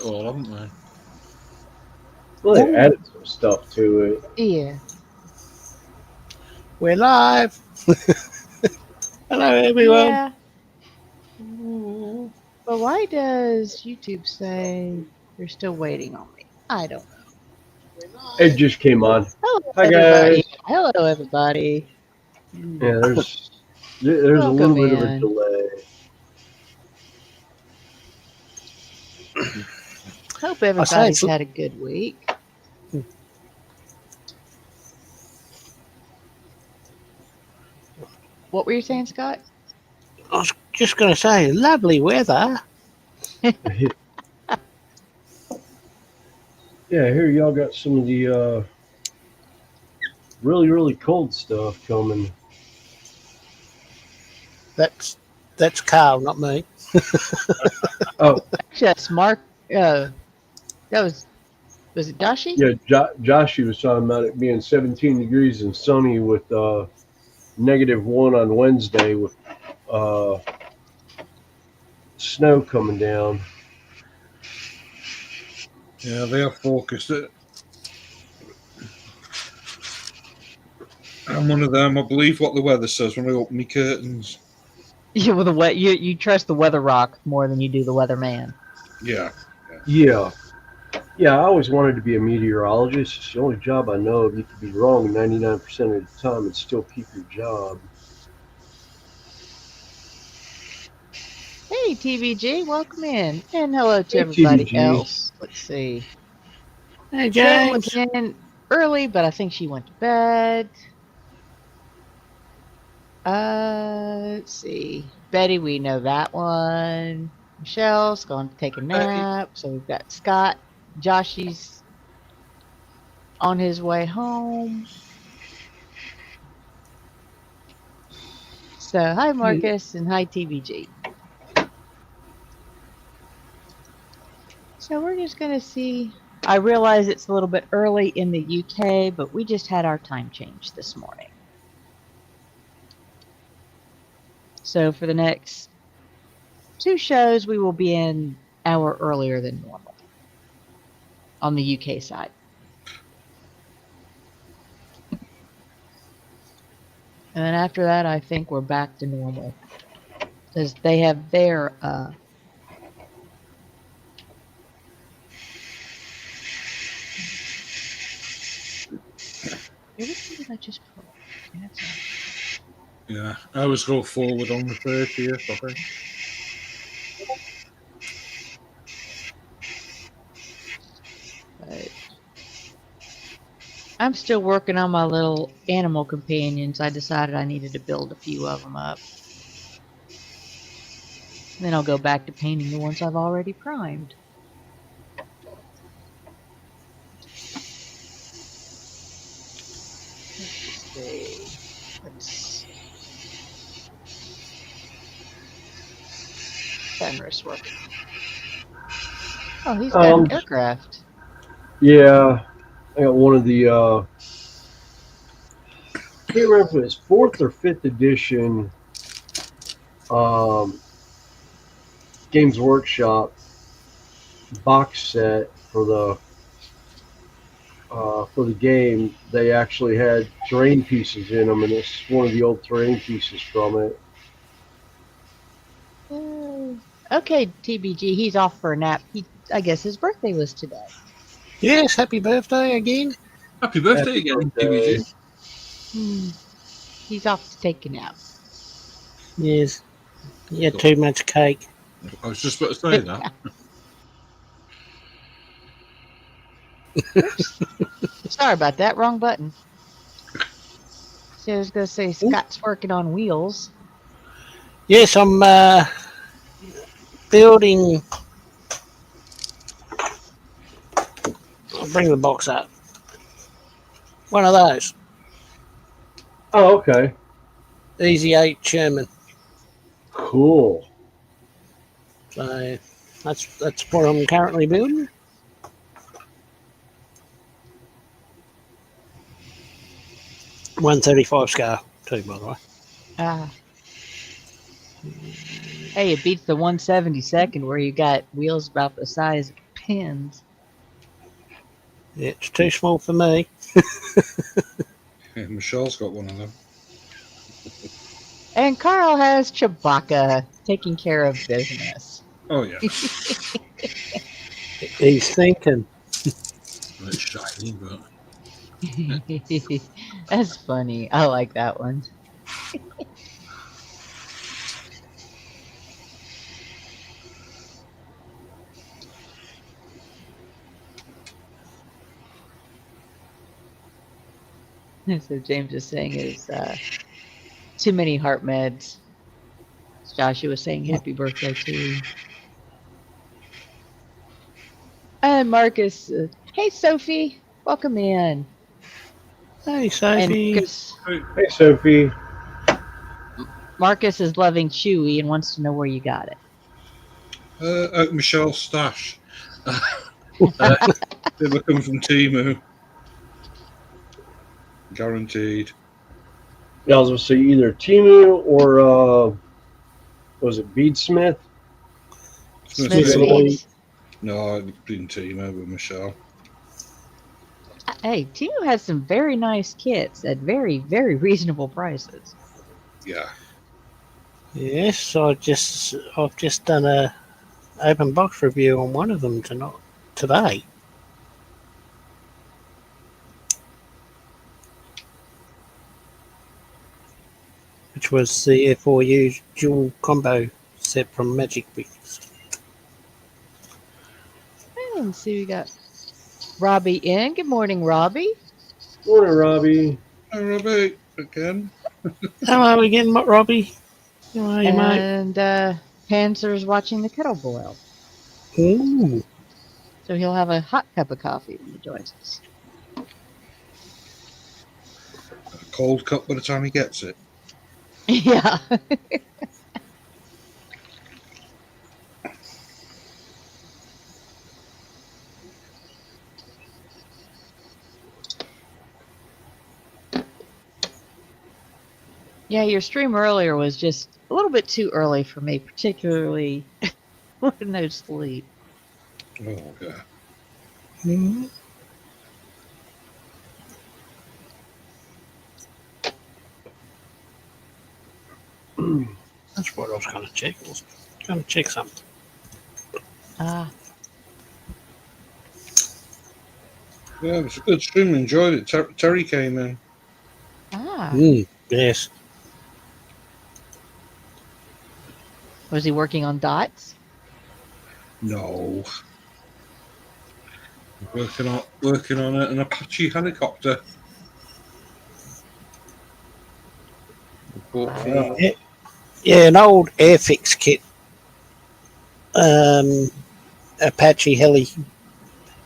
all, haven't they? Well, they added some stuff to it. Yeah. We're live. Hello, everyone. Yeah. But why does YouTube say you're still waiting on me? I don't know. It just came on. Hello, Hi everybody. guys. Hello, everybody. Yeah, there's a little Welcome bit of a in. delay. Hope I say everybody's had a good week. What were you saying, Scott? I was just going to say, lovely weather. Yeah, here y'all got some of the really cold stuff coming. That's Carl, not me. Oh Just Mark. That was it Dashi? yeah, Joshy was talking about it being 17 degrees and sunny with -1 on Wednesday with uh, snow coming down. Yeah, they have focused it. I'm one of them. I believe what the weather says when I open my curtains. Yeah, with the you trust the weather rock more than you do the weatherman. Yeah. Yeah. Yeah, I always wanted to be a meteorologist. It's the only job I know of. You could be wrong 99% of the time and still keep your job. Hey, TVG, welcome in, and hello to Hey, everybody TVG. else. Let's see. Hey, Jen was James. in early, but I think she went to bed. Let's see. Betty, we know that one. Michelle's going to take a nap. So we've got Scott. Joshy's on his way home. So hi, Marcus, and hi, TVG. So we're just going to see. I realize it's a little bit early in the UK, but we just had our time change this morning. So for the next 2 shows, we will be an hour earlier than normal on the UK side. And then after that, I think we're back to normal. Because they have their which one did I just pull? Okay, that's Yeah. I always go forward on the 30th, I think. but I'm still working on my little animal companions. I decided I needed to build a few of them up. Then I'll go back to painting the ones I've already primed. Let's see. Fenris working. Oh, he's got an aircraft. Yeah, I got one of the I can't remember if it was 4th or 5th edition um, Games Workshop box set for the game. They actually had terrain pieces in them, and it's one of the old terrain pieces from it. Okay, TBG, he's off for a nap. I guess his birthday was today. Yes, happy birthday again. Happy birthday Happy again, birthday. TVG. He's off to take a nap. Yes. You had too much cake. I was just about to say that. Oops. Sorry about that. Wrong button. So I was going to say Scott's working on wheels. Yes, I'm building. I'll bring the box up. One of those. Oh, okay. Easy 8 Sherman. Cool. So that's what I'm currently building. .135 scale too, by the way. Hey, it beats the 172nd where you got wheels about the size of a hands. It's too small for me. Yeah, Michelle's got one of them. And Carl has Chewbacca taking care of business. Oh yeah, He's thinking. well, it's shiny, but That's funny. I like that one. So James is saying is too many heart meds. Joshua was saying happy birthday too. And Marcus, hey Sophie, welcome in. Hey, And Sophie. Hey, Sophie. Marcus is loving Chewy and wants to know where you got it. at Michelle's stash. They were come from Timu, guaranteed. Yeah, I was going to say either Timu or, was it Beadsmith? Smith's Smith. Beats. No, I didn't Timu with Michelle. Hey, Timo has some very nice kits at very, very reasonable prices. Yeah. Yes, I've just done a open box review on one of them today. Which was the 4U dual combo set from Magic Bricks. And see, we got Robbie in. Good morning, Robbie. Morning, Robbie. Hi, Robbie, again. Hello again, Robbie. How are you, mate? And Panzer's watching the kettle boil. Ooh. So he'll have a hot cup of coffee when he joins us. A cold cup by the time he gets it. Yeah. Yeah, your stream earlier was just a little bit too early for me, particularly with no sleep. Oh, yeah. Mm-hmm. That's what I was going to check. I was going to check something. Ah, Yeah, it was a good stream. Enjoyed it. Terry came in. Yes. Was he working on dots? No. Working on an Apache helicopter. Bought from- Yeah, an old Airfix kit. Apache Heli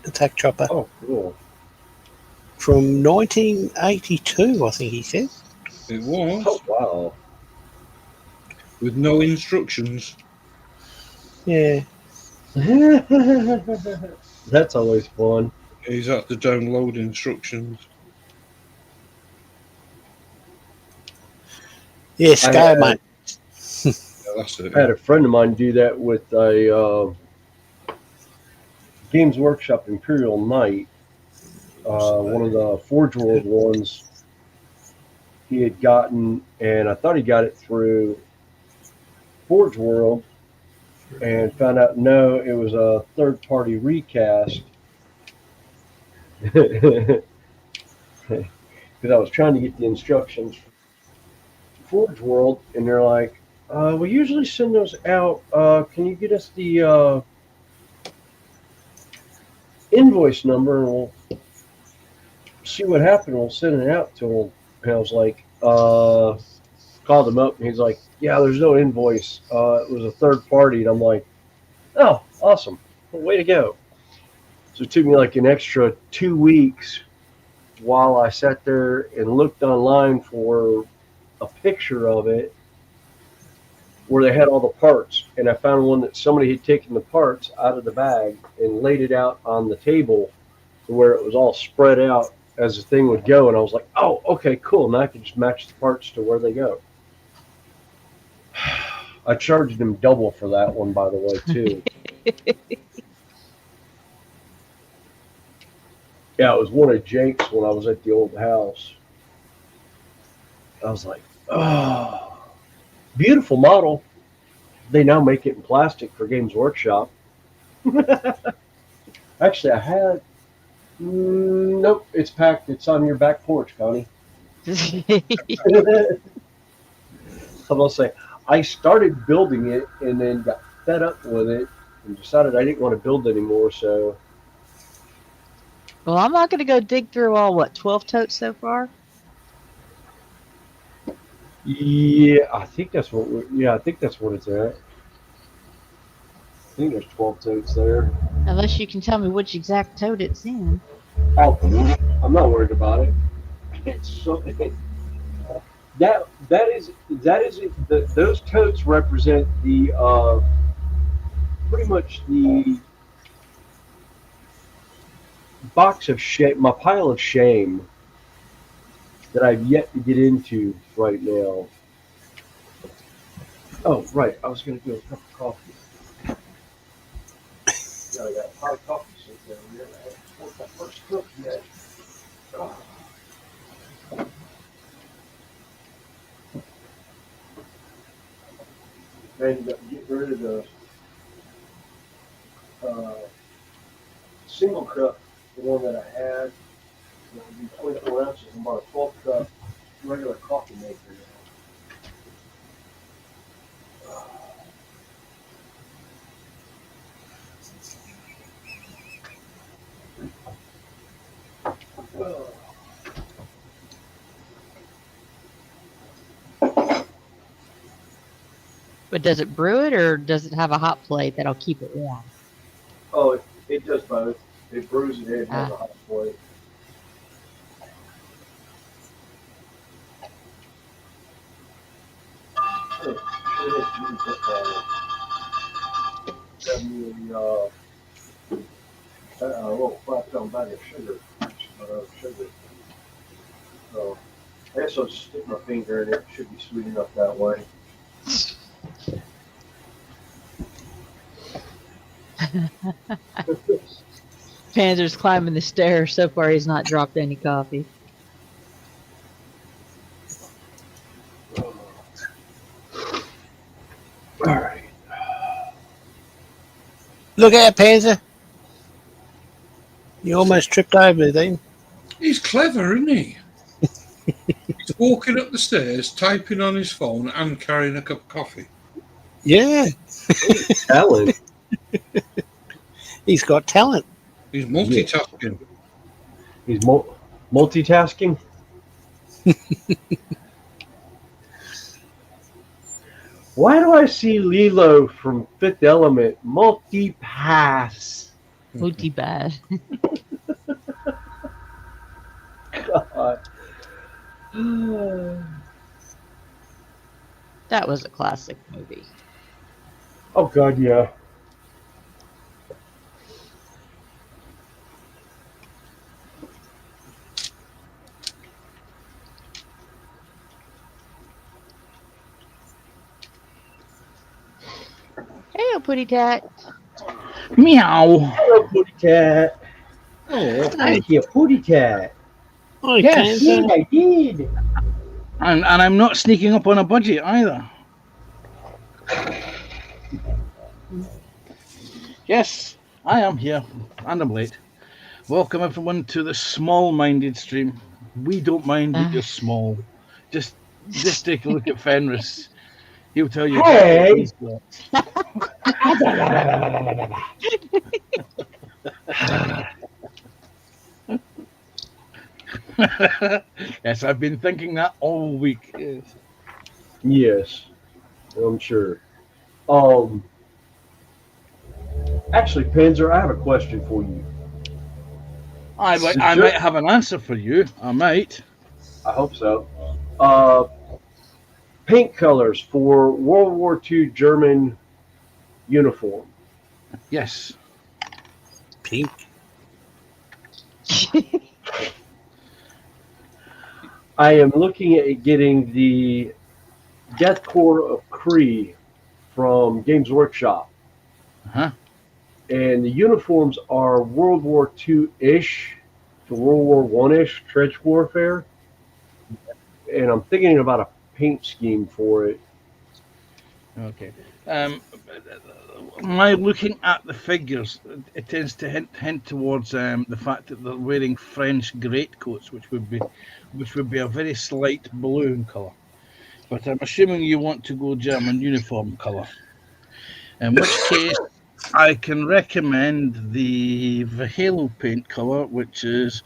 attack chopper Oh, cool. from 1982, I think he said. It was Oh, wow. with no instructions. Yeah. That's always fun. He's had to download instructions. Yeah, scale, mate. Yeah, that's it. I had a friend of mine do that with a Games Workshop Imperial Knight. One of the Forge World ones he had gotten, and I thought he got it through Forge World, and found out no, it was a third-party recast. Because I was trying to get the instructions for Forge World, and they're like, we usually send those out. Can you get us the invoice number, and we'll see what happened. We'll send it out to him. And I was like, called him up, and he's like, yeah, there's no invoice. It was a third party. And I'm like, oh, awesome. Well, way to go. So it took me like an extra 2 weeks while I sat there and looked online for a picture of it where they had all the parts. And I found one that somebody had taken the parts out of the bag and laid it out on the table to where it was all spread out as the thing would go. And I was like, oh, okay, cool. Now I can just match the parts to where they go. I charged him double for that one, by the way, too. Yeah, it was one of Jake's when I was at the old house. I was like, oh, beautiful model. They now make it in plastic for Games Workshop. Actually, I had. Nope, it's packed. It's on your back porch, Connie. I'm gonna say I started building it and then got fed up with it and decided I didn't want to build anymore. So Well, I'm not going to go dig through all, 12 totes so far? yeah, I think that's what. I think that's what it's at. I think there's 12 totes there. Unless you can tell me which exact tote it's in. Oh, I'm not worried about it. It's so those totes represent the pretty much the box of shame, my pile of shame that I've yet to get into right now. Oh, right, I was going to do a cup of coffee. Yeah, I got a pot of coffee sitting down here. I haven't poured my first cup yet. Oh. I ended up getting rid of the uh, single cup, the one that I had. That would be 24 ounces and bought a 12 cup regular coffee maker now. Oh. But does it brew it, or does it have a hot plate that'll keep it warm? Oh, it does both. It brews it and has a hot plate. A little 5-pound bag of sugar. Sugar. So I guess I'll just stick my finger in it. It should be sweet enough that way. Panzer's climbing the stairs. So far, he's not dropped any coffee. All right. Look at Panzer. You almost tripped over then. He's clever, isn't he? He's walking up the stairs, typing on his phone, and carrying a cup of coffee. Yeah, Talent. he's got talent. He's multitasking. He's multitasking. Why do I see Lilo from Fifth Element multi-pass? Multi bad. God. That was a classic movie. Oh God, yeah. Hey, Putty Tat. Meow. Hello, Pooty Cat. Oh, Thank you, Pooty Cat. Hi, Yes. Panzer. I did. And I'm not sneaking up on a budget either. Yes, I am here, and I'm late. Welcome everyone to the small-minded stream. We don't mind that you're small. Just take a look at Fenris. He'll tell you Hey. what he's got. Yes, I've been thinking that all week. Yes. Yes, I'm sure. Actually, Panzer, I have a question for you. I might have an answer for you. I might. I hope so. Paint colors for World War II German uniform. Yes. Pink. I am looking at getting the Death Corps of Kree from Games Workshop. Uh-huh. And the uniforms are World War II-ish to World War One-ish trench warfare, and I'm thinking about a paint scheme for it. Okay. My looking at the figures, it tends to hint towards the fact that they're wearing French greatcoats, which would be a very slight blue in colour. But I'm assuming you want to go German uniform colour. In which case, I can recommend the Halo paint colour, which is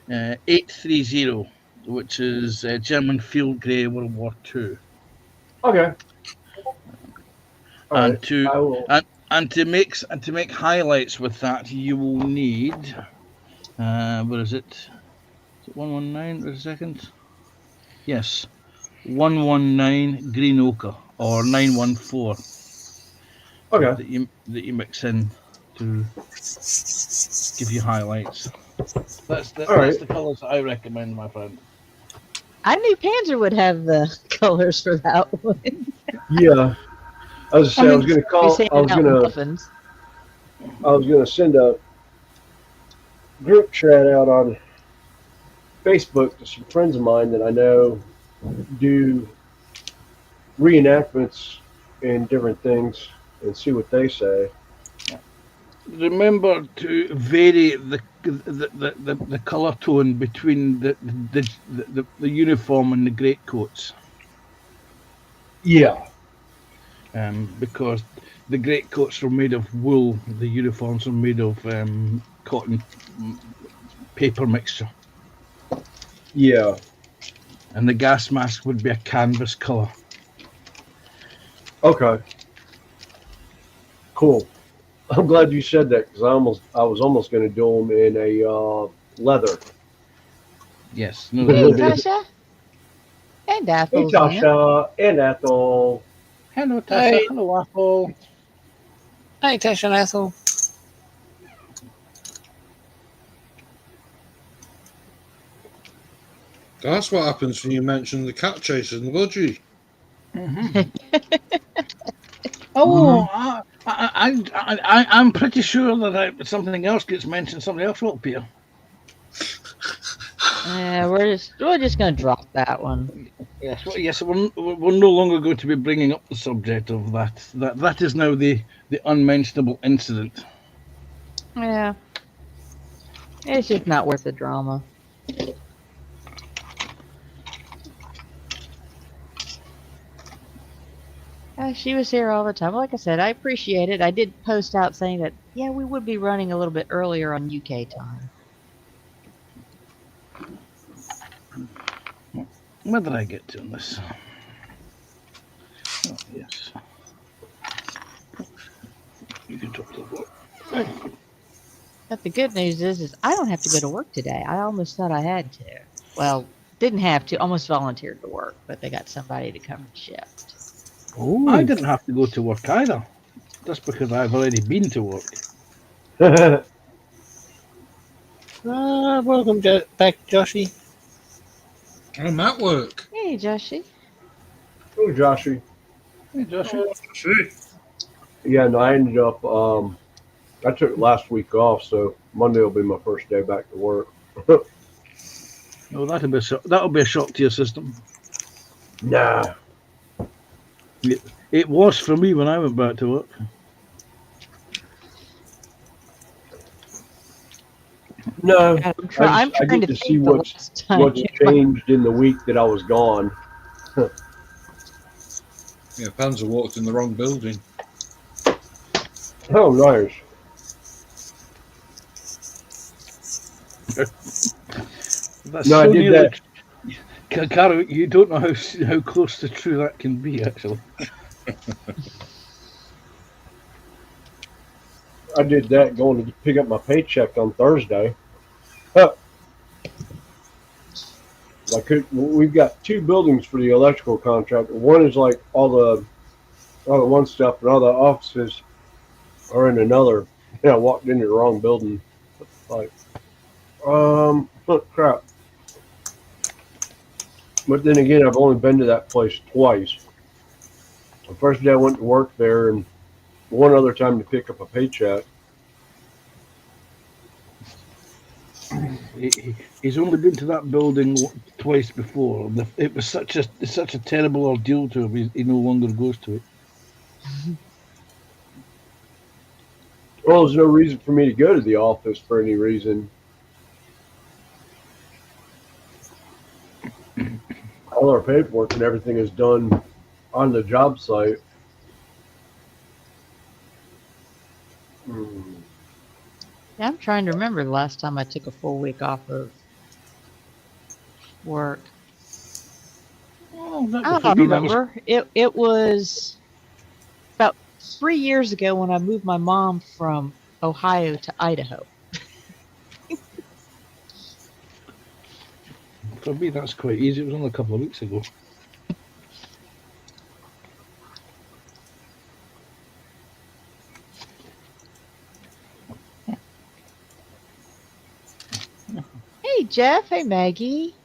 830, which is German Field Grey World War II. Okay. All And right. to I will. and to make highlights with that, you will need what is it? Is it 119? Wait a second. Yes, 119 green ochre or 914 Okay. that you mix in to give you highlights. That's All right. the colours that I recommend, my friend. I knew Panzer would have the colors for that one. Yeah. I was I mean, gonna he's call. handing out muffins. I was gonna send a group chat out on Facebook to some friends of mine that I know do reenactments and different things, and see what they say. Remember to vary the colour tone between the uniform and the greatcoats. Yeah. Because the greatcoats are made of wool, the uniforms are made of cotton paper mixture, Yeah. and the gas mask would be a canvas colour. Okay. Cool. I'm glad you said that because I was almost going to do them in a leather. Yes, no, Hey, they'll be. Tasha. And Hey, Apple's in. Tasha and Ethel. Hello, Tasha. Hey. Hello, Apple. Hey, Tash and Ethel. That's what happens when you mention the cat chasers and the budgie. Oh, I'm pretty sure that if something else gets mentioned, somebody else will appear. We're just gonna drop that one. Yes, well, yes, we're no longer going to be bringing up the subject of that. That is now the unmentionable incident. Yeah. It's just not worth the drama. She was here all the time. Like I said, I appreciate it. I did post out saying that, yeah, we would be running a little bit earlier on UK time. Where did I get to on this? Oh, yes. You can talk to the board. But the good news is I don't have to go to work today. I almost thought I had to. Well, didn't have to. Almost volunteered to work, but they got somebody to come and shift. I didn't have to go to work either. That's because I've already been to work. Welcome back, Joshy. I'm at work. Hey, Joshy. Oh, Joshy. Hey, Joshua. See? Yeah, no, I ended up. I took last week off, so Monday will be my first day back to work. Oh, that'll be a shock to your system. Nah. It was for me when I went back to work. No. I'm trying I get to to think see the what's last time. changed in the week that I was gone. Yeah, Panzer walked in the wrong building. Oh, nice. That's No, I so did nearly. that. Caro, you don't know how close to true that can be, actually. I did that going to pick up my paycheck on Thursday. I we've got two buildings for the electrical contract. One is like all the one stuff, and all the offices are in another. Yeah, I walked into the wrong building. Like, crap. But then again, I've only been to that place twice. The first day I went to work there, and one other time to pick up a paycheck. He's only been to that building twice before. And it was such a terrible ordeal to him. He no longer goes to it. Well, there's no reason for me to go to the office for any reason. All our paperwork and everything is done on the job site. Yeah, I'm trying to remember the last time I took a full week off of work. Oh, that I was for don't me. That was remember. It was about 3 years ago when I moved my mom from Ohio to Idaho. for me. That's quite easy. It was only a couple of weeks ago. Hey Jeff, hey Maggie.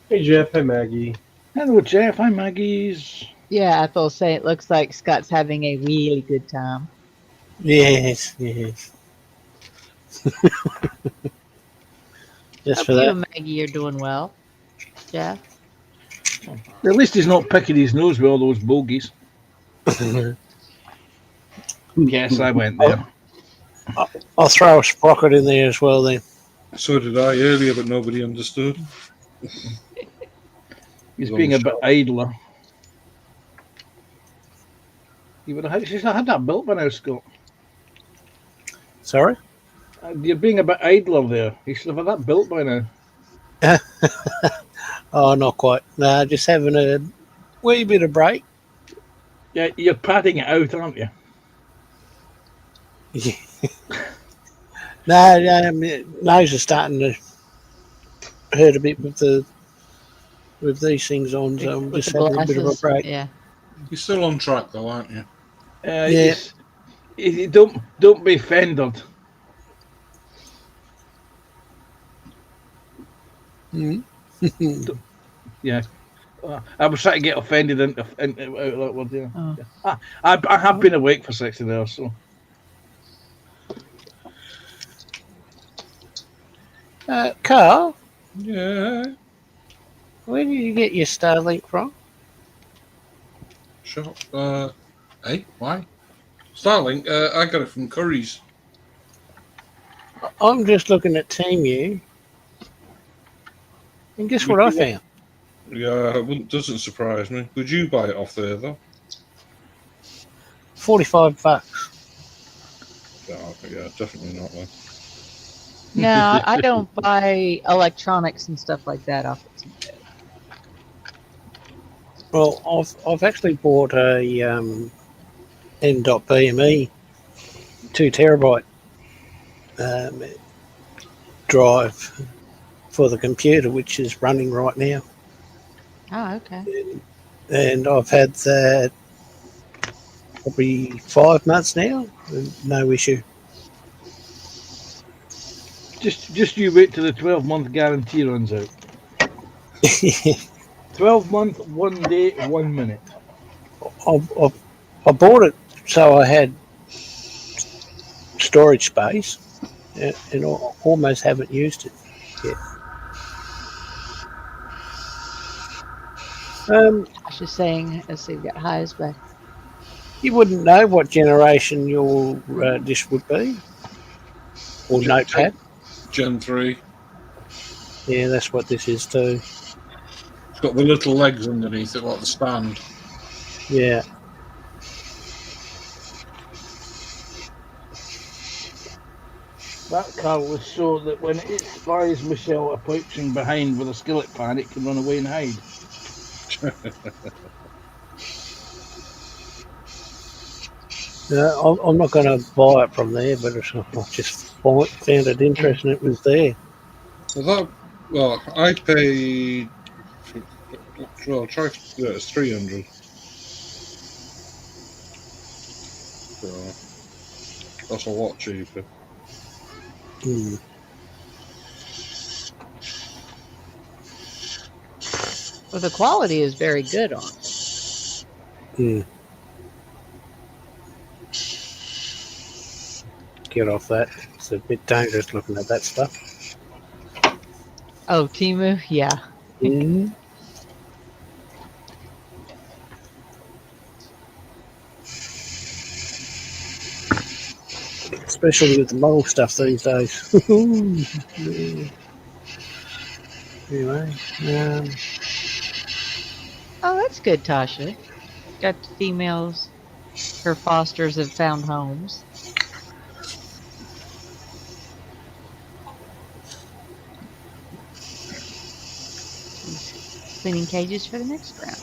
Hey, Jeff. Hey, Maggie. Hello, Jeff. Hi, Maggie's. Yeah, I thought say it looks like Scott's having a really good time. Yes, yes. Just Hope for you that. and Maggie are doing well. Jeff. At least he's not picking his nose with all those bogies. Yes, I went there. I'll throw a sprocket in there as well then. So did I earlier, but nobody understood. He's Long being a bit shot. idler. She's not had that built by now, Scott. Sorry? You're being a bit idler there. You should have had that built by now. Oh, not quite. No, just having a wee bit of break. Yeah, you're padding it out, aren't you? No, nose is starting to hurt a bit with these things on, so I'm With just the having a bit of a glasses. break. Yeah. You're still on track, though, aren't you? Yeah. Don't be offended. Yeah. I was trying to get offended out of that word. Yeah. Oh. I have been awake for 16 hours, so. Carl, Yeah. where did you get your Starlink from? Shop. Hey, why? Starlink, I got it from Curry's. I'm just looking at Temu, and guess what I found? Yeah, it doesn't surprise me. Would you buy it off there, though? $45. Yeah, definitely not then. No, I don't buy electronics and stuff like that off of Temu. Well, I've actually bought a N.PME 2 terabyte drive for the computer, which is running right now, Oh, okay. and I've had that probably 5 months now, and no issue. Just you wait till the 12-month guarantee runs out. 12-month, 1 day, 1 minute. I bought it so I had storage space, and I almost haven't used it yet. I was just saying, let's see, we've got highs back. You wouldn't know what generation your dish would be, or notepad. Gen 3. Yeah, that's what this is too. It's got the little legs underneath it, like the stand. Yeah. That car was so that when it spies Michelle approaching behind with a skillet pan, it can run away and hide. I'm not going to buy it from there, but I just found it interesting it was there. Well, I paid. Well, try to do it as 300. So that's a lot cheaper. Well, the quality is very good on it. Get off that. It's a bit dangerous looking at that stuff. Oh, Timu? Yeah. Mhm. Especially with the mole stuff these days. Anyway, Oh, that's good, Tasha. Got the females. Her fosters have found homes. She's cleaning cages for the next round.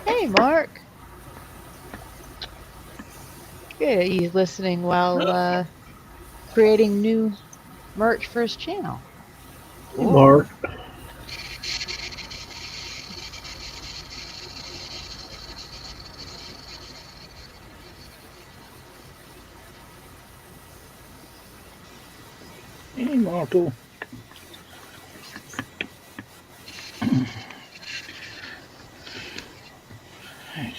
Hey, Mark. Good. He's listening while creating new merch for his channel. Hey, Mark. Hey, Marco. Right.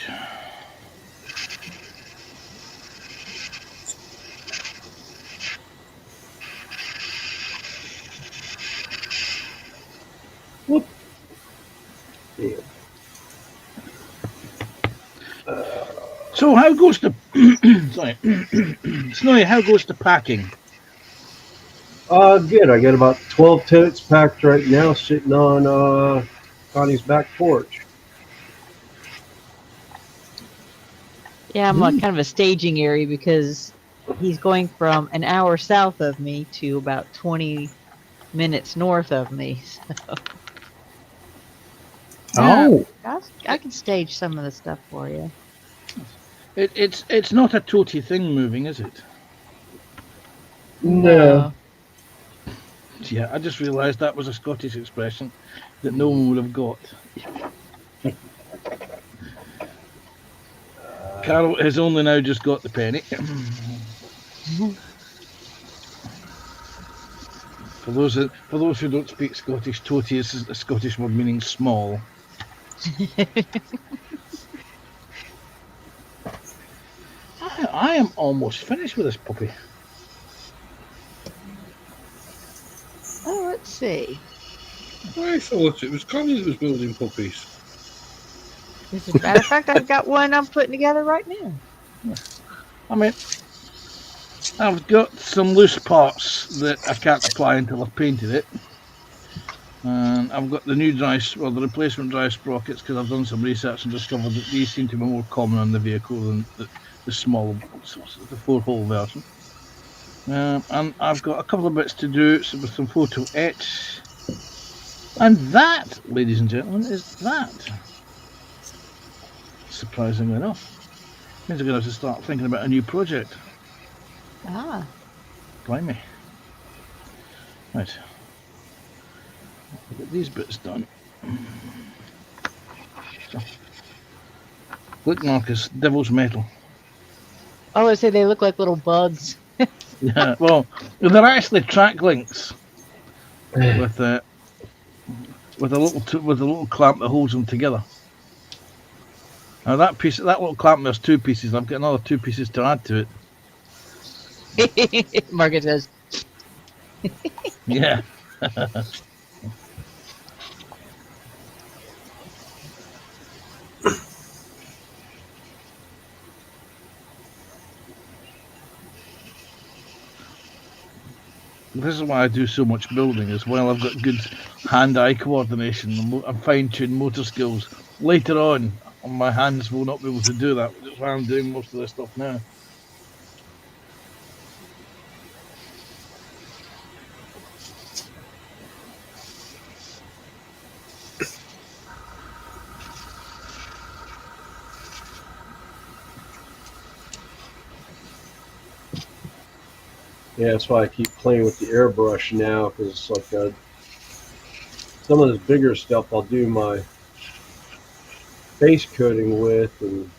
Whoop. Yeah. So how goes the sorry, Snowy? How goes the packing? Good. I got about 12 totes packed right now, sitting on Connie's back porch. Yeah, I'm like kind of a staging area because he's going from an hour south of me to about 20 minutes north of me. So Oh, I can stage some of the stuff for you. It's not a toty thing moving, is it? no. Yeah, I just realised that was a Scottish expression that no one would have got. Carol has only now just got the penny. For those who don't speak Scottish, toty is a Scottish word meaning small. I am almost finished with this puppy. Oh, let's see. I thought it was Connie that was building puppies. As a matter of fact, I've got one I'm putting together right now. I mean, I've got some loose parts that I can't apply until I've painted it. And I've got the new the replacement drive sprockets because I've done some research and discovered that these seem to be more common on the vehicle than the small, the 4-hole version. And I've got a couple of bits to do with some photo etch. And that, ladies and gentlemen, is that. Surprisingly enough. Means I'm going to have to start thinking about a new project. Ah. Blimey. Right. I'll get these bits done. So. Look, Marcus, devil's metal. Oh, I say they look like little bugs. Yeah, well, they're actually track links with a little clamp that holds them together. Now that little clamp, there's 2 pieces. I've got another 2 pieces to add to it. Margaret says. Yeah. This is why I do so much building as well. I've got good hand-eye coordination and fine-tuned motor skills. Later on, my hands will not be able to do that, which is why I'm doing most of this stuff now. Yeah, that's why I keep playing with the airbrush now because it's like some of this bigger stuff I'll do my base coating with and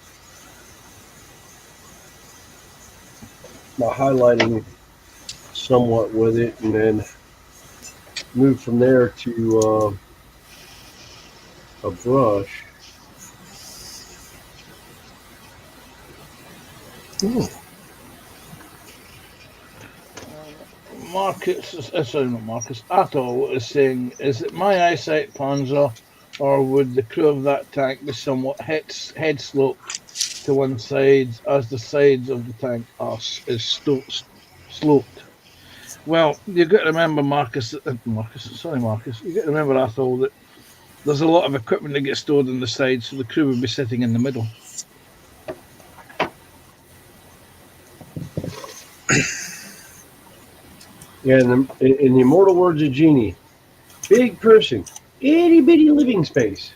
my highlighting somewhat with it, and then move from there to a brush. Marcus, sorry, not Marcus, Atoll is saying, is it my eyesight, Panzer, or would the crew of that tank be somewhat head sloped to one side as the sides of the tank are sloped? Well, you've got to remember, Marcus, you got to remember, Atoll, that there's a lot of equipment that gets stored on the side, so the crew would be sitting in the middle. Yeah, in the immortal words of Genie, big person, itty bitty living space.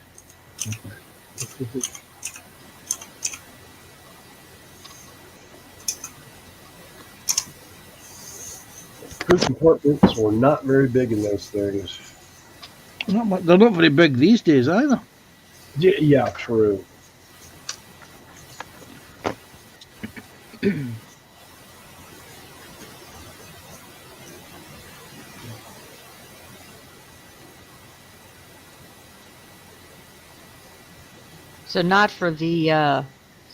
Crew compartments were not very big in those things. They're not very big these days either. Yeah, true. So not for the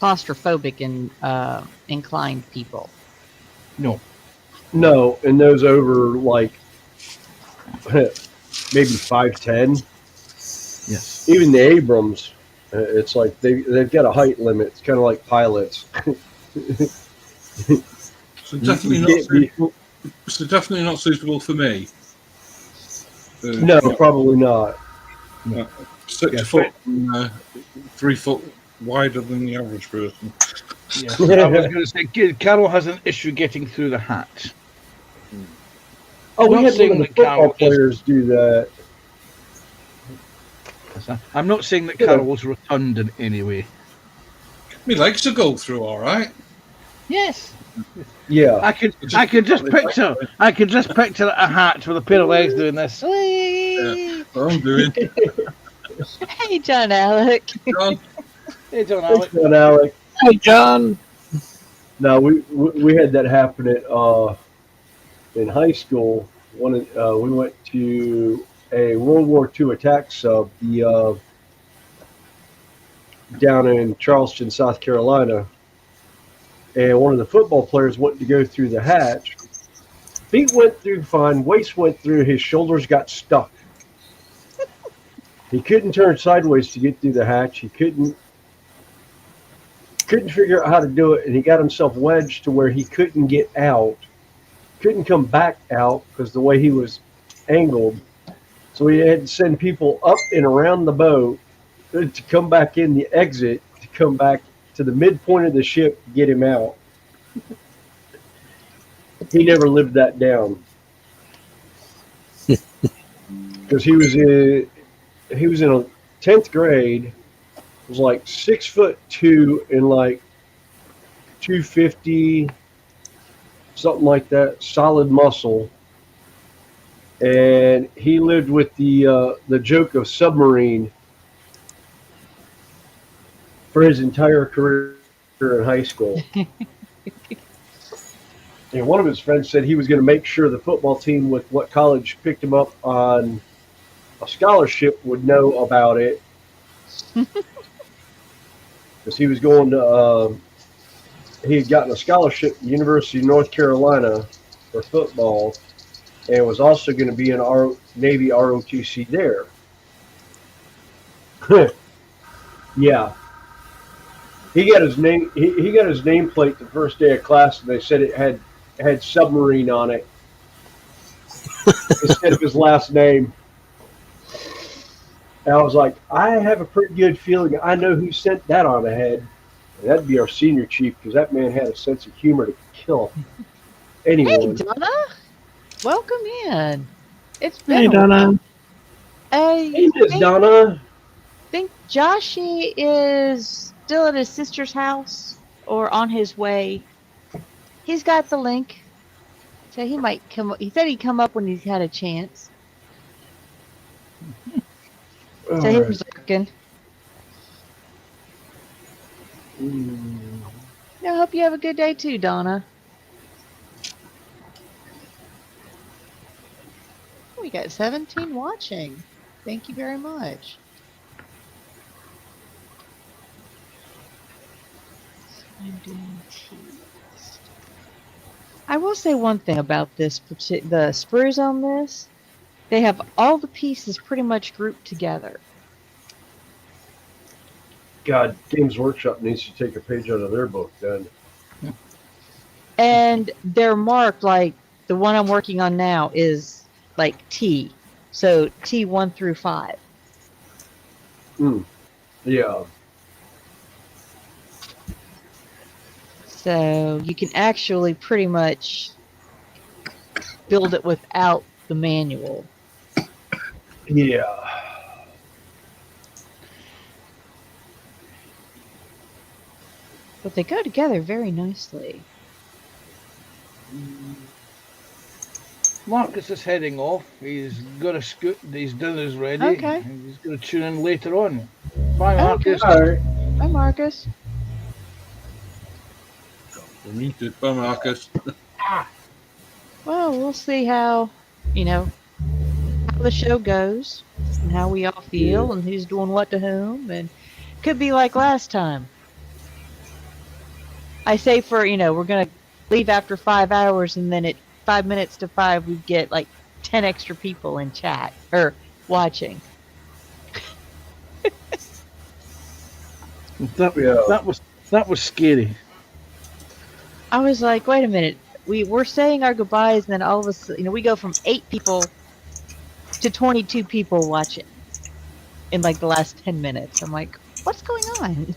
claustrophobic and inclined people. No. No, and those over like maybe 5'10". Yes. Even the Abrams, it's like they've got a height limit. It's kind of like pilots. So definitely not suitable. So definitely not suitable for me. No, probably not. 6 foot, and, 3 foot wider than the average person. Yeah. I was going to say, Carol has an issue getting through the hatch. Oh, we Not had saying one of the that Carol football players do that. I'm not saying that Carol was rotund in any way. My legs will go through all right. Yes. Yeah. I can just picture a hatch with a pair of legs doing this. Yeah, what I'm doing. Hey, John Alec. John, Hey, John Alec. Thanks, Alec. Hey, John. No, we had that happen at in high school. We went to a World War II attack sub down in Charleston, South Carolina, and one of the football players wanted to go through the hatch. Feet went through fine, waist went through, his shoulders got stuck. He couldn't turn sideways to get through the hatch. He couldn't figure out how to do it, and he got himself wedged to where he couldn't get out, couldn't come back out because the way he was angled. So he had to send people up and around the boat to come back in the exit, to come back to the midpoint of the ship to get him out. He never lived that down because he was in a 10th grade. Was like 6'2" and like 250, something like that, solid muscle. And he lived with the joke of submarine for his entire career in high school. And one of his friends said he was going to make sure the football team with what college picked him up on a scholarship would know about it. Because he was going to, he had gotten a scholarship at the University of North Carolina for football, and was also going to be in our Navy ROTC there. Yeah, he got his name. He got his nameplate the first day of class, and they said it had submarine on it instead of his last name. And I was like, I have a pretty good feeling I know who sent that on ahead. And that'd be our senior chief, because that man had a sense of humor to kill anyone. Hey, Donna. Welcome in. It's been Hey, a Donna. while. Hey, Miss Donna. I think Joshy is still at his sister's house or on his way. He's got the link. So he might come. He said he'd come up when he's had a chance. All So right. here's looking. I hope you have a good day too, Donna. We got 17 watching. Thank you very much. I'm doing teas. I will say one thing about this, the sprues on this. They have all the pieces pretty much grouped together. God, Games Workshop needs to take a page out of their book then. And they're marked like the one I'm working on now is like T. So T1 through 5. Yeah. So you can actually pretty much build it without the manual. Yeah. But they go together very nicely. Marcus is heading off. He's got a scoot. His dinner's ready. Okay. And he's going to tune in later on. Bye, Okay. Marcus. All right. Bye, Marcus. Muted by Marcus. Well, we'll see how the show goes and how we all feel and who's doing what to whom, and could be like last time. I say we're gonna leave after 5 hours, and then at 5 minutes to 5 we get like 10 extra people in chat or watching. That was scary. I was like, wait a minute, we're saying our goodbyes, and then all of a sudden, we go from 8 people to 22 people watching in like the last 10 minutes. I'm like, what's going on?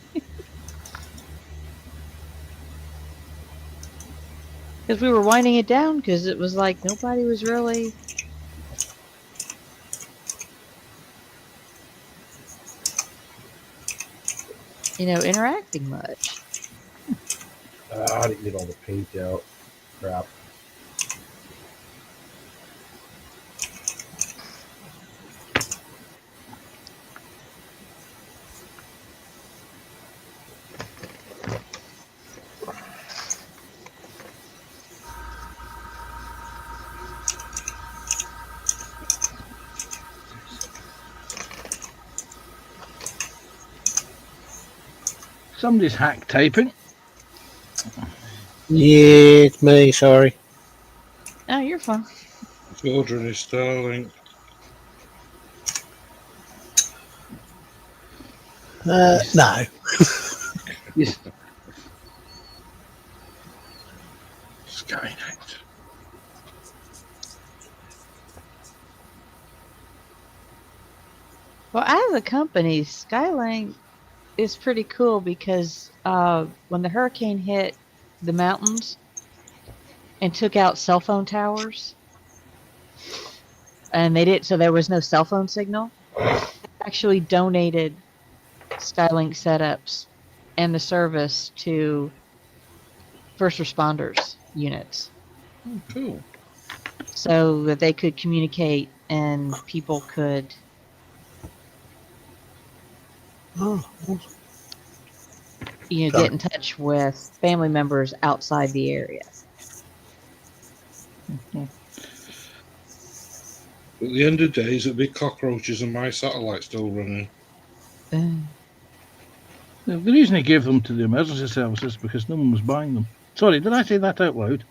Because we were winding it down because it was like nobody was really interacting much. I didn't get all the paint out. Crap. Somebody's hack typing. Yeah, it's me. Sorry. Oh, you're fine. Children is Starlink. No. Yes. Skynet. Well, as a company, Skylink is pretty cool because when the hurricane hit the mountains and took out cell phone towers, and so there was no cell phone signal, actually donated Skylink setups and the service to first responders units Oh, cool. so that they could communicate and people could Oh, get in touch with family members outside the area. At the end of days, it'll be cockroaches and my satellite still running. The reason he gave them to the emergency services because no one was buying them. Sorry, did I say that out loud?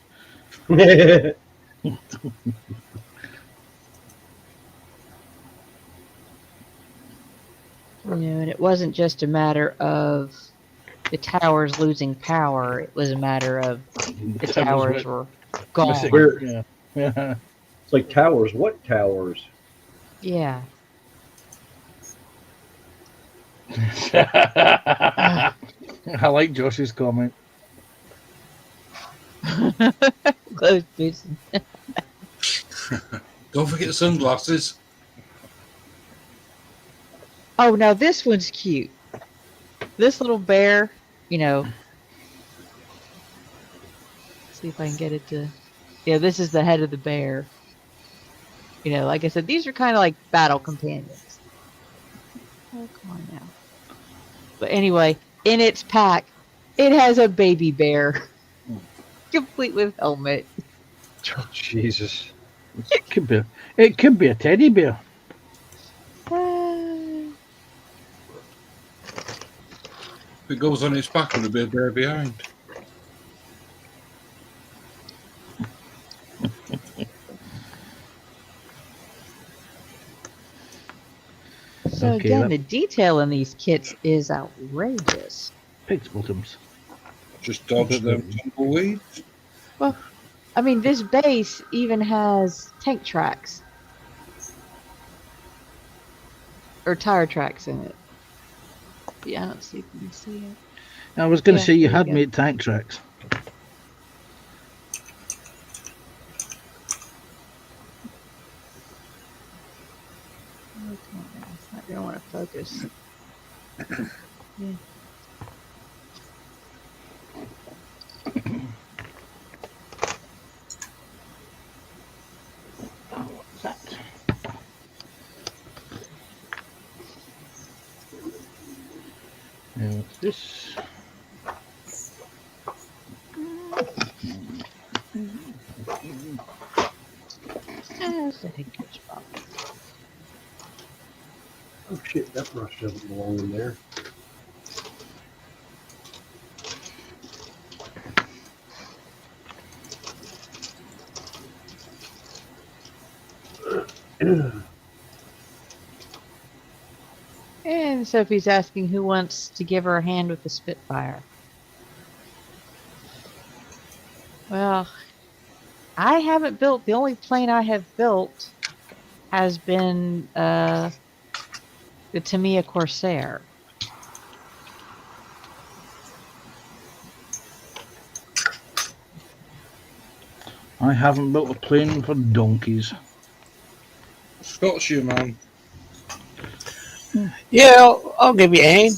And it wasn't just a matter of the towers losing power. It was a matter of the towers were gone. Missing. Where- Yeah. Yeah. It's like towers. What towers? Yeah. I like Josh's comment. Close boots. Don't forget the sunglasses. Oh, now this one's cute. This little bear, see if I can get it to. Yeah, this is the head of the bear. Like I said, these are kind of like battle companions. Oh, come on now. But anyway, in its pack, it has a baby bear, complete with helmet. Oh, Jesus. It could be a teddy bear. Ah. If it goes on its back, it'll be a bear behind. So Okay, again, that- the detail in these kits is outrageous. Pig's bottoms. Just dodge them tumbleweeds. Well, I mean, this base even has tank tracks or tire tracks in it. Yeah, I don't see if you can see it. I was going to Yeah, say you there you had go. made tank tracks. Oh, come on now. It's not going to want to focus. Yeah. What's that? And what's this? That's a good spot. Oh, shit. That brush doesn't belong in there. And Sophie's asking who wants to give her a hand with the Spitfire. Well, I haven't built. The only plane I have built has been the Tamiya Corsair. I haven't built a plane for donkeys. Scott's you, man. Yeah, I'll give you a hand.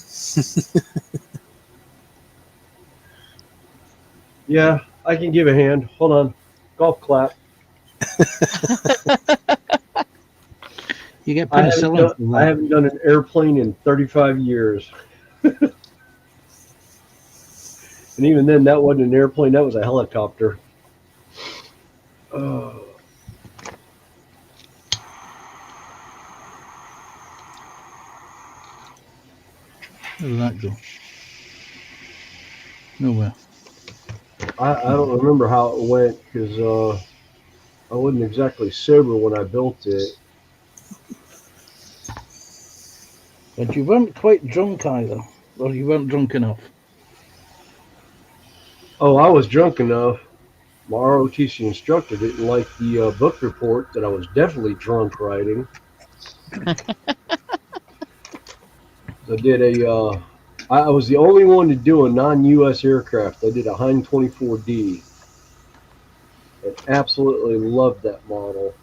Yeah, I can give a hand. Hold on. Golf clap. You get I penicillin for I that. haven't done an airplane in 35 years. And even then, that wasn't an airplane. That was a helicopter. Oh. Where did that go? Nowhere. I don't remember how it went because I wasn't exactly sober when I built it. But you weren't quite drunk either. Or you weren't drunk enough. Oh, I was drunk enough. My ROTC instructor didn't like the book report that I was definitely drunk writing. I did I was the only one to do a non-U.S. aircraft. I did a Hind 24D. And absolutely loved that model.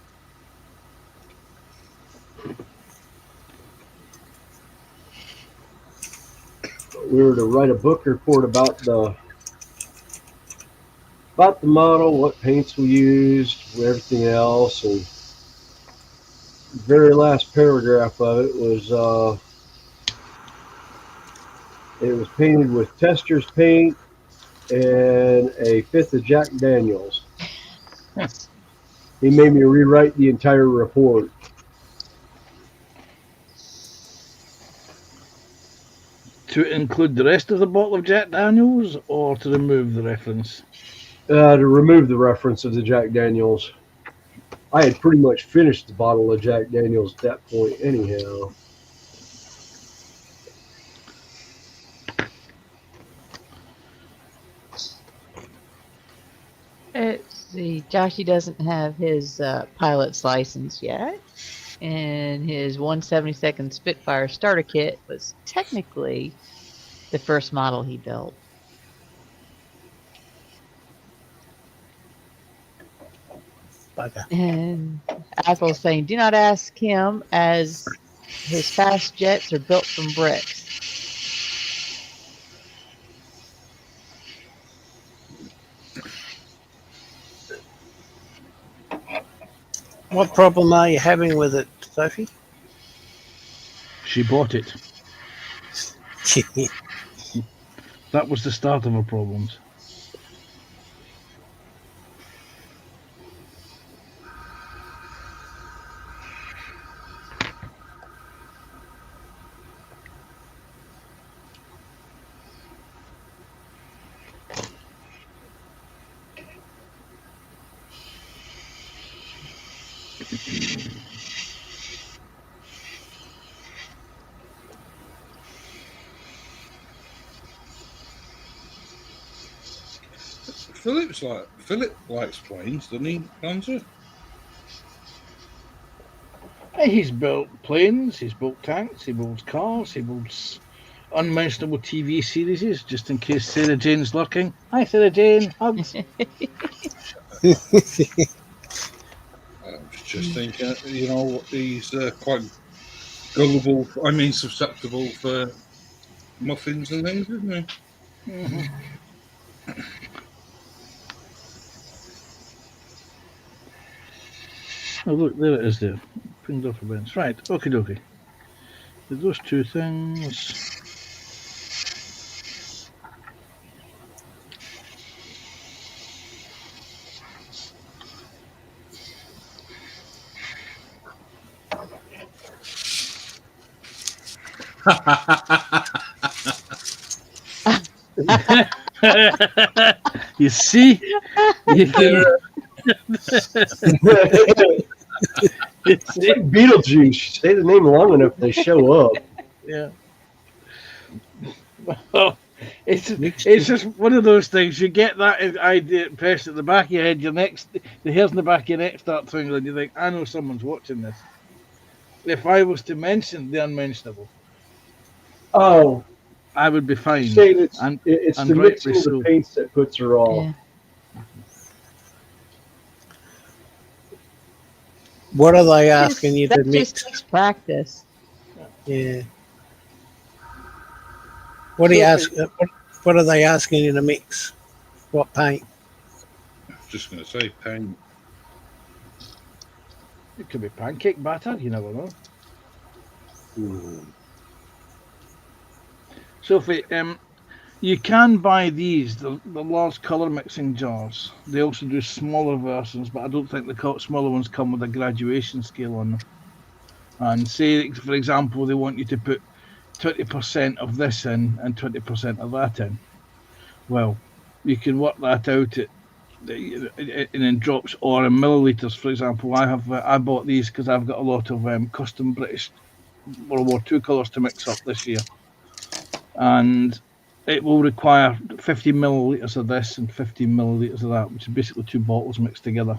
We were to write a book report about the model, what paints we used, everything else, and the very last paragraph of it was painted with Tester's paint and a fifth of Jack Daniels. He made me rewrite the entire report. To include the rest of the bottle of Jack Daniels or to remove the reference? To remove the reference of the Jack Daniels. I had pretty much finished the bottle of Jack Daniels at that point anyhow. Let's see. Joshy doesn't have his pilot's license yet. And his 172nd Spitfire starter kit was technically the first model he built. Bugger. And Apple's saying, do not ask him, as his fast jets are built from bricks. What problem are you having with it, Sophie? She bought it. That was the start of her problems. Philip likes planes, doesn't he, Andrew? He's built planes, he's built tanks, he builds cars, he builds unmentionable TV series, just in case Sarah Jane's lurking. Hi, Sarah Jane. Hugs. I was just thinking, he's quite gullible. I mean, susceptible for muffins and things, isn't he? Mm-hmm. Oh, look, there it is there. Pinged off events. Right, okie dokie. Did those two things. You see? You can... It's like Beetlejuice. Say the name long enough, they show up. Yeah. Well, it's just one of those things. You get that idea pressed at the back of your head. The hairs in the back of your neck start twinkling. You think, I know someone's watching this. If I was to mention the unmentionable, Oh, I would be fine. it's and the mixing of the paints that puts her off. Yeah. What are they asking you to That mix? just takes practice. Yeah. What do you ask? What are they asking you to mix? What paint? Just going to say paint. It could be pancake batter. You never know. Ooh. Sophie, you can buy these, the large colour mixing jars. They also do smaller versions, but I don't think the smaller ones come with a graduation scale on them. And say, for example, they want you to put 20% of this in and 20% of that in. Well, you can work that out in drops or in milliliters. For example, I bought these because I've got a lot of custom British World War II colours to mix up this year. And it will require 50 millilitres of this and 15 millilitres of that, which is basically 2 bottles mixed together.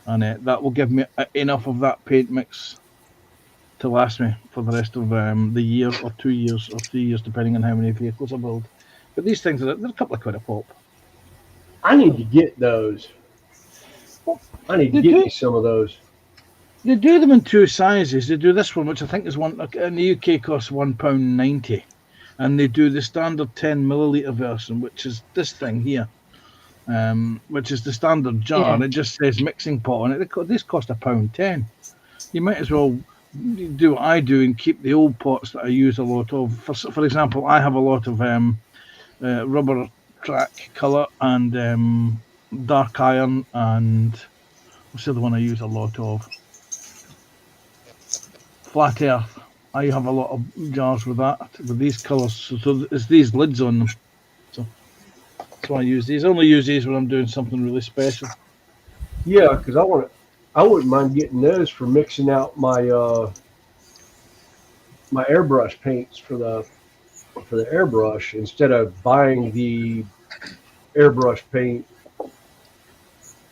And that will give me enough of that paint mix to last me for the rest of the year or 2 years or 3 years, depending on how many vehicles I build. But these things, they're a couple of quid a pop. I need to get those. I need to get me some of those. They do them in 2 sizes. They do this one, which I think is one in the UK costs £1.90. And they do the standard 10 millilitre version, which is this thing here, which is the standard jar, Yeah. and it just says mixing pot on it. This cost £1.10. You might as well do what I do and keep the old pots that I use a lot of. For example, I have a lot of rubber track colour and dark iron, and what's the other one I use a lot of? Flat earth. I have a lot of jars with these colours. So it's these lids on them. So that's why I use these. I only use these when I'm doing something really special. Yeah, because I wouldn't mind getting those for mixing out my my airbrush paints for the airbrush instead of buying the airbrush paint.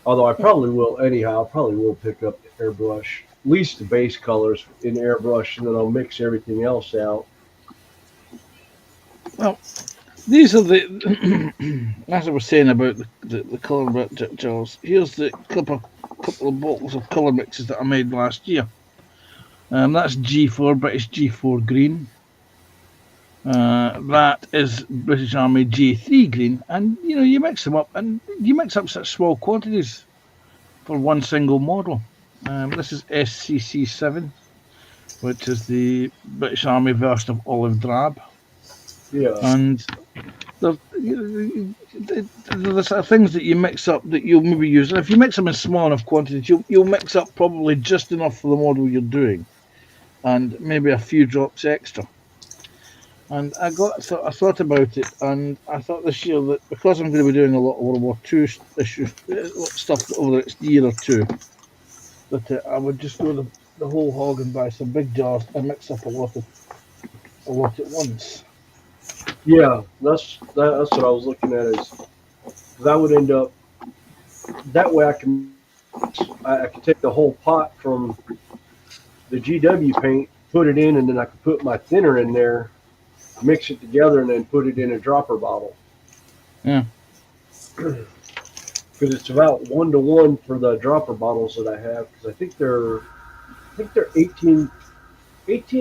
Although I probably will anyhow. I probably will pick up the airbrush, at least the base colors in airbrush, and then I'll mix everything else out. Well, these are the, as I was saying about the colour jars, here's the couple of bottles of colour mixes that I made last year. That's G4, British G4 green. That is British Army G3 green. And, you mix them up, and you mix up such small quantities for one single model. This is SCC7, which is the British Army version of olive drab. Yeah. And there's things that you mix up that you'll maybe use. And if you mix them in small enough quantities, you'll mix up probably just enough for the model you're doing, and maybe a few drops extra. And I thought about it, and I thought this year that because I'm going to be doing a lot of World War II stuff over the next year or two, that I would just go the whole hog and buy some big jars and mix up a lot at once. Yeah, that's what I was looking at. Is that would end up that way. I can take the whole pot from the GW paint, put it in, and then I can put my thinner in there, mix it together, and then put it in a dropper bottle. Yeah. Because it's about 1-to-1 for the dropper bottles that I have. Because I think they're 18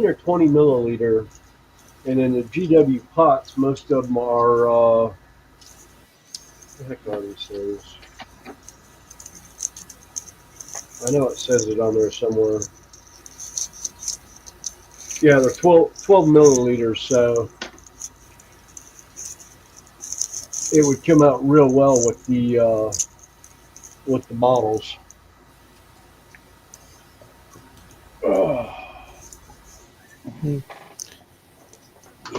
or 20 milliliter. And then the GW pots, most of them are, what the heck are these things? I know it says it on there somewhere. Yeah, they're 12 milliliters, so it would come out real well with the bottles.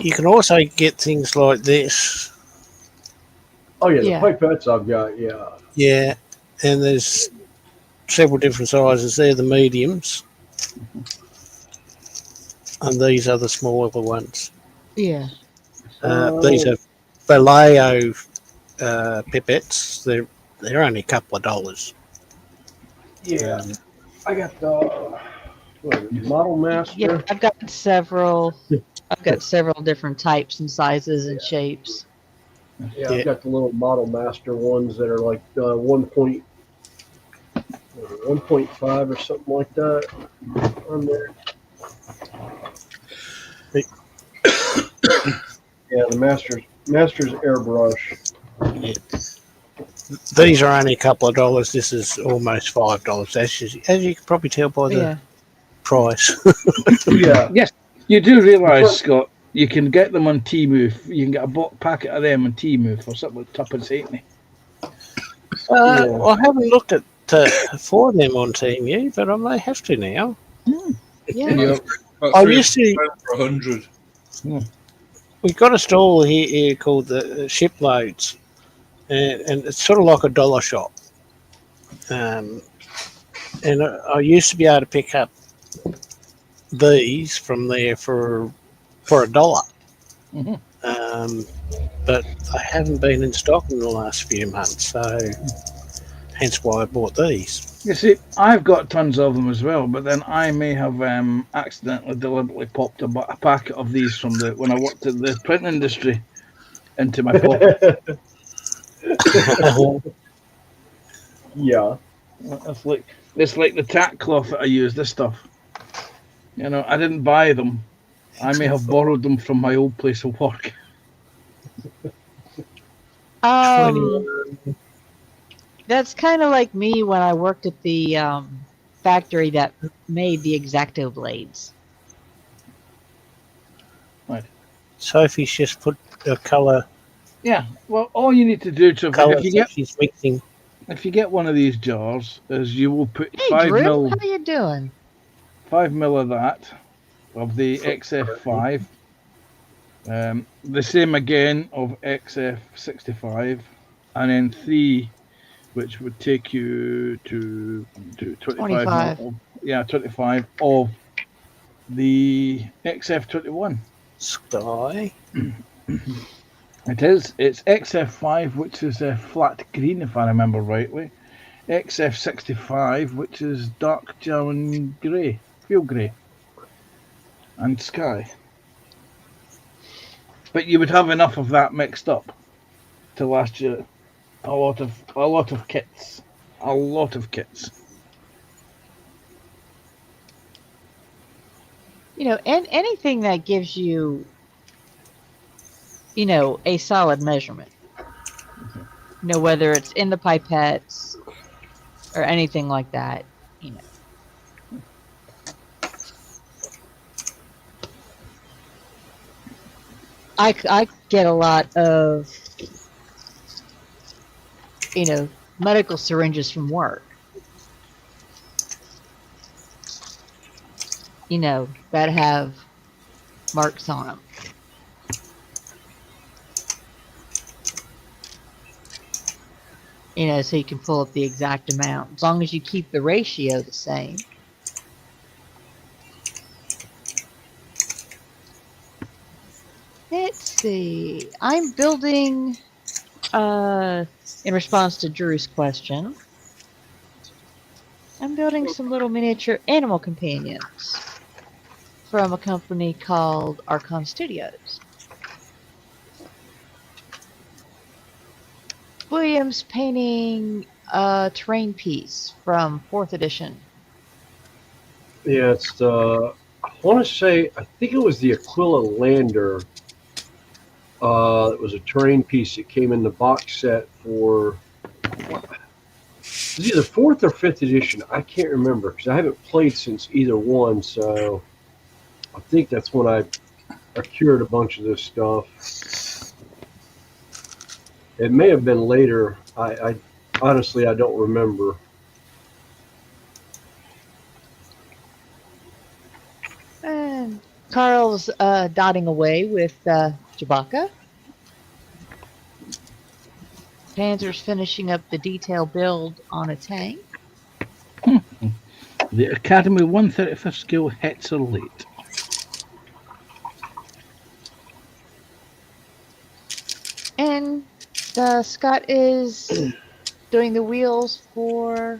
You can also get things like this. Oh yeah, the Yeah. pipettes I've got, yeah. Yeah, and there's several different sizes. They're the mediums, and these are the smaller ones. Yeah. These are Vallejo pipettes. They're only a couple of dollars. Yeah, I got the Model Master. Yeah. I've got several different types and sizes and shapes. Yeah, I've got the little Model Master ones that are like 1.5 or something like that on there. Yeah, the Master's airbrush. These are only a couple of dollars. This is almost $5. As you can probably tell by the price. Yeah. Yes, you do realise, Scott, you can get them on Temu. You can get a packet of them on Temu for something like tuppence halfpenny. Well, I haven't looked at for them on Temu, but I may have to now. Yeah. I used to. For 100. We've got a stall here called the Shiploads, and it's sort of like a dollar shop. And I used to be able to pick up these from there for $1. But I haven't been in stock in the last few months, so hence why I bought these. You see, I've got tons of them as well, but then I may have accidentally, deliberately popped a packet of these from when I worked in the print industry into my pocket. Yeah. It's like the tack cloth that I use. This stuff, I didn't buy them. I may have borrowed them from my old place of work. That's kind of like me when I worked at the factory that made the X-Acto blades. Right. Sophie's just put a colour. Yeah. Well, all you need to do she's mixing. If you get one of these jars, is you will put Hey, 5 Drew, mil. how you doing? 5 mil of that, of the XF5. The same again of XF65, and then 3, which would take you to 25. Mil, 25 of the XF21. Sky. It's XF5, which is a flat green, if I remember rightly. XF65, which is dark German grey, field grey, and sky. But you would have enough of that mixed up to last you a lot of kits. A lot of kits. And anything that gives you, a solid measurement. Whether it's in the pipettes or anything like that. I get a lot of, medical syringes from work. That have marks on them. So you can pull up the exact amount, as long as you keep the ratio the same. Let's see. I'm building, in response to Drew's question, I'm building some little miniature animal companions from a company called Archon Studios. William's painting a terrain piece from 4th edition. Yeah, it's the. I want to say I think it was the Aquila Lander. It was a terrain piece that came in the box set for. It was either 4th or 5th edition. I can't remember because I haven't played since either one. So I think that's when I procured a bunch of this stuff. It may have been later. I honestly I don't remember. And Carl's dotting away with Chewbacca. Panzer's finishing up the detail build on a tank. The Academy 135th skill hits are late. And Scott is doing the wheels for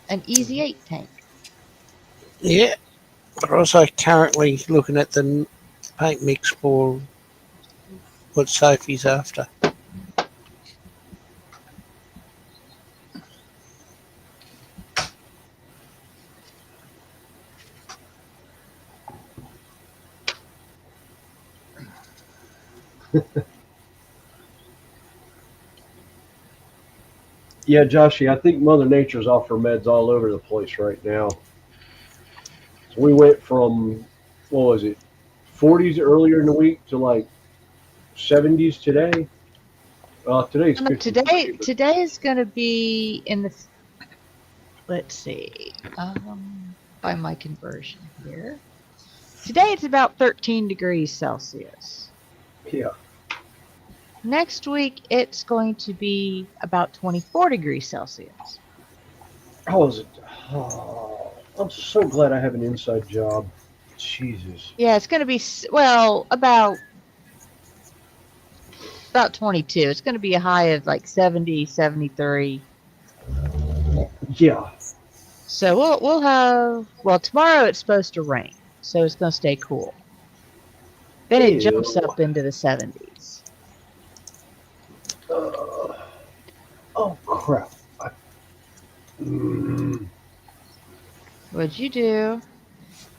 an Easy 8 tank. Yeah. We're also currently looking at the paint mix for what Sophie's after. Yeah, Joshy, I think Mother Nature's off her meds all over the place right now. So we went from, what was it, 40s earlier in the week to like 70s today. Today's 53, but Today is going to be in the. Let's see. By my conversion here. Today it's about 13 degrees Celsius. yeah. Next week it's going to be about 24 degrees Celsius. Oh, I'm so glad I have an inside job. Jesus. Yeah, it's going to be about 22. It's going to be a high of like 70, 73. Yeah. So we'll have, tomorrow it's supposed to rain, so it's going to stay cool. Then it jumps up into the 70s. Oh crap. What'd you do?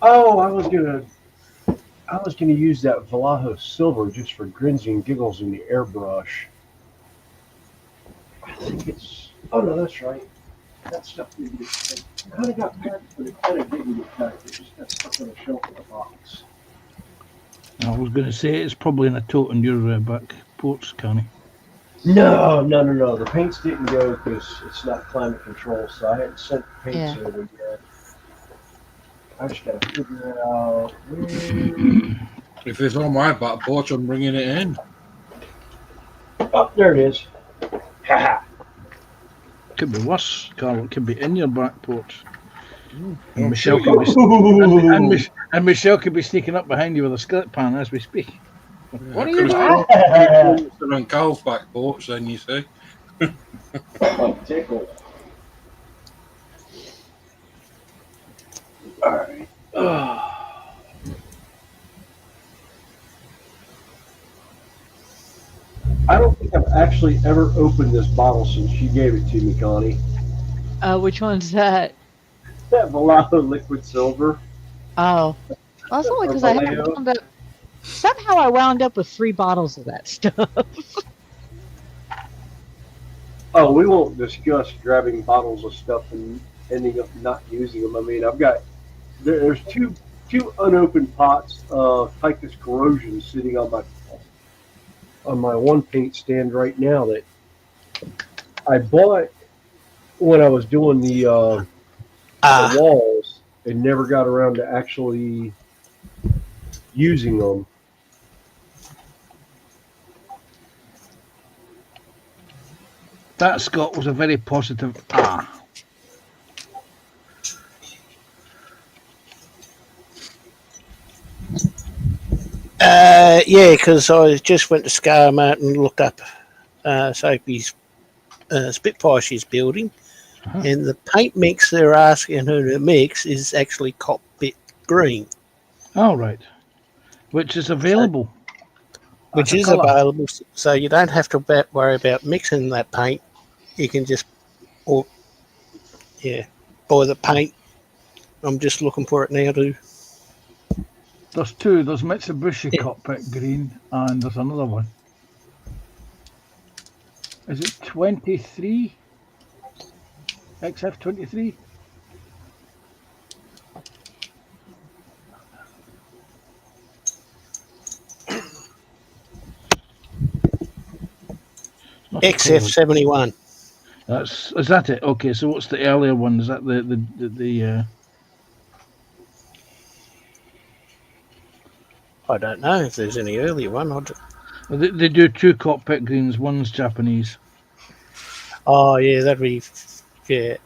Oh, I was gonna use that Vallejo silver just for grins and giggles in the airbrush. I think it's. Oh no, that's right. That stuff didn't get packed. It kind of got packed, but it kind of didn't get packed. It just got stuck on the shelf in the box. I was going to say it's probably in a tote on your back porch, Connie. No. The paints didn't go because it's not climate control, so I hadn't sent the paints over yet. I just gotta figure out where. If it's on my back porch, I'm bringing it in. Oh, there it is. Haha. Could be worse, Carl. It could be in your back porch. And I'm Michelle sure could be, and Michelle could be sneaking up behind you with a skillet pan as we speak. What are you doing? On Carl's back porch, then you see. Tickle. All right. I don't think I've actually ever opened this bottle since she gave it to me, Connie. Which one's that? That Vallejo liquid silver. Oh, well, it's only because I haven't wound up. Somehow I wound up with 3 bottles of that stuff. Oh, we won't discuss grabbing bottles of stuff and ending up not using them. I mean, there's two unopened pots of Ficus corrosion sitting on my on my one paint stand right now that I bought when I was doing the Ah, walls and never got around to actually using them. That, Scott, was a very positive ah. yeah, because I just went to Scarmart and looked up Sophie's Spitfire she's building, Uh-huh. and the paint mix they're asking her to mix is actually cockpit green, All right. Which is so, available as which a is colour. available. So you don't have to worry about mixing that paint. You can just, or yeah, buy the paint. I'm just looking for it now too. There's two. There's Mitsubishi Yeah. cockpit green, and there's another one. Is it 23? XF23? Not a clue. XF71. Is that it? Okay, so what's the earlier one? Is that the I don't know if there's any earlier one. they do two cockpit greens. One's Japanese. Oh yeah, that'd be yeah.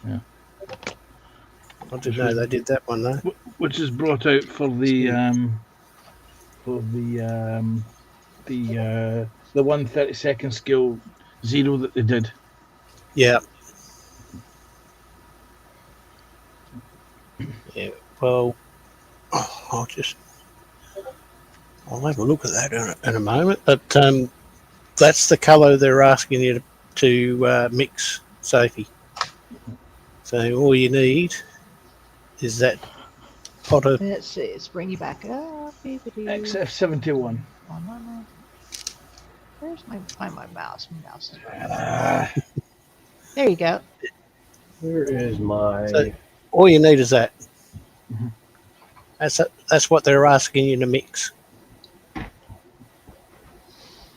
Yeah. I didn't know they did that one though. Which is brought out for the 1/32 scale zero that they did. Yeah. Yeah. Well, I'll have a look at that in a moment. But that's the colour they're asking you to mix, Sophie. So all you need is that pot of. Let's see. Let's bring you back up. XF71. Where's my mouse? My mouse is right. There you go. Where is my? So all you need is that. Mm-hmm. That's what they're asking you to mix.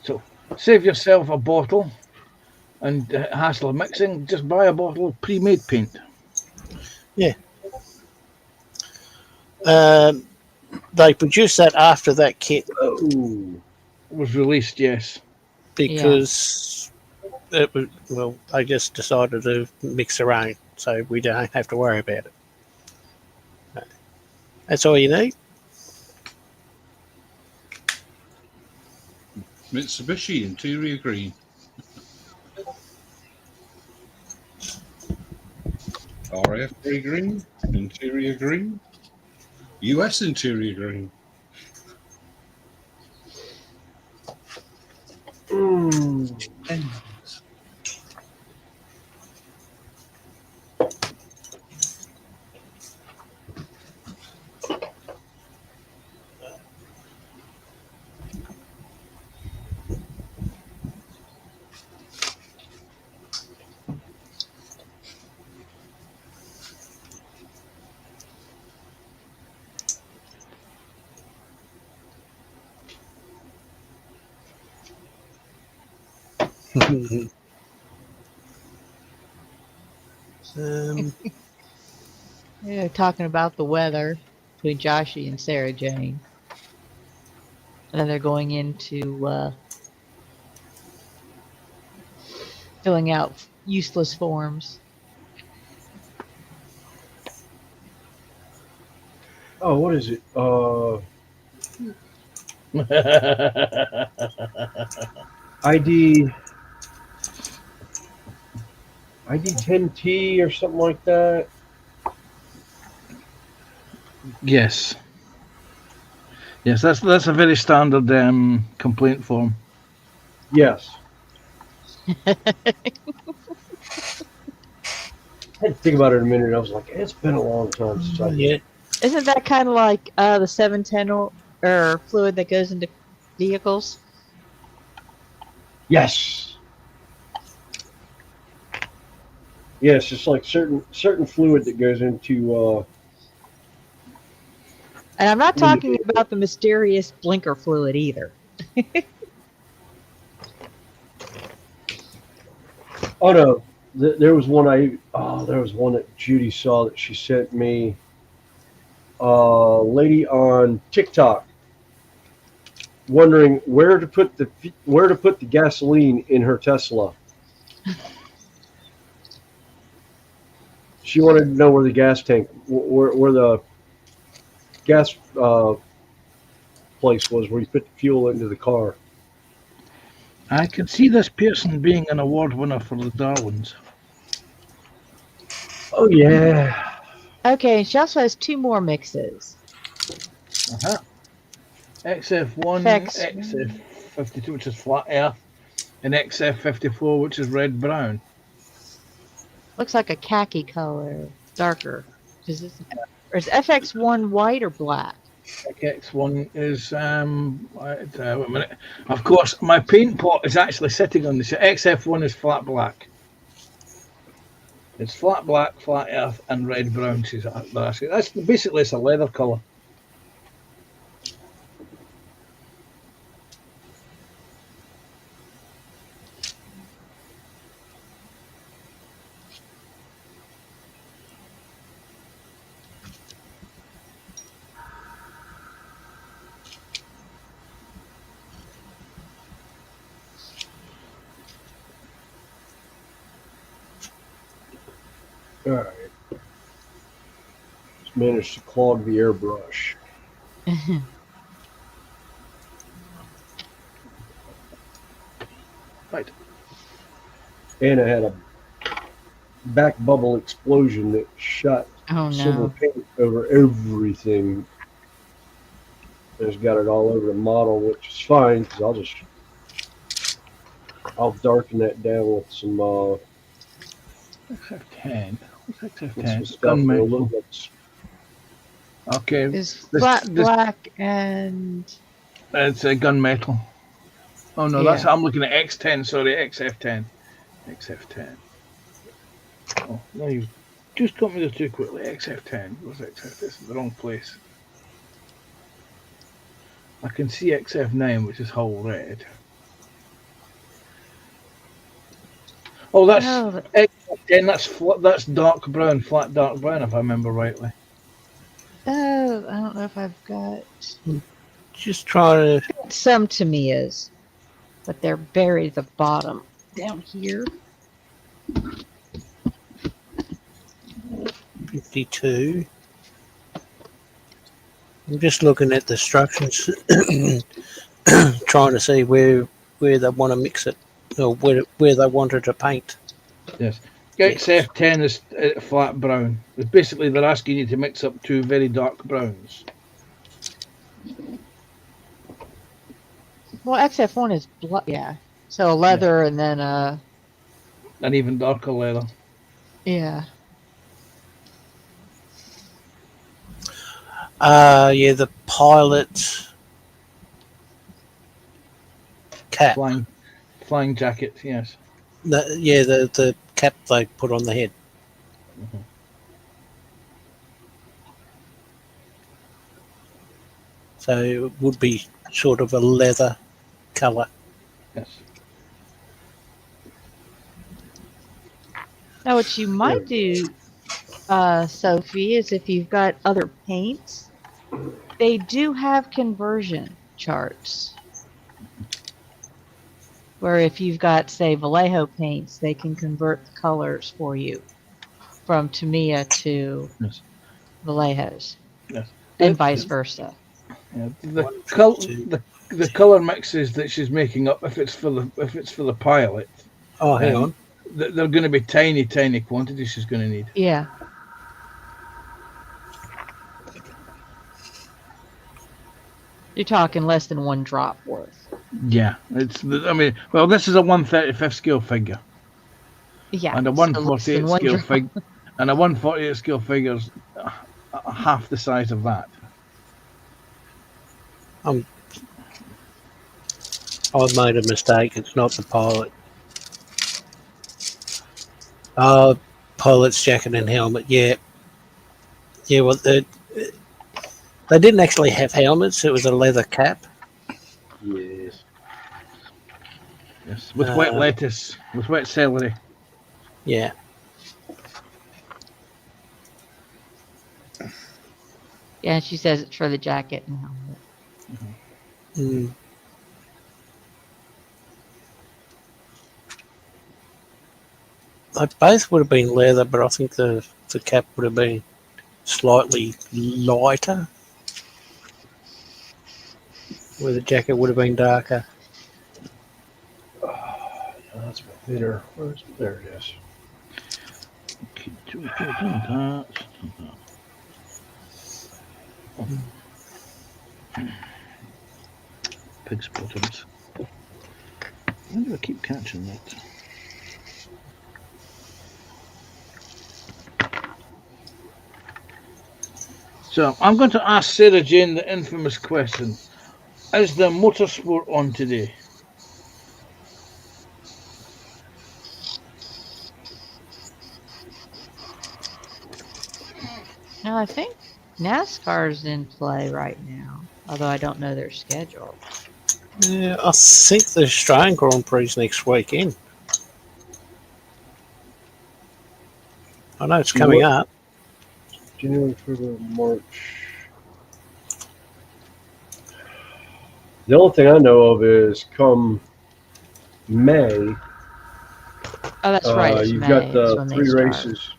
So save yourself a bottle and hassle of mixing. Just buy a bottle of pre-made paint. Yeah. They produced that after that kit Oh, Was released, yes. because it was, well, they just decided to mix their own, so we don't have to worry about it. That's all you need. Mitsubishi interior green. RF green, interior green, US interior green. And Yeah, talking about the weather between Joshy and Sarah Jane. And then they're going into filling out useless forms. oh, what is it? ID 10T or something like that. Yes. Yes, that's a very standard complaint form. Yes. I had to think about it a minute. I was like, it's been a long time since I. Yeah. Isn't that kind of like the 710 or fluid that goes into vehicles? Yes. Yes, it's like certain fluid that goes into. And I'm not talking about the mysterious blinker fluid either. Oh no, there was one there was one that Judy saw that she sent me. Lady on TikTok wondering where to put the gasoline in her Tesla. She wanted to know where the gas tank, where the gas place was, where you put the fuel into the car. I can see this person being an award winner for the Darwins. Oh yeah. Okay, she also has 2 more mixes. Uh-huh. XF1, FX. XF52, which is flat earth, and XF54, which is red brown. Looks like a khaki color, darker. Or is FX1 white or black? X1 is wait a minute. Of course, my paint pot is actually sitting on the XF1 is flat black. It's flat black, flat earth, and red brown. That's basically it's a leather color. All right. Just managed to clog the airbrush. Right. And I had a back bubble explosion that shot Oh silver no. paint over everything. It's got it all over the model, which is fine because I'll darken that down with some XF10. What's with some XF10? stuff a little bit. Okay. Is flat black and It's a gunmetal. Oh no, Yeah. I'm looking at X10. Sorry, XF10. XF10. Oh, no, you just got me there too quickly. XF10. Where's XF? This is the wrong place. I can see XF9, which is whole red. Oh, that's Oh, XF10. That's dark brown, flat dark brown, if I remember rightly. oh, I don't know if I've got Just trying to. some Tamiya's, but they're buried at the bottom down here. 52. I'm just looking at the instructions, trying to see where they want to mix it, or where they wanted to paint. Yes. XF10 is flat brown. Basically, they're asking you to mix up 2 very dark browns. Well, XF1 is yeah. So a leather and then An even darker leather. yeah. Yeah, the pilot cap. Flying jacket, yes. The cap they put on the head. Mm-hmm. So it would be sort of a leather colour. Yes. Now, what you might do, Sophie, is if you've got other paints, they do have conversion charts. Where if you've got, say, Vallejo paints, they can convert the colors for you from Tamiya to Yes. Vallejos, Yes. and vice versa. Yeah. The color mixes that she's making up, if it's for the pilot, Oh, hang on. they're going to be tiny quantities she's going to need. Yeah. You're talking less than 1 drop worth. Yeah, this is a 1/35 scale figure, Yeah. and a so less than 1/48 1 scale drop. figure, and a 1/48 scale figure's half the size of that. I made a mistake. It's not the pilot. Pilot's jacket and helmet. Yeah. Well, they didn't actually have helmets. It was a leather cap. Yes. Yes, with wet lettuce, with wet celery. Yeah. Yeah, she says it's for the jacket and helmet. Mm. They both would have been leather, but I think the cap would have been slightly lighter, where the jacket would have been darker. That's my thinner. There it is. Okay, that. Pig's bottoms. Why do I keep catching that? So I'm going to ask Sarah Jane the infamous question. Is the motorsport on today? No, I think NASCAR's in play right now, although I don't know their schedule. Yeah, I think the Australian Grand Prix next weekend. I know it's coming up. January, February, March. The only thing I know of is come May. Oh, that's right. It's You've May. got That's the when they 3 start. races.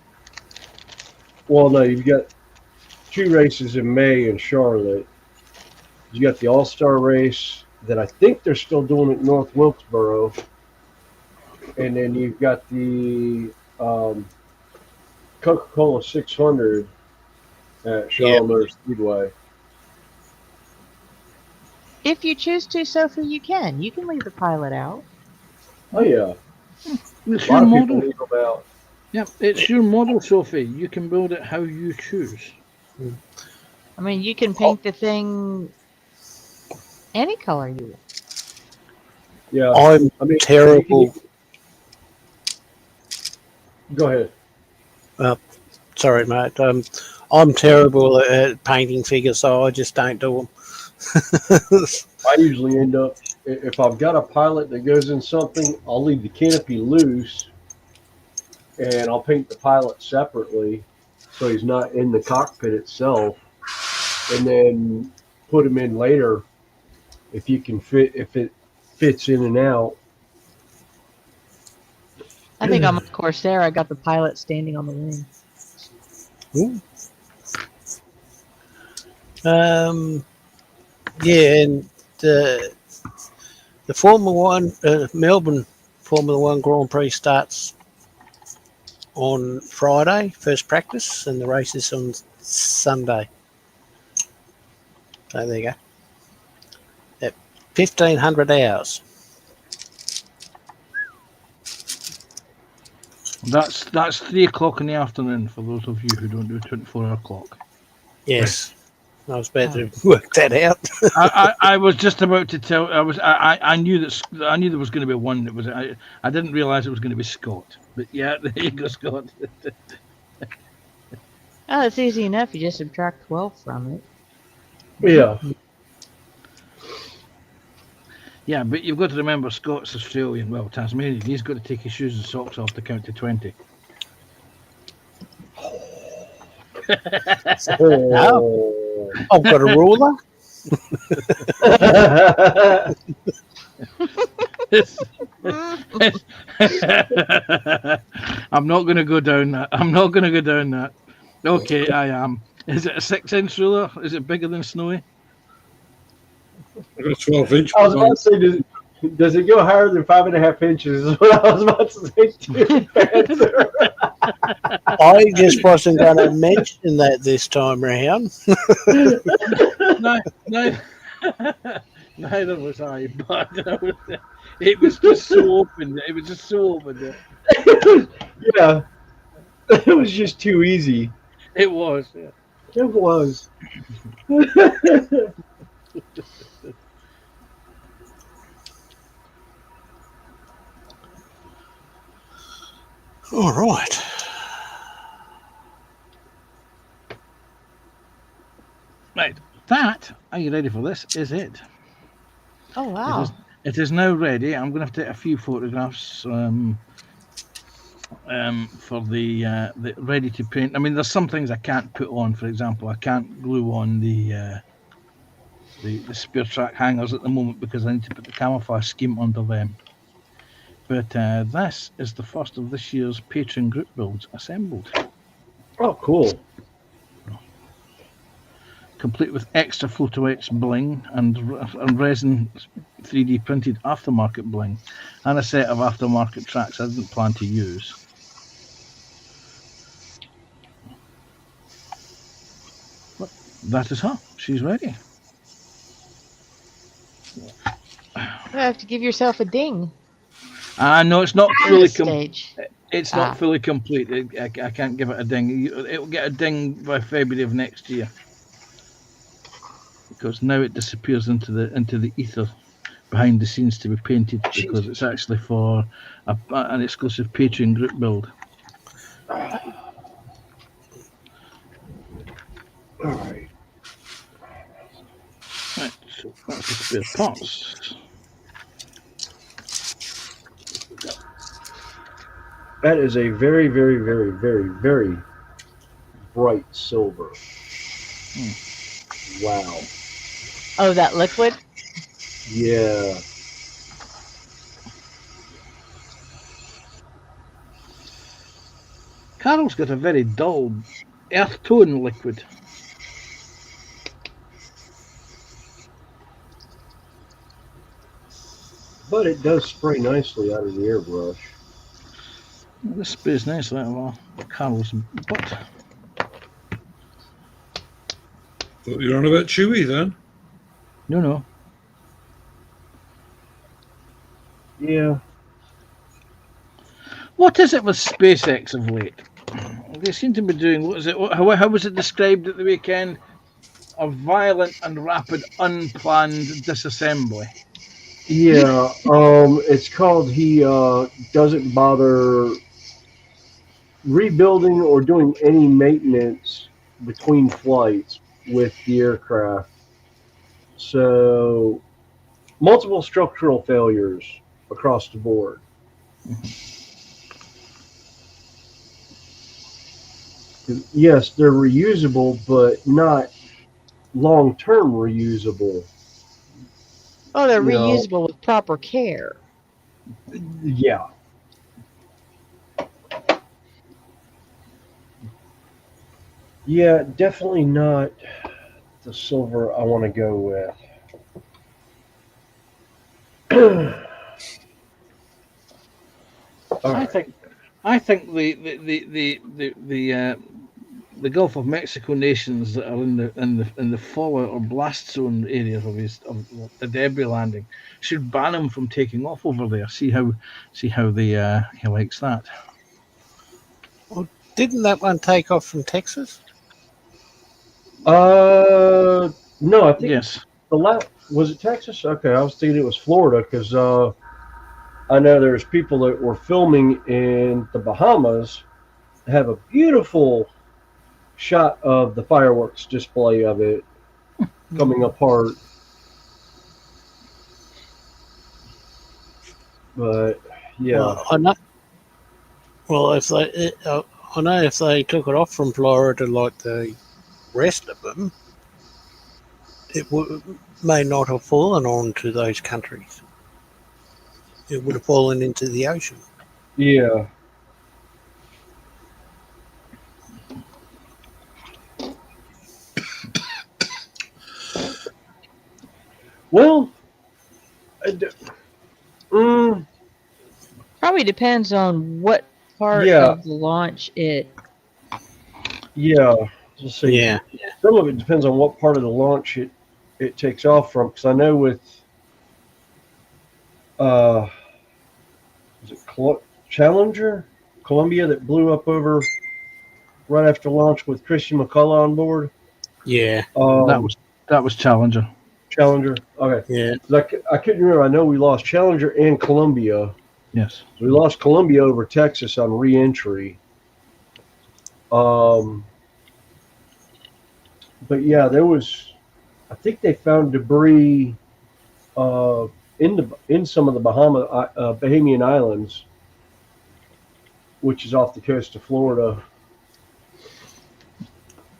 Well, no, you've got 2 races in May in Charlotte. You got the All-Star race that I think they're still doing at North Wilkesboro. And then you've got the Coca-Cola 600 at Charlotte Speedway. If you choose to, Sophie, you can. You can leave the pilot out. Oh, yeah. It's A lot your of people model. leave them out. Yeah, it's your model, Sophie. You can build it how you choose. I mean, you can paint the thing any color you want. Yeah. I'm I mean, terrible. Go ahead. Sorry, mate. I'm terrible at painting figures, so I just don't do them. I usually end up, if I've got a pilot that goes in something, I'll leave the canopy loose and I'll paint the pilot separately so he's not in the cockpit itself, and then put him in later if it fits in and out. I think on my Corsair, I got the pilot standing on the wing. Ooh. Yeah, and the Formula One, Melbourne Formula One Grand Prix starts on Friday, first practice, and the race is on Sunday. So there you go. At 1,500 hours. That's 3 o'clock in the afternoon for those of you who don't do 24-hour clock. Yes. I was about to work that out. I was just about to tell. I knew there was going to be one that was. I didn't realise it was going to be Scott. But yeah, there you go, Scott. Oh, it's easy enough. You just subtract 12 from it. Yeah. Yeah, but you've got to remember Scott's Australian, well, Tasmanian. He's got to take his shoes and socks off to count to 20. Oh. I've got a ruler. I'm not going to go down that. Okay, I am. Is it a 6-inch ruler? Is it bigger than Snowy? I've got a 12-inch. I was about to say, does it go higher than 5.5 inches? Is what I was about to say too. I just wasn't going to mention that this time round. No. Neither was I, but it was just so open. It was just so open. Yeah. It was just too easy. It was. Yeah. It was. All right. Right. That, are you ready for this? Is it? Oh, wow. It is now ready. I'm going to have to take a few photographs for the ready to paint. I mean, there's some things I can't put on. For example, I can't glue on the spare track hangers at the moment because I need to put the camouflage scheme under them. But this is the first of this year's Patreon group builds assembled, Oh, cool. complete with extra Floataway bling and resin 3D printed aftermarket bling, and a set of aftermarket tracks I didn't plan to use. But that is her. She's ready. You have to give yourself a ding. No, it's not At fully this stage. It's not fully complete. I can't give it a ding. It will get a ding by February of next year, because now it disappears into the ether behind the scenes to be painted, because it's actually for an exclusive Patreon group build. All right. Right, so that's the spare parts. That is a very, very, very, very, very bright silver. Wow. Oh, that liquid? Yeah. Carol's got a very dull earth tone liquid. But it does spray nicely out of the airbrush. This sprays nicely out of Carol's butt. But you're on about Chewy then? No. Yeah. What is it with SpaceX of late? They seem to be doing, what is it? How was it described at the weekend? A violent and rapid unplanned disassembly. Yeah. It's called he doesn't bother rebuilding or doing any maintenance between flights with the aircraft. So multiple structural failures across the board. Yes, they're reusable, but not long-term reusable. Oh, they're You know. reusable with proper care. Yeah. Yeah, definitely not the silver I want to go with. All right. I think the Gulf of Mexico nations that are in the fallout or blast zone areas of the debris landing should ban him from taking off over there. See how he likes that. Well, didn't that one take off from Texas? No, I think Yes. the last was it Texas? Okay, I was thinking it was Florida because I know there's people that were filming in the Bahamas have a beautiful shot of the fireworks display of it coming apart. But yeah, Well, I know. Well, I know if they took it off from Florida like the rest of them, it may not have fallen onto those countries. It would have fallen into the ocean. yeah. Well, Probably depends on what part Yeah. of the launch it. yeah. Just see. Yeah. Some of it depends on what part of the launch it takes off from. Because I know with was it Challenger, Columbia, that blew up over right after launch with Christian McCullough on board. Yeah. That was Challenger. Challenger. Okay. Yeah. 'Cause I couldn't remember. I know we lost Challenger and Columbia. Yes. We lost Columbia over Texas on re-entry. But yeah, there was. I think they found debris in some of the Bahamian islands which is off the coast of Florida.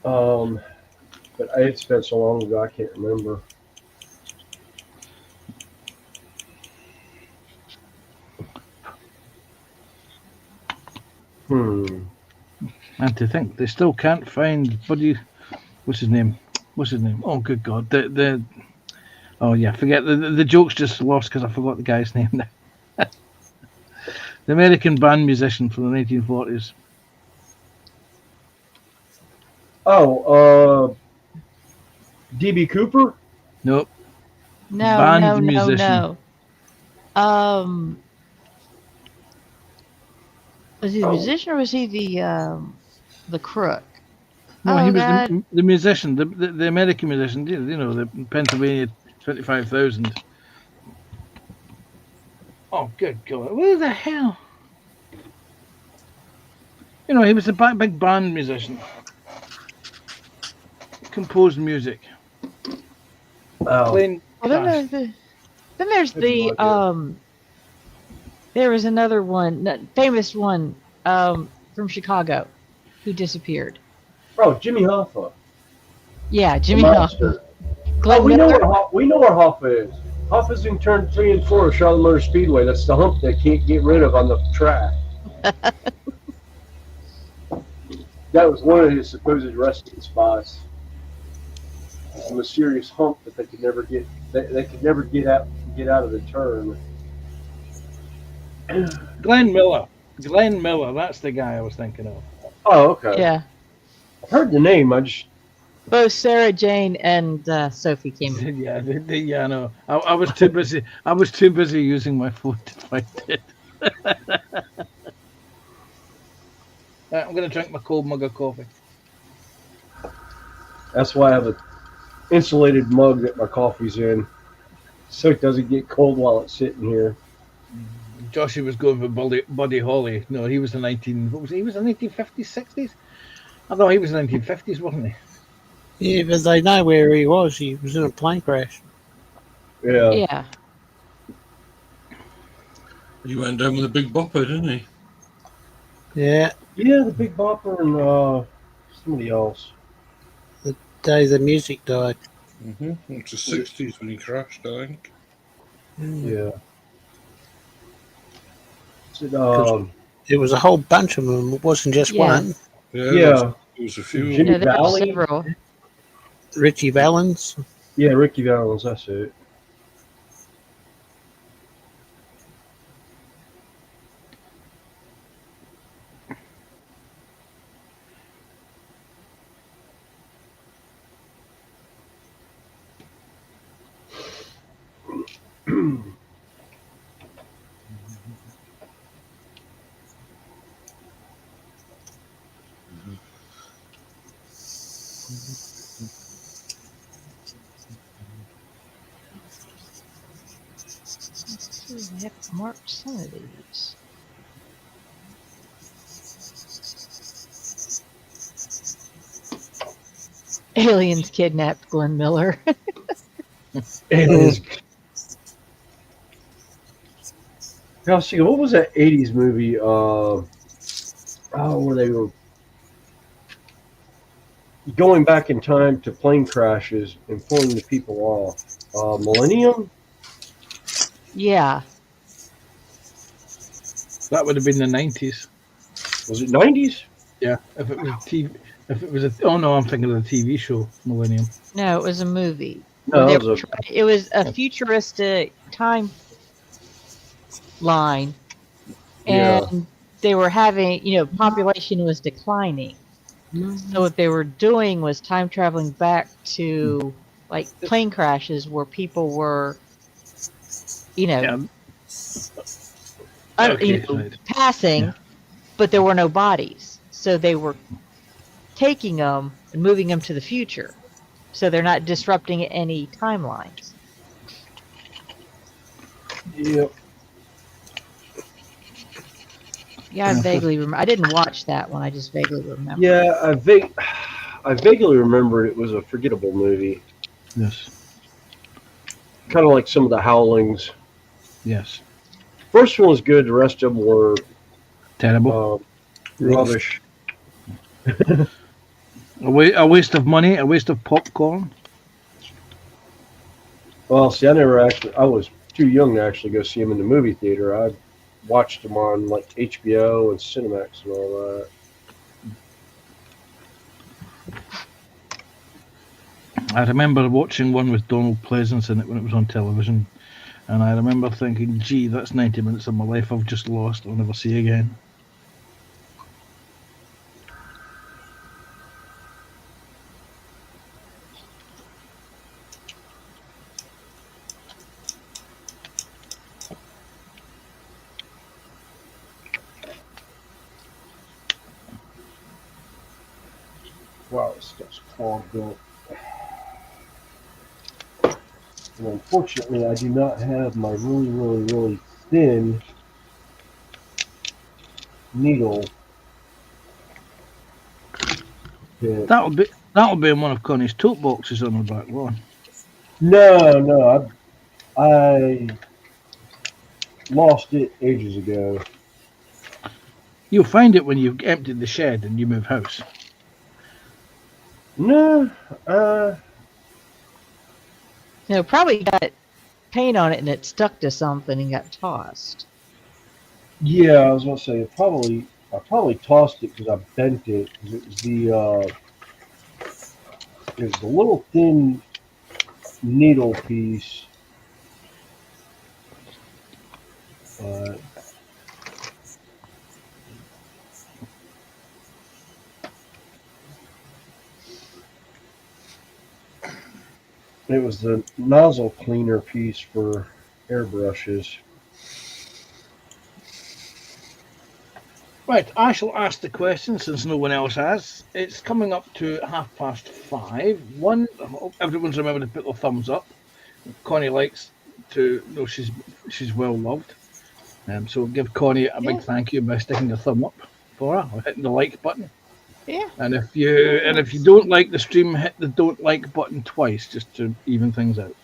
But it's been so long ago I can't remember. And to think they still can't find what's his name? Oh, good God! Forget the joke's just lost because I forgot the guy's name now. The American band musician from the 1940s. Oh, D.B. Cooper? Nope. No, Band musician. no. Was he the musician or was he the crook? No, Oh, he was God. the musician, the American musician. You know, the Pennsylvania 25,000. Oh, good God! What the hell? You know, he was a big band musician. Composed music. Oh, Playing. Well, then there's I have no idea. there was another one, famous one, from Chicago, who disappeared. Oh, Jimmy Hoffa. Yeah, The Jimmy Hoffa. monster. Glenn We know Miller. we know where Hoffa is. Hoffa's in turn 3 and 4 of Charlotte Motor Speedway. That's the hump they can't get rid of on the track. That was one of his supposed resting spots. It's a mysterious hump that they could never get. They could never get out of the turn. Glenn Miller. Glenn Miller. That's the guy I was thinking of. Oh, okay. Yeah. I've heard the name. I just Both Sarah Jane and Sophie came in. Yeah, no. I was too busy. I was too busy using my phone to find it. I'm going to drink my cold mug of coffee. that's why I have an insulated mug that my coffee's in, so it doesn't get cold while it's sitting here. Joshy was going for Buddy Holly. No, he was the 1950s, 60s? I know he was the 1950s, wasn't he? Yeah, but they know where he was. He was in a plane crash. Yeah. Yeah. He went down with a big bopper, didn't he? Yeah, Yeah, the Big Bopper and somebody else. the day the music died. It's the 60s when he crashed, I think. Yeah. Is it, It was a whole bunch of them. It wasn't just Yeah. one. Yeah. There was a few. Jimmy No, there were Valley? several. Richie Valens. Yeah, Ricky Valens, that's it. Let's see, I have to mark some of these. Aliens kidnapped Glenn Miller. And now, see, what was that 80s movie? Where they were going back in time to plane crashes and pulling the people off. Millennium? Yeah. That would have been the 90s. Was it 90s? Yeah, if it was TV. If it was oh no, I'm thinking of the TV show Millennium. No, it was a movie. No, They that were was it was a futuristic time line, Yeah. and they were having, population was declining. So what they were doing was time traveling back to like plane crashes where people were, Yeah. Right. passing, but there were no bodies. So they were taking them and moving them to the future. So they're not disrupting any timelines. Yep. Yeah, I vaguely remember. I didn't watch that one. I just vaguely remember. Yeah, I vaguely remember it was a forgettable movie. Yes. Kind of like some of the Howlings. Yes. First one was good. The rest of them were Terrible. Rubbish. A waste of money, a waste of popcorn. Well, see, I was too young to actually go see him in the movie theater. I watched him on like HBO and Cinemax and all that. I remember watching one with Donald Pleasance in it when it was on television, and I remember thinking, gee, that's 90 minutes of my life I've just lost, I'll never see again. Wow, this stuff's clogged up. And unfortunately, I do not have my really, really, really thin needle pit. That'll be in one of Connie's tote boxes on the back lawn. No, I lost it ages ago. You'll find it when you've emptied the shed and you move house. No, No, probably got paint on it and it stuck to something and got tossed. yeah, I was gonna say I probably tossed it because I bent it because it was the little thin needle piece. It was the nozzle cleaner piece for airbrushes. Right, I shall ask the question since no one else has. It's coming up to 5:30. Everyone's remembered to put their thumbs up. Connie likes to know she's well loved. So give Connie a big thank you by sticking a thumb up for her or hitting the like button. Yeah. And if you don't like the stream, hit the don't like button twice just to even things out.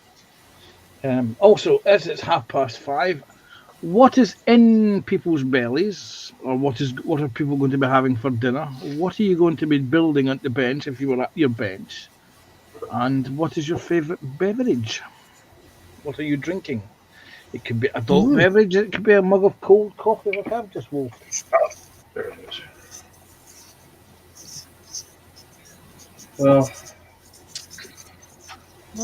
Also, as it's 5:30, what is in people's bellies, or what are people going to be having for dinner? What are you going to be building at the bench if you were at your bench? And what is your favourite beverage? What are you drinking? It could be adult beverage. It could be a mug of cold coffee like I've just wolfed. There it is. Well,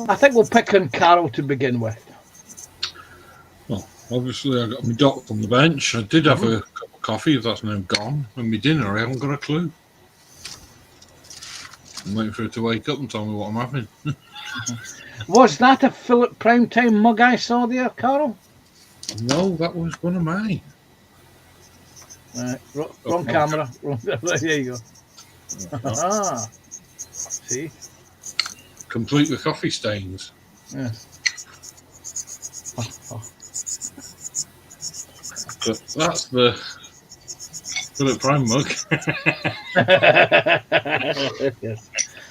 I think we'll pick on Carol to begin with. Well, obviously, I got my doc on the bench. I did have a cup of coffee, that's now gone. And my dinner, I haven't got a clue. I'm waiting for her to wake up and tell me what I'm having. Was that a Philip Primetime mug I saw there, Carol? No, that was one of mine. Wrong camera. There you go. See? Complete with coffee stains. Yes. But that's the Philip Prime mug. Yes.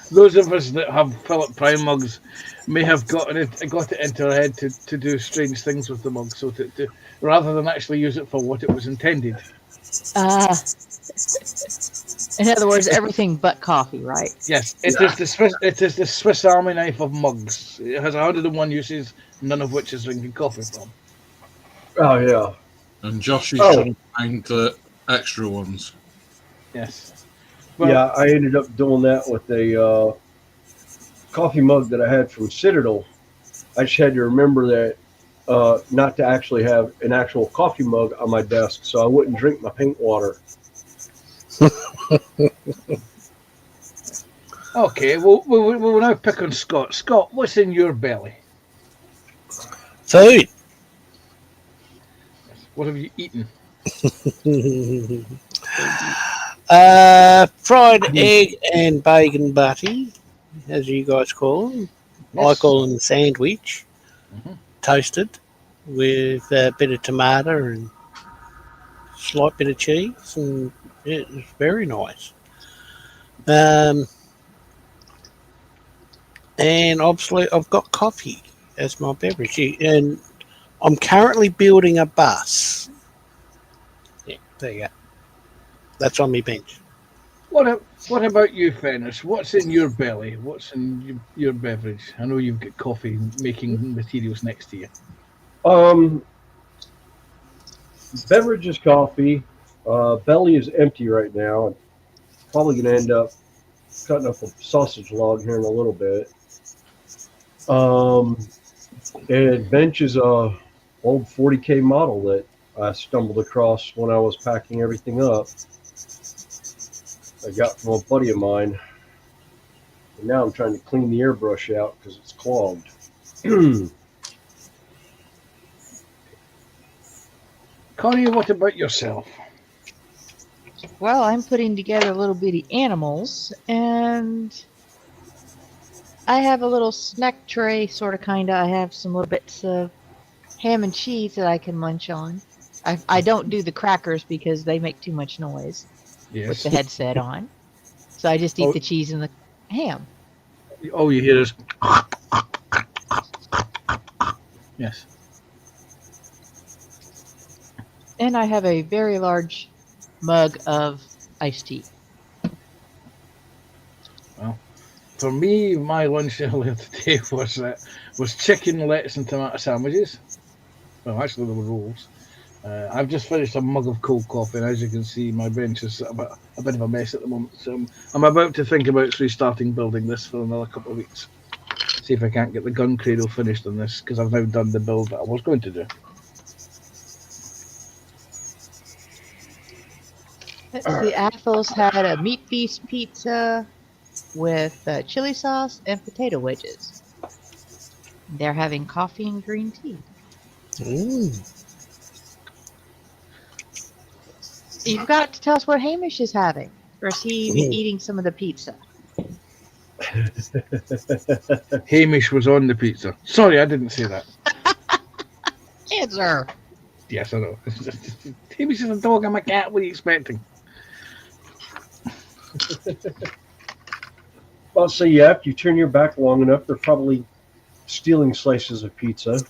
Those of us that have Philip Prime mugs may have got it into our head to do strange things with the mug, so to rather than actually use it for what it was intended. In other words, everything but coffee, right? Yes, it is the Swiss Army knife of mugs. It has 101 uses, none of which is drinking coffee from. oh yeah. And Josh is trying to find the extra ones. Yes. Well, Yeah, I ended up doing that with a coffee mug that I had from Citadel. I just had to remember that not to actually have an actual coffee mug on my desk, so I wouldn't drink my paint water. Okay, we'll now pick on Scott. Scott, what's in your belly? Food. What have you eaten? Fried egg and bacon butty, as you guys call them. Yes. I call them sandwich. Mm-hmm. Toasted with a bit of tomato and slight bit of cheese, and it's very nice. And obviously I've got coffee as my beverage, and I'm currently building a bus. Yeah, there you go. That's on my bench. What about you, Fenris? What's in your belly? What's in your beverage? I know you've got coffee making materials next to you. Um, beverage is coffee. Belly is empty right now. I'm probably gonna end up cutting up a sausage log here in a little bit. Um, and bench is a old 40K model that I stumbled across when I was packing everything up. I got from a buddy of mine. And now I'm trying to clean the airbrush out because it's clogged. Connie, what about yourself? Well, I'm putting together little bitty animals, and I have a little snack tray, sort of, kind of. I have some little bits of ham and cheese that I can munch on. I don't do the crackers because they make too much noise with Yes. the headset on. So I just eat the cheese and the ham. All you hear is yes. And I have a very large mug of iced tea. Well, for me, my lunch earlier today was chicken, lettuce, and tomato sandwiches. Well, actually, there were rolls. I've just finished a mug of cold coffee, and as you can see, my bench is a bit of a mess at the moment. So I'm about to think about restarting building this for another couple of weeks. See if I can't get the gun cradle finished on this, because I've now done the build that I was going to do. Let's see, Athel's had a meat feast pizza with chili sauce and potato wedges. They're having coffee and green tea. You've got to tell us what Hamish is having, or is he eating some of the pizza? Hamish was on the pizza. Sorry, I didn't say that. Answer. Yes, I know. Hamish is a dog. I'm a cat. What are you expecting? Well, so yeah, if you turn your back long enough, they're probably stealing slices of pizza.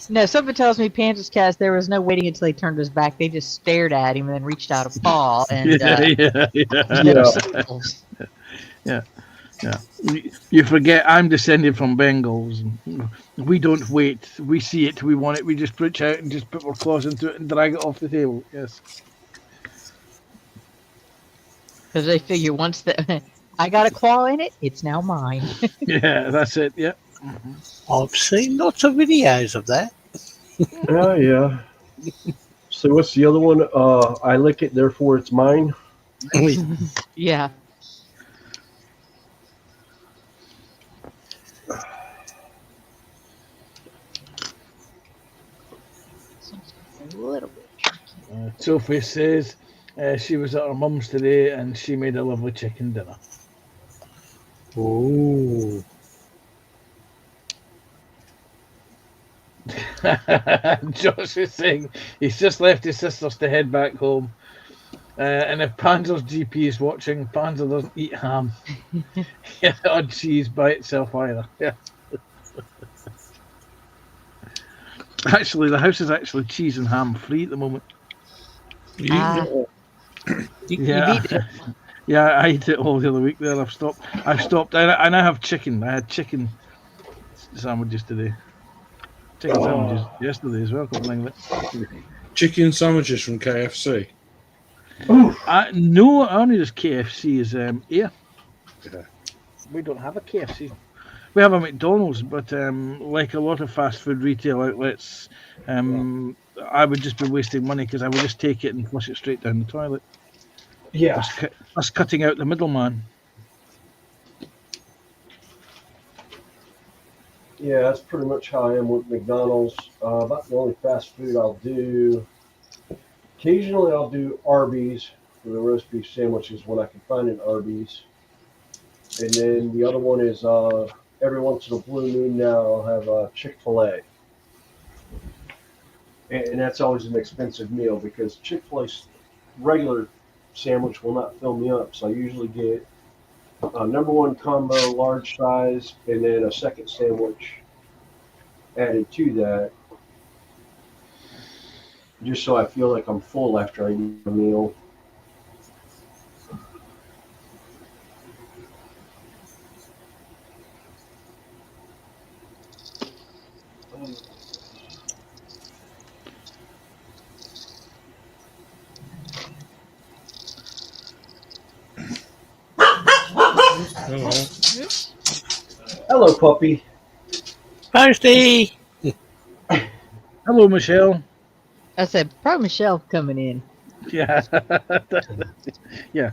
No, something tells me Panter's Cast, there was no waiting until he turned his back. They just stared at him and then reached out a paw. And, Yeah. You forget I'm descended from Bengals. We don't wait. We see it. We want it. We just reach out and just put our claws into it and drag it off the table. Yes. Because they figure once I got a claw in it, it's now mine. Yeah, that's it. Yeah. I've seen lots of videos of that. Oh, yeah. So what's the other one? I lick it, therefore it's mine. Yeah. A little bit. Sophie says she was at her mum's today and she made a lovely chicken dinner. Ooh. Josh is saying he's just left his sisters to head back home. And if Panzer's GP is watching, Panzer doesn't eat ham or cheese by itself either. Yeah. Actually, the house is actually cheese and ham free at the moment. Ah. Yeah. Yeah, I ate it all the other week there. I've stopped. I now have chicken. I had chicken sandwiches today. Chicken sandwiches yesterday as well. Chicken sandwiches from KFC. No, only just KFC is here. Yeah. We don't have a KFC. We have a McDonald's, but like a lot of fast food retail outlets, I would just be wasting money because I would just take it and flush it straight down the toilet. Yeah. That's cutting out the middleman. Yeah, that's pretty much how I am with McDonald's. About the only fast food I'll do. Occasionally I'll do Arby's for the roast beef sandwiches when I can find an Arby's. And then the other one is every once in a blue moon now I'll have Chick-fil-A. And that's always an expensive meal because Chick-fil-A's regular sandwich will not fill me up. So I usually get number one combo, large size, and then a second sandwich added to that. just so I feel like I'm full after I eat a meal. Oh, well. Hello, puppy. Posty! Hello, Michelle. I said, pro Michelle coming in. Yeah. Yeah.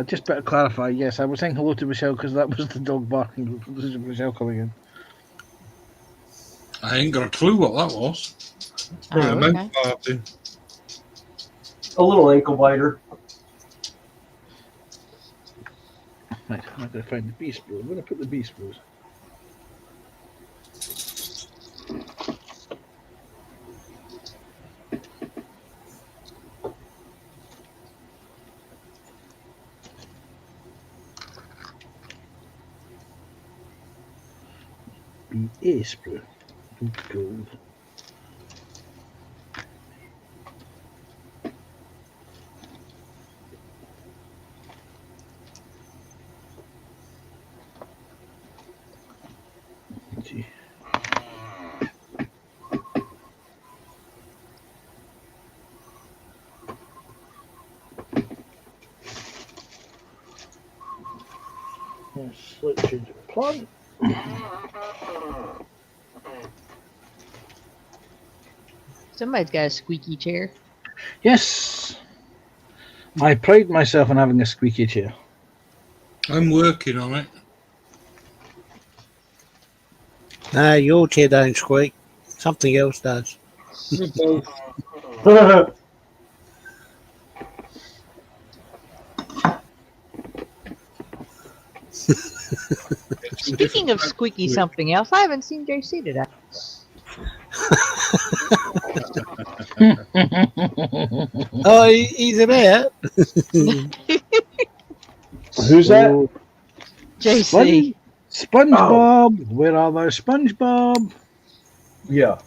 Just better clarify. Yes, I was saying hello to Michelle because that was the dog barking. This is Michelle coming in. I ain't got a clue what that was. It's probably Oh, a mouth okay. party. A little ankle biter. Right, I'm going to find the beast brew. I'm going to put the beast brews. BS brew. Gold. Okay. Let's change the plant. Somebody's got a squeaky chair. Yes. I pride myself on having a squeaky chair. I'm working on it. No, your chair don't squeak. Something else does. We're both. Speaking of squeaky something else, I haven't seen JC today. Oh, he's about. Who's that? Oh, JC. SpongeBob. Where are thou, SpongeBob? Yeah.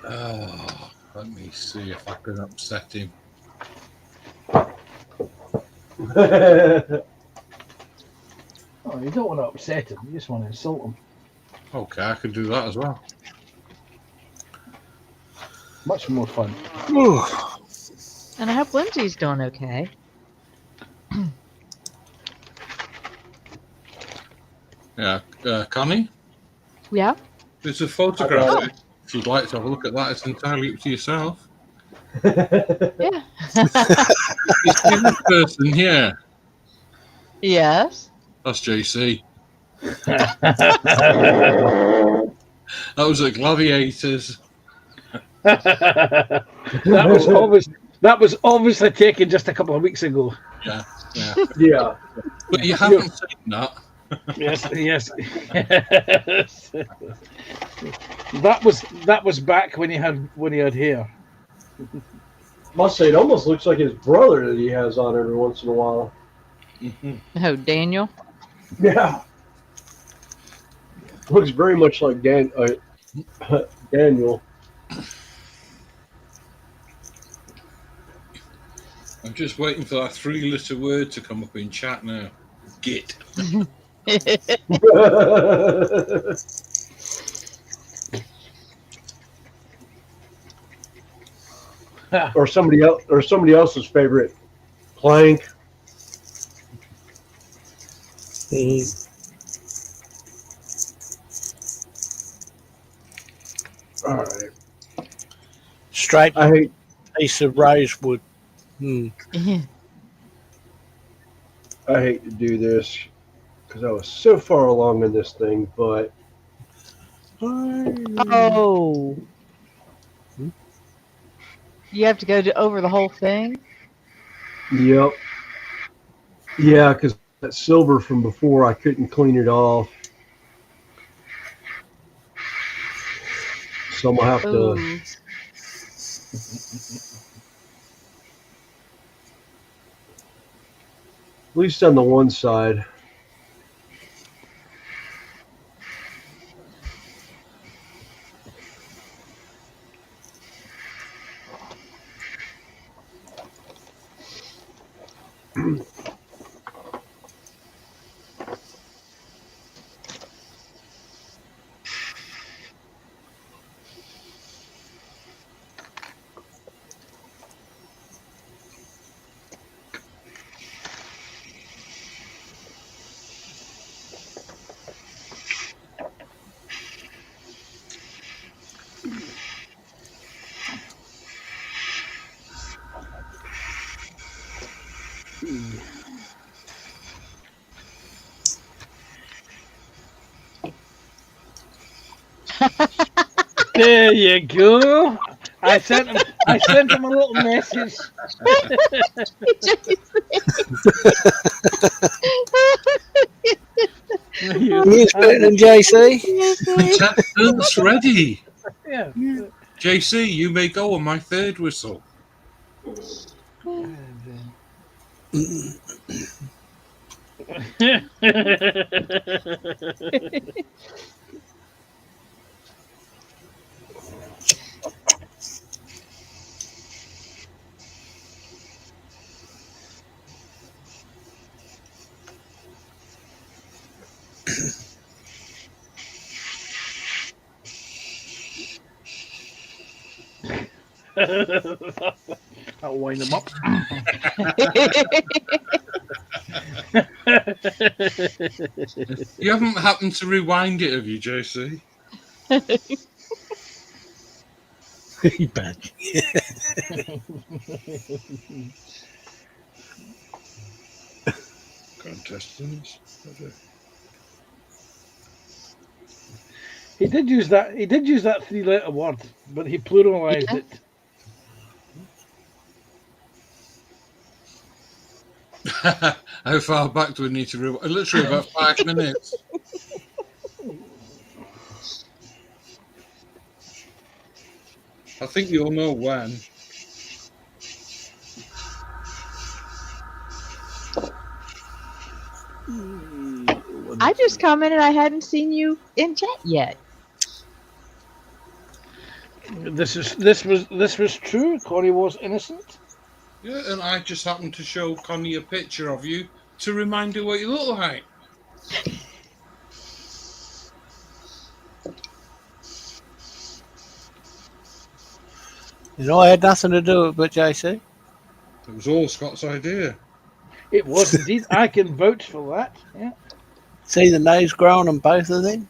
Oh, let me see if I can upset him. Oh, you don't want to upset him. You just want to insult him. Okay, I can do that as well. Much more fun. And I hope Lindsay's doing okay. Yeah, Connie, Yeah? there's a photograph. got there. If you'd like to have a look at that, it's entirely up to yourself. Yeah. You see this person here? Yes. That's JC. That That was at Gladiators. was obvious. That was obviously taken just a couple of weeks ago. Yeah. Yeah. But you haven't seen that. Yes, yes. that was back when he had hair. Must say, it almost looks like his brother that he has on every once in a while. Oh, Daniel. Yeah. Looks very much like Daniel. I'm just waiting for that 3-letter word to come up in chat now. Git. or somebody else's favorite plank. All right. Straight I hate piece of rosewood. I hate to do this because I was so far along in this thing, but Oh. You have to go over the whole thing? yep. Yeah, because that silver from before, I couldn't clean it off. So I'm going to have to. Ooh. At least on the one side. There you go. I sent him a little message. You spitting, JC? Contestants ready. Yeah. JC, you may go on my third whistle. I'll wind them up. You haven't happened to rewind it, have you, JC? Bad. Contestants. He did use that 3-letter word, but he pluralized Yeah. it. How far back do we need to rewind? Literally about 5 minutes. I think you'll know when. I just commented I hadn't seen you in chat yet. This was true. Corey was innocent. Yeah, and I just happened to show Connie a picture of you to remind her what you look like. You know, I had nothing to do with it, but JC. It was all Scott's idea. It was indeed. I can vouch for that. Yeah. See the nose growing on both of them?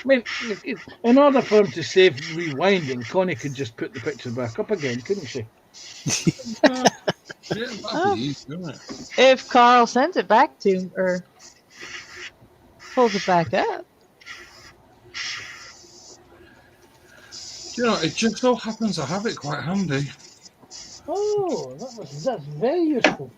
I mean, in order for him to save rewinding, Connie could just put the picture back up again, couldn't she? Yeah, that'd be easy, wouldn't it? If Carl sends it back to him or pulls it back up. You know, it just so happens I have it quite handy. Oh, that's very useful.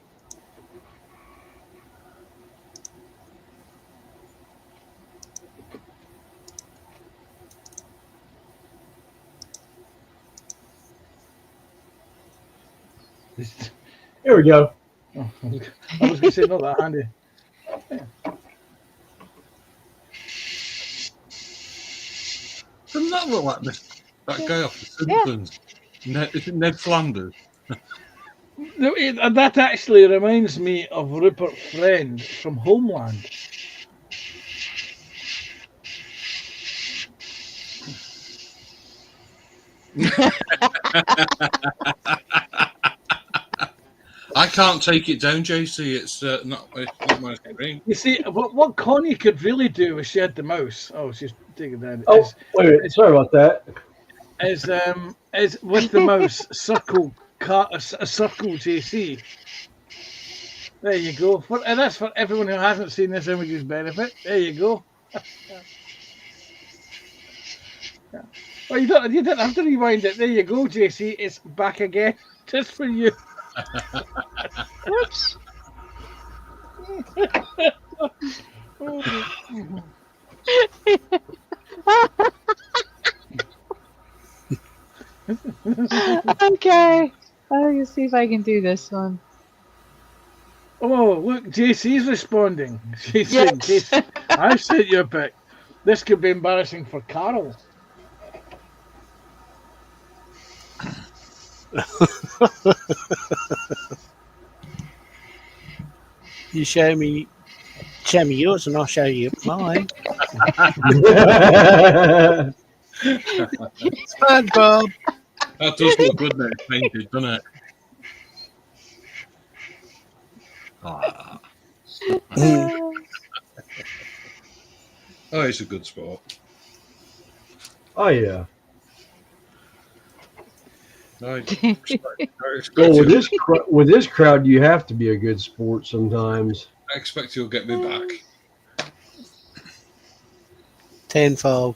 Here we go. Oh, I was going to say not that handy. Doesn't that look like that guy off The Simpsons? Is it Ned Flanders? That actually reminds me of Rupert Friend from Homeland. I can't take it down, JC. It's not my screen. You see, what Connie could really do if she had the mouse. Oh, she's taking down. Oh, wait a minute. Sorry about that. Is with the mouse circle JC. There you go. And that's for everyone who hasn't seen this image's benefit. There you go. Yeah. Well, you don't have to rewind it. There you go, JC. It's back again, just for you. Whoops. Okay. I'm gonna see if I can do this one. Oh, look, JC's responding. She's saying, Yes. I sent you a pic. This could be embarrassing for Carol. You show me yours, and I'll show you mine. SpongeBob. That does look good now. It's painted, doesn't it? Ah. Oh, he's a good sport. Oh yeah. I Well, with this crowd, you have to be a good sport sometimes. expect you'll get me back. Tenfold.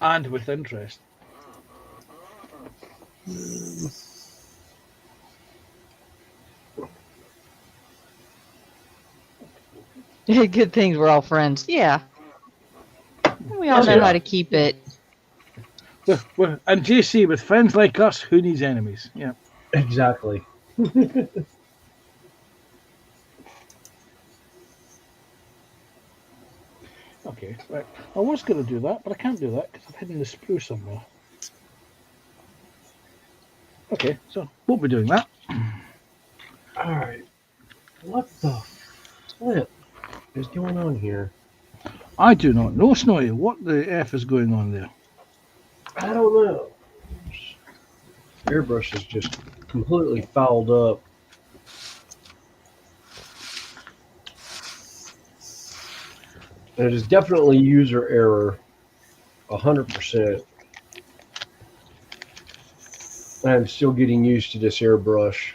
And with interest. Good things we're all friends. Yeah. We all know Yeah. how to keep it. And JC, with friends like us, who needs enemies? Yeah. Exactly. Okay, right. I was going to do that, but I can't do that because I've hidden the sprue somewhere. Okay, so won't be doing that. All right. What the flip is going on here? I do not know, Snowy. What the F is going on there? I don't know. Airbrush is just completely fouled up. And it is definitely user error, 100%. I'm still getting used to this airbrush.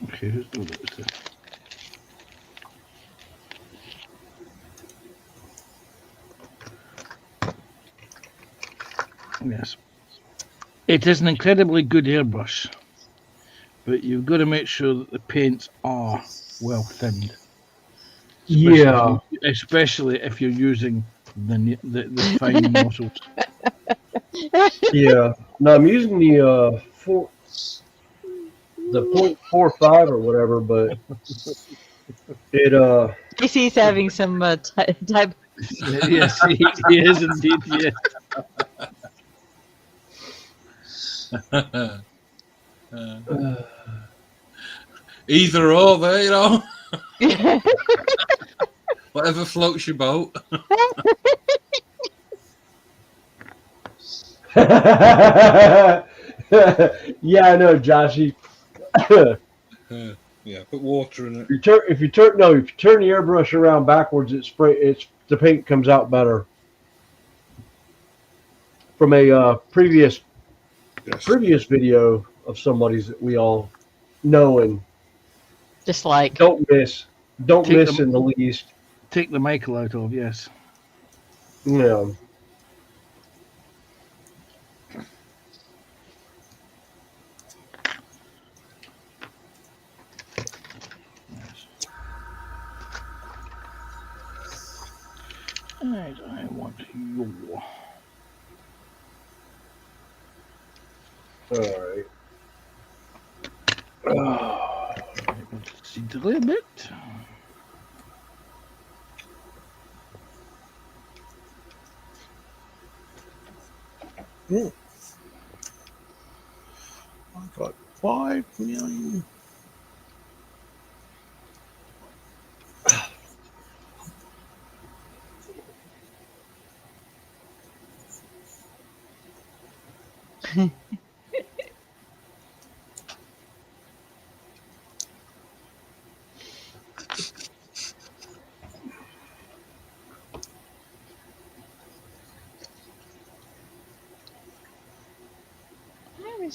Okay, who's doing it? Yes. It is an incredibly good airbrush, but you've got to make sure that the paints are well thinned. Yeah. Especially if you're using the fine morsels. Yeah. No, I'm using the 0.45 or whatever, but it JC's having some type. Yes, he is indeed. Yeah. Either or, there, you know. Whatever floats your boat. Yeah, I know, Joshy. Yeah, put water in it. If you turn the airbrush around backwards, the paint comes out better. From a previous video of somebody's that we all know and Just like. don't miss Take in the least. Take the Michael out of, yes. Yeah. Right, I want your. All right. See a little bit. I've got 5 million.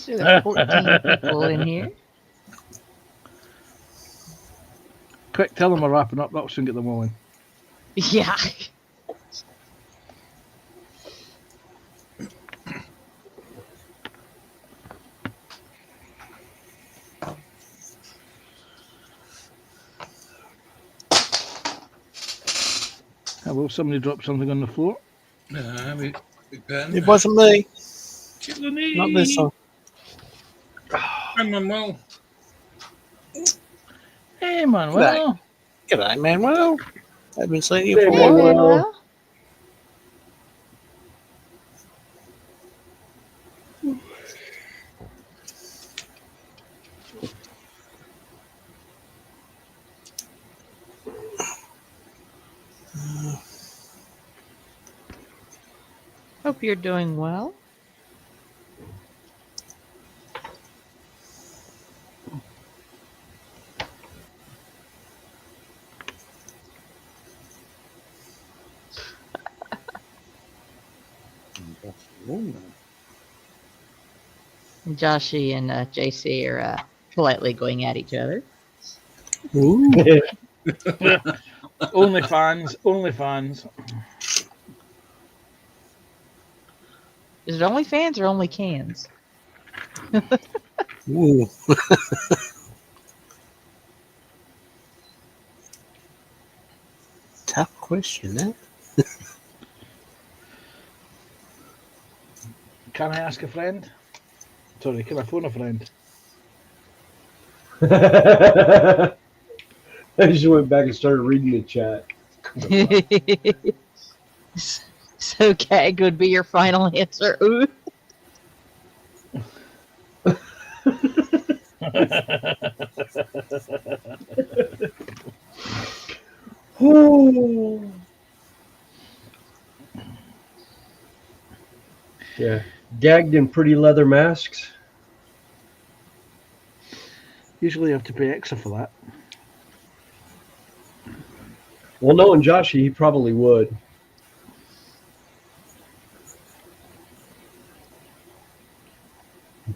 There's like 14 people in here. Quick, tell them we're wrapping up. That'll soon get them all in. Yeah. Hello, somebody dropped something on the floor. Big pen. It wasn't me. Chillin' Not this one. Hi, Manuel. Hey, Manuel. G'day, Manuel. Haven't seen you Hey, for a while. Manuel. Hope you're doing well. Joshy and JC are politely going at each other. Ooh. Only fans. Is it only fans or only cans? Ooh. Tough question, eh? Can I ask a friend? Sorry, can I phone a friend? I just went back and started reading the chat. So gag would be your final answer. Ooh. Ooh. Yeah, gagged in pretty leather masks. Usually you have to pay extra for that. Well, knowing Joshy, he probably would.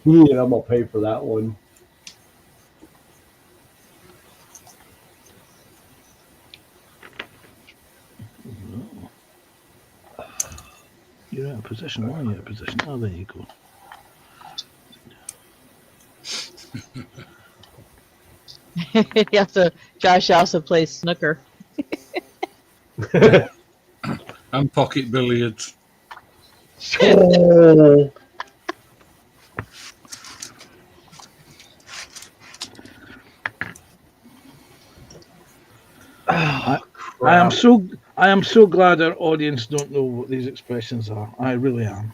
Yeah, I'm gonna pay for that one. You're out of position. Why are you out of position? Oh, there you go. Josh also plays snooker. And pocket billiards. Oh. I crap. am so glad our audience don't know what these expressions are. I really am.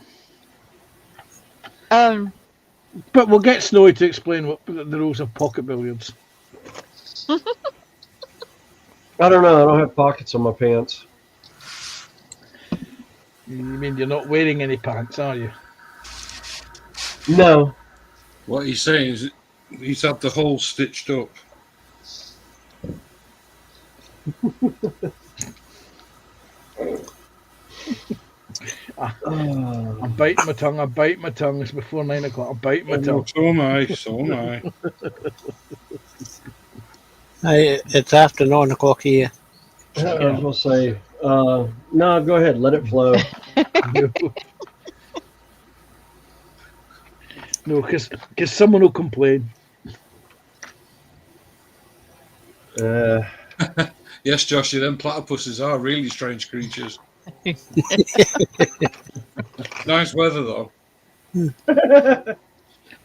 But we'll get Snowy to explain what the rules of pocket billiards. I don't know. I don't have pockets on my pants. You mean you're not wearing any pants, are you? No. What he's saying is he's had the hole stitched up. I'm biting my tongue. It's before 9 o'clock. I'm biting my tongue. So am I. So am I. Hey, it's after 9 o'clock here. I was gonna say, no, go ahead, let it flow. No, because someone will complain. Yes, Josh, them platypuses are really strange creatures. Nice weather, though.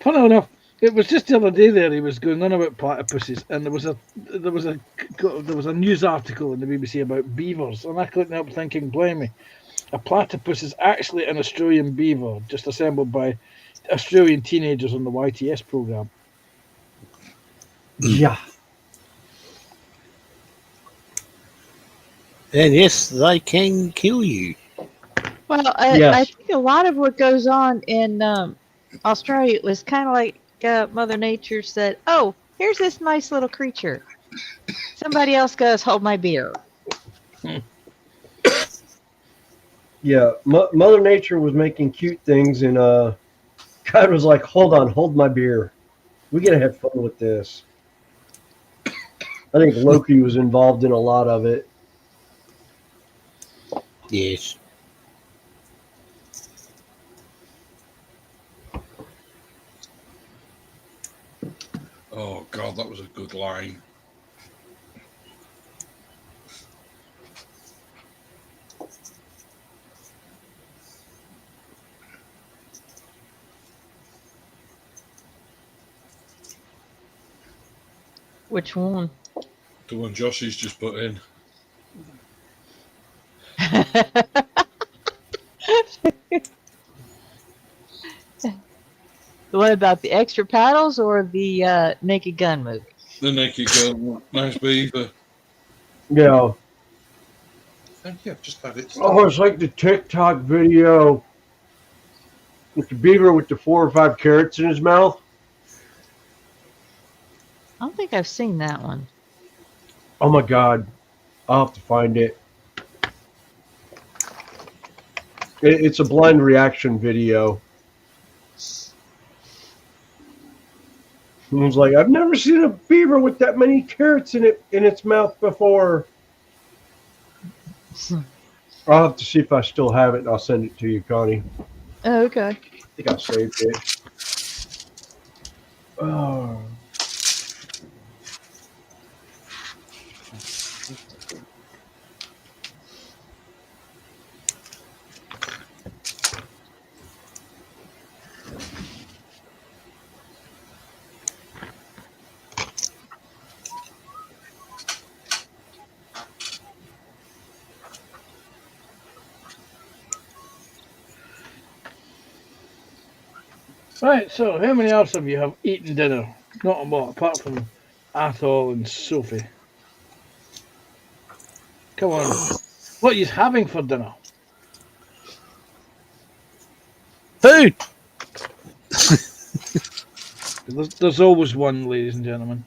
Funny enough, it was just the other day there he was going on about platypuses, and there was a news article in the BBC about beavers, and I couldn't help thinking, blimey, a platypus is actually an Australian beaver, just assembled by Australian teenagers on the YTS program. Yeah. And yes, they can kill you. Well, Yes. I think a lot of what goes on in Australia was kind of like Mother Nature said, "Oh, here's this nice little creature." Somebody else goes, "Hold my beer." Yeah, Mother Nature was making cute things, and God was like, "Hold on, hold my beer. We gotta have fun with this." I think Loki was involved in a lot of it. Yes. Oh, God, that was a good line. Which one? The one Joshy's just put in. The one about the extra paddles or the Naked Gun movie? The naked girl, nice beaver. Yeah. Thank you, I've just had it. Oh, it's like the TikTok video with the beaver with the 4 or 5 carrots in his mouth. I don't think I've seen that one. Oh my god, I'll have to find it. It's a blind reaction video. It was like, I've never seen a beaver with that many carrots in its mouth before. I'll have to see if I still have it, and I'll send it to you, Connie. Oh, okay. I think I saved it. Oh. Right, so how many else of you have eaten dinner? Not a lot, apart from Athol and Sophie. Come on. What are you having for dinner? Food. There's always one, ladies and gentlemen.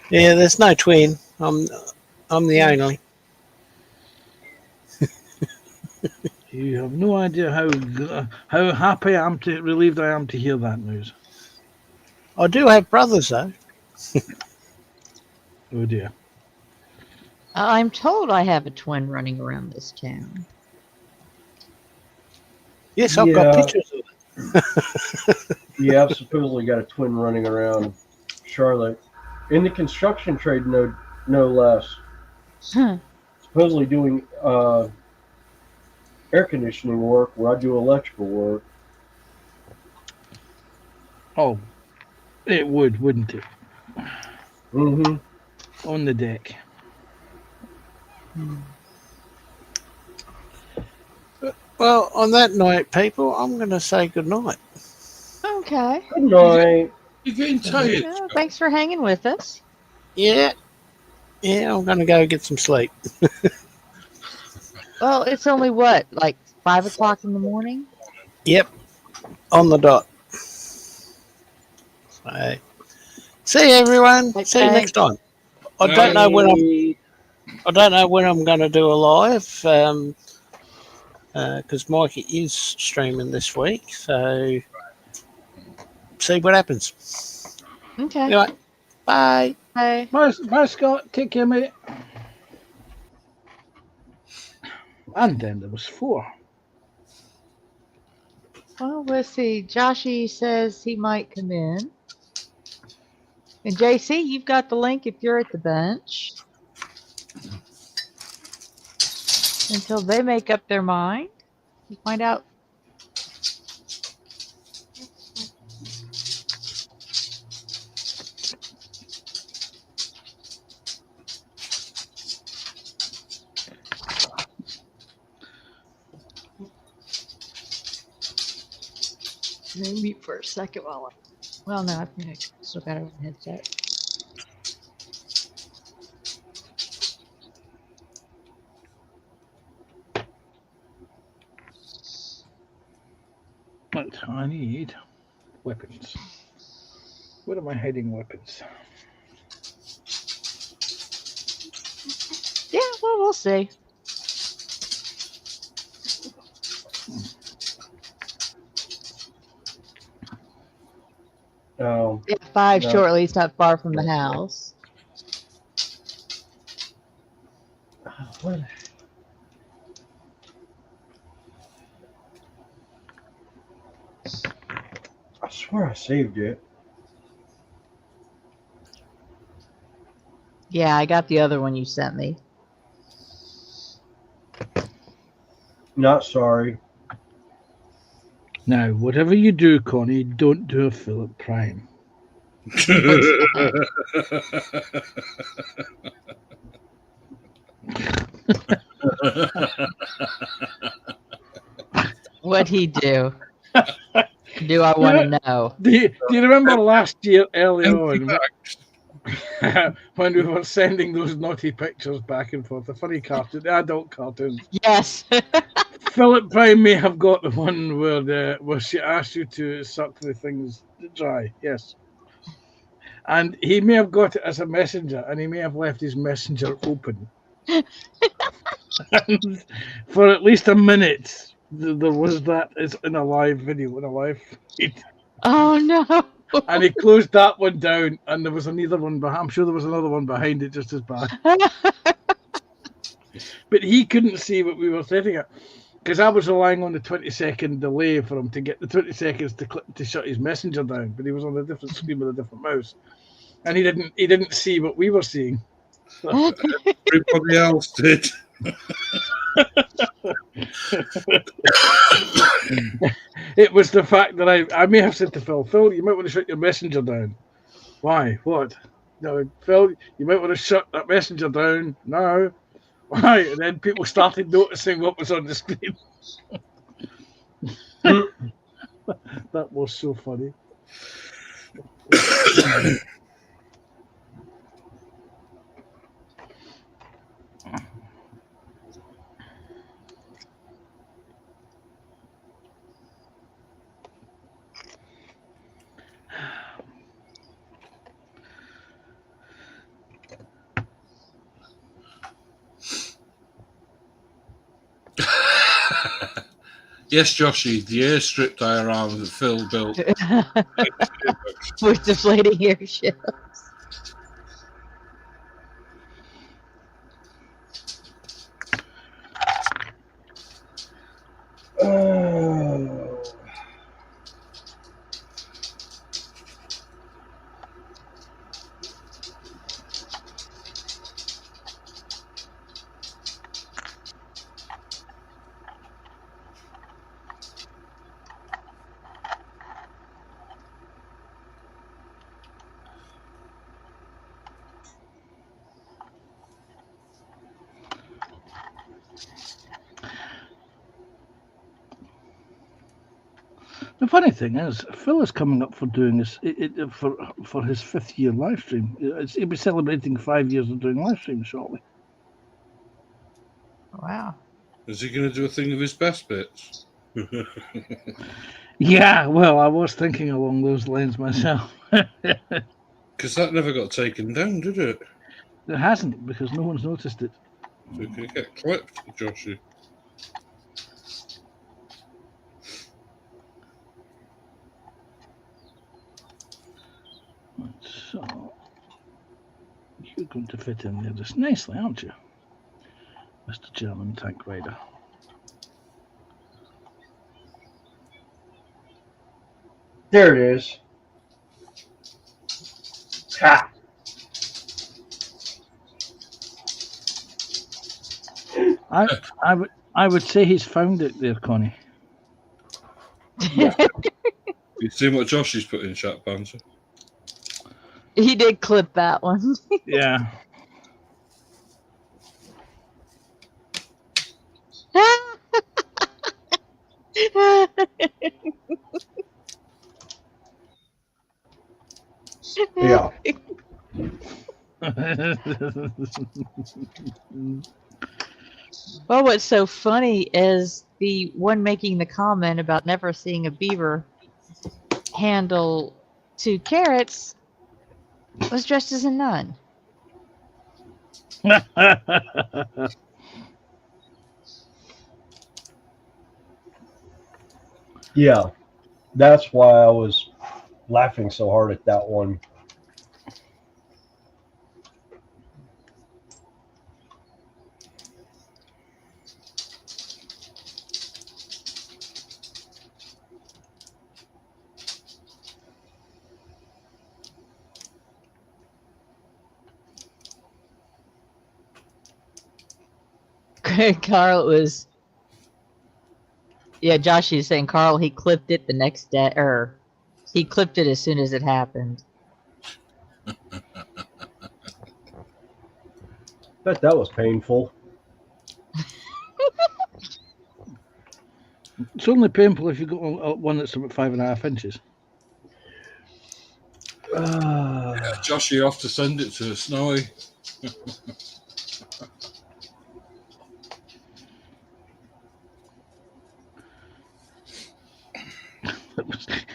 Yeah, there's no twin. I'm the only. You have no idea how happy I am relieved I am to hear that news. I do have brothers though. Oh dear. I'm told I have a twin running around this town. Yes, I've got pictures of it. Yeah, I've supposedly got a twin running around Charlotte. In the construction trade, no less. Supposedly doing air conditioning work where I do electrical work. Oh, it would, wouldn't it? Mm-hmm. On the deck. Well, on that note, people, I'm going to say good night. Okay. Good night. You're getting tired. Yeah, thanks for hanging with us. Yeah, I'm going to go get some sleep. Well, it's only what, like 5 o'clock in the morning? Yep, on the dot. So, see you, everyone. Okay. See you next time. I don't know when I'm going to do a live, because Mikey is streaming this week. So, see what happens. Okay. Anyway, bye. Bye. Bye, Scott. Take care, mate. And then there was 4. Well, let's see. Joshy says he might come in. And JC, you've got the link if you're at the bench. Until they make up their mind, you find out. Let me mute for a second while well, no, I think I still got it on headset. But I need weapons. Where am I hiding weapons? Yeah, well, we'll see. Oh, Yeah, 5 No. shortly. It's not far from the house. what? I swear I saved it. Yeah, I got the other one you sent me. Not sorry. Now, whatever you do, Connie, don't do a Philip Prime. What'd he do? Do I want to know? Do you remember last year early Empty on bags. when we were sending those naughty pictures back and forth, the funny cartoon, the adult cartoons? Yes. Philip Prime may have got the one where she asked you to suck the things dry. Yes. And he may have got it as a messenger, and he may have left his messenger open. And for at least a minute, there was that is in a live video, in a live feed. Oh no. And he closed that one down, and there was another one behind. I'm sure there was another one behind it just as bad. But he couldn't see what we were setting it because I was relying on the 20-second delay for him to get the 20 seconds to shut his messenger down. But he was on a different screen with a different mouse, and he didn't see what we were seeing. Everybody else did. It was the fact that I may have said to Phil, you might want to shut your messenger down. Why? What? No, Phil, you might want to shut that messenger down. No. Why? And then people started noticing what was on the screen. That was so funny. Yes, Joshy, the airstrip diorama that Phil built. With deflating airships. The funny thing is, Phil is coming up for doing this for his 5th year live stream. He'll be celebrating 5 years of doing live streams shortly. Wow. Is he going to do a thing of his best bits? Yeah, well, I was thinking along those lines myself. Because that never got taken down, did it? It hasn't, because no one's noticed it. So it could get clipped, Joshy. So, you're going to fit in there just nicely, aren't you, Mr. German Tank Rider? There it is. Ha! I would say he's found it there, Connie. You see what Joshy's put in chat, Banter? He did clip that one. Yeah. Yeah. Well, what's so funny is the one making the comment about never seeing a beaver handle 2 carrots was dressed as a nun. Yeah. That's why I was laughing so hard at that one. Carl was, yeah, Josh is saying Carl, he clipped it the next day, or he clipped it as soon as it happened. Bet that was painful. It's only painful if you've got one that's about 5.5 inches. Josh, you have to send it to Snowy.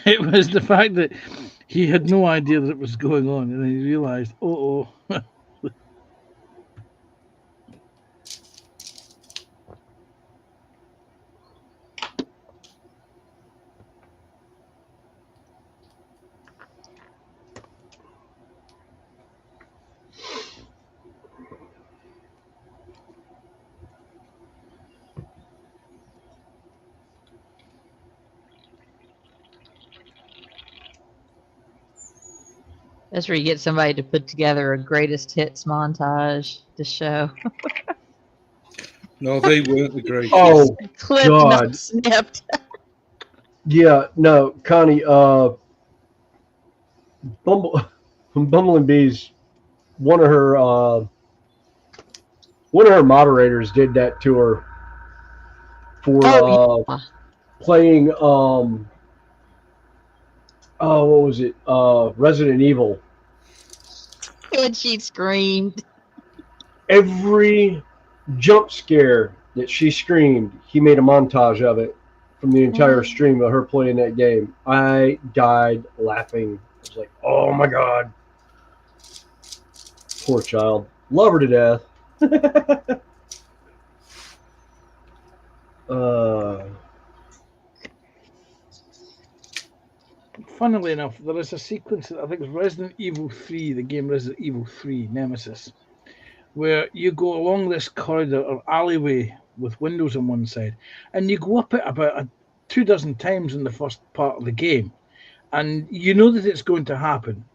It was the fact that he had no idea that it was going on, and then he realised, oh. That's where you get somebody to put together a greatest hits montage to show. No, they weren't the greatest. Oh Clip God. not snipped. Yeah, no, Connie. Bumble and Bees. One of her moderators did that to her for Oh, yeah. playing. Oh, what was it? Resident Evil. When she screamed. Every jump scare that she screamed, he made a montage of it from the entire stream of her playing that game. I died laughing. I was like, oh my God. Poor child. Love her to death. Funnily enough, there is a sequence that I think it's Resident Evil 3, the game Resident Evil 3 Nemesis, where you go along this corridor or alleyway with windows on one side, and you go up it about 24 times in the first part of the game, and you know that it's going to happen,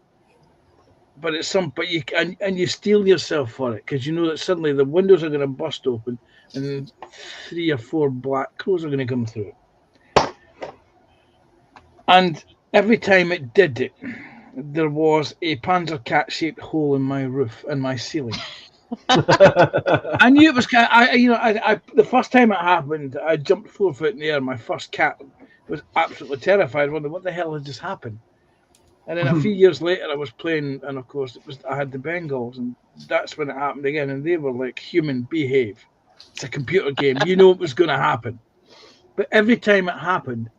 but you steel yourself for it because you know that suddenly the windows are going to burst open and 3 or 4 black crows are going to come through. And every time it did it, there was a Panzer Cat-shaped hole in my roof and my ceiling. I knew it was kind of, the first time it happened, I jumped 4 foot in the air. My first cat was absolutely terrified, wondering what the hell had just happened. And then a few years later, I was playing, and of course, I had the Bengals, and that's when it happened again. And they were like, human, behave. It's a computer game. You know it was going to happen. But every time it happened,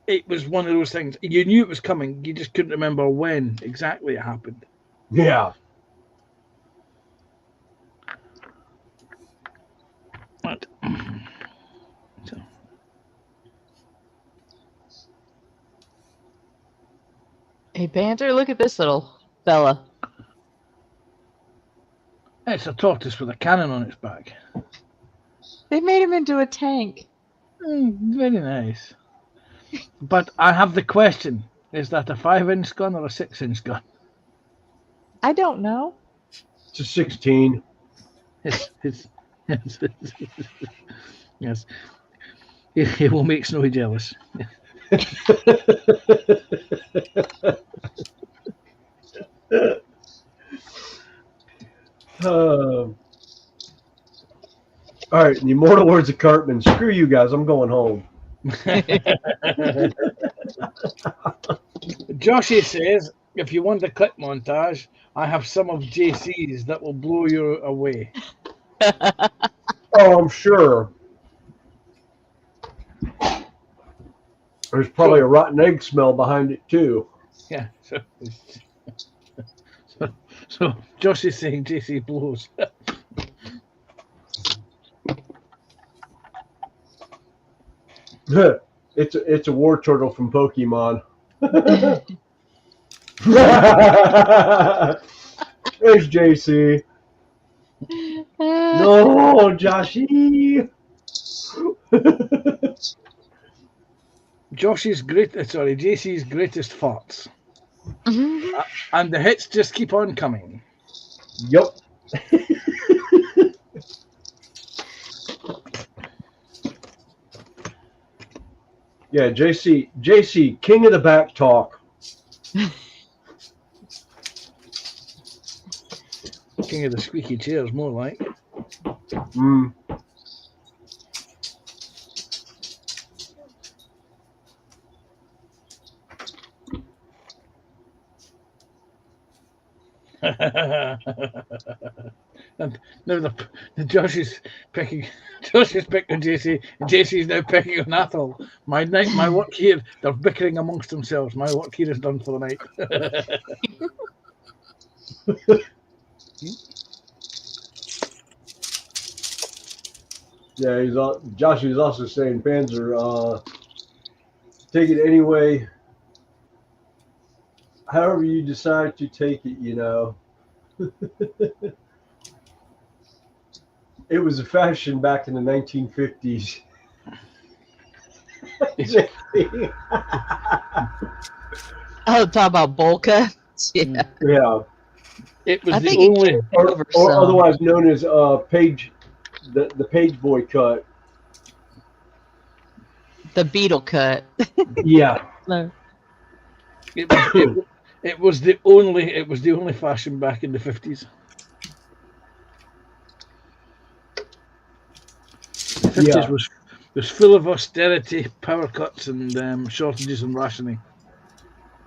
it was one of those things. You knew it was coming. You just couldn't remember when exactly it happened. Yeah. But, so. Hey, Banter, look at this little fella. It's a tortoise with a cannon on its back. They made him into a tank. Very nice. But I have the question. Is that a 5-inch gun or a 6-inch gun? I don't know. It's a 16. Yes. Yes. It will make Snowy jealous. All right, in the immortal words of Cartman, screw you guys, I'm going home. Joshy says, if you want a clip montage, I have some of JC's that will blow you away. Oh, I'm sure. There's probably a rotten egg smell behind it, too. Yeah. So Josh is saying JC blows. It's a war turtle from Pokemon. There's JC. No, Joshy. JC's greatest farts. And the hits just keep on coming. Yep. Yeah, JC, king of the back talk. King of the squeaky chairs, more like. Mm. And now the Josh is picking JC, and JC is now picking on Athol. My work here, they're bickering amongst themselves. My work here is done for the night. Yeah, Josh is also saying Panzer, take it anyway. However you decide to take it, you know. It was a fashion back in the 1950s. Oh, talk about bowl cuts. Yeah. Yeah. It was I the think it only. came Or over some. otherwise known as page, the page boy cut. The beetle cut. Yeah. No. It was the only fashion back in the 50s. The 50s Yeah. was full of austerity, power cuts, and shortages and rationing.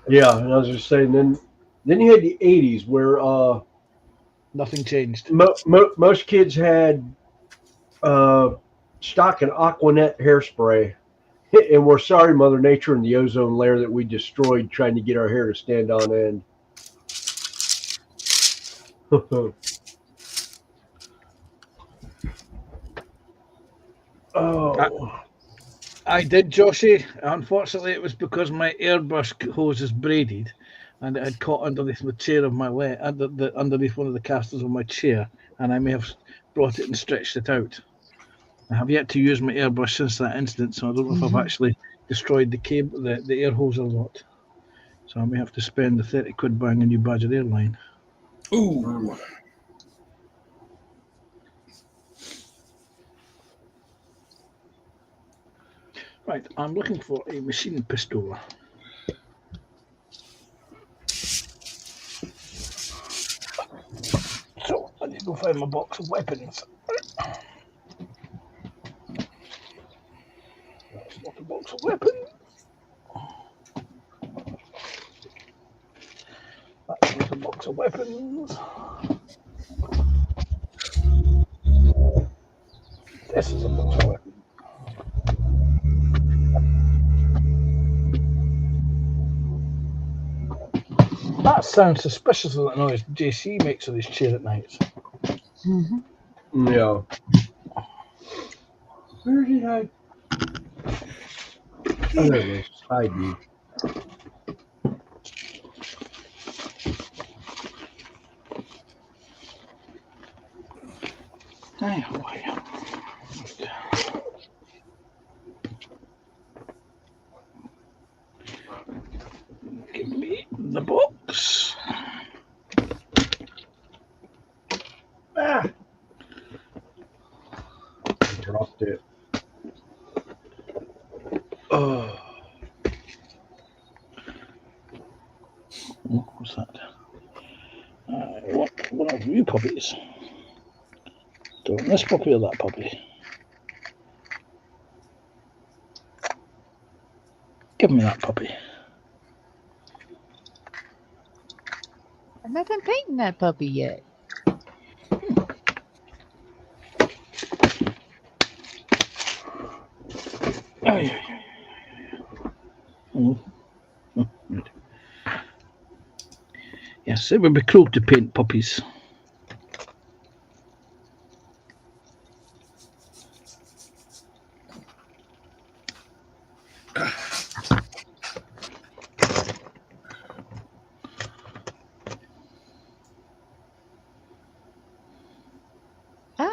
Yeah, and I was just saying, then you had the 80s where Nothing changed. most kids had stock and Aquanet hairspray. And we're sorry, Mother Nature, and the ozone layer that we destroyed trying to get our hair to stand on end. Oh. I did, Joshy. Unfortunately, it was because my airbrush hose is braided, and it had caught underneath the chair of my underneath one of the casters of my chair, and I may have brought it and stretched it out. I have yet to use my airbrush since that incident, so I don't know if I've actually destroyed the cable, the air hose or not. So I may have to spend the 30 quid buying a new Badger airline. Ooh. Right, I'm looking for a machine pistol. So I need to go find my box of weapons. That's not a box of weapons. That's not a box of weapons. This is a box of weapons. That sounds suspicious of the noise JC makes on his chair at night. Mm-hmm. Yeah. Where did I? Oh, there it is. Hide me. Hey, oh, yeah. Give me the box. Ah! I dropped it. Oh. What's that? What one of you puppies? Do you want this puppy or that puppy? Give me that puppy. I've not been painting that puppy yet. Yes, it would be cruel to paint puppies.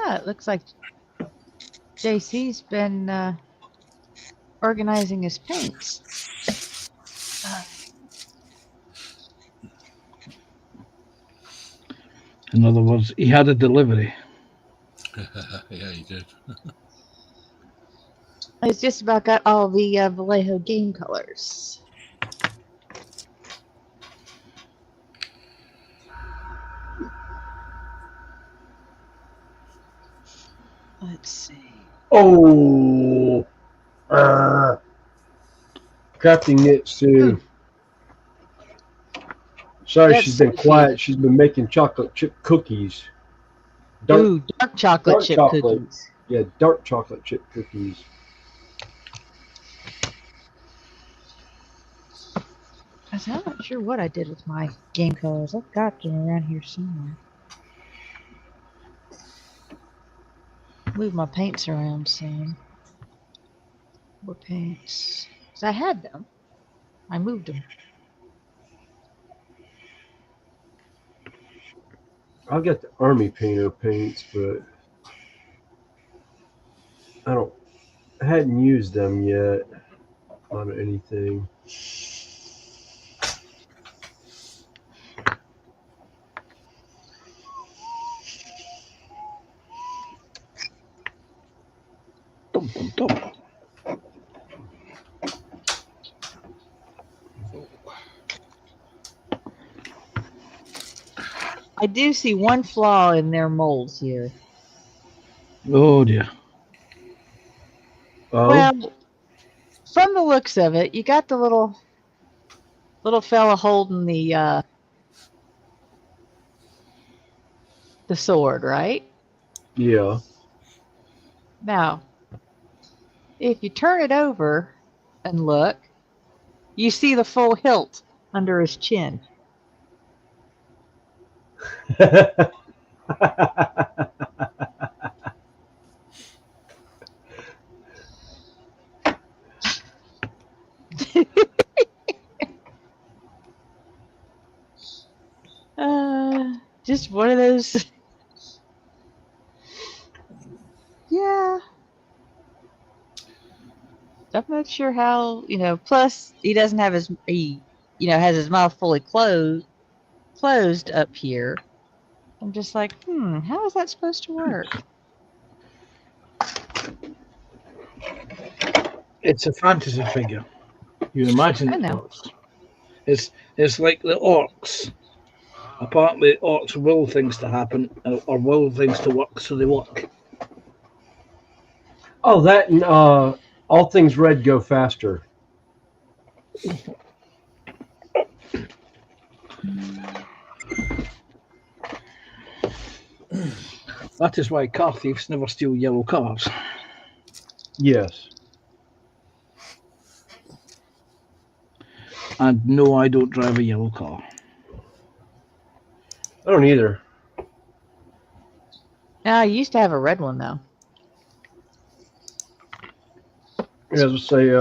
It looks like JC's been organizing his paints. In other words, he had a delivery. Yeah, he did. It's just about got all the Vallejo game colors. Let's see. Oh. Crafting knits too. Sorry, That's she's been sushi. quiet. She's been making chocolate chip cookies. Dark, Ooh, dark chocolate dark chip chocolate. cookies. Yeah, dark chocolate chip cookies. I'm not sure what I did with my game colors. I've got them around here somewhere. Move my paints around some. What paints? 'Cause I had them. I moved them. I'll get the Army Painter paints, but I hadn't used them yet on anything. Dum, dum, dum. I do see one flaw in their molds here. Oh dear. Oh, Well, from the looks of it, you got the little fella holding the sword, right? yeah. Now, if you turn it over and look, you see the full hilt under his chin. Just one of those. Yeah. I'm not sure how, plus he doesn't have he has his mouth fully closed up here. I'm just like, how is that supposed to work? It's a fantasy figure. You imagine I it know. was. It's like the orcs. Apparently, orcs will things to happen or will things to work, so they work. Oh, that and all things red go faster. That is why car thieves never steal yellow cars. Yes. And no, I don't drive a yellow car. I don't either. No, I used to have a red one though. As I say,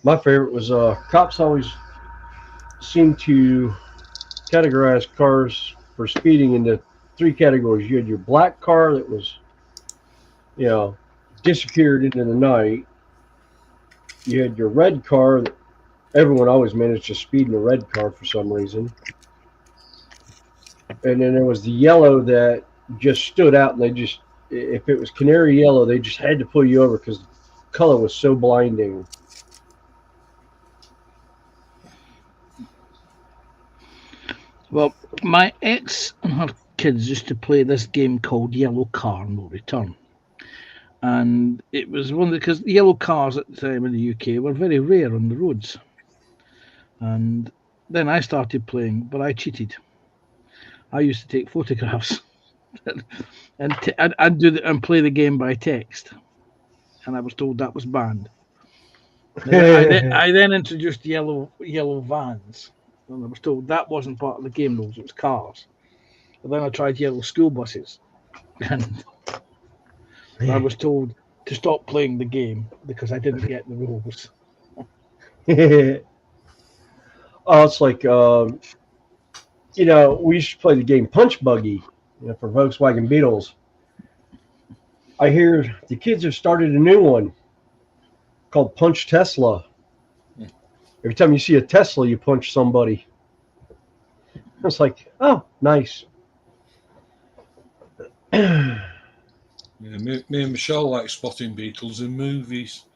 my favorite was cops always seem to categorize cars for speeding into three categories. You had your black car that was, disappeared into the night. You had your red car that everyone always managed to speed in a red car for some reason. And then there was the yellow that just stood out, and if it was canary yellow, they just had to pull you over because the color was so blinding. Well, my ex and her kids used to play this game called Yellow Car No Return. And it was one because yellow cars at the time in the UK were very rare on the roads. And then I started playing, but I cheated. I used to take photographs and play the game by text, and I was told that was banned. I then introduced yellow vans, and I was told that wasn't part of the game rules; it was cars. But then I tried yellow school buses, and I was told to stop playing the game because I didn't get the rules. Oh, it's like, we used to play the game Punch Buggy for Volkswagen Beetles. I hear the kids have started a new one called Punch Tesla. Every time you see a Tesla, you punch somebody. It's like, oh, nice. Yeah, me and Michelle like spotting beetles in movies.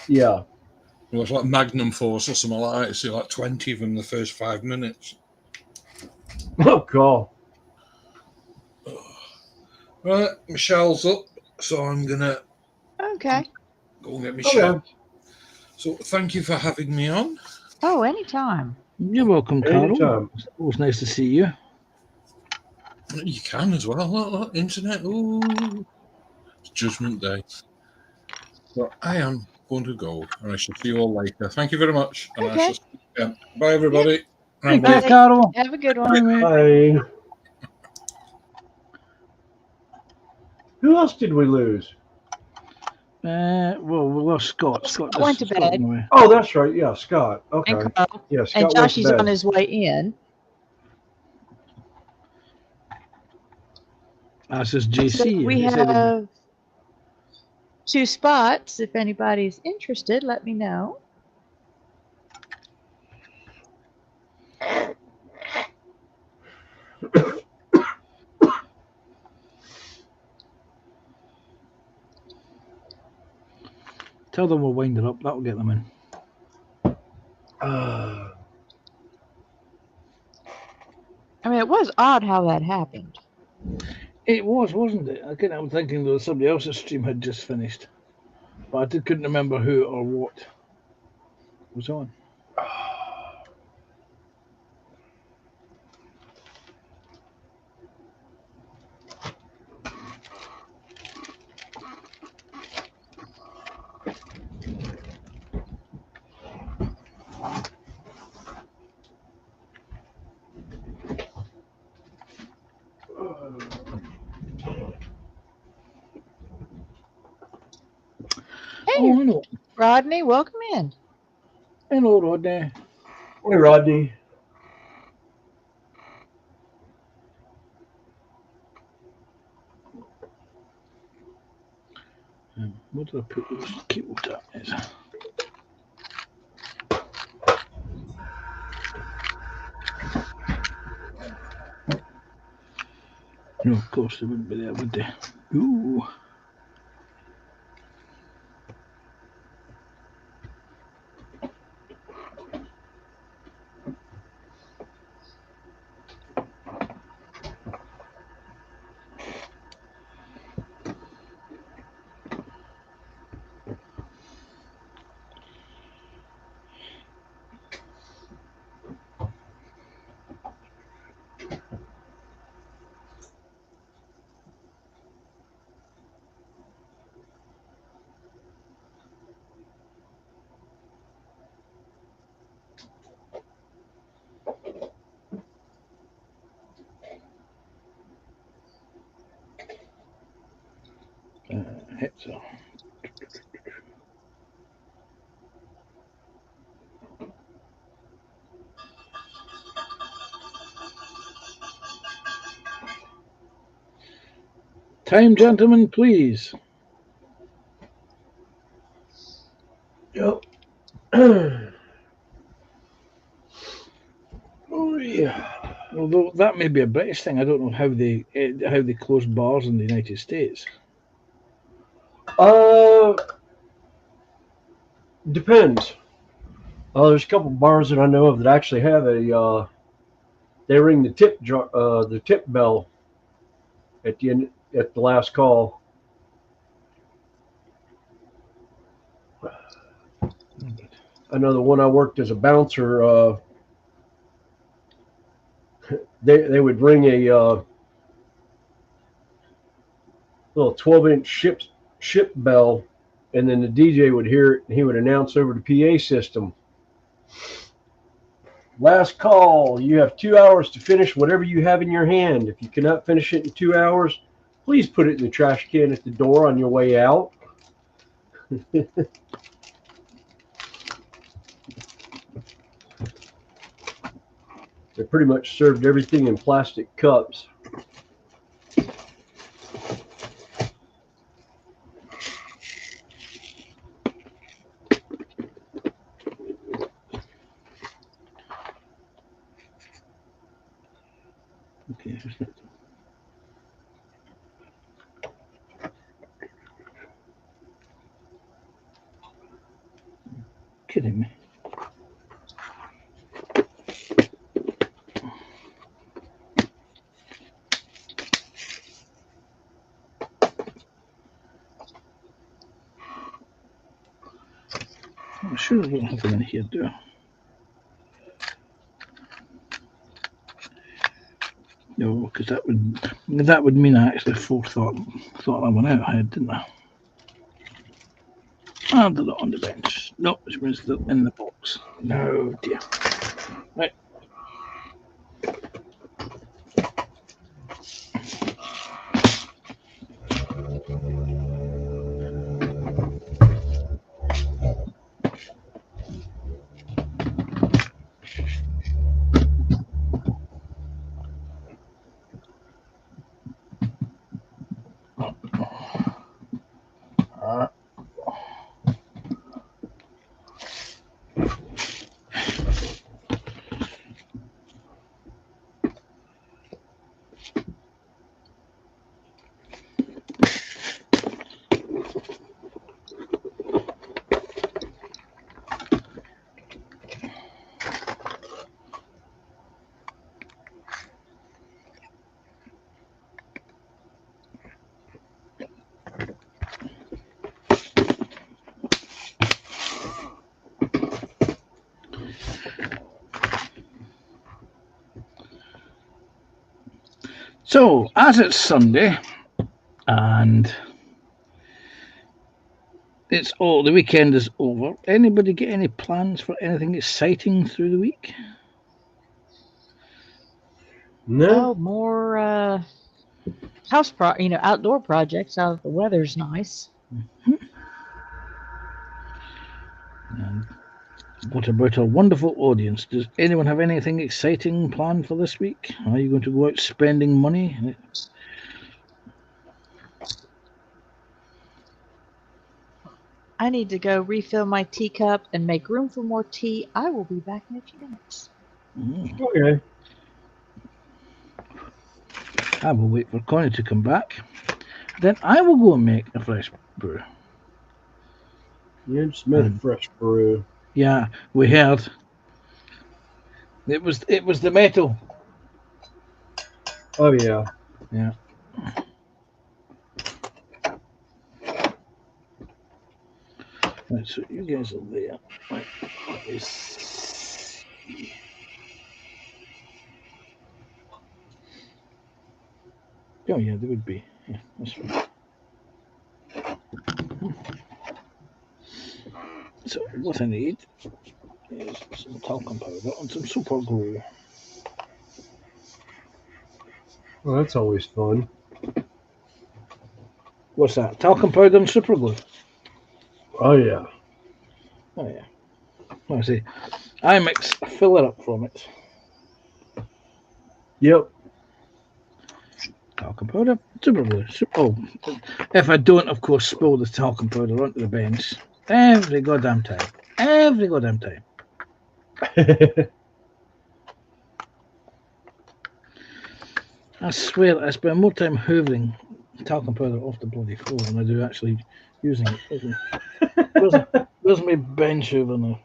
Yeah. It was like Magnum Force or something like that. You see like 20 of them in the first 5 minutes. Oh, God. Right, Michelle's up, so I'm going to Okay. go and get Michelle. Okay. So thank you for having me on. Oh, anytime. You're welcome, Carol. Anytime. It's always nice to see you. You can as well. Look, internet. Ooh, it's Judgment Day. So I am going to go, and I shall see you all later. Thank you very much, and I Okay. shall see you again. Bye, everybody. Take Rambo. care, Bye. Carol. Have a good one. Bye, mate. Bye. Who else did we lose? Well, we lost Scott. Scott Went to just got bed. away. Oh, that's right. Yeah, Scott. Okay. And Carl. Yeah, And Scott went Josh to is on bed. his way in. That's just So JC. we He said he'd- have 2 spots. If anybody's interested, let me know. tell them we'll wind it up. That'll get them in. Uh, I mean, it was odd how that happened. It was, wasn't it? Again, I'm thinking that somebody else's stream had just finished, but I couldn't remember who or what was on. Hey, Oh, hello. Rodney, welcome in. Hello, Rodney. hey, Rodney. What did I put those cables up as? No, of course they wouldn't be there, would they? Ooh. Hit so. Time, gentlemen, please. Yep. Oh yeah. Although that may be a British thing, I don't know how they close bars in the United States. Depends. There's a couple bars that I know of that actually have a. They ring the tip bell at the end, at the last call. I know the one I worked as a bouncer. They would ring a little 12-inch ship bell, and then the DJ would hear it and he would announce over the PA system. Last call. You have 2 hours to finish whatever you have in your hand. If you cannot finish it in 2 hours, please put it in the trash can at the door on your way out. They pretty much served everything in plastic cups. Okay. Kidding me. I'm sure I don't have them in here, do I? because that would mean I actually thought that one out ahead, didn't I? I'll do it on the bench. No, which means they're in the box. No dear. Right. So, as it's Sunday, and the weekend is over, anybody get any plans for anything exciting through the week? No. Oh, more outdoor projects. Now that the weather's nice. And what about our wonderful audience? Does anyone have anything exciting planned for this week? Are you going to go out spending money? I need to go refill my teacup and make room for more tea. I will be back in a few minutes. Okay. I will wait for Connie to come back. Then I will go and make a fresh brew. You just made a fresh brew. Yeah, we heard. It was the metal. Oh yeah. Yeah. Right, so you guys are there. Right. Oh yeah, they would be. Yeah, that's right. So what I need is some talcum powder and some super glue. Well, that's always fun. What's that? Talcum powder and super glue. Oh yeah. Oh yeah. I see. I mix a filler up from it. Yep. Talcum powder, super glue. If I don't, of course, spill the talcum powder onto the bench every goddamn time. Every goddamn time. I swear I spend more time hoovering talcum powder off the bloody floor than I do actually using it. Where's my bench hoover now?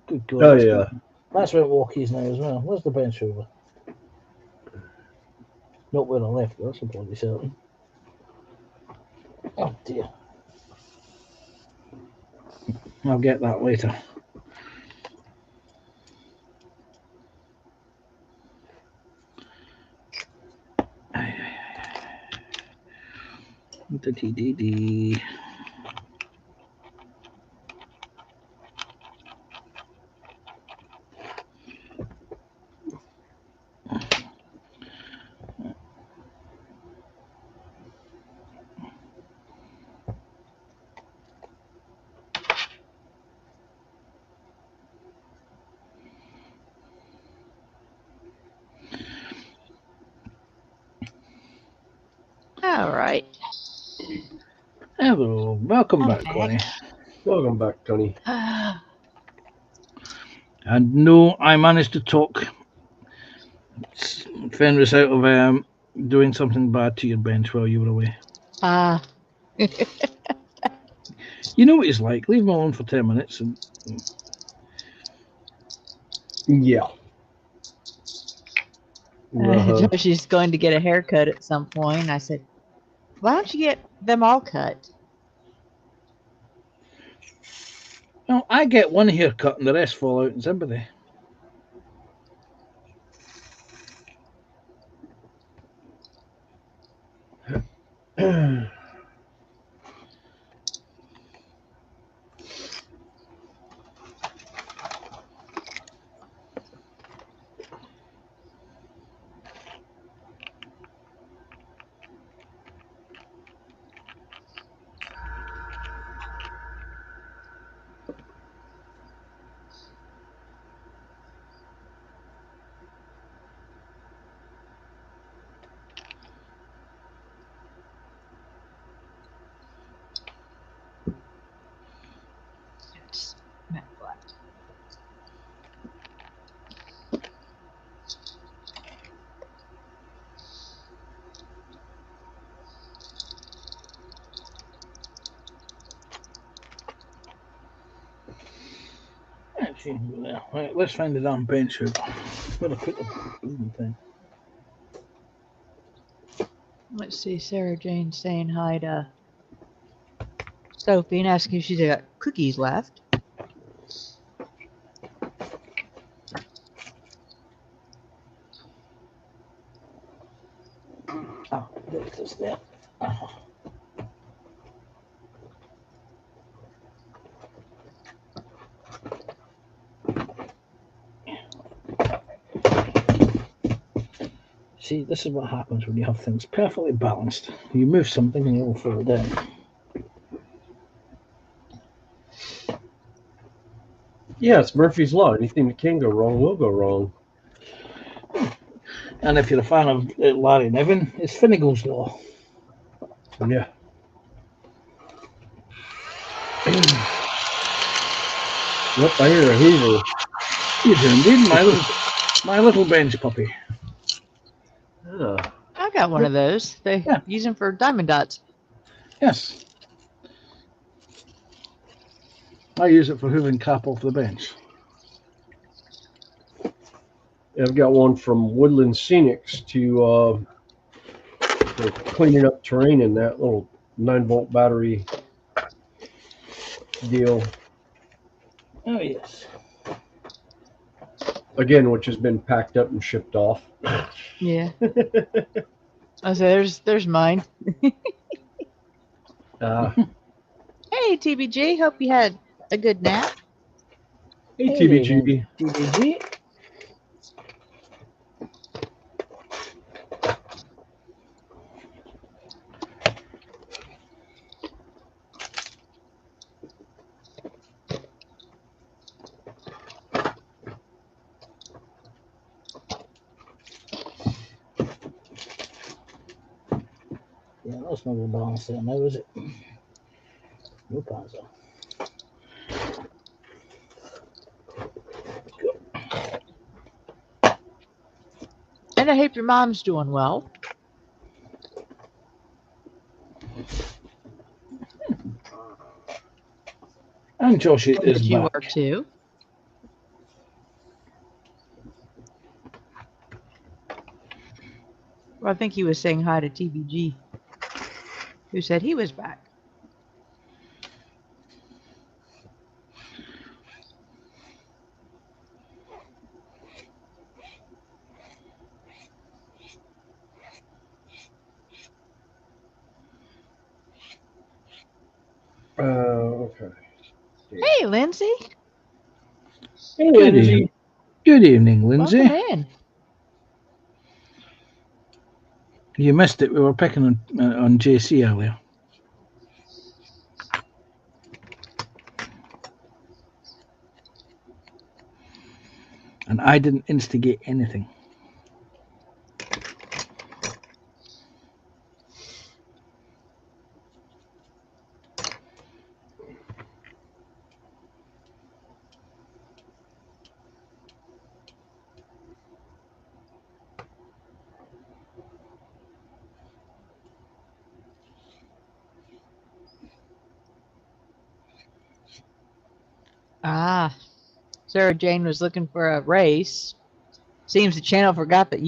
Good God. Oh yeah. That's where walkies now as well. Where's the bench hoover? Not where I left, that's a bloody certain. Oh dear. I'll get that later. Da-dee-dee-dee. All right. Hello, welcome I'm back, back. Connie. Welcome back, Tony. And no, I managed to talk Fenris out of doing something bad to your bench while you were away. You know what he's like. Leave him alone for 10 minutes and Yeah. She's going to get a haircut at some point. I said, why don't you get them all cut? well, I get one haircut and the rest fall out in sympathy. It's matte black. Actually, there. Right, let's find the damn bench hoop. Where I put the blooming thing. Let's see, Sarah Jane saying hi to Sophie and asking if she's got cookies left. Oh, there it is there. See, this is what happens when you have things perfectly balanced. You move something and you'll throw it down. Yeah, it's Murphy's Law. Anything that can go wrong will go wrong. And if you're a fan of Larry Niven, it's Finnegan's Law. Yeah. Yep, I hear a Hoover. You do indeed, my little bench puppy. Ah, I got one of those. They Yeah. use them for diamond dots. Yes. I use it for hoovering crap off the bench. I've got one from Woodland Scenics to for cleaning up terrain in that little 9-volt battery deal. Oh, yes. Again, which has been packed up and shipped off. Yeah. I say there's mine. Hey TBG, hope you had a good nap. Hey, TBG. TBG. Yeah, that's not going to balance there now, is it? No panzer. And I hope your mom's doing well. And Josh is But you back. are too. Well, I think he was saying hi to TBG, who said he was back. Okay. Hey, Lindsay. Hey, Good Lindsay. evening. Good evening, Lindsay. Welcome in. You missed it. We were picking on JC earlier. And I didn't instigate anything. Ah, Sarah Jane was looking for a race. Seems the channel forgot that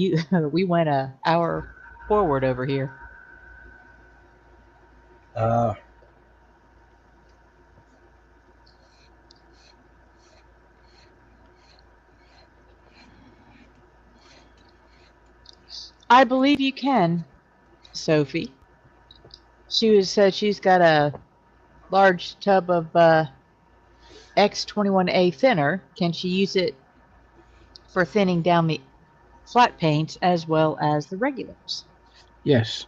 we went an hour forward over here. I believe you can, Sophie. said she's got a large tub of X21A thinner. Can she use it for thinning down the flat paints as well as the regulars? Yes.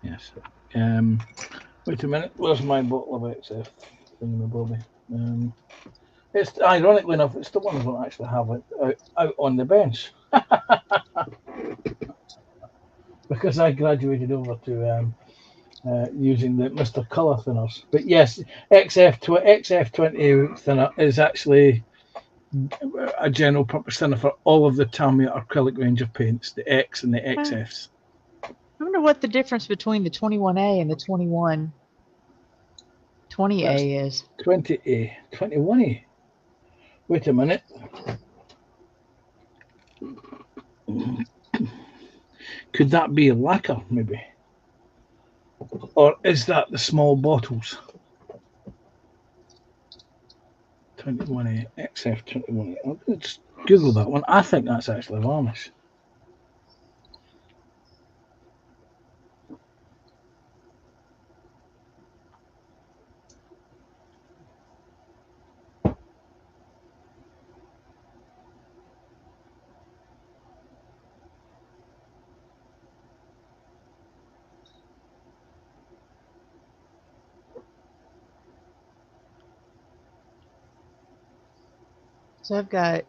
Yes. Wait a minute. Where's my bottle of XF? It's ironically enough, it's the one I don't actually have it out on the bench because I graduated over to using the Mr. Colour thinners. But yes, XF20 thinner is actually a general purpose thinner for all of the Tamiya acrylic range of paints, the X and the XFs. I wonder what the difference between the 21A and the 20A is. 20A, 21A. Wait a minute. Could that be lacquer, maybe? Or is that the small bottles? 21A, XF21A. Let's Google that one. I think that's actually varnish. So I've got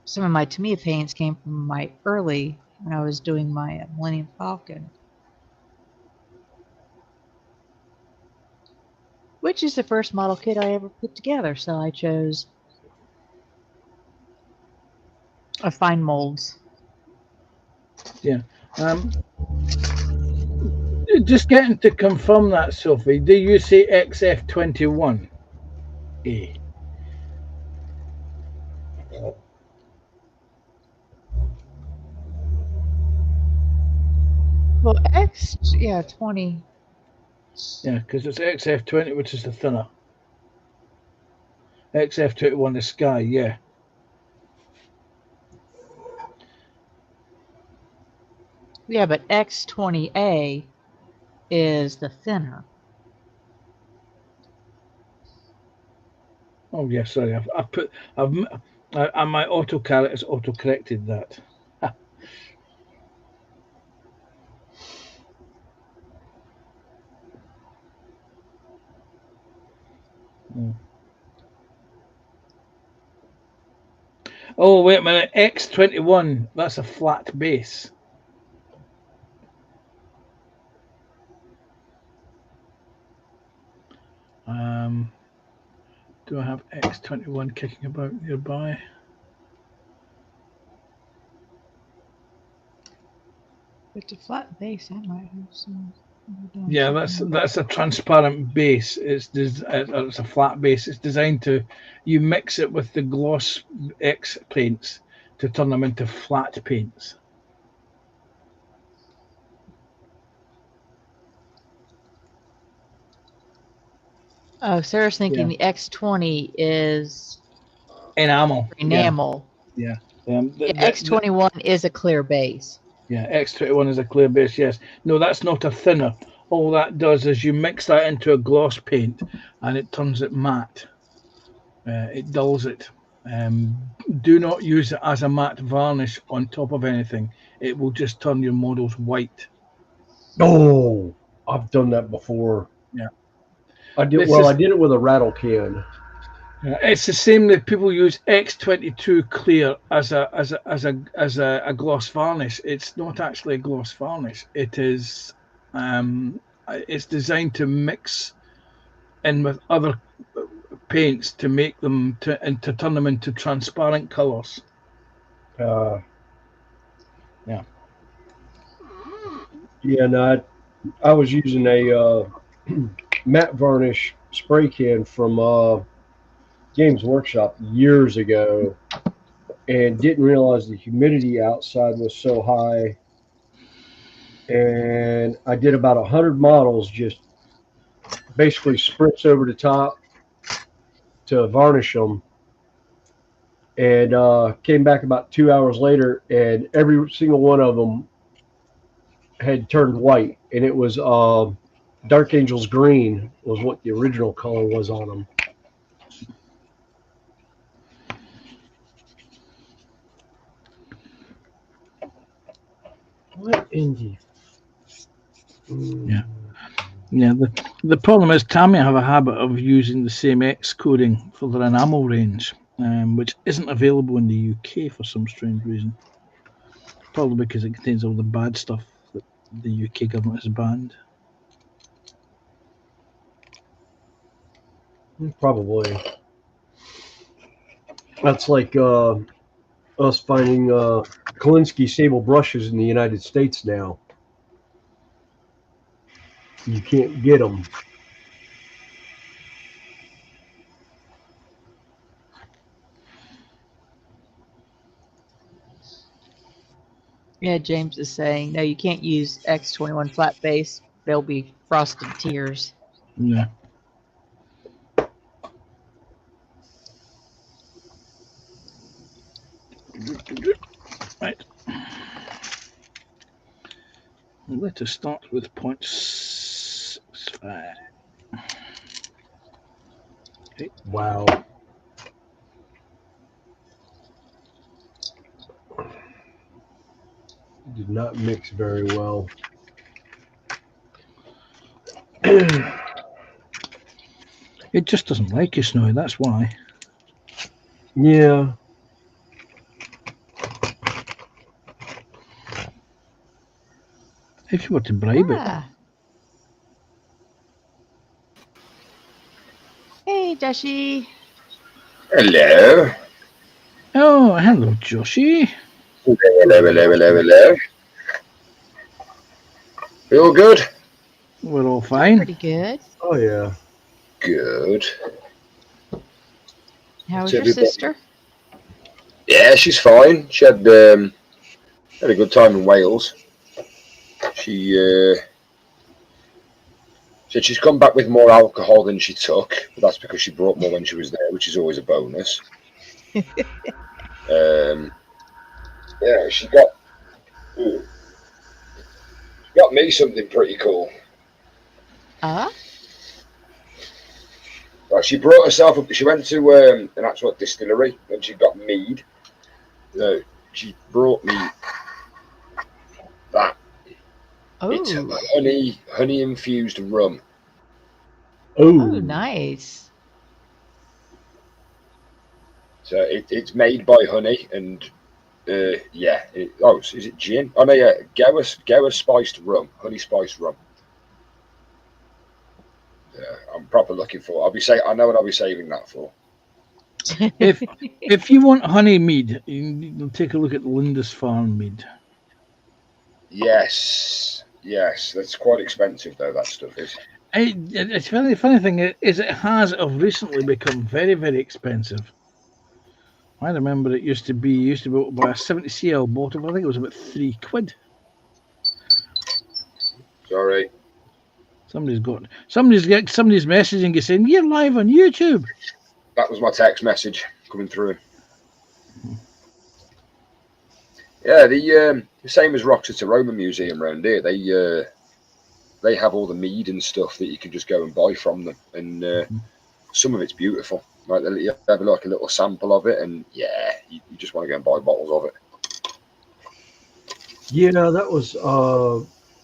some of my Tamiya paints came from my early when I was doing my Millennium Falcon, which is the first model kit I ever put together. So I chose a fine molds. Yeah. Just getting to confirm that, Sophie. Do you say XF21A? Well, X, yeah, 20. Yeah, because it's XF20, which is the thinner. XF21 is Sky, yeah. Yeah, but X20A is the thinner. Oh yeah, sorry. My autocorrect has auto-corrected that. Oh wait a minute, X21. That's a flat base. Do I have X21 kicking about nearby? With the flat base, I might have some. Yeah, that's a transparent base. It's a flat base. It's designed to you mix it with the gloss X paints to turn them into flat paints. Oh, Sarah's thinking Yeah. the X20 is Enamel. enamel. Yeah. X21 is a clear base. Yeah, X21 is a clear base, yes. No, that's not a thinner. All that does is you mix that into a gloss paint and it turns it matte. It dulls it. Do not use it as a matte varnish on top of anything. It will just turn your models white. Oh, I've done that before. Yeah. I did it with a rattle can. It's the same that people use X22 clear as a gloss varnish. It's not actually a gloss varnish. It is it's designed to mix in with other paints to make them to turn them into transparent colors. Yeah. Yeah, no, I was using a matte varnish spray can from Games Workshop years ago, and didn't realize the humidity outside was so high. And I did about 100 models, just basically spritz over the top to varnish them, and came back about 2 hours later, and every single one of them had turned white, and it was Dark Angel's green was what the original color was on them. What in the? Yeah. Yeah, the problem is Tammy have a habit of using the same X coding for their enamel range, which isn't available in the UK for some strange reason. Probably because it contains all the bad stuff that the UK government has banned. Probably. That's like us finding Kolinsky sable brushes in the United States now. You can't get them. Yeah, James is saying, no, you can't use X21 flat base. They'll be frosted tears. Yeah. Right. Let us start with 0.65. Okay. Wow. Did not mix very well. It just doesn't like you, Snowy, that's why. Yeah. If you were to bribe it. Ah. Hey, Dashi. Hello. Oh, hello, Joshy. Hello. You all good? We're all fine. Pretty good. Oh yeah. Good. How was What's your everybody- sister? Yeah, she's fine. She had a good time in Wales. She said she's come back with more alcohol than she took, but that's because she brought more when she was there, which is always a bonus. Yeah, she got me something pretty cool. Well, she brought herself up. She went to an actual distillery and she got mead. No, she brought me that. It's Oh, honey infused rum. oh, Oh. nice. So it's made by honey and yeah. Is it gin? Oh no, yeah, Gower spiced rum, honey spiced rum. Yeah, I'm proper looking for. I know what I'll be saving that for. If you want honey mead, you'll take a look at Lindisfarne mead. Yes, that's quite expensive though. That stuff is. It's very funny thing is it has of recently become very, very expensive. I remember it used to be by a 70 cl bottle. I think it was about £3. Sorry. Somebody's messaging you saying you're live on YouTube. That was my text message coming through. Yeah, the same as Roxeter Roman Museum around here. They have all the mead and stuff that you can just go and buy from them, and some of it's beautiful. Like you have like a little sample of it, and yeah, you just want to go and buy bottles of it. Yeah, that was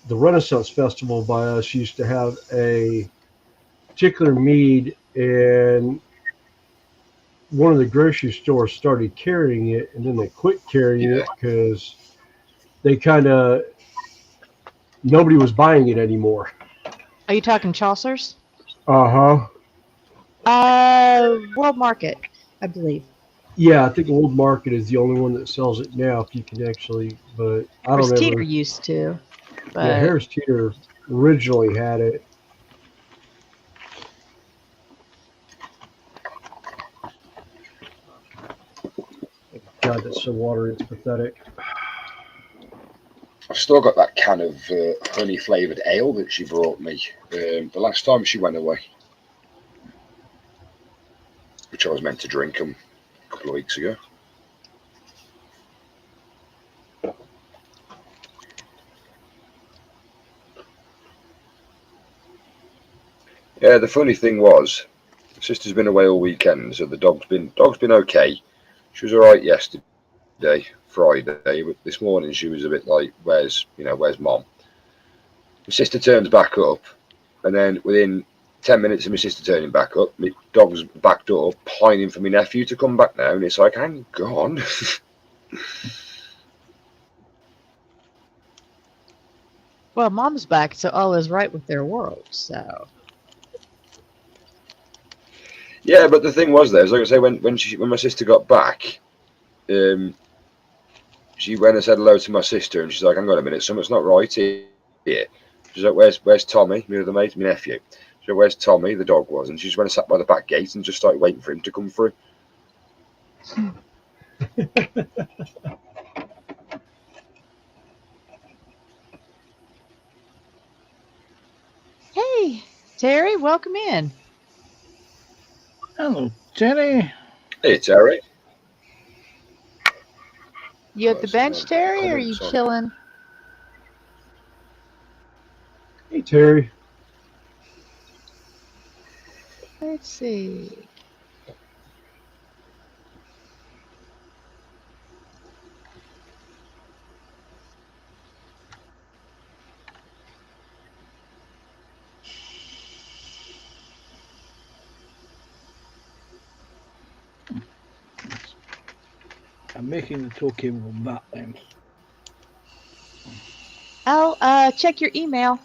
the Renaissance Festival by us used to have a particular mead, and one of the grocery stores started carrying it, and then they quit carrying it because they nobody was buying it anymore. Are you talking Chaucer's? Uh-huh. World Market, I believe. Yeah, I think Old Market is the only one that sells it now, if you can actually, but I don't Harris Teeter ever. used to, but Yeah, Harris Teeter originally had it. God, that's so watery, it's pathetic. I've still got that can of honey flavoured ale that she brought me the last time she went away, which I was meant to drink a couple of weeks ago. Yeah, the funny thing was, sister's been away all weekend, so the dog's been okay. She was all right yesterday, Friday, but this morning she was a bit like, where's mom? My sister turns back up, and then within 10 minutes of my sister turning back up, my dog's backed up, pining for my nephew to come back now, and it's like, hang on. Well, mom's back, so all is right with their world. So Yeah, but the thing was, like I say, when my sister got back, she went and said hello to my sister, and she's like, hang on a minute, something's not right here. She's like, where's Tommy, my other mate, my nephew? She's like, where's Tommy, the dog was? And she just went and sat by the back gate and just started waiting for him to come through. hey, Terry, welcome in. Hello, Terry. Hey, Terry. You at the bench, Terry, or are you Comments on- chilling? Hey, Terry. Let's see. I'm making the tow cable that then. Oh, check your email.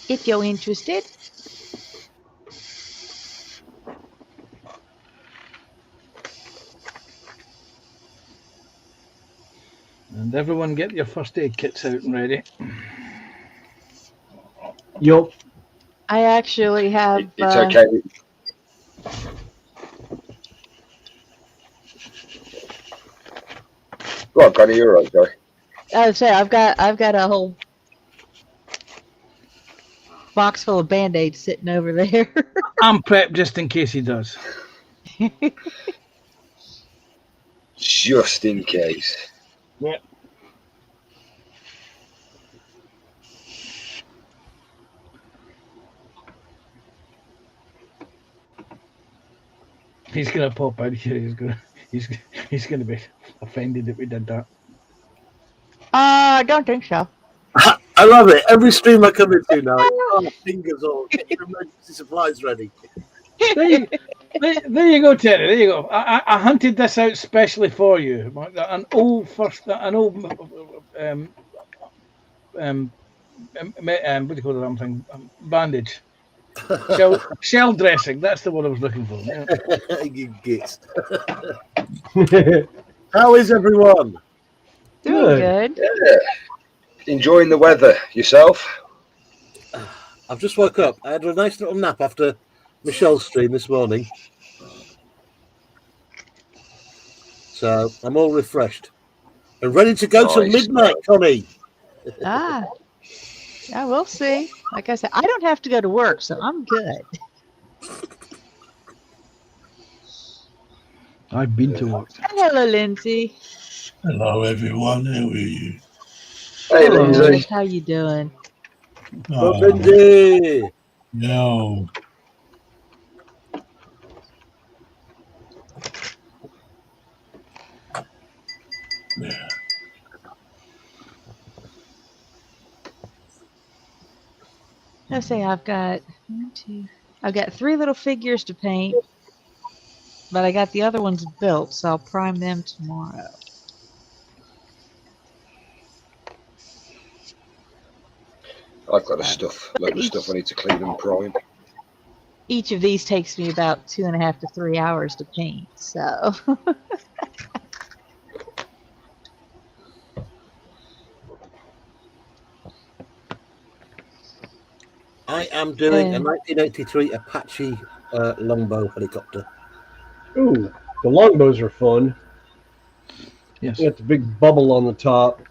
If you're interested. And everyone get your first aid kits out and ready. Yup. I actually have. It's okay. Go on, Connie, you're right, guy. I would say I've got a whole box full of Band-Aids sitting over there. I'm prepped just in case he does. Just in case. Yep. He's gonna pop out here. He's gonna be offended that we did that. I don't think so. I love it. Every stream I come into now, oh, fingers all, get your emergency supplies ready. There you go, Terry. There you go. I hunted this out specially for you. An old what do you call the damn thing? Bandage. Shell dressing. That's the word I was looking for. Yeah. You gits. How is everyone? Doing good. Yeah. Enjoying the weather. Yourself? I've just woke up. I had a nice little nap after Michelle's stream this morning. So I'm all refreshed. And ready to go till Nice. midnight, Connie. Yeah, we'll see. Like I said, I don't have to go to work, so I'm good. I've been to work. Hello, Lindsay. Hello, everyone. How are you? Hey, Hello. Lindsay. How you doing? Oh, Oh, Lindsay. no. Yeah. Let's say I've got three little figures to paint, but I got the other ones built, so I'll prime them tomorrow. I've got a load of stuff I need to clean and prime. Each of these takes me about 2.5 to 3 hours to paint, so. I am doing a 1983 Apache longbow helicopter. Ooh, the longbows are fun. Yes. You got the big bubble on the top.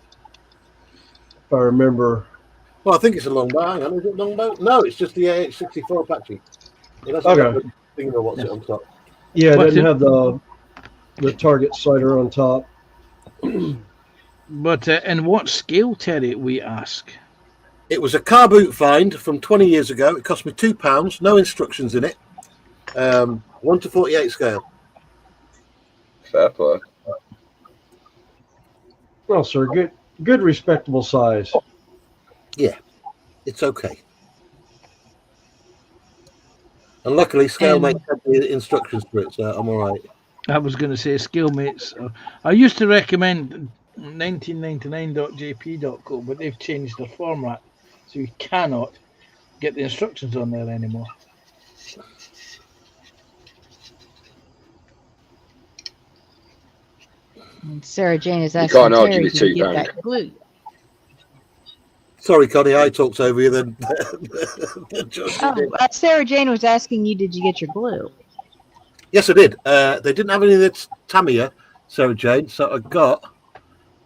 If I remember. Well, I think it's a longbow. Hang on, is it longbow? No, it's just the AH-64 Apache. It doesn't Okay. have the thing or what's it on top. Yeah, it What's doesn't it- have the target sighter on top. But in what scale, Terry, we ask? It was a car boot find from 20 years ago. It cost me £2, no instructions in it. 1 to 48 scale. Fair play. Well, sir, good, respectable size. Yeah, it's okay. And luckily, Scalemates had the instructions for it, so I'm all right. I was going to say Scalemates. I used to recommend 1999.jp.co, but they've changed their format, so you cannot get the instructions on there anymore. And Sarah Jane is You asking can't argue Terry, with did you get £2. that glue? Sorry, Connie, I talked over you then. Oh, Sarah Jane was asking you, did you get your glue? Yes, I did. They didn't have any of the Tamiya, Sarah Jane, so I got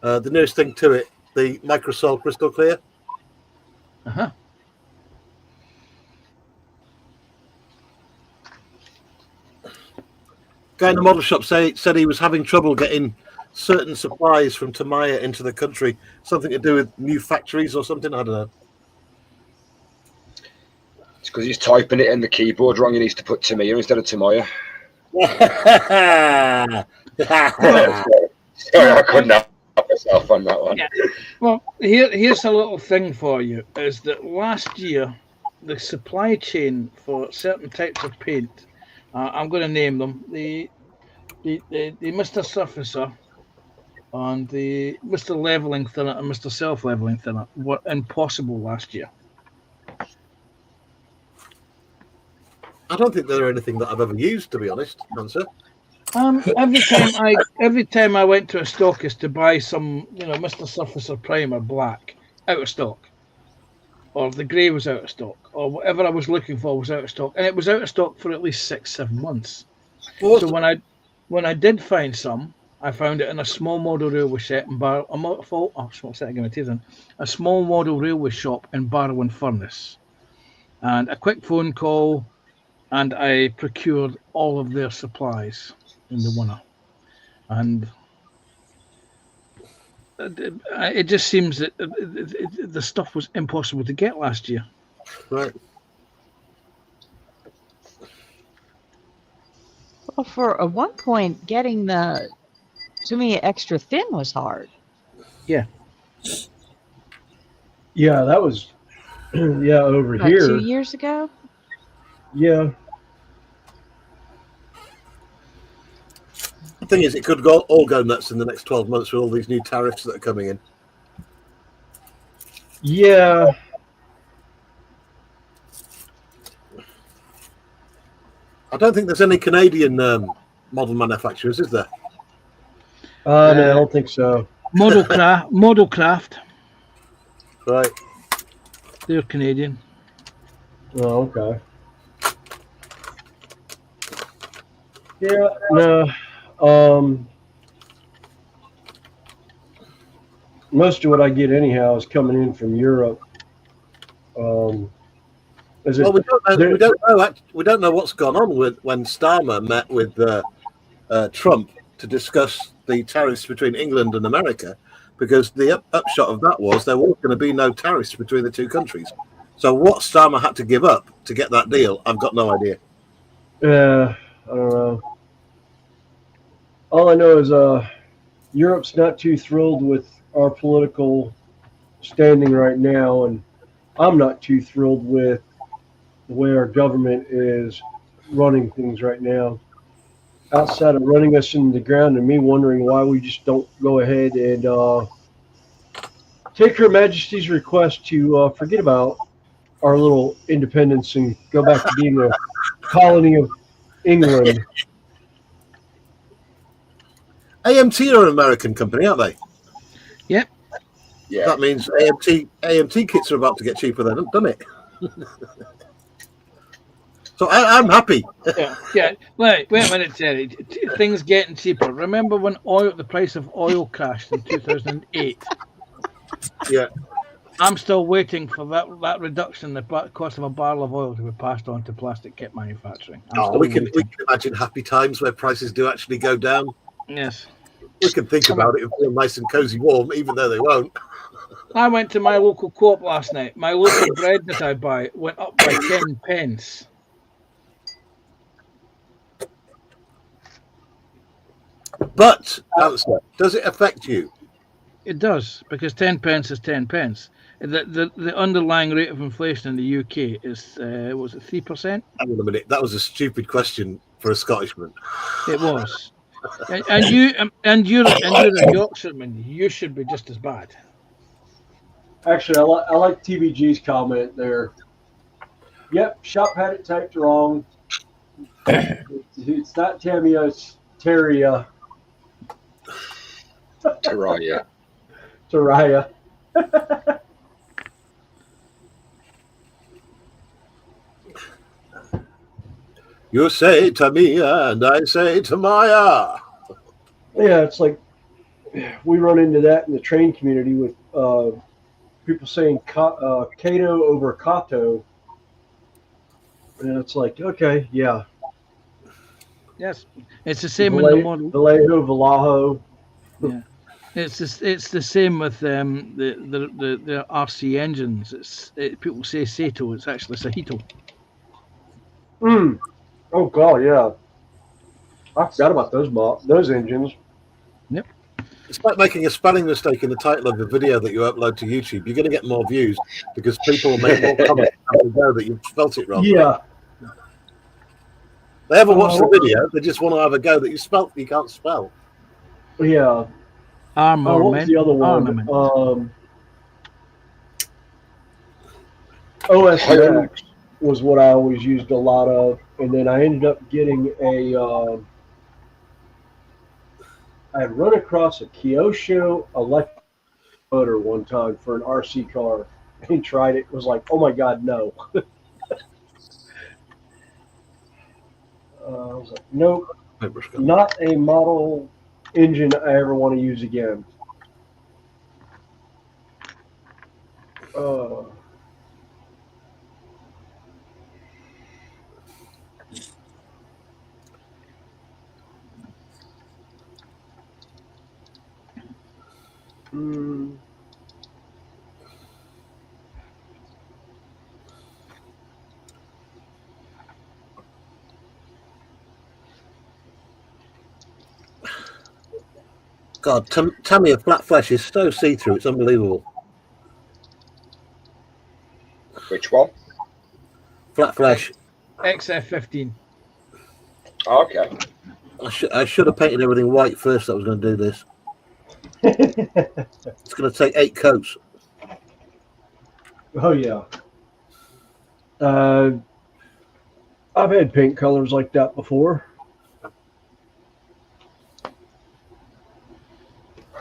the nearest thing to it, the Microsol Crystal Clear. Uh-huh. Guy in the model shop said he was having trouble getting certain supplies from Tamiya into the country. Something to do with new factories or something, I don't know. It's because he's typing it in the keyboard wrong. He needs to put Tamiya instead of Tamaya. Sorry, I couldn't help myself on that one. Yeah. Well, here's a little thing for you, is that last year, the supply chain for certain types of paint, I'm going to name them, the Mr. Surfacer and the Mr. Leveling Thinner and Mr. Self-Leveling Thinner were impossible last year. I don't think they're anything that I've ever used, to be honest, Answer. Every time I went to a stockist to buy some, Mr. Surfacer Primer Black, out of stock, or the grey was out of stock, or whatever I was looking for was out of stock, and it was out of stock for at least 6-7 months. Well, So when I did find some, I found it in a small model railway set in a small model railway shop in Barrow and Furness, and a quick phone call, and I procured all of their supplies in the winter. And it just seems that the stuff was impossible to get last year. right. Well, for at one point, getting the Tamiya extra thin was hard. Yeah, that was over About here. 2 years ago? Yeah. The thing is, it could all go nuts in the next 12 months with all these new tariffs that are coming in. Yeah. I don't think there's any Canadian model manufacturers, is there? No, I don't think so. Model Craft, Right. they're Canadian. Oh, okay. Yeah, no. Most of what I get anyhow is coming in from Europe. Is it, Well, we don't know what's gone on when Starmer met with Trump to discuss the tariffs between England and America, because the upshot of that was there was going to be no tariffs between the two countries. So what Starmer had to give up to get that deal, I've got no idea. I don't know. All I know is Europe's not too thrilled with our political standing right now, and I'm not too thrilled with the way our government is running things right now. Outside of running us into the ground and me wondering why we just don't go ahead and take Her Majesty's request to forget about our little independence and go back to being a colony of England. AMT are an American company, aren't they? Yep. Yeah. That means AMT kits are about to get cheaper then, doesn't it? So I'm happy. Yeah. Wait a minute, Terry. Things getting cheaper. Remember when the price of oil crashed in 2008? Yeah. I'm still waiting for that reduction in the cost of a barrel of oil to be passed on to plastic kit manufacturing. We can imagine happy times where prices do actually go down. Yes. We can think about it and feel nice and cozy warm, even though they won't. I went to my local co-op last night. My local bread that I buy went up by 10 pence. But answer, does it affect you? It does, because 10 pence is 10 pence. The underlying rate of inflation in the UK is was it 3%? Hang on a minute, that was a stupid question for a Scottishman. It was. You're a Yorkshireman. You should be just as bad. Actually, I like TBG's comment there. Yep, shop had it typed wrong. It's not Tamia, it's Taria. Taraya. Taraya. You say Tamia and I say Tamaya. Yeah, it's like we run into that in the train community with people saying Kato over Kato. And it's like, okay, yeah. Yes, it's the same in the model. Vallejo, Vallejo. Yeah, it's the same with the RC engines. People say Sato. It's actually Sahito. Oh god, yeah. I forgot about those engines. Yep. It's like making a spelling mistake in the title of a video that you upload to YouTube. You're going to get more views because people will make more comments after go that you spelt it wrong. Yeah. They haven't watched the video. They just want to have a go that you can't spell. Yeah. What was the other one? OSX was what I always used a lot of, and then I ended up getting I had run across a Kyosho electric motor one time for an RC car, and tried it. Was like, oh my god, no. I was like, nope, not a model engine I ever want to use again. God, Tamiya flat flesh is so see-through. It's unbelievable. Which one? Flat flesh. XF15. Okay. I should have painted everything white first. I was going to do this. It's going to take 8 coats. Oh yeah. I've had paint colors like that before.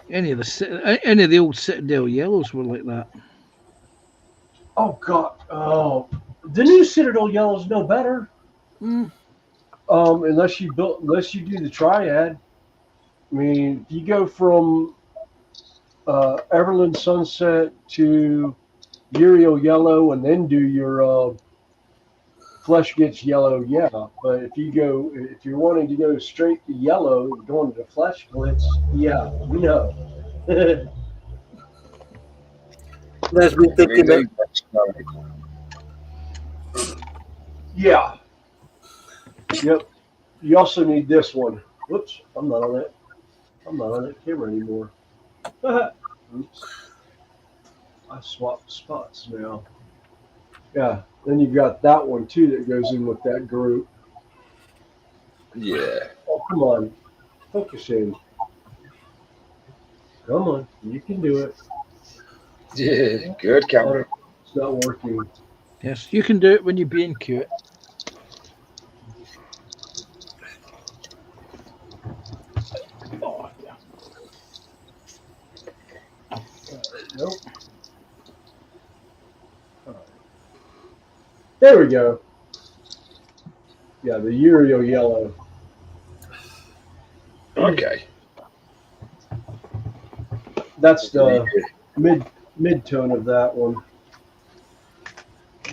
Any of the old Citadel yellows were like that. Oh god. Oh, the new Citadel yellows no better. Unless you do the triad. I mean, if you go from Everland Sunset to Uriel Yellow and then do your Flesh Gets Yellow, yeah. But if you're wanting to go straight to yellow, going to the Flesh Glitz, yeah, we know. There's me thinking that. Yeah. Yep. You also need this one. Whoops, I'm not on that camera anymore. Oops. I swapped spots now. Yeah. Then you've got that one too that goes in with that group. Yeah. Oh, come on. Focus in. Come on. You can do it. Yeah. Good camera. It's not working. Yes, you can do it when you're being cute. Oh, yeah. Nope. There we go. Yeah, the Uriel yellow. Okay. That's the mid-tone of that one.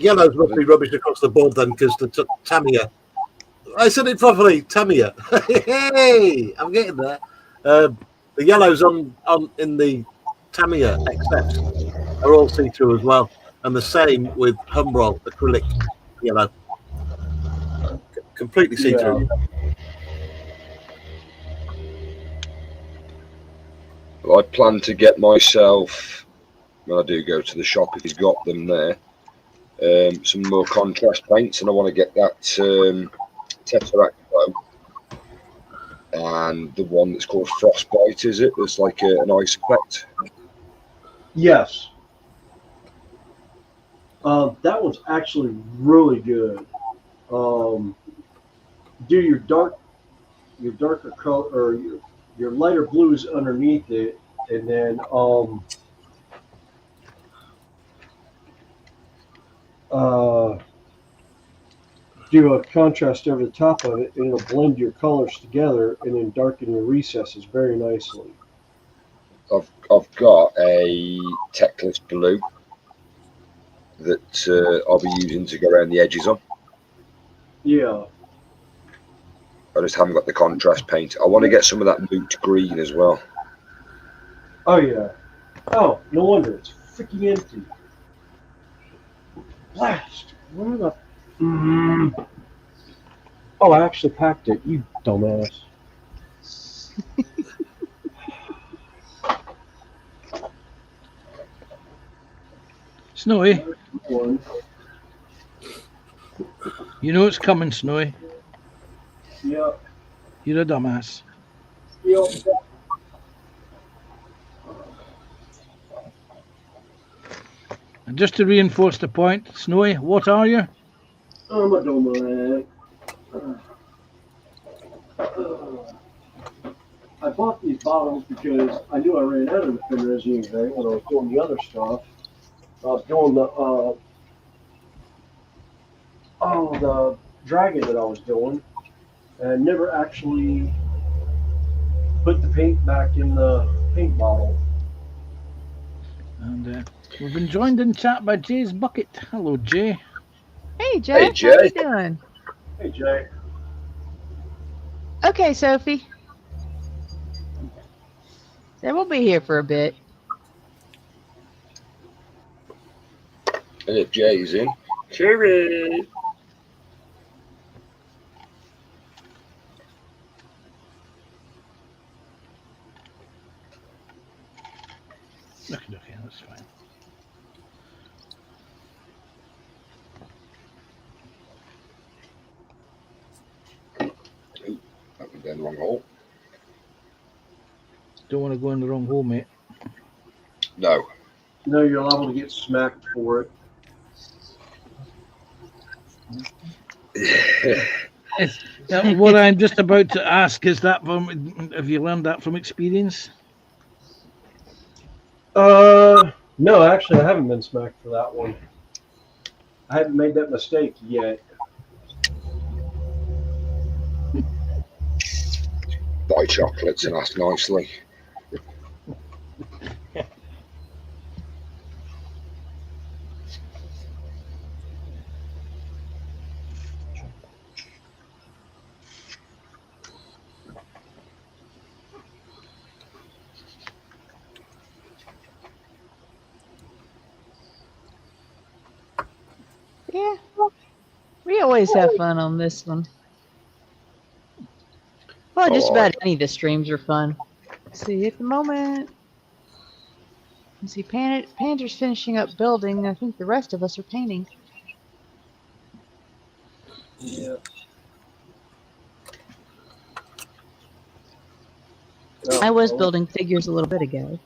Yellows must be rubbish across the board then, because the Tamiya. I said it properly, Tamiya. Hey, I'm getting there. The yellows on in the Tamiya XF are all see-through as well. And the same with Humbrol acrylic yellow. Completely see-through. Well, I plan to get myself, when I do go to the shop, if he's got them there, some more contrast paints, and I want to get that Tesseract Glow and the one that's called Frostbite, is it? That's like an ice effect. Yes. That one's actually really good. Do your darker color or your lighter blues underneath it, and then do a contrast over the top of it, and it'll blend your colors together and then darken your recesses very nicely. I've got a Teclis Blue that I'll be using to go around the edges on. Yeah. I just haven't got the contrast paint. I want to get some of that moot green as well. Oh yeah. Oh, no wonder it's freaking empty. Blast! Where the? Oh, I actually packed it. You dumbass. Snowy, One. you know it's coming, Snowy. Yep. You're a dumbass. Yep. And just to reinforce the point, Snowy, what are you? I'm a dumbass. I bought these bottles because I knew I ran out of the Finresian thing when I was doing the other stuff. I was doing the dragon that I was doing, and never actually put the paint back in the paint bottle. And we've been joined in chat by Jay's Bucket. Hello, Jay. Hey, Jay. Hey, How Jay. you doing? Hey, Jay. Okay, Sophie. So we'll be here for a bit. And if Jay's in, Cherry. Okay, that's fine. Ooh, that went down the wrong hole. Don't want to go in the wrong hole, mate. No. No, you're liable to get smacked for it. What I'm just about to ask is that have you learned that from experience? No, actually, I haven't been smacked for that one. I haven't made that mistake yet. Buy chocolates and ask nicely. Yeah. We always have fun on this one. Well, just about any of the streams are fun. Let's see, at the moment. Let's see, Panter's finishing up building. I think the rest of us are painting. Yeah. I was building figures a little bit ago,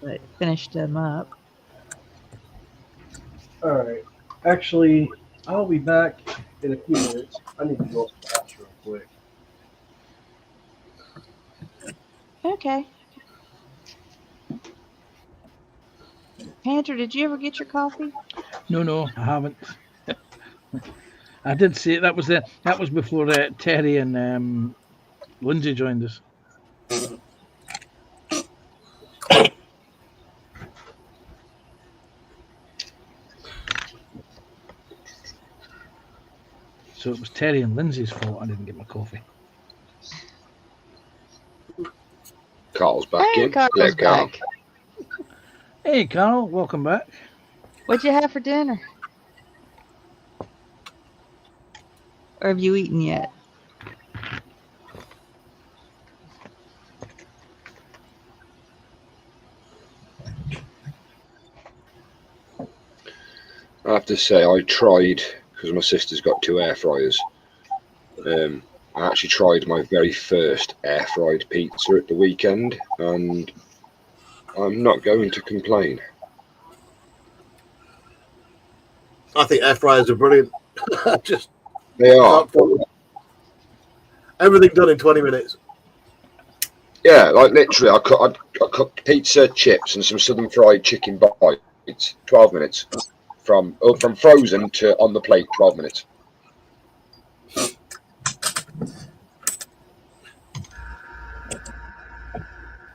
but finished them up. All right. Actually, I'll be back in a few minutes. I need to go up to the house real quick. Okay. Panter, did you ever get your coffee? No, I haven't. I did see it. That was before Terry and Lindsay joined us. So it was Terry and Lindsay's fault I didn't get my coffee. Carl's back Hey, in. Carl's Hello, Carl. back. Hey, Carol, welcome back. What'd you have for dinner? Or have you eaten yet? I have to say, I tried, because my sister's got 2 air fryers. I actually tried my very first air fried pizza at the weekend, and I'm not going to complain. I think air fryers are brilliant. Just They are. everything done in 20 minutes. Yeah, like literally, I cooked pizza, chips, and some southern fried chicken bites. 12 minutes. From frozen to on the plate, 12 minutes.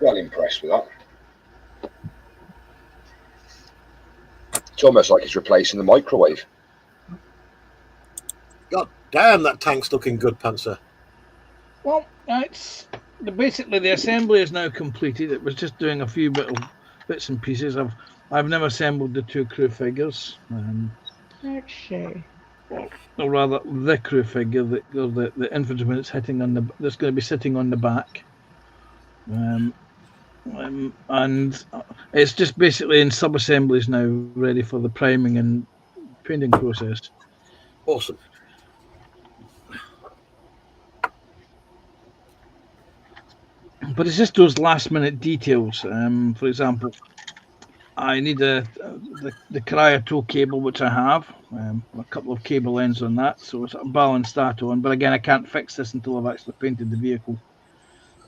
Well impressed with that. It's almost like it's replacing the microwave. God damn, that tank's looking good, Panzer. Well, it's basically the assembly is now completed. It was just doing a few bits and pieces. I've never assembled the 2 crew figures. Let's see. Or rather, the crew figure, the infantryman that's going to be sitting on the back. And it's just basically in sub-assemblies now, ready for the priming and painting process. Awesome. But it's just those last-minute details. For example, I need the Cryo tow cable, which I have. A couple of cable ends on that, so it's balanced that on. But again, I can't fix this until I've actually painted the vehicle.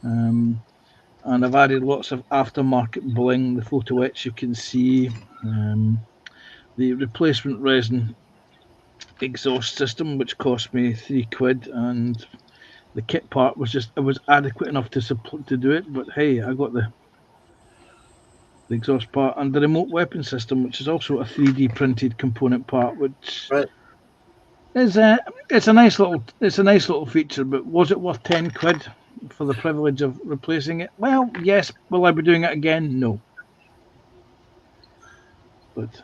And I've added lots of aftermarket bling, the photo etch you can see, the replacement resin exhaust system, which cost me £3, and the kit part was adequate enough to do it. But hey, I got the exhaust part and the remote weapon system, which is also a 3D printed component part, which is it's a nice little feature. But was it worth £10 for the privilege of replacing it? Well, yes. Will I be doing it again? No. But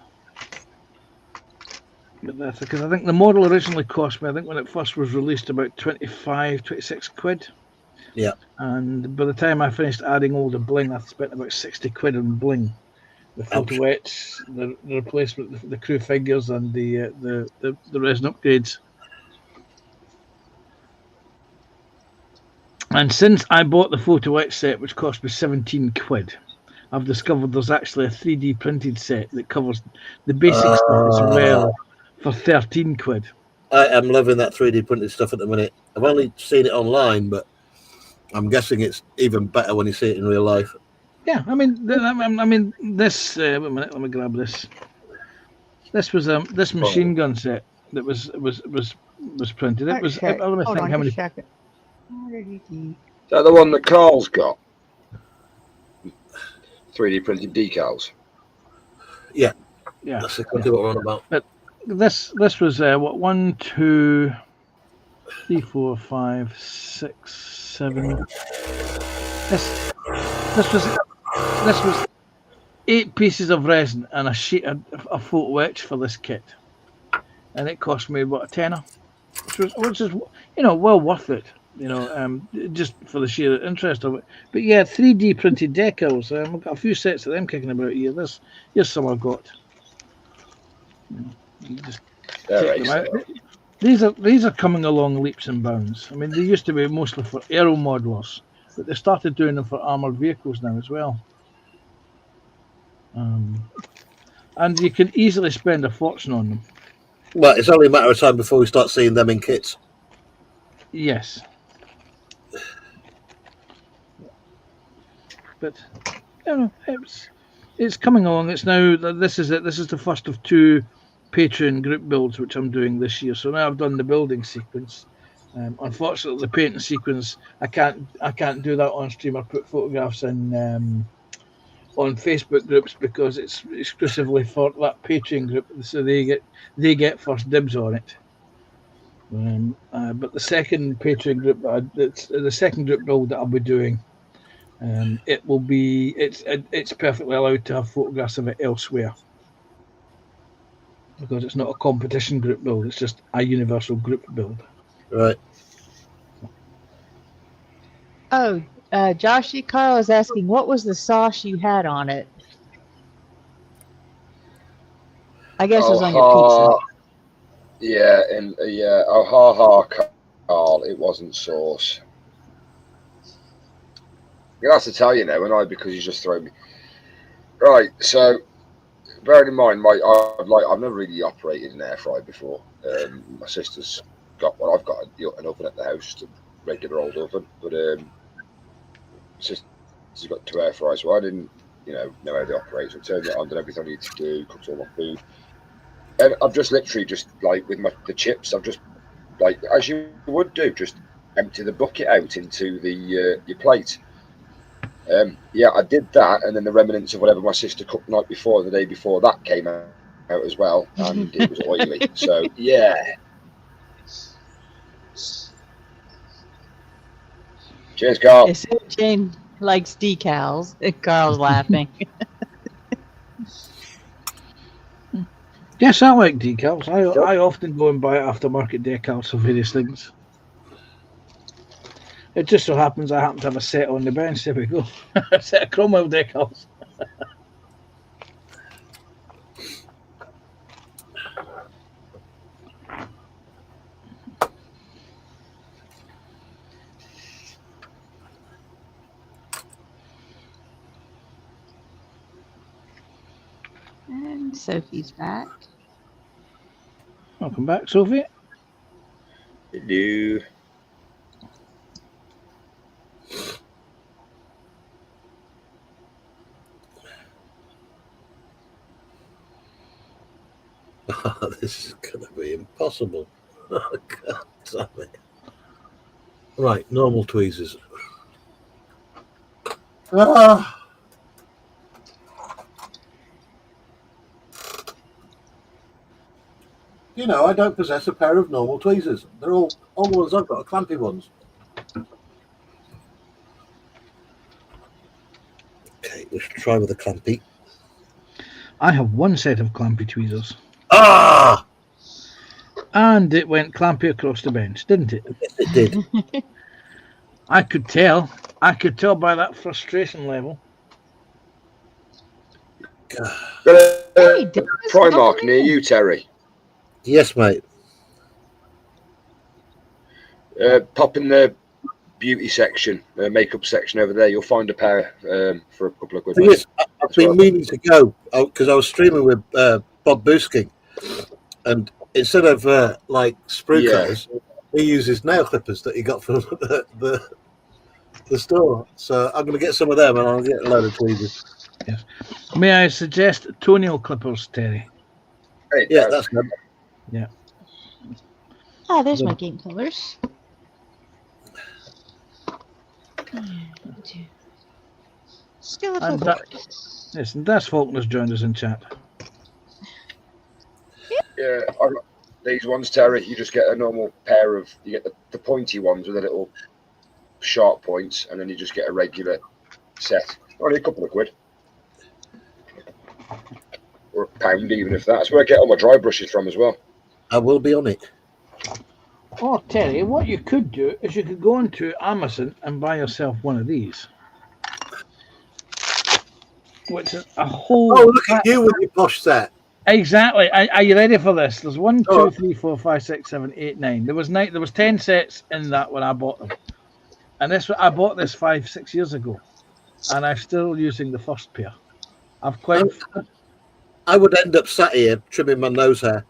that's because I think the model originally cost me, I think when it first was released, about 26 quid. Yeah. And by the time I finished adding all the bling, I spent about 60 quid on bling. The photo etch, the replacement, the crew figures, and the resin upgrades. And since I bought the photo etch set, which cost me 17 quid, I've discovered there's actually a 3D printed set that covers the basic stuff as well for 13 quid. I am loving that 3D printed stuff at the minute. I've only seen it online, but I'm guessing it's even better when you see it in real life. Yeah, I mean this. Wait a minute, let me grab this. This was this machine gun set that was printed. It was. Let me think how many. Is that the one that Carl's got? 3D printed decals. Yeah. Yeah. That's exactly what we're on about. But this was what 1, 2, 3, 4, 5, 6, 7. This was 8 pieces of resin and a sheet of photo etch for this kit, and it cost me what, a tenner, which is well worth it. Just for the sheer interest of it. But yeah, 3D printed decals. I've got a few sets of them kicking about here. Here's some I've got. Just check them out. These are coming along leaps and bounds. I mean, they used to be mostly for aero modelers, but they started doing them for armored vehicles now as well. And you can easily spend a fortune on them. Well, it's only a matter of time before we start seeing them in kits. Yes. But it's coming along. It's now this is it. This is the first of 2 Patreon group builds which I'm doing this year. So now I've done the building sequence. Unfortunately, the painting sequence I can't do that on stream. I put photographs in on Facebook groups because it's exclusively for that Patreon group, so they get first dibs on it. But the second Patreon group, the second group build that I'll be doing It will be. It's perfectly allowed to have photographs of it elsewhere because it's not a competition group build. It's just a universal group build. Right. Oh, Joshy Carl is asking, what was the sauce you had on it? I guess it was on your pizza. Yeah, and yeah. Oh, ha ha, Carl. It wasn't sauce. You have to tell you now, and I because he's just thrown me. Right. So, bearing in mind, I've never really operated an air fryer before. My sister's got one. I've got an oven at the house, just a regular old oven. But sister's got 2 air fryers, so I didn't, know how they operate. So I turned it on, did everything I needed to do, cooked all my food. And I've just literally just like with the chips, I've just like as you would do, just empty the bucket out into the your plate. Yeah, I did that, and then the remnants of whatever my sister cooked the night before, the day before, that came out as well, and it was oily. So yeah. Cheers, Carl. Yes, Jane likes decals. Carl's laughing. Yes, I like decals. I often go and buy aftermarket decals for various things. It just so happens I happen to have a set on the bench. There we go. A set of Cromwell decals. And Sophie's back. Welcome back, Sophie. Hello. This is going to be impossible. Oh, God damn it. Right, normal tweezers. I don't possess a pair of normal tweezers. They're all the ones I've got are clampy ones. Okay, let's try with a clampy. I have one set of clampy tweezers. Ah! And it went clampy across the bench, didn't it? Yes, it did. I could tell. I could tell by that frustration level. Hey, Dennis, Primark welcome near in. you, Terry. Yes, mate. Pop in the beauty section, makeup section over there. You'll find a pair for a couple of quid. Thing is, I've been meaning to go because I was streaming with Bob Boosking, and instead of like sprue cutters, he uses nail clippers that he got from the store. So I'm going to get some of them, and I'll get a load of tweezers. Yes. May I suggest toenail clippers, Terry? Yeah, that's good. Yeah. Oh, there's my game colors. Still And yes, and Das Faulkner's joined us in chat. Yeah, I've got these ones, Terry. You just get a normal pair of, you get the pointy ones with the little sharp points, and then you just get a regular set. Only a couple of quid. Or a pound, even if that's where I get all my dry brushes from as well. I will be on it. Oh, Terry, what you could do is you could go onto Amazon and buy yourself one of these. Which is a whole... Oh, look at you with your posh set. Exactly. Are you ready for this? There's 1, 2, 3, 4, 5, 6, 7, 8, 9. There was 10 sets in that when I bought them. And I bought this 5, 6 years ago. And I'm still using the first pair. I would end up sat here trimming my nose hair.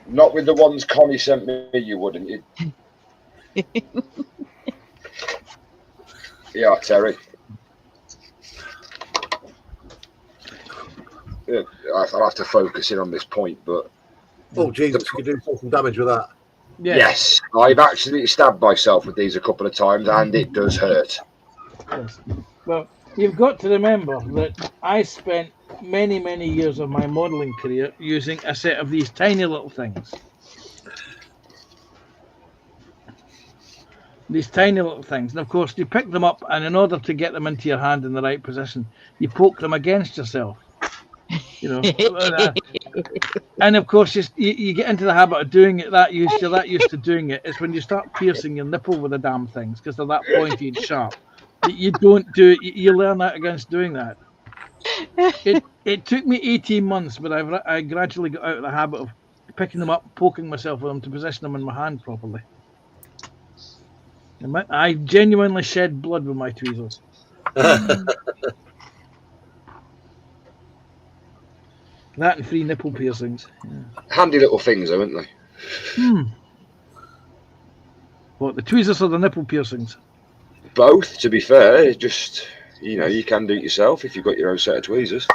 Not with the ones Connie sent me, you wouldn't. Yeah, Terry. Yeah, I'll have to focus in on this point, but... Oh, Jesus, you could do some damage with that. Yeah. Yes, I've actually stabbed myself with these a couple of times, and it does hurt. Yes. Well, you've got to remember that I spent many, many years of my modelling career using a set of these tiny little things. These tiny little things. And of course, you pick them up, and in order to get them into your hand in the right position, you poke them against yourself. You know, and of course, you get into the habit of doing it. You're that used to doing it. It's when you start piercing your nipple with the damn things because they're that pointy and sharp. You don't do it. You learn that against doing that. It took me 18 months, but I gradually got out of the habit of picking them up, poking myself with them to position them in my hand properly. And I genuinely shed blood with my tweezers. That and 3 nipple piercings. Yeah. Handy little things, though, aren't they? What, the tweezers or the nipple piercings? Both, to be fair. Just, you know, you can do it yourself if you've got your own set of tweezers.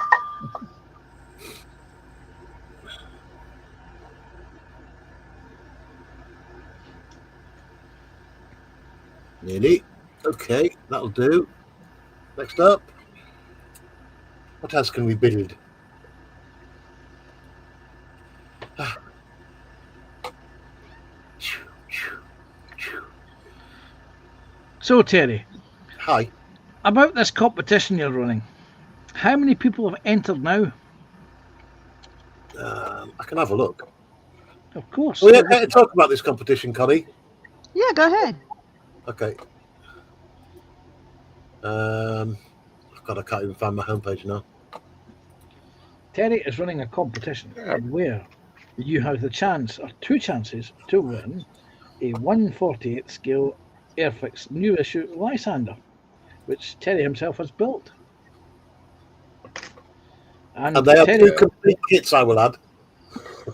Nearly. Okay, that'll do. Next up. What else can we build? So, Terry. Hi. About this competition you're running, how many people have entered now? I can have a look. Of course. Well, yeah, talk about this competition, Connie. Yeah, go ahead. Okay. God, I can't even find my homepage now. Terry is running a competition where you have the chance, or 2 chances, to win a 1/48 scale Airfix new issue Lysander, which Terry himself has built. And they are Terry, 2 complete kits, I will add.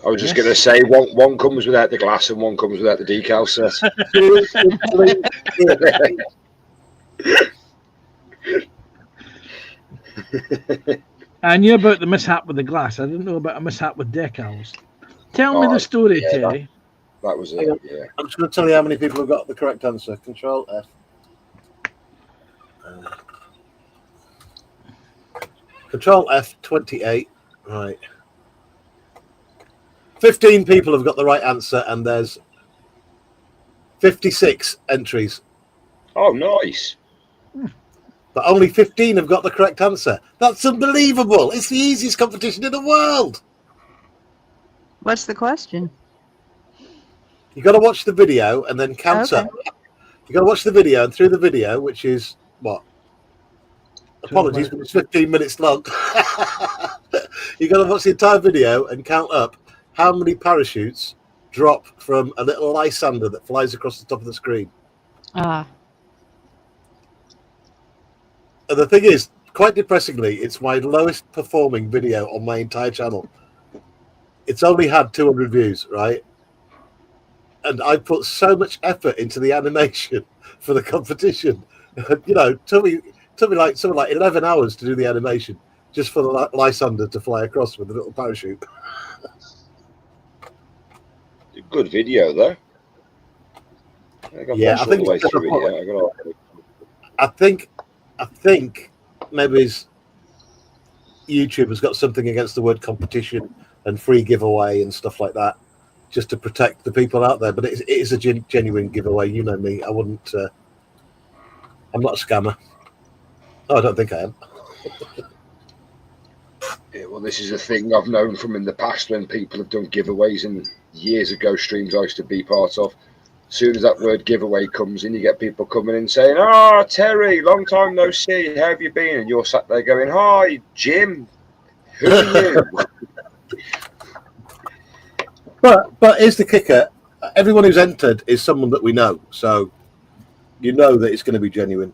I was just going to say, one comes without the glass and one comes without the decal set. I knew about the mishap with the glass. I didn't know about a mishap with decals. Tell me the story, yeah, Terry. That was it, yeah. I'm just going to tell you how many people have got the correct answer. Control F. Control F 28. Right. 15 people have got the right answer, and there's 56 entries. Oh, nice. But only 15 have got the correct answer. That's unbelievable. It's the easiest competition in the world. What's the question? You've got to watch the video and then count up. You've got to watch the video, and through the video, which is, what? Apologies, but it's 15 minutes long. You've got to watch the entire video and count up how many parachutes drop from a little Lysander that flies across the top of the screen. Ah. And the thing is, quite depressingly, it's my lowest performing video on my entire channel. It's only had 200 views, right? And I put so much effort into the animation for the competition. You know, it took me like something like 11 hours to do the animation just for the Lysander to fly across with a little parachute. Good video, though. Yeah, I think maybe YouTube has got something against the word competition and free giveaway and stuff like that, just to protect the people out there. But it is a genuine giveaway. You know me. I wouldn't. I'm not a scammer. Oh, I don't think I am. Yeah, well, this is a thing I've known from in the past when people have done giveaways, and years ago streams I used to be part of. As soon as that word giveaway comes in, you get people coming in saying, "Oh, Terry, long time no see. How have you been?" And you're sat there going, "Hi, Jim. Who are you?" But here's the kicker: everyone who's entered is someone that we know, so you know that it's going to be genuine.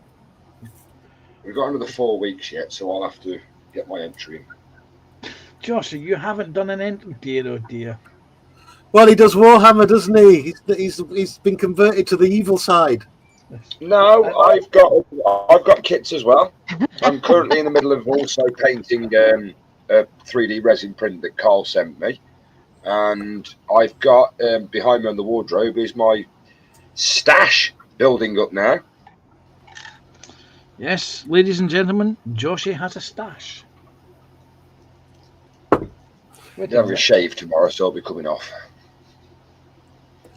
We've got another 4 weeks yet, so I'll have to get my entry in. Joshua, you haven't done an entry, dear, oh dear. Well, he does Warhammer, doesn't he? He's been converted to the evil side. No, I've got kits as well. I'm currently in the middle of also painting a 3D resin print that Carl sent me, and I've got behind me on the wardrobe is my stash building up now. Yes, ladies and gentlemen, Joshie has a stash. I'm having a shave tomorrow, so I'll be coming off.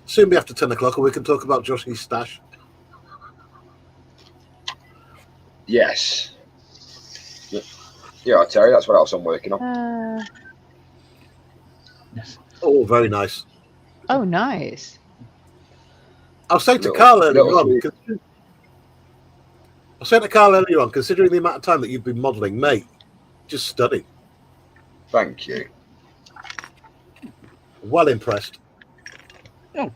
Soon be after 10 o'clock, and we can talk about Josh's stash. Yes. Yeah, I tell you, that's what else I'm working on. Yes. Oh, very nice. Oh, nice. I was saying to Little- Carl earlier little on, sweet- considering the amount of time that you've been modelling, mate, just stunning. Thank you. Well impressed. Well,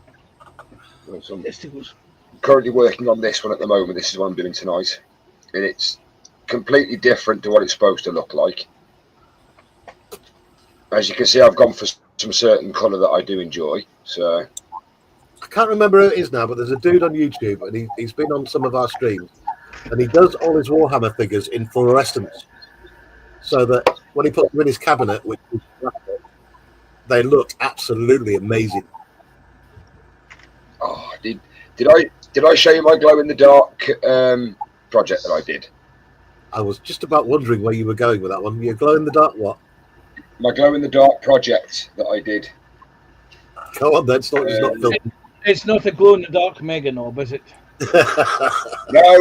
so I'm Testicles. currently working on this one at the moment. This is what I'm doing tonight. And it's completely different to what it's supposed to look like. As you can see, I've gone for some certain colour that I do enjoy. So I can't remember who it is now, but there's a dude on YouTube, and he's been on some of our streams, and he does all his Warhammer figures in fluorescence, so that when he puts them in his cabinet, which is graphic, they look absolutely amazing. oh, did I show you my glow in the dark project that I did? I was just about wondering where you were going with that one. Your glow in the dark what? My glow in the dark project that I did. Go on then, it's not filthy. It's not a glow in the dark mega knob, is it? No.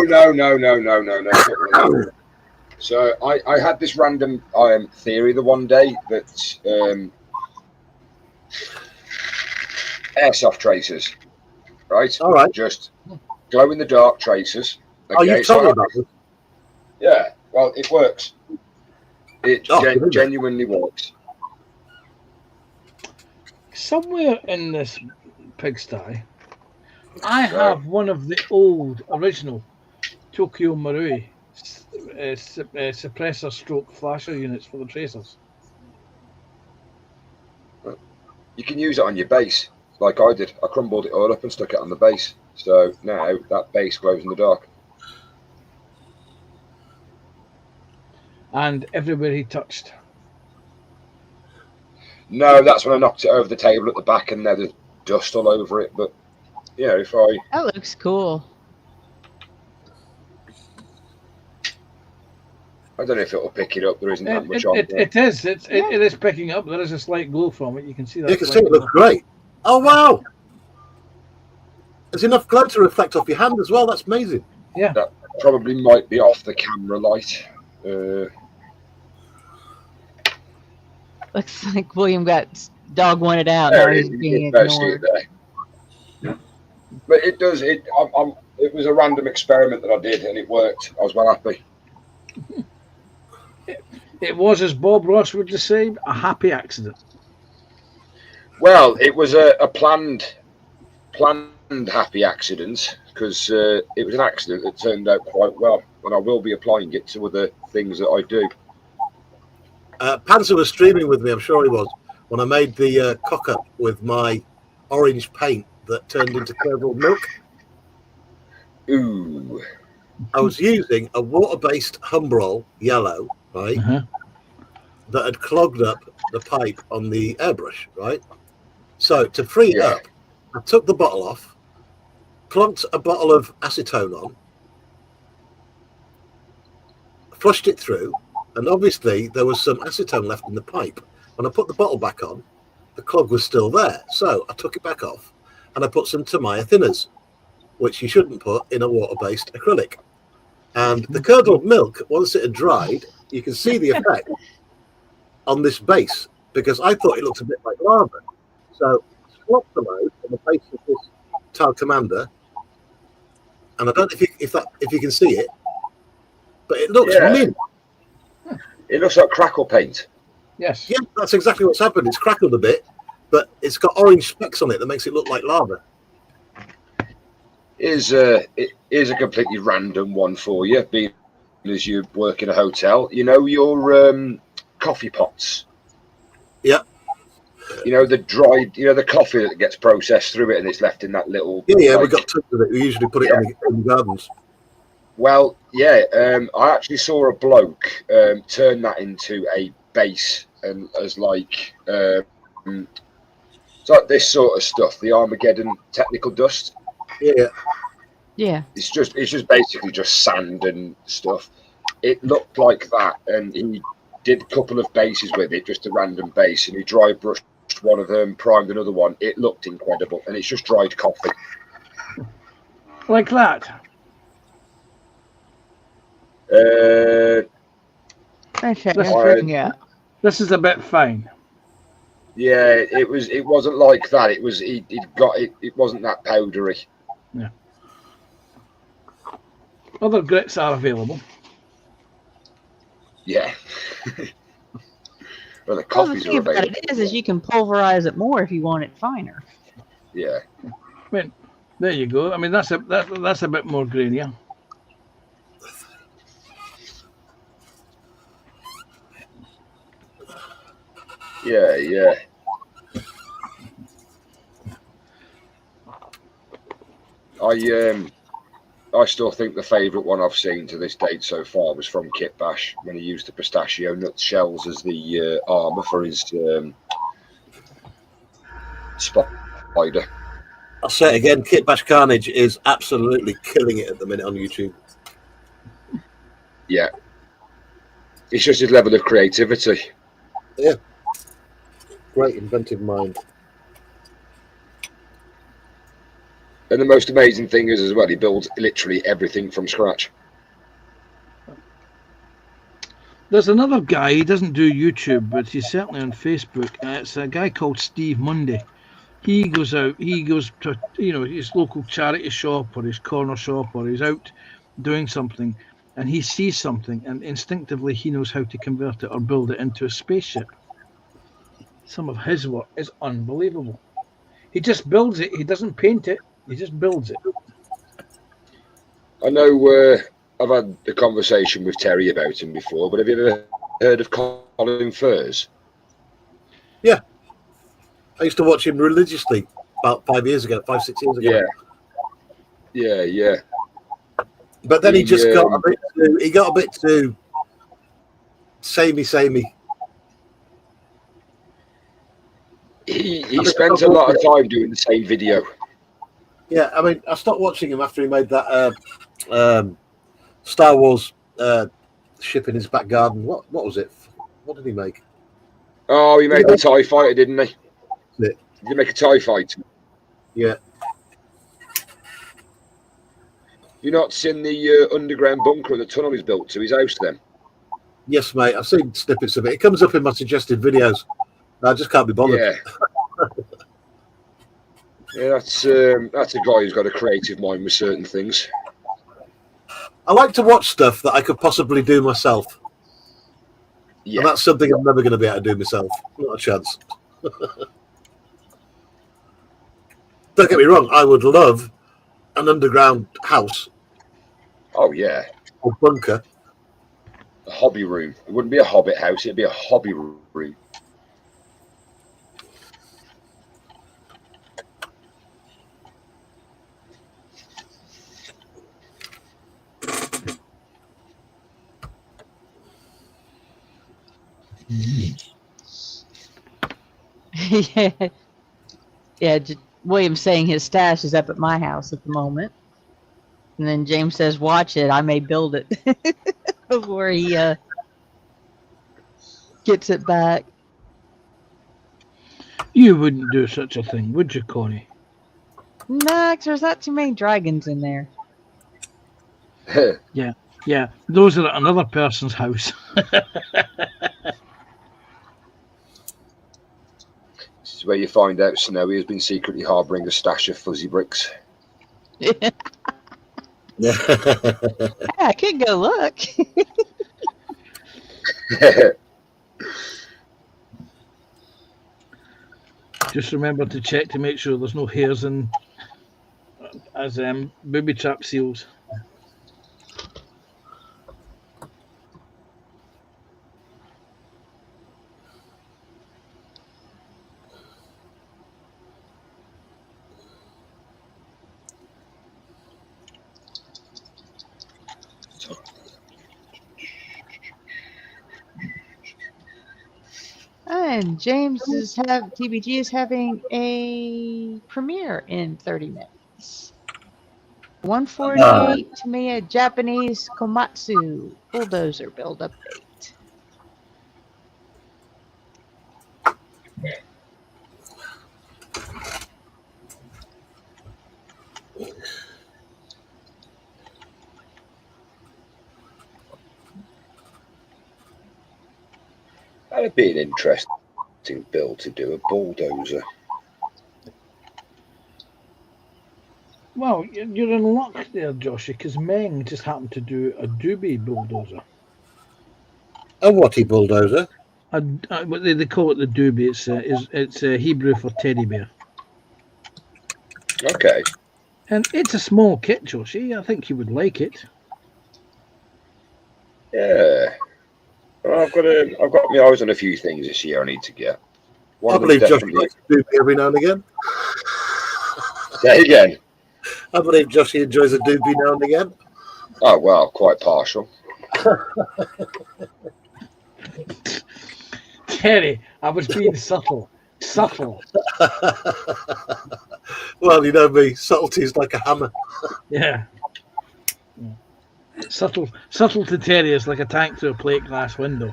So I had this random theory the one day that airsoft tracers, right? All right. Just glow in the dark tracers. Oh, you told me about this. Yeah, well, it works. It Oh, genuinely works. Somewhere in this pigsty, I have one of the old original Tokyo Marui suppressor stroke flasher units for the tracers. You can use it on your base, like I did. I crumbled it all up and stuck it on the base. So now that base glows in the dark. And everywhere he touched. No, that's when I knocked it over the table at the back and there's dust all over it. But, you know, if I... That looks cool. I don't know if it'll pick it up. There isn't that much on there. It is. It is picking up. There is a slight glow from it. You can see that. You can see it looks great. Oh, wow. There's enough glow to reflect off your hand as well. That's amazing. Yeah. That probably might be off the camera light. Looks like William got dog wanted out. There Now it he's is. being You can see it ignored. there. But it does. It was a random experiment that I did, and it worked. I was well happy. It was, as Bob Ross would just say, a happy accident. Well, it was a planned happy accident because it was an accident that turned out quite well, and I will be applying it to other things that I do. Panzer was streaming with me, I'm sure he was, when I made the cock-up with my orange paint that turned into curdled milk. Ooh. I was using a water-based Humbrol yellow, right, that had clogged up the pipe on the airbrush, right? So to free it up, I took the bottle off, plunked a bottle of acetone on, flushed it through, and obviously there was some acetone left in the pipe. When I put the bottle back on, the clog was still there. So I took it back off and I put some Tamiya thinners, which you shouldn't put in a water-based acrylic. And the curdled milk, once it had dried, you can see the effect on this base, because I thought it looked a bit like lava. So I swapped the load on the base of this Tau Commander, and I don't know if you can see it, but it looks mint. It looks like crackle paint. Yes. Yeah, that's exactly what's happened. It's crackled a bit, but it's got orange specks on it that makes it look like lava. It is a completely random one for you, being as you work in a hotel. You know your coffee pots. Yeah. You know the dried, the coffee that gets processed through it and it's left in that little. Yeah, we got tons of it. We usually put it in the gardens. Well, I actually saw a bloke turn that into a base and as like it's like this sort of stuff, the Armageddon technical dust. Yeah. It's just basically just sand and stuff. It looked like that, and he did a couple of bases with it, just a random base, and he dry brushed one of them, primed another one. It looked incredible, and it's just dried coffee. Like that. Okay, This- I'm figuring out. This is a bit fine. Yeah, it wasn't like that. It was it got it. It wasn't that powdery. Other grits are available. Yeah. Well, the Well, the coffees thing are about available. it is you can pulverize it more if you want it finer. Yeah. I mean, there you go. I mean, that's a bit more grainier. Yeah, yeah. I still think the favourite one I've seen to this date so far was from Kit Bash when he used the pistachio nut shells as the armour for his spider. I'll say it again. Kit Bash Carnage is absolutely killing it at the minute on YouTube. Yeah. It's just his level of creativity. Yeah. Great inventive mind. And the most amazing thing is as well, he builds literally everything from scratch. There's another guy. He doesn't do YouTube, but he's certainly on Facebook. It's a guy called Steve Mundy. He goes out. He goes to his local charity shop or his corner shop, or he's out doing something, and he sees something, and instinctively he knows how to convert it or build it into a spaceship. Some of his work is unbelievable. He just builds it. He doesn't paint it. He just builds it. I know I've had a conversation with Terry about him before, but have you ever heard of Colin Furs? Yeah. I used to watch him religiously about 5 years ago, 5, 6 years ago. Yeah. Yeah. But then he just got a bit too samey. He spends a lot of time doing the same video. Yeah, I mean, I stopped watching him after he made that Star Wars ship in his back garden. What was it? What did he make? Oh, he made the TIE fighter, didn't he? Yeah. Did he make a TIE fighter? Yeah. You not seen the underground bunker and the tunnel he's built to his house then? Yes, mate. I've seen snippets of it. It comes up in my suggested videos. I just can't be bothered. Yeah. Yeah, that's a guy who's got a creative mind with certain things. I like to watch stuff that I could possibly do myself. Yeah. And that's something I'm never going to be able to do myself. Not a chance. Don't get me wrong. I would love an underground house. Oh, yeah. Or bunker. A hobby room. It wouldn't be a hobbit house. It'd be a hobby room. Yeah. William's saying his stash is up at my house at the moment. And then James says, watch it. I may build it before he gets it back. You wouldn't do such a thing, would you, Connie? No, 'cause there's not too many dragons in there. Yeah, those are at another person's house. This is where you find out Snowy has been secretly harbouring a stash of fuzzy bricks. Yeah, I could go look. Just remember to check to make sure there's no hairs in as booby trap seals. And James TBG is having a premiere in 30 minutes. 148 Tamiya Japanese Komatsu bulldozer build update. That'd be an interesting build to do, a bulldozer. Well, you're in luck there, Joshy, because Meng just happened to do a doobie bulldozer. A watty bulldozer? What they call it, the doobie. It's Hebrew for teddy bear. Okay. And it's a small kit, Joshy. I think you would like it. Yeah. Well, I've got my eyes on a few things this year I need to get. One I of them believe Josh definitely. likes a doobie every now and again. Say again. I believe Joshy enjoys a doobie now and again. Oh well, quite partial. Terry, I was being subtle. Subtle. Well, you know me, subtlety's like a hammer. Yeah. Subtle to Terry is like a tank through a plate glass window.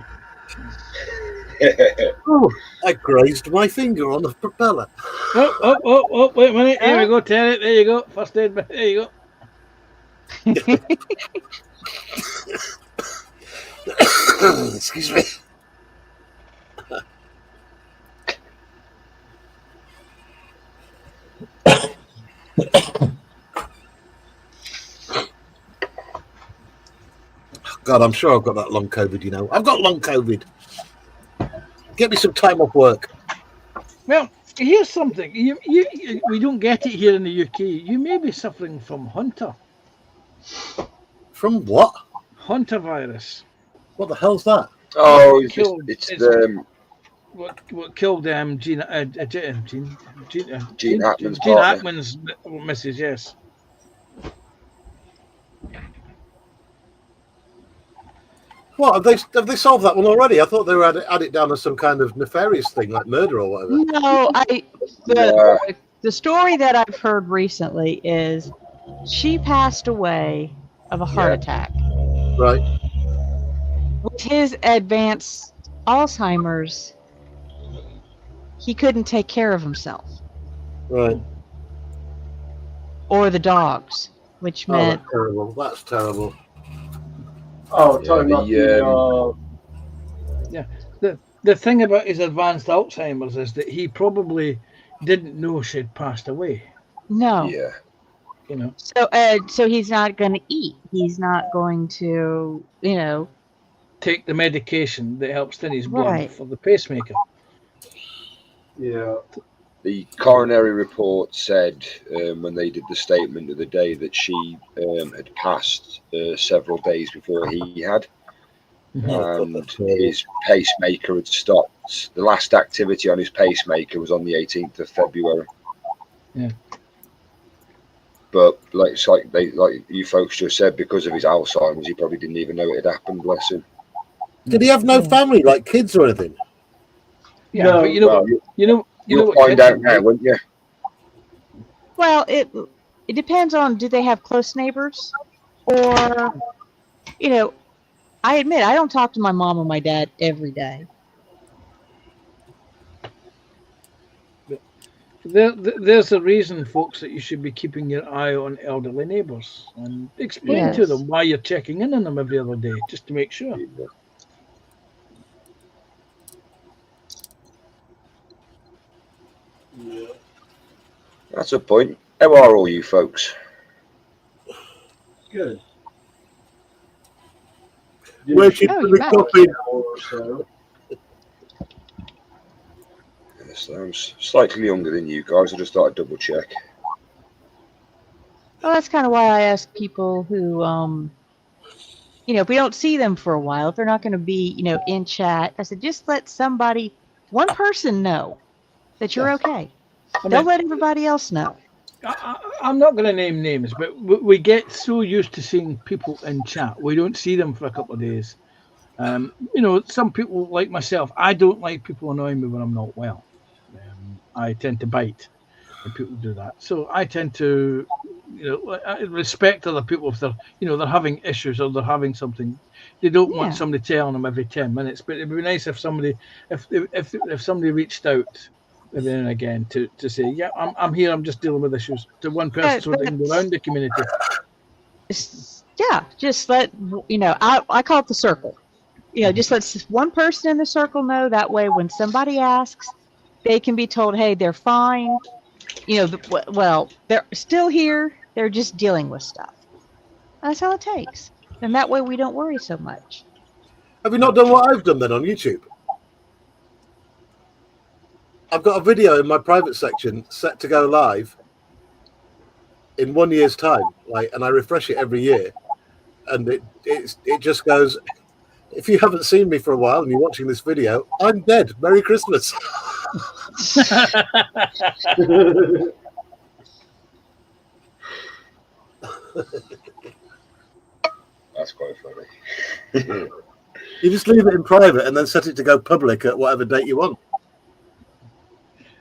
Oh, I grazed my finger on the propeller. Oh, wait a minute. Here we go, Terry. There you go. First aid. There you go. Excuse me. God, I'm sure I've got that long COVID, you know. I've got long COVID. Get me some time off work. Well, here's something. We don't get it here in the UK. You may be suffering from Hunter. From what? Hunter virus. What the hell's that? Oh, Killed- it's it's- the What killed Gene Gene Hackman's Gene partner. Hackman's missus, yes. What, have they solved that one already? I thought they were had it down as some kind of nefarious thing, like murder or whatever. No, the story that I've heard recently is she passed away of a heart attack. Right. With his advanced Alzheimer's, he couldn't take care of himself Right. or the dogs, which Oh, meant that's terrible. That's terrible. Oh, Yeah, talking about The thing about his advanced Alzheimer's is that he probably didn't know she'd passed away. no. Yeah. You know. So he's not going to eat. He's not going to, Take the medication that helps thin his blood Right. for the pacemaker. yeah. The coronary report said when they did the statement of the day that she had passed several days before he had, and his pacemaker had stopped. The last activity on his pacemaker was on the 18th of February. Yeah. But like you folks just said, because of his Alzheimer's, he probably didn't even know it had happened. Bless him. Did he have no family, like kids or anything? Yeah, No, but you know You'll what find kids out are now, like. won't you? Well, it depends on, do they have close neighbors? Or, I admit, I don't talk to my mom or my dad every day. There's a reason, folks, that you should be keeping your eye on elderly neighbours and explain to Yes. them why you're checking in on them every other day, just to make sure. That's a point. How are all you folks? Good. Where's your Oh, you're back. coffee? Or so. Yes, I'm slightly younger than you guys. I just thought I'd double check. Well, that's kind of why I ask people who, if we don't see them for a while, if they're not going to be, in chat, I said, just let one person know that you're okay. I Don't mean, let everybody else know. I'm not going to name names, but we get so used to seeing people in chat, we don't see them for a couple of days. Some people like myself, I don't like people annoying me when I'm not well. I tend to bite when people do that. So I tend to, respect other people if they're having issues or they're having something. They don't want Yeah. somebody telling them every 10 minutes. But it'd be nice if somebody reached out every now and again to say, yeah, I'm here. I'm just dealing with issues, to one person so they can go around the community. Yeah, just let, I call it the circle. just let one person in the circle know. That way, when somebody asks, they can be told, hey, they're fine. Well, they're still here. They're just dealing with stuff. That's all it takes. And that way, we don't worry so much. Have you not done what I've done then on YouTube? I've got a video in my private section set to go live in 1 year's time, and I refresh it every year, and it just goes, if you haven't seen me for a while and you're watching this video, I'm dead. Merry Christmas. That's quite funny. You just leave it in private and then set it to go public at whatever date you want.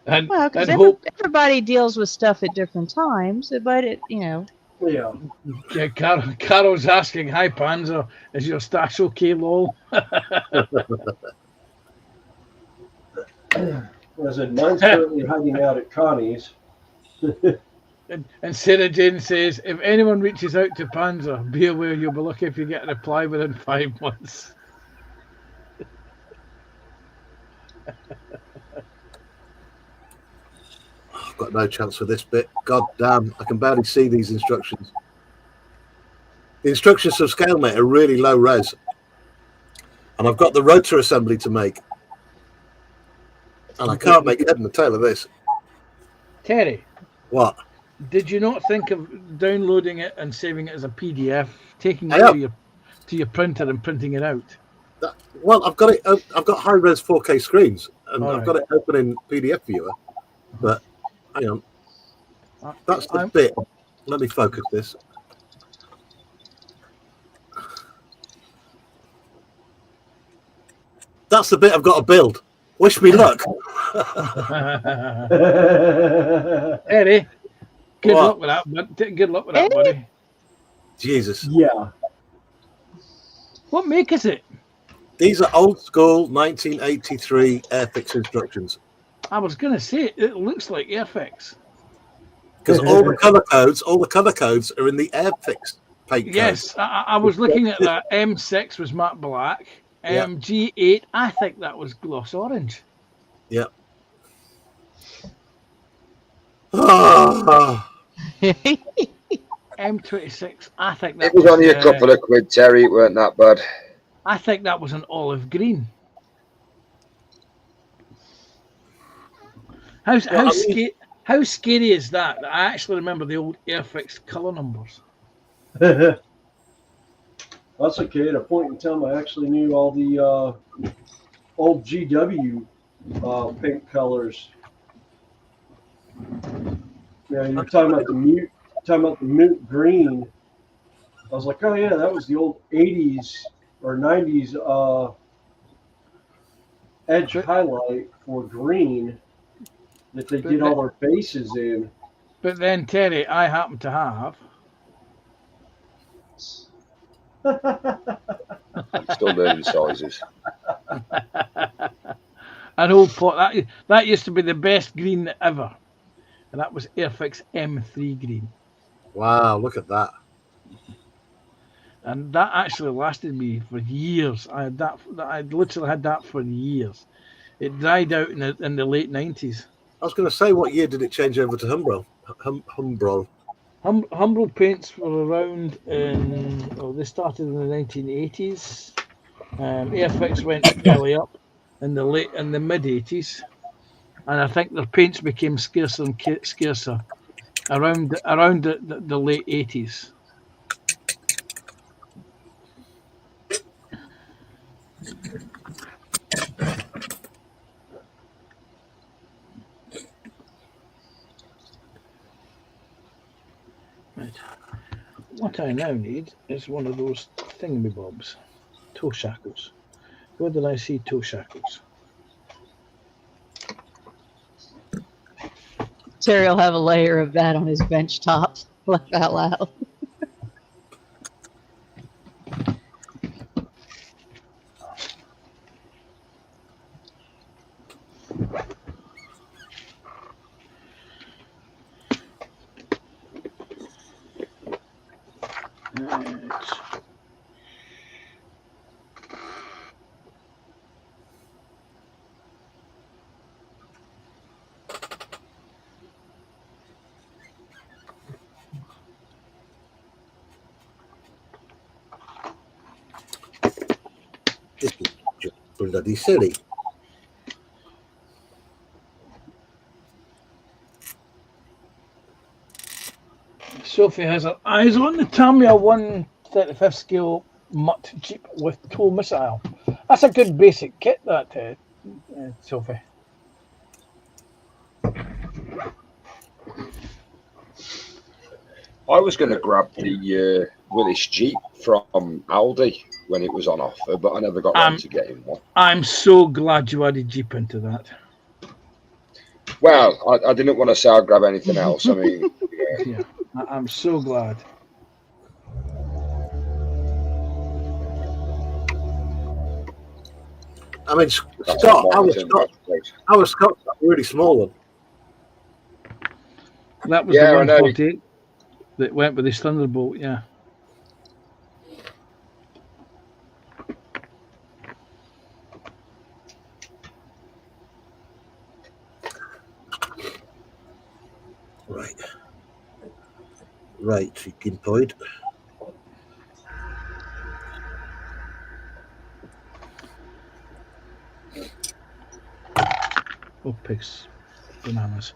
And, Well, because and hope, everybody deals with stuff at different times, but Yeah. yeah, Carol's asking, hi Panzer, is your stash okay, lol? I said, mine's currently hiding out at Connie's. And Sarah Jane says, if anyone reaches out to Panzer, be aware you'll be lucky if you get a reply within 5 months. I've got no chance for this bit. God damn, I can barely see these instructions. The instructions for ScaleMate are really low res. And I've got the rotor assembly to make. And I can't make head and the tail of this. Terry, What? did you not think of downloading it and saving it as a PDF, taking I it have. to your printer and printing it out? Well, I've got it. I've got high res 4K screens, and All I've right. got it open in PDF viewer. But hang on, that's the I'm- bit. Let me focus this. That's the bit I've got to build. Wish me luck. Terry, good What? luck with that. Good luck with that, buddy. Jesus, Yeah. What make is it? these are old school 1983 Airfix instructions. I was going to say it looks like Airfix. Because all the color codes are in the Airfix paint code. Yes, I was looking at that. M6 was matte black. Yeah. G8, I think that was gloss orange. Yep. Ah. M26, I think that It was only a couple of quid, Terry. It weren't that bad. I think that was an olive green. How scary is that? I actually remember the old Airfix color numbers. That's okay. At a point in time, I actually knew all the old GW paint colors. Yeah, you're talking about the mute green. I was like, oh yeah, that was the old 80s or 90s edge highlight for green that they did all their faces in. But then, Terry, I happen to have Still learning sizes. an old pot. That used to be the best green ever. And that was Airfix M3 green. Wow, look at that. And that actually lasted me for years. I literally had that for years. It died out in the late 90s. I was going to say, what year did it change over to Humbrol? Humbrol. Humbrol paints were around they started in the 1980s. Airfix went belly up in the mid 80s, and I think their paints became scarcer and scarcer around the late 80s. Right. What I now need is one of those thingamybobs, toe shackles. Where did I see toe shackles? Terry will have a layer of that on his bench top. Laugh out loud. Right. bloody silly. Sophie has her eyes on the Tamiya 1/35th scale mutt Jeep with tow missile. That's a good basic kit, that, Sophie. I was going to grab the Willis Jeep from Aldi when it was on offer, but I never got round to getting one. I'm so glad you added Jeep into that. Well, I didn't want to say I'd grab anything else. I mean, Yeah, I'm so glad. I mean, that's Scott, what how was Martin Scott? was. How was Scott? That really small one. That was Yeah, the I know. 148 that went with this Thunderbolt, yeah. Right. Right, chicken point. Oh, pigs. Bananas.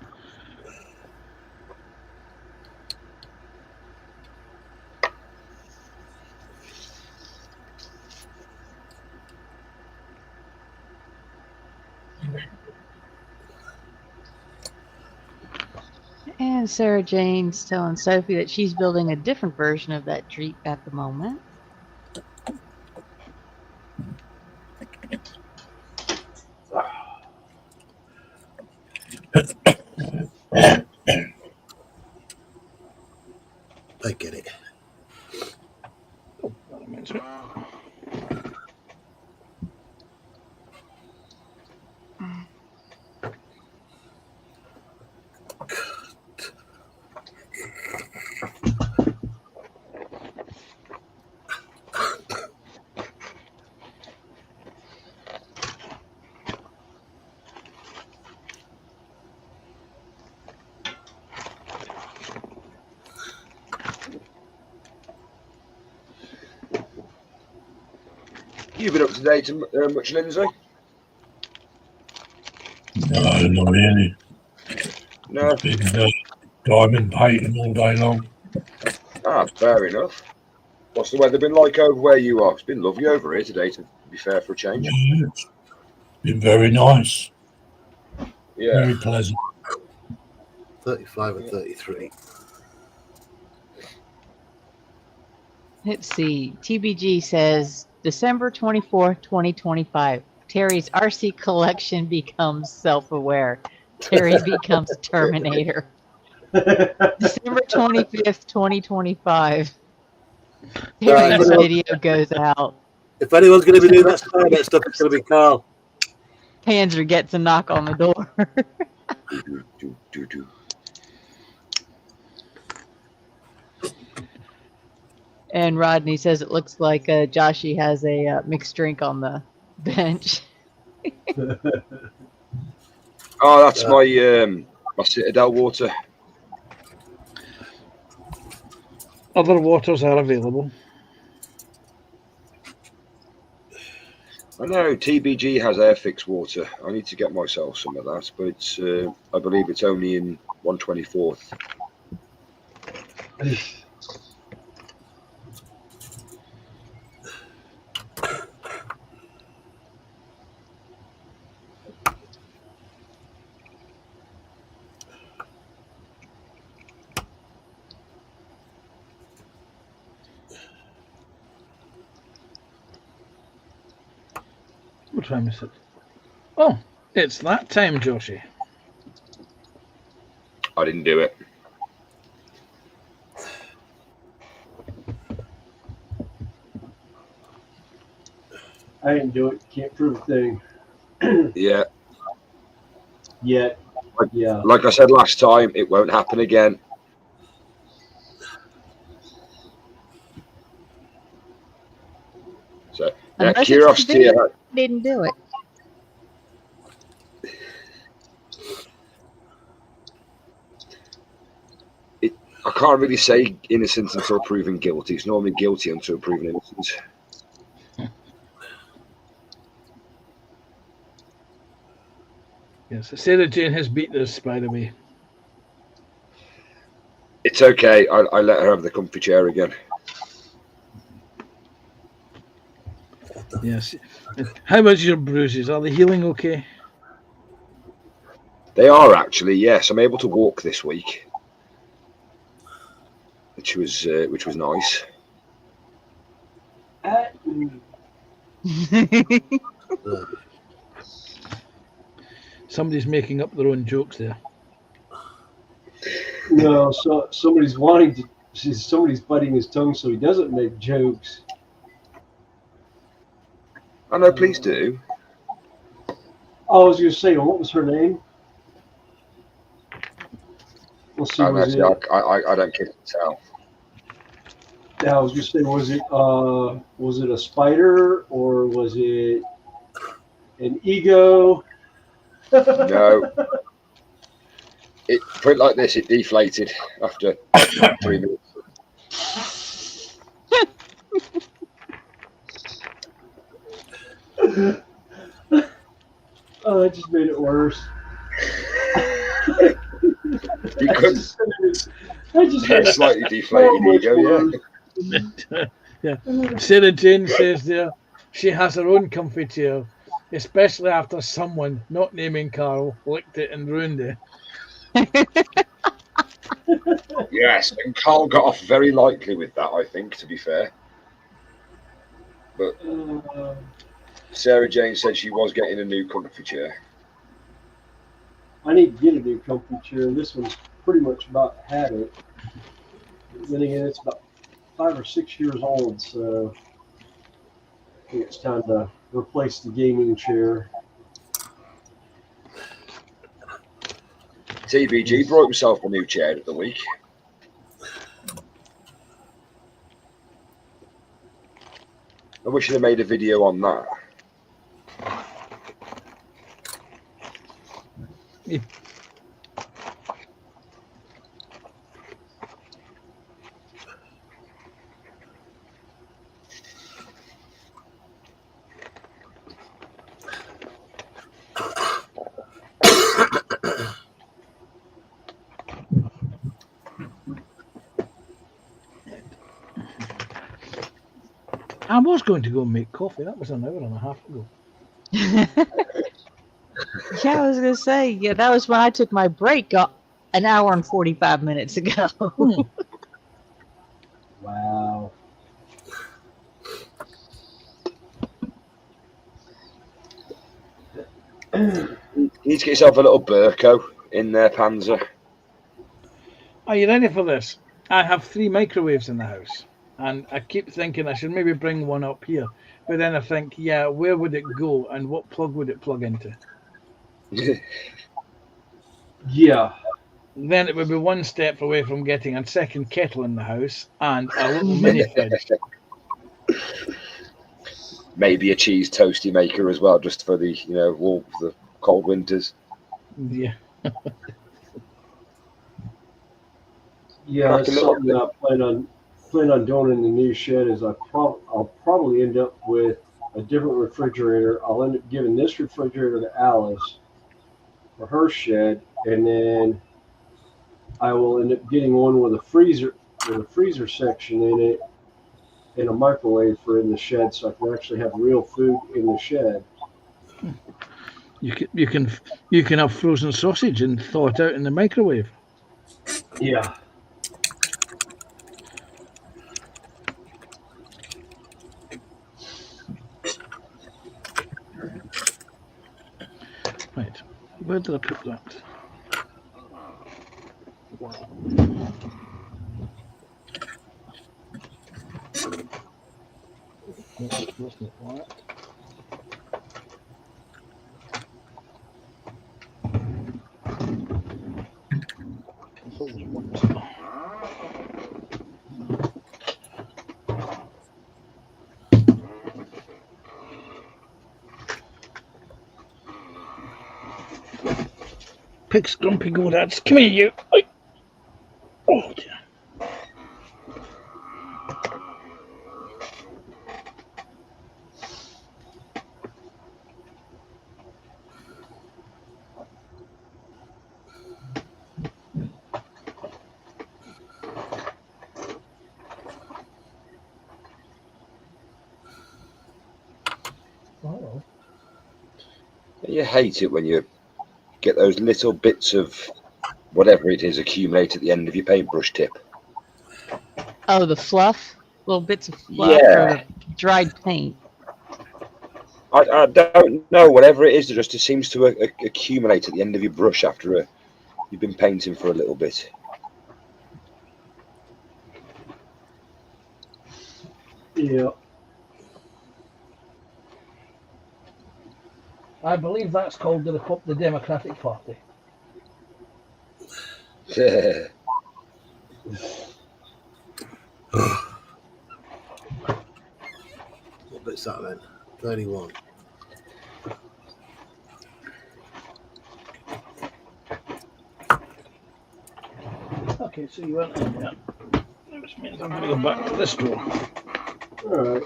And Sarah Jane's telling Sophie that she's building a different version of that Jeep at the moment. I get it. Oh, that reminds me. You've been up to date much, Lindsay? No, not really. No. It's been diamond painting all day long. Ah, fair enough. What's the weather been like over where you are? It's been lovely over here today, to be fair, for a change. Yeah, it's been very nice. Yeah. Very pleasant. 35 and 33. Let's see. TBG says December 24th, 2025. Terry's RC collection becomes self-aware. Terry becomes Terminator. December 25th, 2025. Terry's video goes out. If anyone's going to be doing that Skynet stuff, it's going to be Carl. Panzer gets a knock on the door. And Rodney says it looks like Joshy has a mixed drink on the bench. Oh, that's my Citadel water. Other waters are available. I know TBG has Airfix water. I need to get myself some of that, but it's I believe it's only in 1/24th. What time is it? Oh, it's that time, Joshi. I didn't do it. I didn't do it. Can't prove a thing. Yeah. Yet. Yeah. Like I said last time, it won't happen again. So, Unless curiosity. Didn't do it. I can't really say innocent until proven guilty. It's normally guilty until proven innocent. Yes, Sarah Jane has beat this, by the way. It's okay. I let her have the comfy chair again. Yes. How was your bruises? Are they healing okay? They are actually, yes. I'm able to walk this week, which was nice. Somebody's making up their own jokes there. No, so somebody's biting his tongue so he doesn't make jokes. I know, please do. I was going to say, what was her name? Let's see, I know, was see, it? I don't kiss and tell. Yeah, I was going to say, was it a spider or was it an ego? No. Put it like this, it deflated after 3 minutes. Oh, that just made it worse. You could I just made it slightly so deflated much ego, worse. Yeah. Sarah Jane says there she has her own comfy chair, especially after someone, not naming Carl, licked it and ruined it. Yes, and Carl got off very lightly with that, I think, to be fair. But Sarah Jane said she was getting a new comfy chair. I need to get a new comfy chair. This one's pretty much about had it. Then again, it's about 5 or 6 years old, so I think it's time to replace the gaming chair. TBG brought himself a new chair of the week. I wish they'd made a video on that. I was going to go and make coffee. That was an hour and a half ago. Yeah, I was gonna say, yeah, that was when I took my break an hour and 45 minutes ago. Wow. You need to get yourself a little Burko in there, Panzer. Are you ready for this? I have 3 microwaves in the house, and I keep thinking I should maybe bring one up here. But then I think, yeah, where would it go and what plug would it plug into? Yeah. Then it would be one step away from getting a second kettle in the house and a little mini fridge. Maybe a cheese toasty maker as well, just for the warmth of the cold winters. Yeah. Yeah, that's something that I plan on doing in the new shed. Is I'll probably end up with a different refrigerator. I'll end up giving this refrigerator to Alice for her shed, and then I will end up getting one with a freezer section in it, and a microwave for in the shed, so I can actually have real food in the shed. You can have frozen sausage and thaw it out in the microwave. Yeah. Right. Where did I put that? No, that's not right. That's always one. Pigs, grumpy godads. Come here, you. Oi. Oh, dear. You hate it when you get those little bits of whatever it is accumulate at the end of your paintbrush tip. Oh, the fluff, little bits of fluff, Yeah. or the dried paint. I don't know, whatever it is, it just seems to accumulate at the end of your brush after you've been painting for a little bit. Yeah. I believe that's called the Democratic Party. What bit's that then? 31. Okay, so you went in there. Which means I'm going to go back to this door. All right.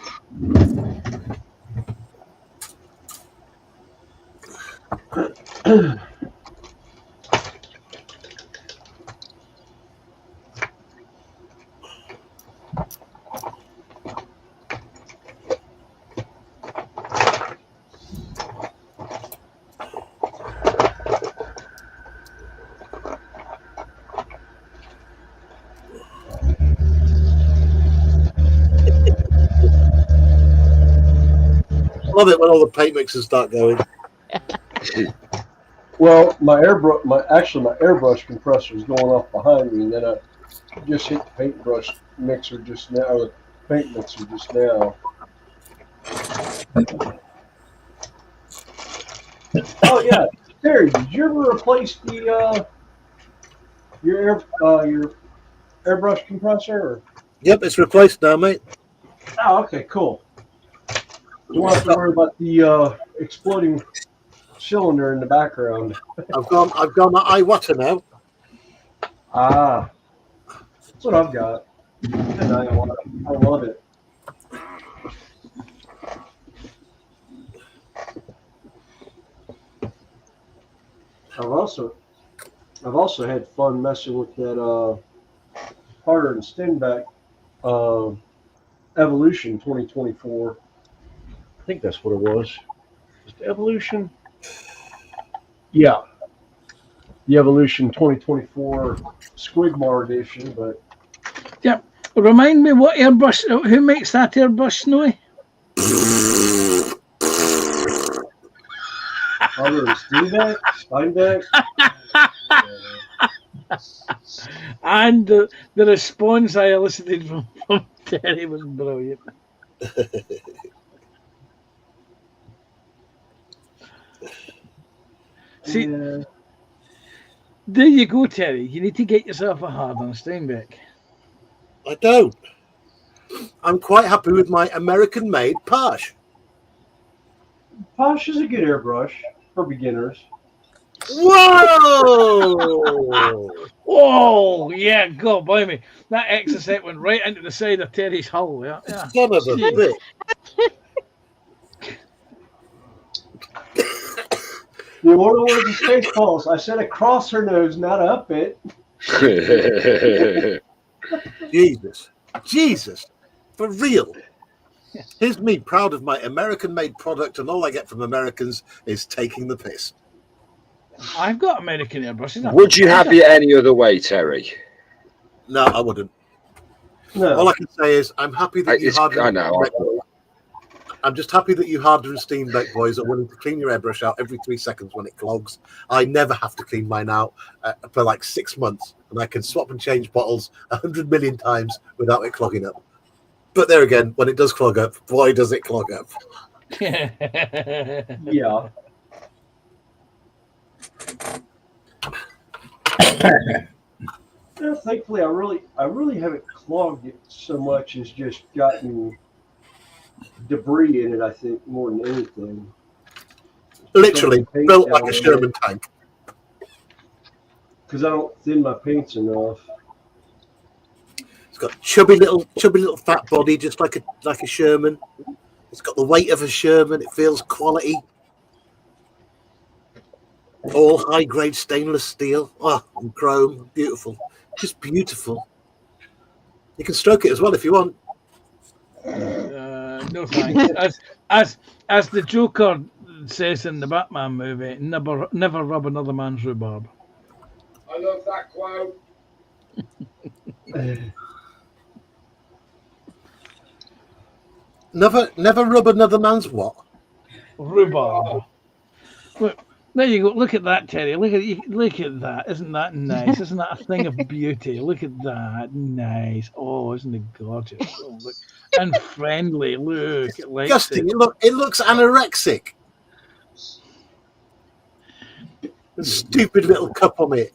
Love it when all the paint mixers start going. Well, my airbrush compressor is going off behind me, and then I just hit the paintbrush mixer just now, or the paint mixer just now. Oh yeah, Terry, did you ever replace the your airbrush compressor? Or? Yep, it's replaced now, mate. Oh, okay, cool. You won't have to worry about the exploding cylinder in the background. I've got my iWater now. Ah, that's what I've got. And I love it. I've also had fun messing with that Harder and Steinbeck Evolution 2024. I think that's what it was. Was it Evolution? Yeah. The Evolution 2024 Squigmar edition, but Yep. Remind me what airbrush, who makes that airbrush, Snowy? Harder and Steinbeck. And the response I elicited from Terry was brilliant. See, there you go, Terry. You need to get yourself a Harder and Steinbeck. I don't. I'm quite happy with my American-made Posh. Posh is a good airbrush for beginners. Whoa! Oh, yeah, God, blimey. That exocet went right into the side of Terry's hull. Yeah. Son of a bitch. You want to know what the space calls? I said across her nose, not up it. Jesus, for real. Here's me proud of my American-made product, and all I get from Americans is taking the piss. I've got American airbrushes. Would you have it any other way, Terry? No, I wouldn't. No. All I can say is I'm happy that you I know. I'm just happy that you Harder and Steinbeck boys are willing to clean your airbrush out every 3 seconds when it clogs. I never have to clean mine out for like 6 months, and I can swap and change bottles 100 million times without it clogging up. But there again, when it does clog up, boy, does it clog up. Yeah. Well, thankfully, I really haven't clogged it so much as just gotten debris in it. I think more than anything. Literally built like a Sherman tank. Because I don't thin my paints enough. It's got chubby little fat body, just like a Sherman. It's got the weight of a Sherman. It feels quality. All high grade stainless steel. Oh, and chrome. Beautiful. Just beautiful. You can stroke it as well if you want. No thanks. As the Joker it says in the Batman movie, never rub another man's rhubarb. I love that quote. Never rub another man's what? Rhubarb. Look, there you go. Look at that, Terry. Look at that. Isn't that nice? Isn't that a thing of beauty? Look at that. Nice. Oh, isn't it gorgeous? Oh, look. And friendly. Look, it likes Disgusting. it. It looks anorexic. Stupid little cup on it.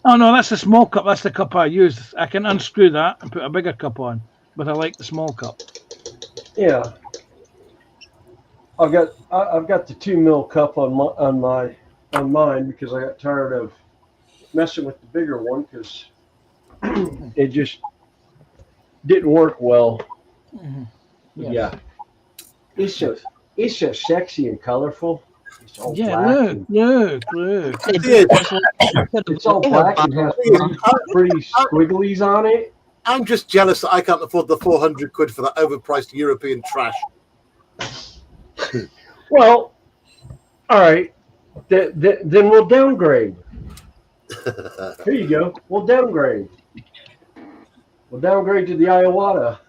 Oh no, that's a small cup. That's the cup I use. I can unscrew that and put a bigger cup on, but I like the small cup. Yeah. I've got the 2 mil cup on mine because I got tired of messing with the bigger one because it just didn't work well. Mm-hmm. Yeah. It's so sexy and colorful. It's all Yeah, black look. it's all black and has pretty squigglies on it. I'm just jealous that I can't afford the 400 quid for that overpriced European trash. Well, all right. Then we'll downgrade. Here you go. We'll downgrade. We'll downgrade to the Iowata.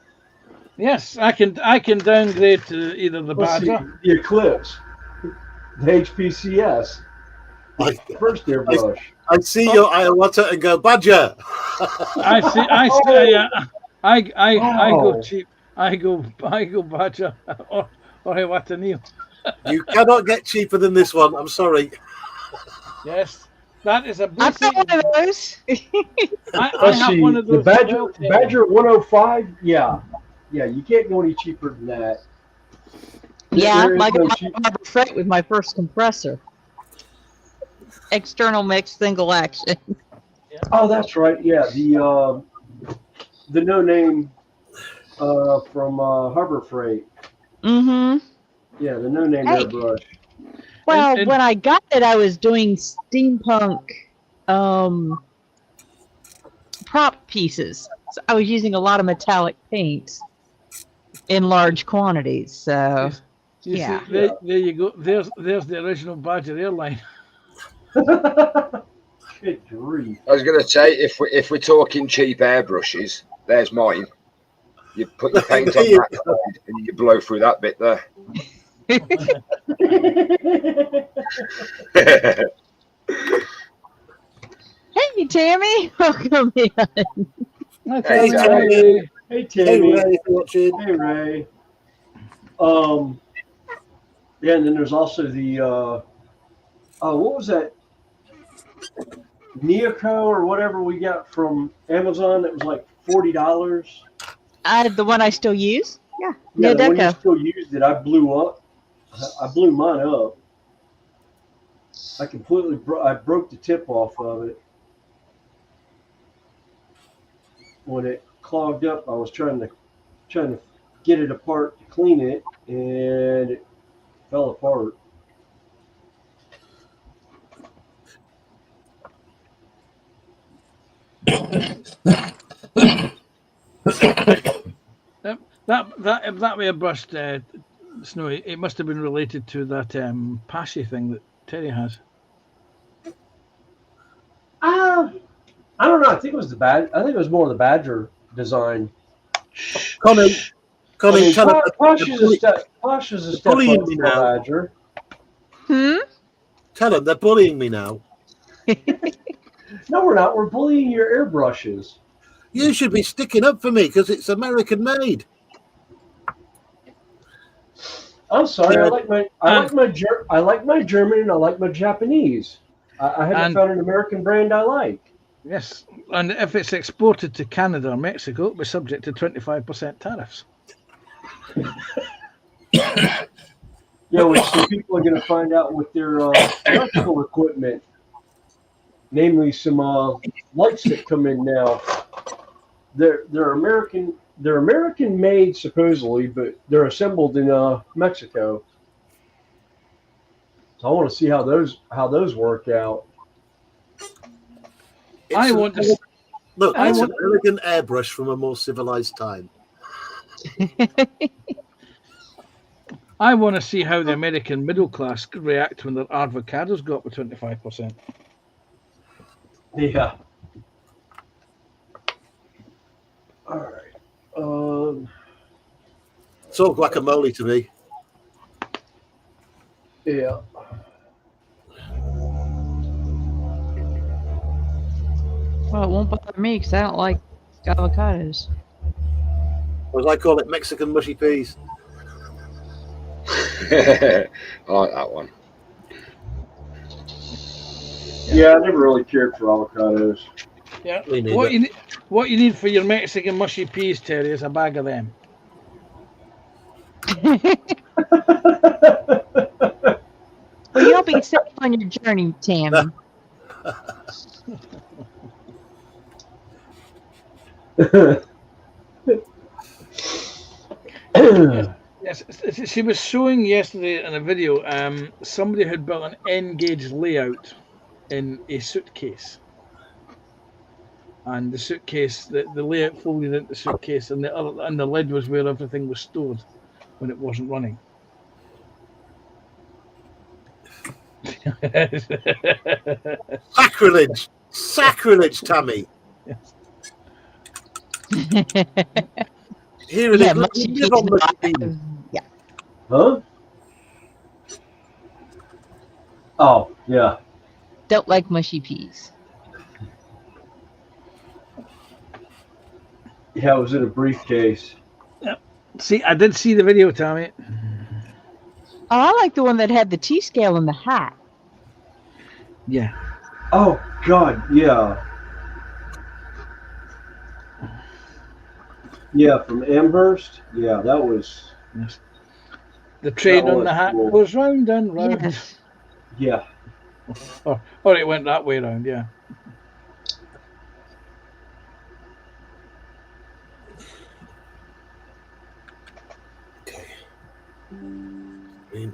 Yes, I can downgrade to either the Let's see, Badger. the Eclipse, the HPCS, first airbrush. I see your Iowata and go, Badger. I go Wow. cheap. I go Badger or Iwata Neil. You cannot get cheaper than this one. I'm sorry. Yes, that is a I've got one of those. I Let's have see, one of the those. Badger 105. Yeah, you can't go any cheaper than that. Yeah, There is like no my cheap- Harbor Freight with my first compressor. External mix, single action. Oh, that's right. Yeah, the no name from Harbor Freight. Mm-hmm. Yeah, the no name Hey. airbrush. Well, And- when I got it, I was doing steampunk prop pieces. So I was using a lot of metallic paints in large quantities. So You Yeah. see, there you go. There's the original Badger airline. Good grief. I was going to say, if we're talking cheap airbrushes, there's mine. You put your paint on that side and you blow through that bit there. hey, Tammy, welcome in. Hey, Hey, Hey, Tammy. Ray, if you're watching. Hey, Ray. Yeah, and then there's also the what was that? Neoco or whatever we got from Amazon that was like $40. The one I still use. Yeah, Yeah, the one you Neodeco. still used it. I blew up. I blew mine up. I completely I broke the tip off of it. When it clogged up, I was trying to get it apart to clean it, and it fell apart. That way I brushed Snowy. It must have been related to that Pashy thing that Terry has. I don't know. I think it was I think it was more the Badger design. Connie, I mean, tell her- Posh is a step. Posh is a step up bullying from me the now. Badger. Tell them they're bullying me now. No, we're not. We're bullying your airbrushes. You should be sticking up for me because it's American made. I'm sorry. Yeah. I like my German and I like my Japanese. I haven't And- found an American brand I like. Yes, and if it's exported to Canada or Mexico, it'll be subject to 25% tariffs. Yeah, which some people are going to find out with their electrical equipment, namely some lights that come in now. They're American. They're American made supposedly, but they're assembled in Mexico. So I want to see how those work out. I want to. Look, I it's want- an elegant airbrush from a more civilized time. I want to see how the American middle class react when their avocados go up to 25%. Yeah. All right. It's all guacamole to me. Yeah. Well, it won't bother me because I don't like avocados. Or as I call it, Mexican mushy peas. I like that one. Yeah, I never really cared for avocados. Yeah. Me neither. What you need for your Mexican mushy peas, Terry, is a bag of them. Well, you'll be safe on your journey, Tammy. Yes, she was showing yesterday in a video. Somebody had built an N-gauge layout in a suitcase, and the suitcase, the layout folded into the suitcase, and the lid was where everything was stored when it wasn't running. Sacrilege! Sacrilege, Tammy! Here it Yeah, is. mushy Live on peas. mushy peas. Yeah. Huh? Oh, yeah. Don't like mushy peas. Yeah, it was in a briefcase. See, I did see the video, Tommy. Oh, I like the one that had the T-scale in the hat. Yeah. Oh, God, yeah. Yeah, from Amherst. Yeah, that was. Yes. The train That on was the hat cool. goes round and round. Yes. Yeah. Or it went that way round, yeah. Okay. I mean,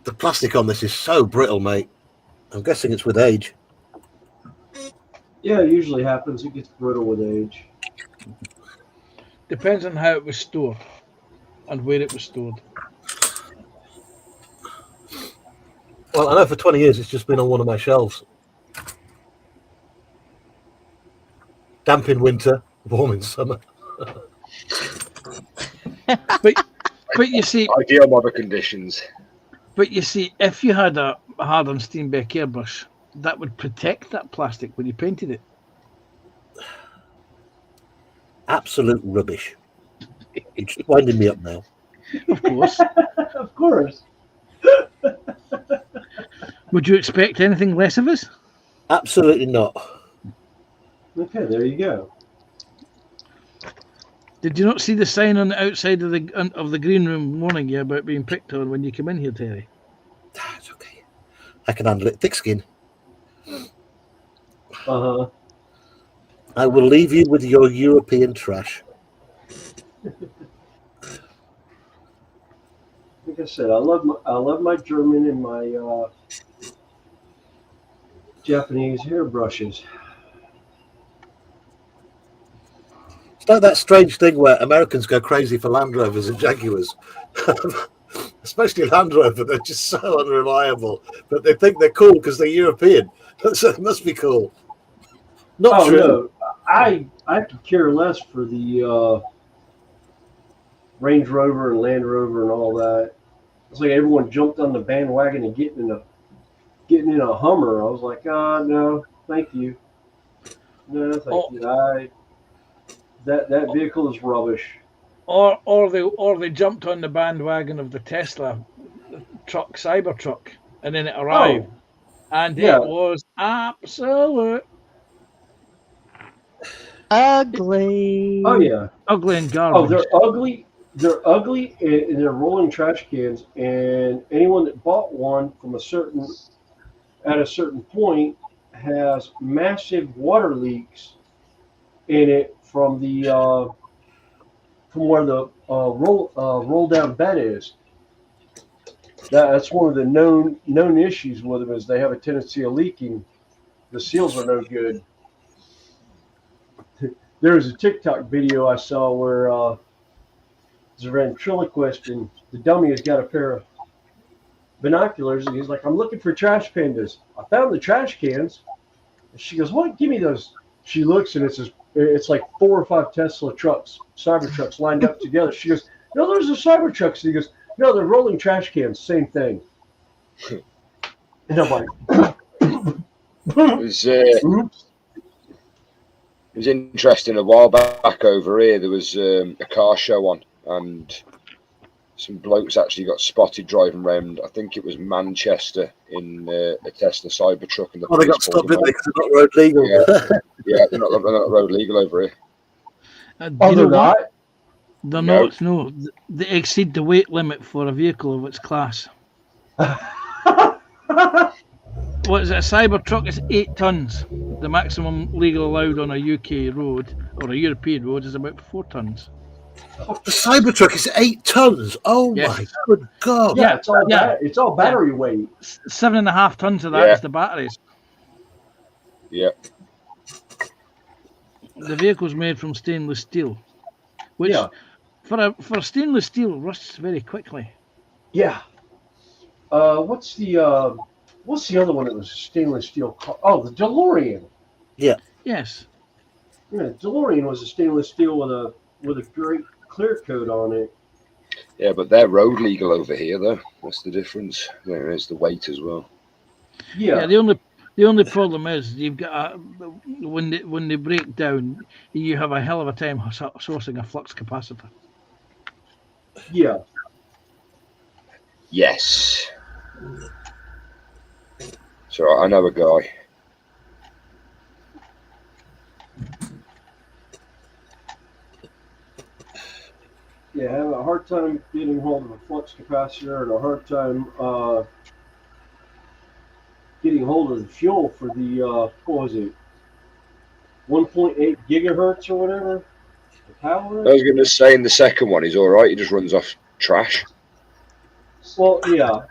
the plastic on this is so brittle, mate. I'm guessing it's with age. Yeah, it usually happens. It gets brittle with age. Depends on how it was stored and where it was stored. Well, I know for 20 years it's just been on one of my shelves. Damp in winter, warm in summer. But you see, Ideal weather conditions. But you see, if you had a hardened Steenbeck airbrush, that would protect that plastic when you painted it. Absolute rubbish. You're just winding me up now. Of course. Of course. Would you expect anything less of us? Absolutely not. Okay, there you go. Did you not see the sign on the outside of the green room warning you about being picked on when you come in here, Terry? That's okay. I can handle it. Thick skin. Uh-huh. I will leave you with your European trash. Like I said, I love my German and my Japanese hairbrushes. It's like that strange thing where Americans go crazy for Land Rovers and Jaguars. Especially Land Rover, they're just so unreliable. But they think they're cool because they're European. So it must be cool. Not true. No, I could care less for the Range Rover and Land Rover and all that. It's like everyone jumped on the bandwagon and getting in a Hummer. I was like, no, thank you. No, thank you. That vehicle is rubbish. Or they jumped on the bandwagon of the Tesla truck, Cybertruck, and then it arrived, and yeah. it was absolute ugly. Oh yeah, ugly and garbage. Oh, they're ugly. They're ugly, and they're rolling trash cans. And anyone that bought one from at a certain point has massive water leaks in it from the from where the roll down bed is. That's one of the known issues with them is they have a tendency of leaking. The seals are no good. There was a TikTok video I saw where there's a ventriloquist and the dummy has got a pair of binoculars and he's like, I'm looking for trash pandas. I found the trash cans. And she goes, what? Give me those. She looks and it's like 4 or 5 Tesla trucks, Cybertrucks lined up together. She goes, no, those are Cybertrucks. And he goes, no, they're rolling trash cans. Same thing. And I'm like, It was interesting. A while back over here, there was a car show on, and some blokes actually got spotted driving around. I think it was Manchester in a Tesla Cybertruck, and they got stopped, didn't they? Because they're not road legal. Yeah, they're not road legal over here. Do you know not? what? They're not. No, they exceed the weight limit for a vehicle of its class. What is it? A Cybertruck is 8 tons. The maximum legal allowed on a UK road or a European road is about 4 tons. The Cybertruck is 8 tons. Oh my good God! Yeah, it's all battery weight. 7.5 tons of that is the batteries. Yeah. The vehicle's made from stainless steel, which for stainless steel rusts very quickly. Yeah. What's the other one that was a stainless steel car? Oh, the DeLorean. Yeah. Yes. Yeah, DeLorean was a stainless steel with a great clear coat on it. Yeah, but they're road legal over here, though. That's the difference. There is the weight as well. Yeah. The only problem is you've got when they break down, you have a hell of a time sourcing a flux capacitor. Yeah. Yes. So I know a guy. Yeah, I have a hard time getting hold of a flux capacitor and a hard time getting hold of the fuel for the, what was it, 1.8 gigahertz or whatever? The power? I was going to say in the second one, he's all right. He just runs off trash. Well, yeah.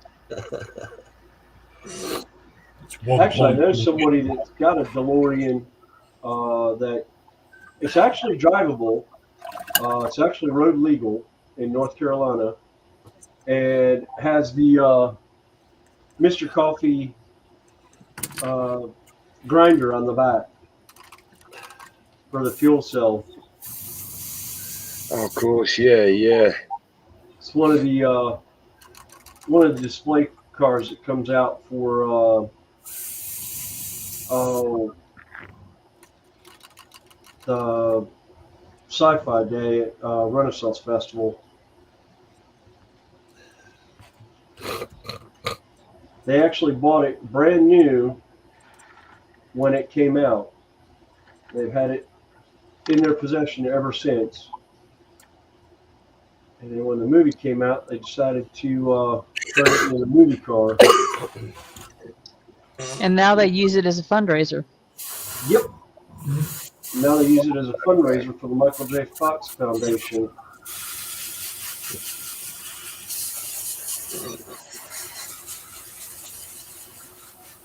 Actually, I know somebody that's got a DeLorean that it's actually drivable. It's actually road legal in North Carolina, and has the Mr. Coffee grinder on the back for the fuel cell. Oh, of course, yeah. It's one of the display cars that comes out for the Sci-Fi Day at Renaissance Festival. They actually bought it brand new when it came out. They've had it in their possession ever since. And then when the movie came out, they decided to turn it into a movie car. And now they use it as a fundraiser. Yep. Now they use it as a fundraiser for the Michael J. Fox Foundation.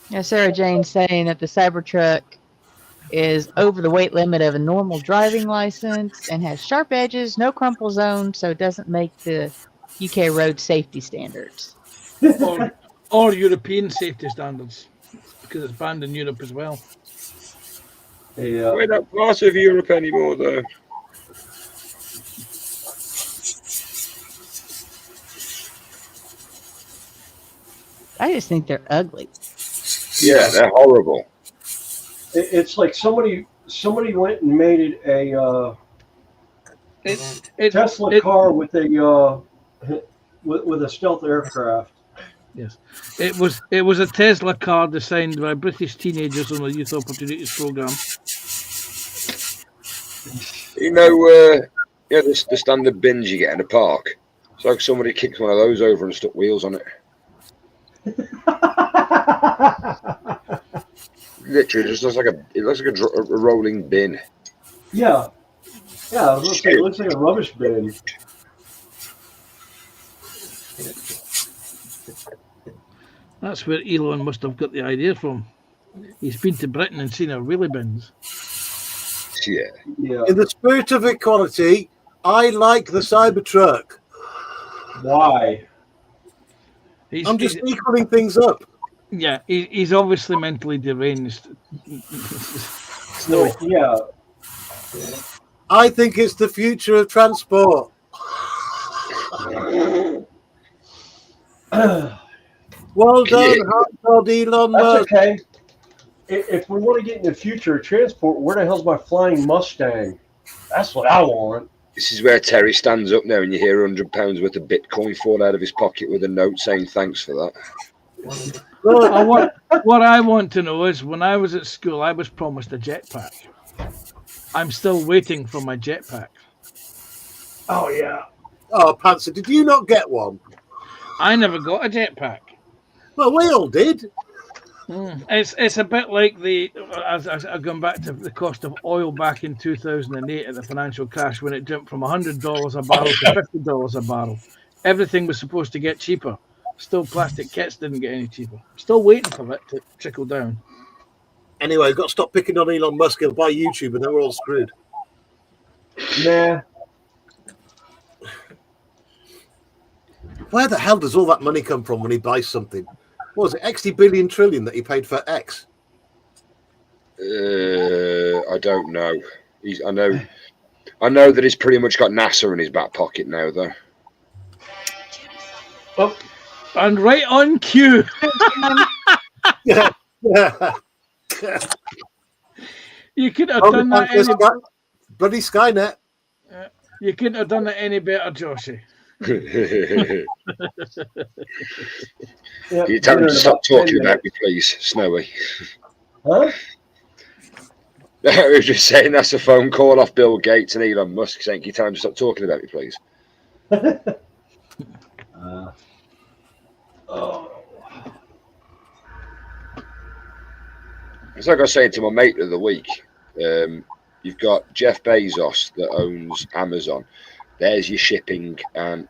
Yeah, Sarah Jane's saying that the Cybertruck is over the weight limit of a normal driving license and has sharp edges, no crumple zone, so it doesn't make the UK road safety standards. or European safety standards, because it's banned in Europe as well. Yeah. We're not part of Europe anymore, though. I just think they're ugly. Yeah, they're horrible. It's like somebody went and made it a Tesla car with a with a stealth aircraft. Yes, it was a Tesla car designed by British teenagers on a youth opportunities program. You know, the standard bins you get in a park. It's like somebody kicked one of those over and stuck wheels on it. literally just looks like a rolling bin. Yeah. Yeah, I was gonna say it looks like a rubbish bin. That's where Elon must have got the idea from. He's been to Britain and seen our wheelie bins. Yeah. Yeah. In the spirit of equality, I like the Cybertruck. Why? He's, I'm just he's- equaling things up. yeah, he's obviously mentally deranged. No, yeah. I think it's the future of transport. Well done, hard Elon That's Musk. okay. If we want to get in the future of transport, where the hell's my flying Mustang? That's what I want. This is where Terry stands up now and you hear £100 worth of Bitcoin fall out of his pocket with a note saying thanks for that. What I want to know is, when I was at school, I was promised a jetpack. I'm still waiting for my jetpack. Oh yeah. Oh, Panzer, did you not get one? I never got a jetpack. Well, we all did. It's a bit like as I've gone back to the cost of oil back in 2008 at the financial crash, when it jumped from $100 a barrel to $50 a barrel. Everything was supposed to get cheaper. Still, plastic kits didn't get any cheaper. Still waiting for it to trickle down. Anyway, we've got to stop picking on Elon Musk. He'll buy YouTube and then we're all screwed. Nah. Where the hell does all that money come from when he buys something? What was it, XD billion trillion that he paid for X? I don't know. I know that he's pretty much got NASA in his back pocket now, though. Oh, And right on cue. Yeah. You couldn't have done that any Bloody Skynet. You couldn't have done it any better, Joshy. yeah. Can you tell him to stop talking about me, please, Snowy? Huh? I was just saying that's a phone call off Bill Gates and Elon Musk saying, can you tell him to stop talking about me, please? It's like I was saying to my mate of the week, you've got Jeff Bezos that owns Amazon. There's your shipping and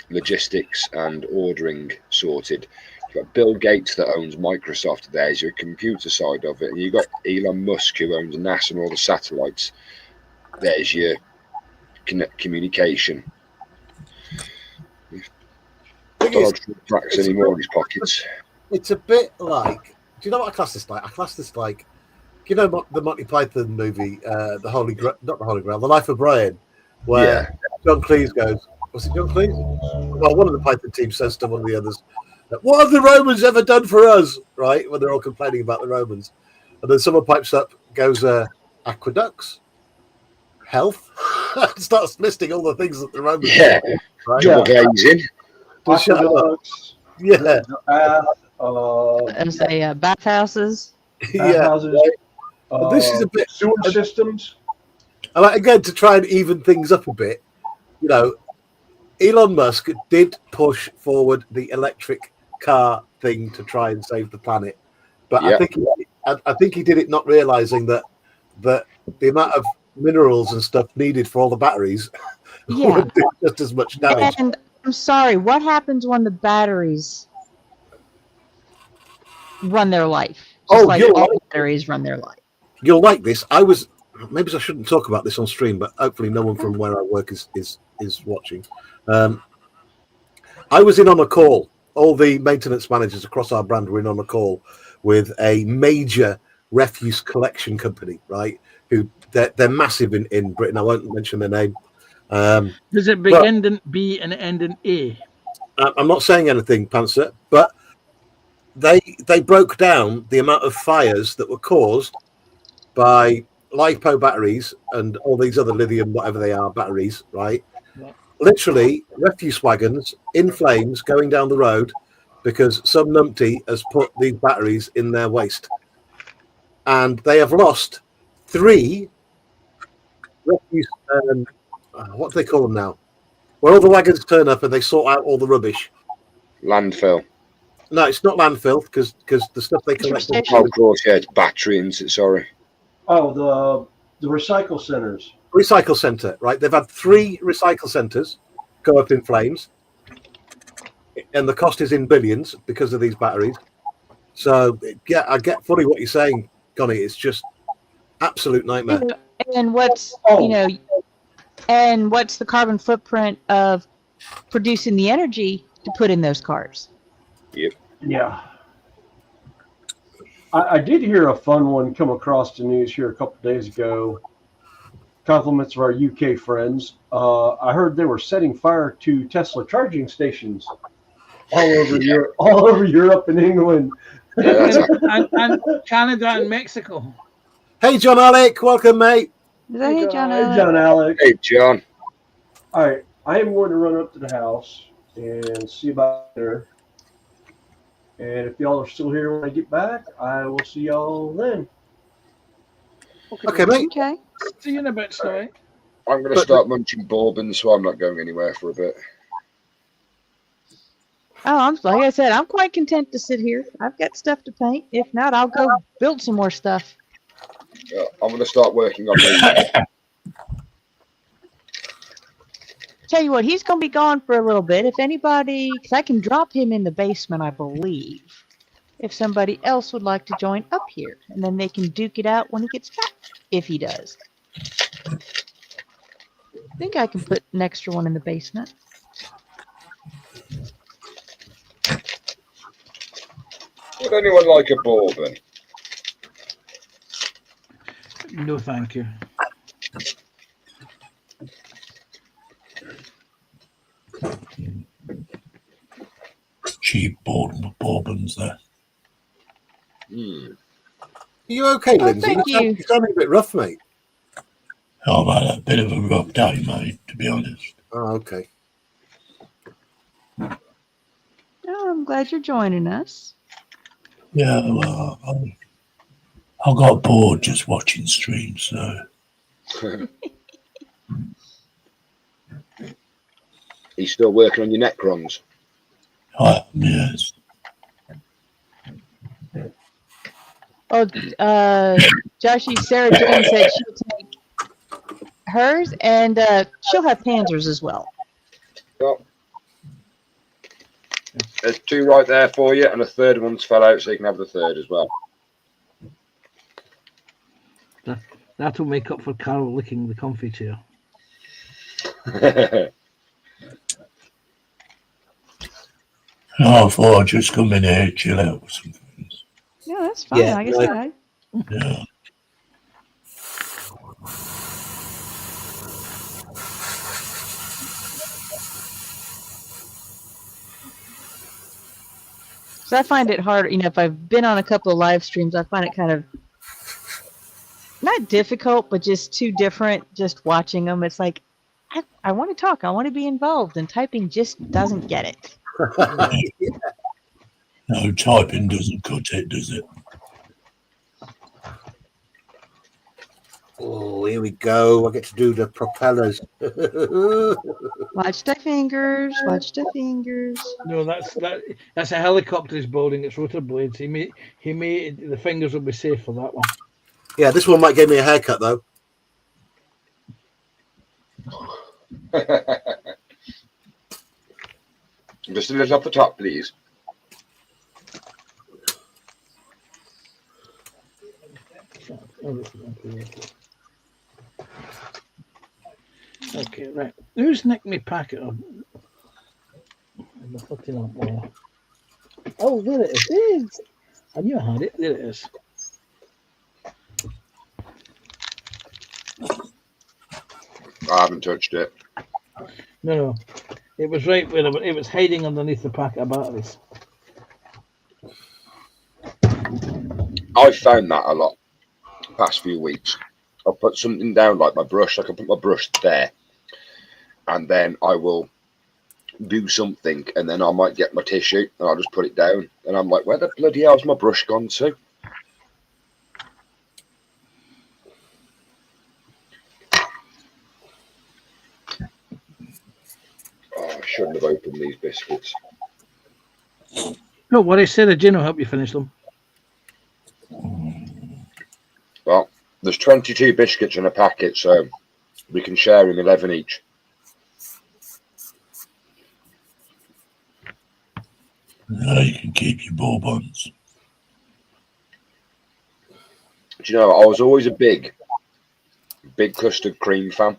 logistics and ordering sorted. You've got Bill Gates that owns Microsoft. There's your computer side of it. And you've got Elon Musk who owns NASA and all the satellites. There's your communication. Don't tracks anymore in his pockets. It's a bit like, do you know what I class this like? I class this like, you know, the Monty Python movie, the Holy Grail, not the Holy Grail, The Life of Brian, where John Cleese goes, was it John Cleese? Well, one of the Python team says to one of the others, what have the Romans ever done for us? Right? When they're all complaining about the Romans. And then someone pipes up, goes, aqueducts, health, starts listing all the things that the Romans did. Right? Double glazing. Yeah. And say bathhouses. Houses, this is a bit sewer systems. And again, to try and even things up a bit, you know, Elon Musk did push forward the electric car thing to try and save the planet, but I think he did it not realizing that the amount of minerals and stuff needed for all the batteries would do just as much damage. And I'm sorry, what happens when the batteries run their life? Just like all batteries run their life. You'll like this. Maybe I shouldn't talk about this on stream, but hopefully no one from where I work is watching. I was in on a call. All the maintenance managers across our brand were in on a call with a major refuse collection company, right? Who they're massive in Britain. I won't mention their name. Does it begin in B and end in A? I'm not saying anything, Panzer, but they broke down the amount of fires that were caused by LiPo batteries and all these other lithium, whatever they are, batteries, right? Yeah. Literally, refuse wagons in flames going down the road because some numpty has put these batteries in their waste. And they have lost 3 refuse, what do they call them now? Where all the wagons turn up and they sort out all the rubbish. Landfill. No, it's not landfill because the stuff they collect. Station. Oh, of course, yeah, it's batteries. Sorry. Oh, the recycle centers. Recycle centre, right? They've had 3 recycle centres go up in flames, and the cost is in billions because of these batteries. So, yeah, I get fully what you're saying, Connie. It's just absolute nightmare. And what's Oh. and what's the carbon footprint of producing the energy to put in those cars? Yeah. I did hear a fun one come across the news here a couple of days ago. Compliments of our UK friends. I heard they were setting fire to Tesla charging stations all over Europe and England. Yeah, that's and Canada and Mexico. Hey, John Alec, welcome, mate. Hey, John. Hey, John Alex. Hey, John. All right, I am going to run up to the house and see about there. And if y'all are still here when I get back, I will see y'all then. Okay, mate. Okay. See you in a bit, Snowy. I'm going to start munching bourbon, so I'm not going anywhere for a bit. Oh, like I said, I'm quite content to sit here. I've got stuff to paint. If not, I'll go build some more stuff. Yeah, I'm going to start working on these. Tell you what, he's going to be gone for a little bit. If anybody, because I can drop him in the basement, I believe. If somebody else would like to join up here, and then they can duke it out when he gets back, if he does. I think I can put an extra one in the basement. Would anyone like a bourbon? No, thank you. Cheap bourbons there. Hmm. Are you okay, Lindsay? thank you. You're sounding a bit rough, mate. I've had a bit of a rough day, mate, to be honest. Oh, okay. Oh, I'm glad you're joining us. Yeah, well, I got bored just watching streams, so He's still working on your Necrons. yes. Oh, Joshy, Sarah Jane said she'll take hers, and she'll have Panzers as well. Well, there's 2 right there for you, and a third one's fell out, so you can have the third as well. That'll make up for Carol licking the comfy chair. I thought I'd just come in here, chill out with some friends. Yeah, that's fine. Yeah, like I said, Yeah. so I find it hard. If I've been on a couple of live streams, I find it kind of not difficult, but just too different. Just watching them, it's like I want to talk. I want to be involved, and typing just doesn't get it. No, typing doesn't cut it, does it? Oh, here we go. I get to do the propellers. Watch the fingers. Watch the fingers. No, that's a helicopter he's building. It's rotor blades. He made the fingers will be safe for that one. Yeah, this one might give me a haircut, though. Just a little off the top, please. Okay, right. Who's nicked me packet of? Oh, there it is. I knew I had it. There it is. I haven't touched it. No. It was right where it was hiding underneath the packet of batteries. I've found that a lot the past few weeks. I'll put something down like my brush. I can put my brush there, and then I will do something, and then I might get my tissue and I'll just put it down, and I'm like, where the bloody hell's my brush gone to? Oh, I shouldn't have opened these biscuits. Don't worry, Sarah Jane will help you finish them. Well, there's 22 biscuits in a packet, so we can share them 11 each. No, you can keep your bourbons. Do you know, I was always a big custard cream fan.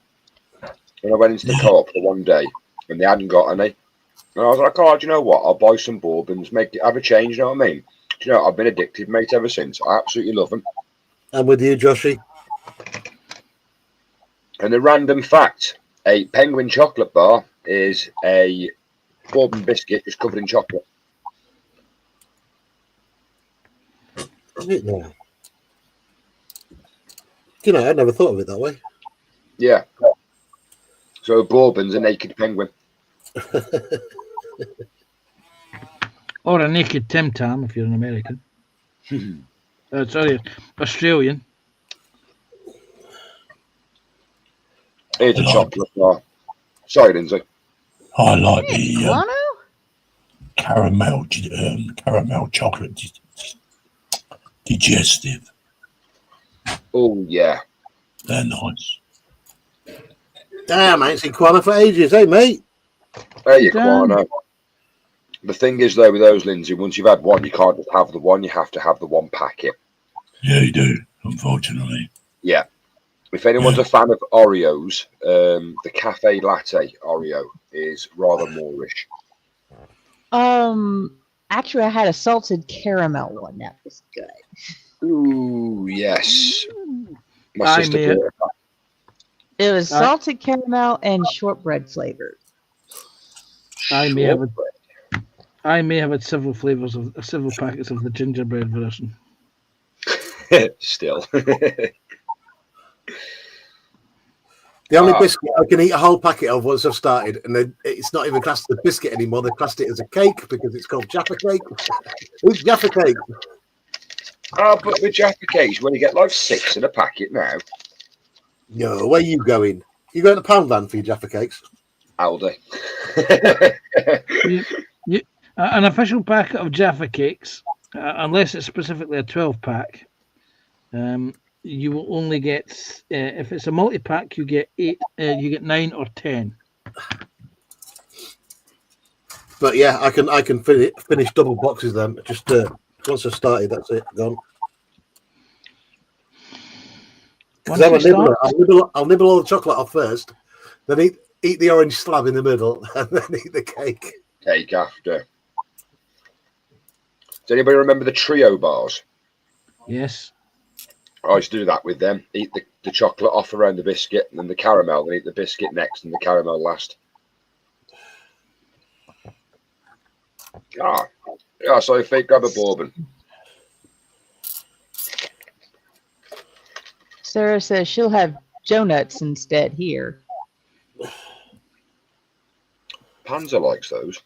When I went into the co-op for one day and they hadn't got any, and I was like, oh, do you know what? I'll buy some bourbons, have a change, you know what I mean? Do you know, I've been addicted, mate, ever since. I absolutely love them. I'm with you, Joshy. And a random fact, a Penguin chocolate bar is a bourbon biscuit just covered in chocolate. Is it now? You know, I never thought of it that way. Yeah. So a bourbon's a naked penguin. Or a naked Tim Tam if you're an American. Sorry, Australian. Here's a chocolate bar. Sorry, Lindsay. I like Hey, the Guano? caramel chocolate digestive. Oh, yeah. They're nice. Damn, I ain't seen Quana for ages, hey, mate? There you Damn. go. The thing is, though, with those, Lindsay, once you've had one, you can't just have the one. You have to have the one packet. Yeah, you do, unfortunately. Yeah. If anyone's a fan of Oreos, the cafe latte Oreo is rather moreish. Actually, I had a salted caramel one. That was good. Ooh, yes. My I sister may- bought it. It was salted caramel and shortbread flavored. I may have had several flavors of several packets of the gingerbread version. Still. The only biscuit I can eat a whole packet of once I've started, and then it's not even classed as a biscuit anymore. They classed it as a cake because it's called Jaffa cake. Who's Jaffa cake? But with Jaffa cakes, when you get like 6 in a packet now, No, where are you going? You going to Poundland for your Jaffa cakes? Aldi. An official packet of Jaffa cakes, unless it's specifically a 12-pack, you will only get if it's a multi-pack, you get 8, you get 9 or 10. But yeah, I can finish double boxes then. Just once I've started, that's it, gone. Because I'm a nibbler. I'll nibble all the chocolate off first, then eat the orange slab in the middle, and then eat the cake. Cake after. Does anybody remember the trio bars? Yes. I used to do that with them. Eat the chocolate off around the biscuit, and then the caramel, then eat the biscuit next, and the caramel last. Yeah, so if they grab a bourbon. Sarah says she'll have donuts instead here. Panzer likes those.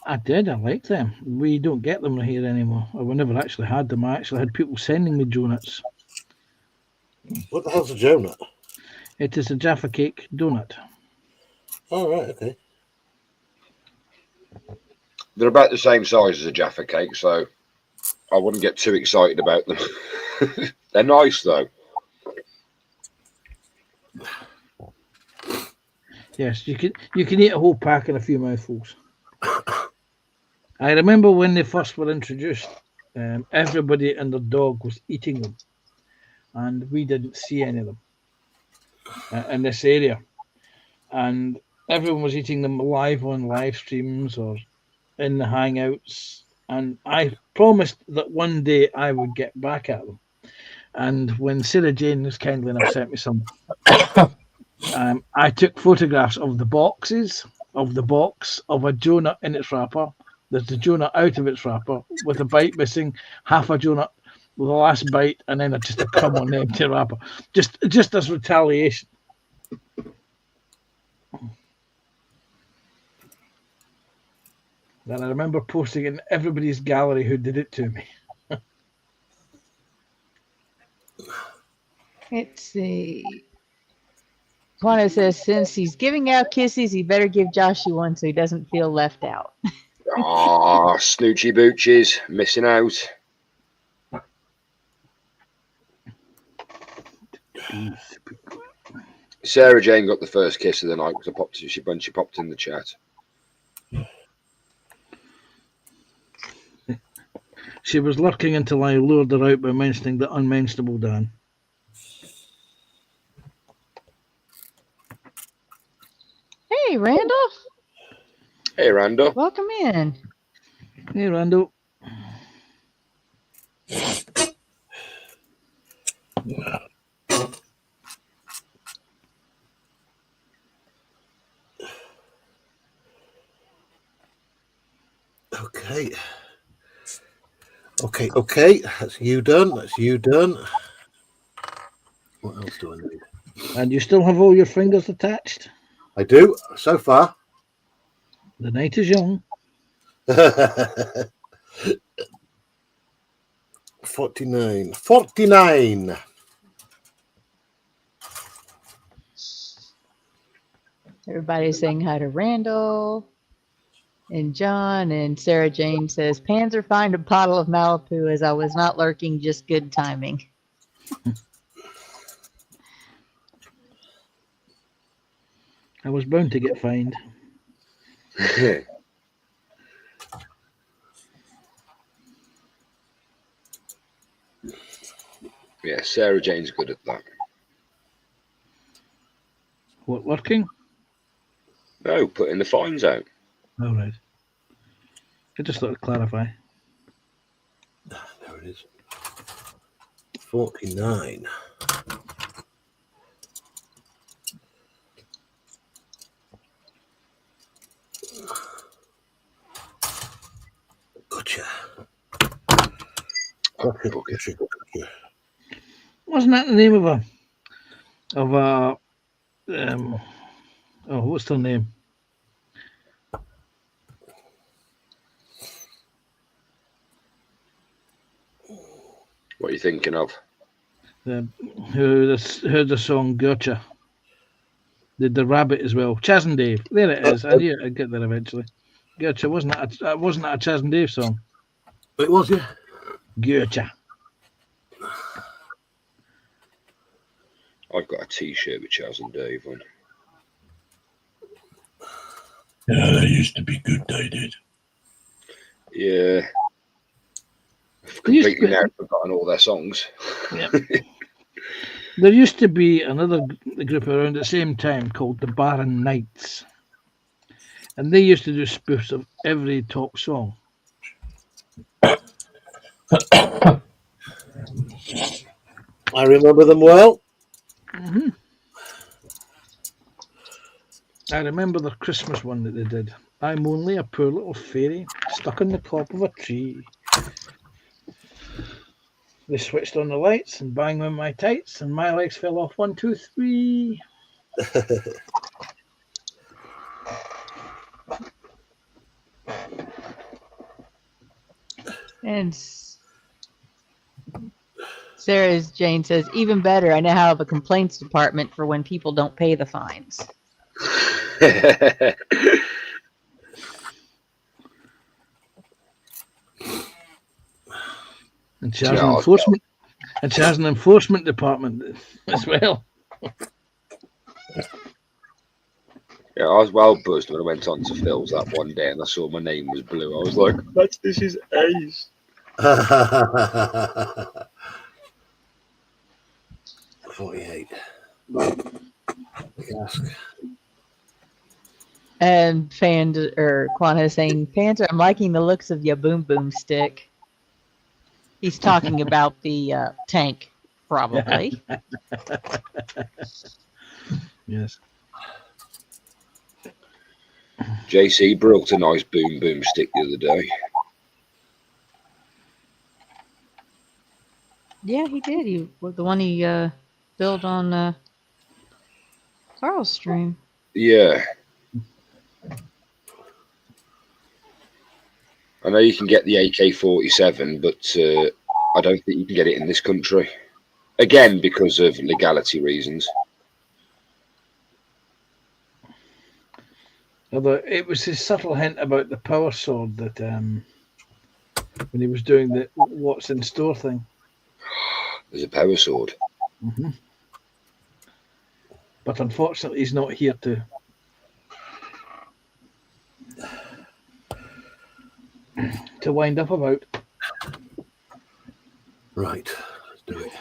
I did. I like them. We don't get them here anymore. Or we never actually had them. I actually had people sending me donuts. What the hell's a donut? It is a Jaffa cake donut. Oh, right, okay. They're about the same size as a Jaffa cake, so I wouldn't get too excited about them. They're nice, though. Yes, you can eat a whole pack in a few mouthfuls. I remember when they first were introduced, everybody and their dog was eating them, and we didn't see any of them in this area. And everyone was eating them live on live streams or in the Hangouts. And I promised that one day I would get back at them. And when Sarah Jane was kindly enough sent me some, I took photographs of the boxes, of the box, of a donut in its wrapper. There's the donut out of its wrapper with a bite missing, half a donut with the last bite, and then just a crumb on the empty wrapper. Just as retaliation. Then I remember posting in everybody's gallery who did it to me. Let's see. Juana says since he's giving out kisses, he better give Joshy one so he doesn't feel left out. Ah, Snoochie Boochies, missing out. Sarah Jane got the first kiss of the night because when she popped in the chat. She was lurking until I lured her out by mentioning the unmentionable Dan. Hey, Randall. Hey, Randall. Welcome in. Hey, Randall. Okay. Okay. That's you done. What else do I need? And you still have all your fingers attached? I do, so far. The night is young. 49. Everybody's saying hi to Randall and John, and Sarah Jane says, Panzer find a bottle of Malibu as I was not lurking, just good timing. I was bound to get fined. Yeah, Sarah Jane's good at that. What, lurking? No, putting the fines out. All right. I just thought to clarify. There it is. 49. Gotcha. Wasn't that the name of what's her name? What are you thinking of? Who the song Gotcha. Did the rabbit as well. Chaz and Dave. There it is. I knew I'd get there eventually. Gotcha. Wasn't that a Chaz and Dave song? It was, yeah. Gotcha. I've got a T-shirt with Chaz and Dave on. Yeah, they used to be good, they did. Yeah. I've completely now forgotten all their songs. Yeah. There used to be another group around at the same time called the Barren Knights. And they used to do spoofs of every top song. I remember them well. Mm-hmm. I remember the Christmas one that they did. I'm only a poor little fairy stuck on the top of a tree. They switched on the lights and bang on my tights and my legs fell off 1, 2, 3. And Sarah Jane says, even better, I now have a complaints department for when people don't pay the fines. And she has an enforcement department as well. Yeah, I was well buzzed when I went on to Phil's that one day and I saw my name was blue. I was like, this is Ace. 48. And Quana is saying, Panzer, I'm liking the looks of your boom boom stick. He's talking about the tank, probably. Yes. JC brought a nice boom boom stick the other day. Yeah, he did. The one he built on Carl's stream. Yeah. I know you can get the AK-47, but I don't think you can get it in this country. Again, because of legality reasons. Although it was his subtle hint about the power sword that when he was doing the what's in store thing. There's a power sword. Mm-hmm. But unfortunately, he's not here to wind up about. Right, let's do it.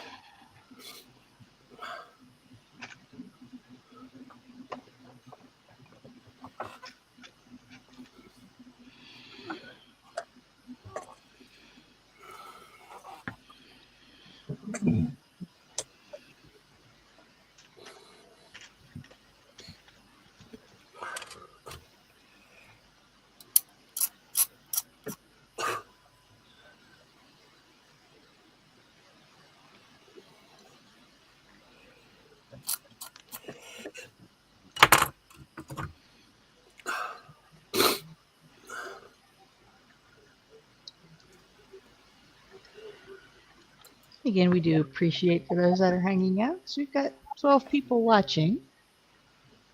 Again, we do appreciate for those that are hanging out. So we've got 12 people watching.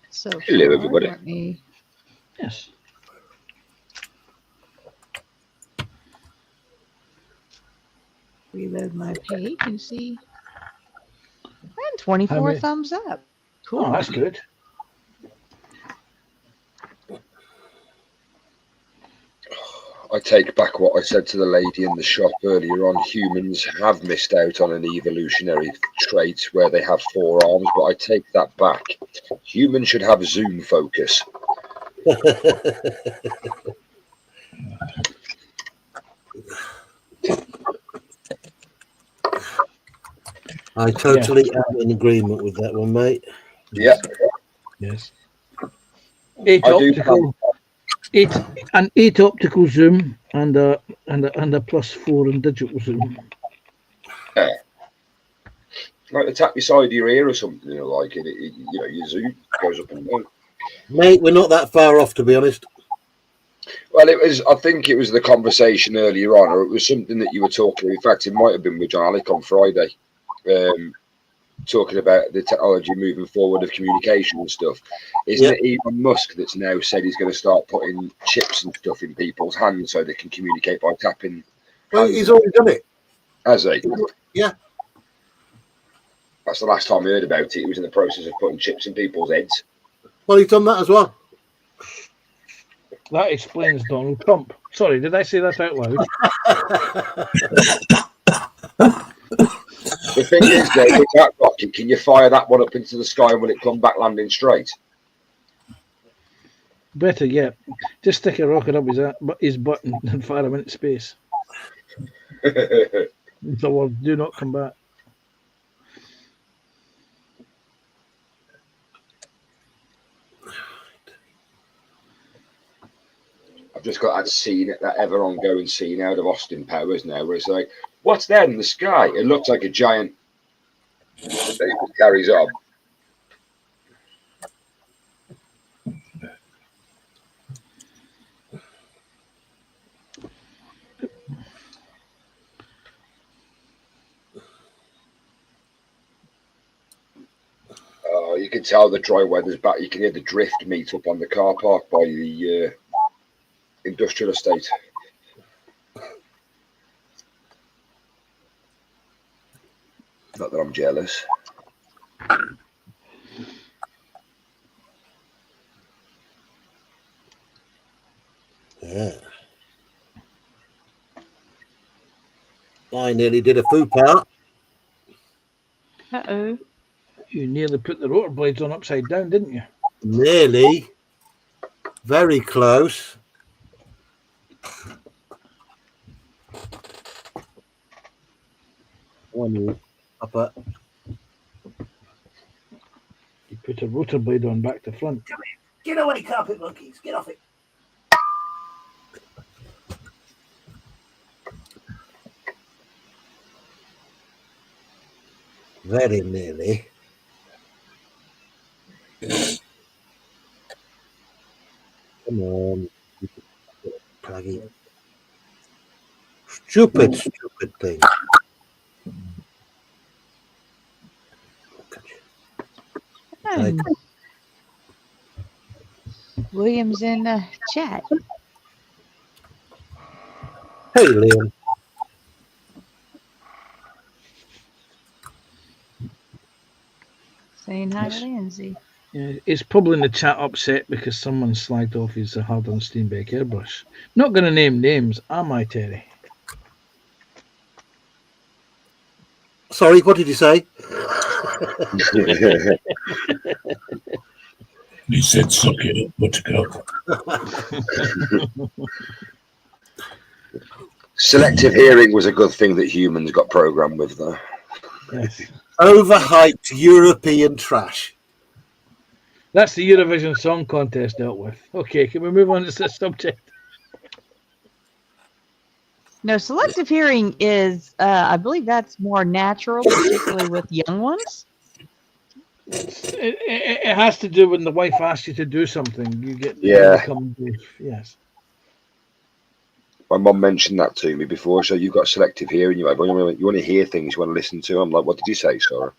So Hello, far. everybody. Let me Yes. reload my page and see. And 24 many- thumbs up. Cool. Oh, that's good. I take back what I said to the lady in the shop earlier on. Humans have missed out on an evolutionary trait where they have 4 arms, but I take that back. Humans should have zoom focus. I totally am in agreement with that one, mate. Yeah. Yes. 8 I do optical. An 8 optical zoom and a +4 in digital zoom. Like the tap beside your ear or something, you know, like it, you know, your zoom goes up and down. Mate, we're not that far off, to be honest. Well, it was. I think it was the conversation earlier on, or it was something that you were talking. In fact, it might have been with John Alec on Friday, talking about the technology moving forward of communication and stuff. Isn't it Elon Musk that's now said he's going to start putting chips and stuff in people's hands so they can communicate by tapping? Well, he's already done it. Has he? Yeah. That's the last time I heard about it. He was in the process of putting chips in people's heads. Well, he's done that as well. That explains Donald Trump. Sorry, did I say that out loud? The thing is, though, with that rocket, can you fire that one up into the sky and will it come back landing straight? Better yet, just stick a rocket up his butt and fire him into space. The words do not come back. I've just got that scene, that ever ongoing scene out of Austin Powers now, where it's like, what's that in the sky? It looks like a giant. It carries on. Oh, you can tell the dry weather's back. You can hear the drift meet up on the car park by the industrial estate. Not that I'm jealous. Yeah. I nearly did a foo part. Uh-oh. You nearly put the rotor blades on upside down, didn't you? Nearly. Very close. One upper. You put a rotor blade on back to front. Get away, carpet monkeys. Get off it. Very nearly. Come on. Pluggy. Stupid thing. Hmm. William's in the chat. Hey, Liam. Saying hi to Yes. Lindsay. Yeah, he's probably in the chat upset because someone slagged off his Hardon Steenbeck airbrush. Not going to name names, am I, Terry? Sorry, what did you say? He said, "Suck it up, Buttercup." Selective hearing was a good thing that humans got programmed with, though. Yes. Overhyped European trash. That's the Eurovision Song Contest dealt with. Okay, can we move on to the subject? No, selective hearing is, I believe that's more natural, particularly with young ones. It has to do when the wife asks you to do something. You become deaf. Yes. My mum mentioned that to me before. So you've got selective hearing. You want to hear things you want to listen to. I'm like, what did you say, Sarah?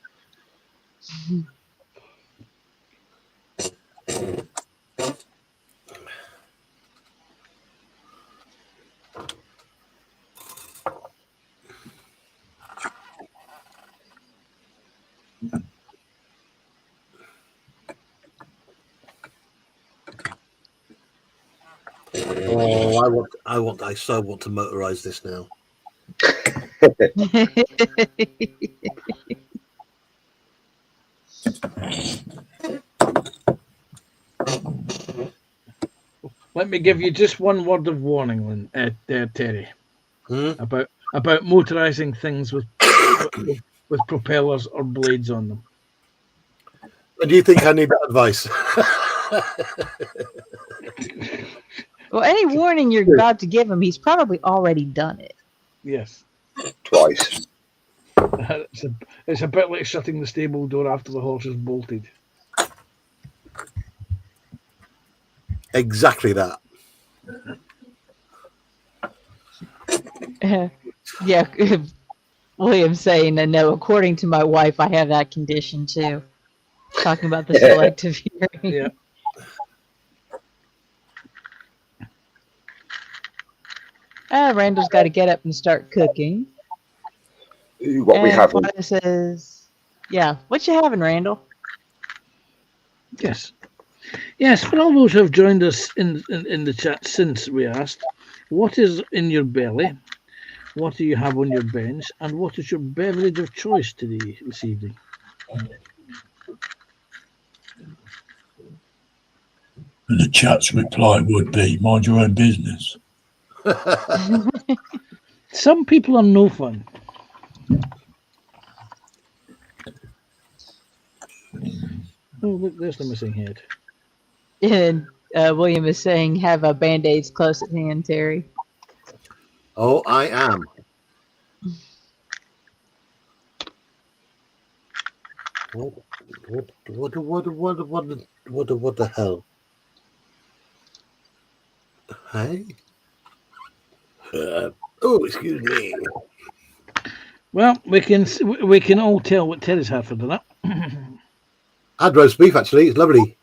Oh, I so want to motorize this now. Let me give you just one word of warning, Terry, Hmm? about motorizing things with propellers or blades on them. And do you think I need that advice? Well, any warning you're about to give him, he's probably already done it. Yes. Twice. It's a bit like shutting the stable door after the horse is bolted. Exactly that. Yeah, William saying, no, according to my wife, I have that condition too. Talking about the selective hearing. Yeah. Randall's got to get up and start cooking. Ooh, what we And have. Claudia says, yeah, what you having, Randall? Yes. Yes, for all those who have joined us in the chat since we asked, what is in your belly? What do you have on your bench? And what is your beverage of choice this evening? And the chat's reply would be, "Mind your own business." Some people are no fun. Oh, look, there's the missing head. And William is saying, have a Band-Aids close at hand, Terry. Oh, I am. What the hell? Hey? Oh, excuse me. Well, we can all tell what Terry's had for dinner. I had roast beef, actually. It's lovely.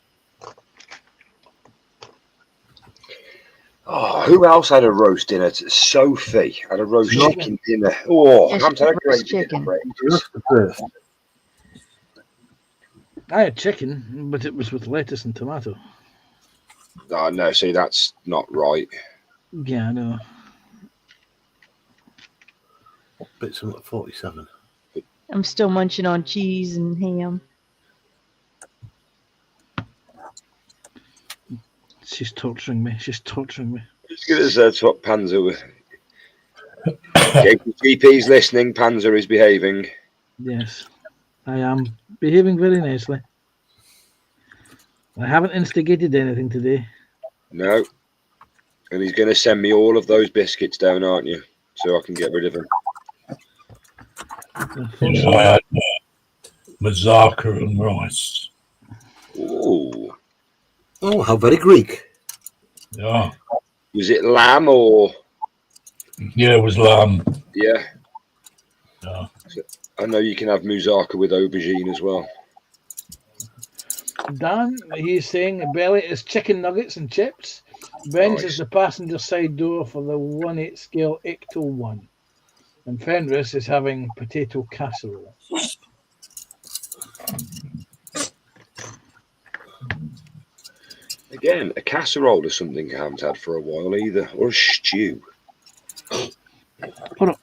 Oh, who else had a roast dinner? Sophie had a roast chicken dinner. Oh, Yes, I haven't had a roast great dinner chicken. for ages. First. I had chicken, but it was with lettuce and tomato. Oh, no, see, that's not right. Yeah, I know. Bits of 47. I'm still munching on cheese and ham. She's torturing me. She's torturing me. It's good as that's what Panzer was. GP's listening. Panzer is behaving. Yes, I am behaving very nicely. I haven't instigated anything today. No. And he's going to send me all of those biscuits down, aren't you? So I can get rid of them. Yeah, I had mazaka and rice. Ooh. Oh, how very Greek. Yeah. Was it lamb or? Yeah, it was lamb. Yeah. Yeah. I know you can have moussaka with aubergine as well. Dan, he's saying belly is chicken nuggets and chips. Bench is Nice. the passenger side door for the 1/8 scale Ictal 1. And Fenris is having potato casserole. Again, a casserole is something I haven't had for a while either, or a stew.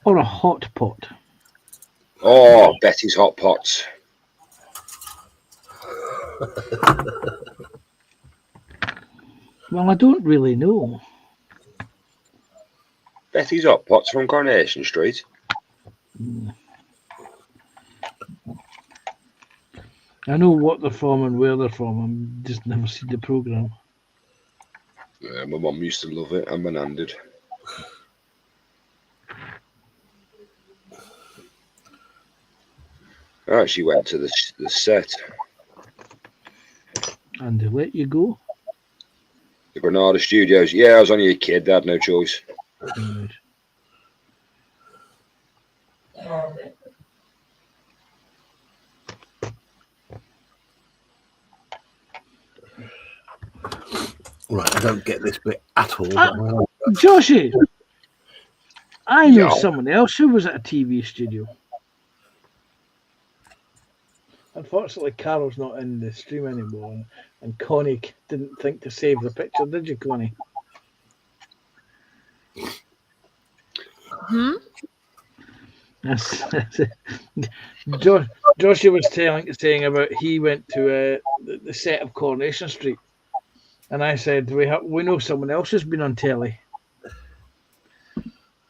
Or a hot pot. Oh, Betty's hot pots. Well, I don't really know. Betty's hot pots from Coronation Street. I know what they're from and where they're from. I've just never seen the programme. Yeah, my mum used to love it, and my nan did. I actually went to the set. And they let you go. The Granada Studios. Yeah, I was only a kid. They had no choice. Right. Right, I don't get this bit at all. Joshy, I know Yeah. someone else who was at a TV studio. Unfortunately, Carol's not in the stream anymore, and Connie didn't think to save the picture, did you, Connie? Hmm? Joshua was saying about he went to the set of Coronation Street, and I said we know someone else who's been on telly,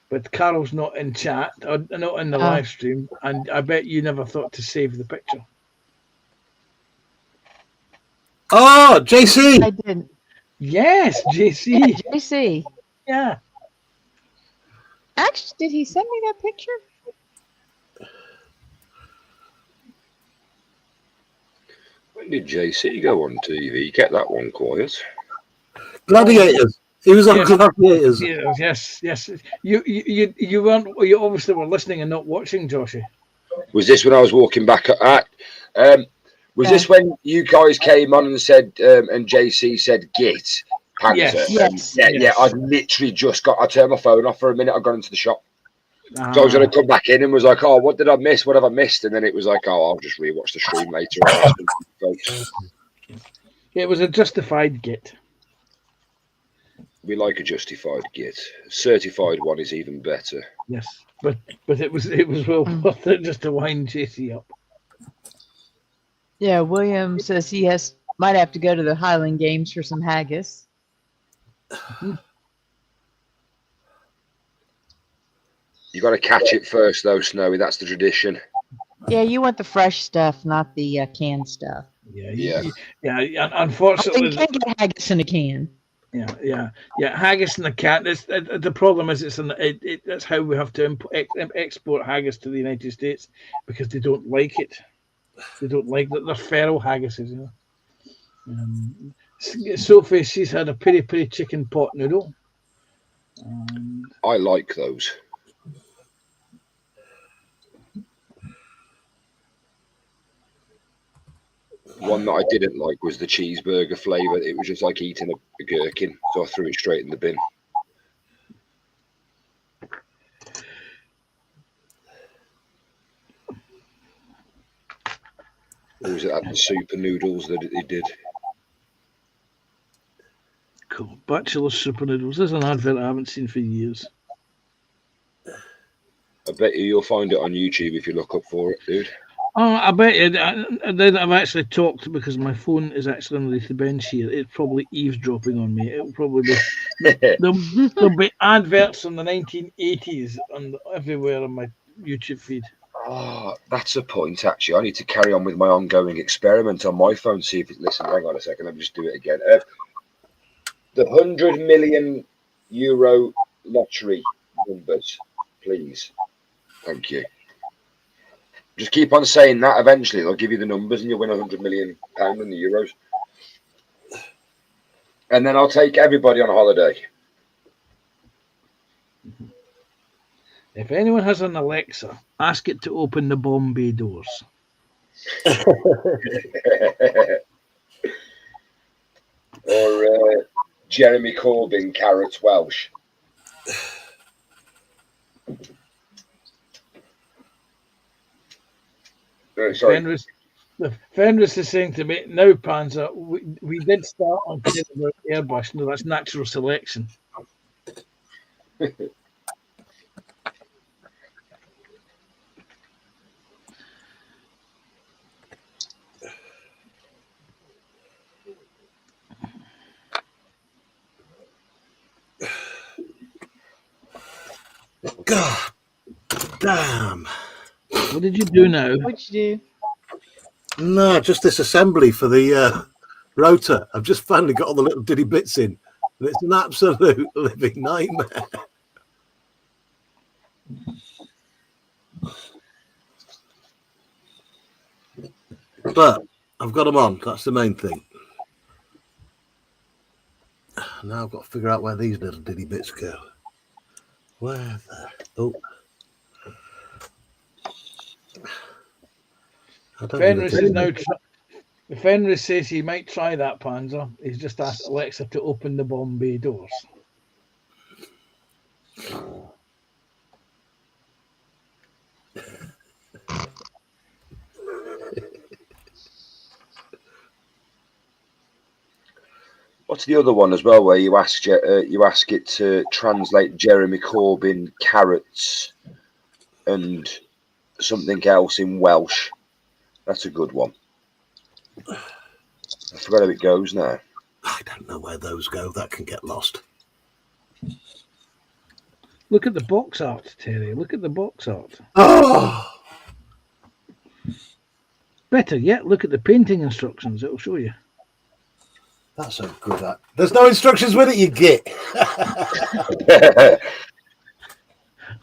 but Carol's not in chat, or not in the live stream, and I bet you never thought to save the picture. Oh, JC! I didn't. Yes, JC. Yeah, JC. Yeah. Actually, did he send me that picture? When did JC go on TV? Get that one quiet. Gladiators. He was on Yes. Gladiators. Yes. You weren't. You obviously were listening and not watching, Joshy. Was this when I was walking back at? Was this when you guys came on and said, and JC said, "Git, Panther"? Yes. Yeah. I'd literally just got. I turned my phone off for a minute. I got into the shop. So I was going to come back in and was like, "Oh, what did I miss? What have I missed?" And then it was like, "Oh, I'll just rewatch the stream later." Folks, It was a justified git. we like a justified git. A certified one is even better. Yes, but it was well worth it just to wind JC up. Yeah, William says he might have to go to the Highland Games for some haggis. You got to catch it first, though, Snowy. That's the tradition. Yeah, you want the fresh stuff, not the canned stuff. Yeah. I Unfortunately, you can't get haggis in a can. Yeah. Haggis in the can. The problem is that's how we have to export haggis to the United States because they don't like it. They don't like that. They're feral haggises, you know. Sophie, she's had a peri peri chicken pot noodle. I like those. One that I didn't like was the cheeseburger flavour. It was just like eating a gherkin, so I threw it straight in the bin. Or was it at the super noodles that it did? Cool. Bachelor super noodles. There's an advert I haven't seen for years. I bet you'll find it on YouTube if you look up for it, dude. Oh, I bet you. I've actually talked because my phone is actually underneath the bench here. It's probably eavesdropping on me. It'll probably be there'll be adverts from the 1980s everywhere on my YouTube feed. Oh, that's a point, actually. I need to carry on with my ongoing experiment on my phone, see if it listens. Hang on a second, let me just do it again. The 100 million euro lottery numbers, please. Thank you. Just keep on saying that. Eventually, they'll give you the numbers and you'll win £100 million in the euros. And then I'll take everybody on holiday. If anyone has an Alexa, ask it to open the Bombay doors. Or Jeremy Corbyn carrots Welsh. Sorry. The Fenris is saying to me, now, Panzer, we did start on Airbus. No, that's natural selection. God damn. What did you do now? What'd you do? No, just this assembly for the rotor. I've just finally got all the little diddy bits in. And it's an absolute living nightmare. But I've got them on. That's the main thing. Now I've got to figure out where these little diddy bits go. Where the... Oh. Fenris is now... Fenris says he might try that, Panzer. He's just asked Alexa to open the bomb bay doors. What's the other one as well, where you ask it to translate Jeremy Corbyn carrots and something else in Welsh? That's a good one. I forgot how it goes now. I don't know where those go. That can get lost. Look at the box art, Terry. Look at the box art. Oh! Better yet, look at the painting instructions. It'll show you. That's so good. There's no instructions with it, you git.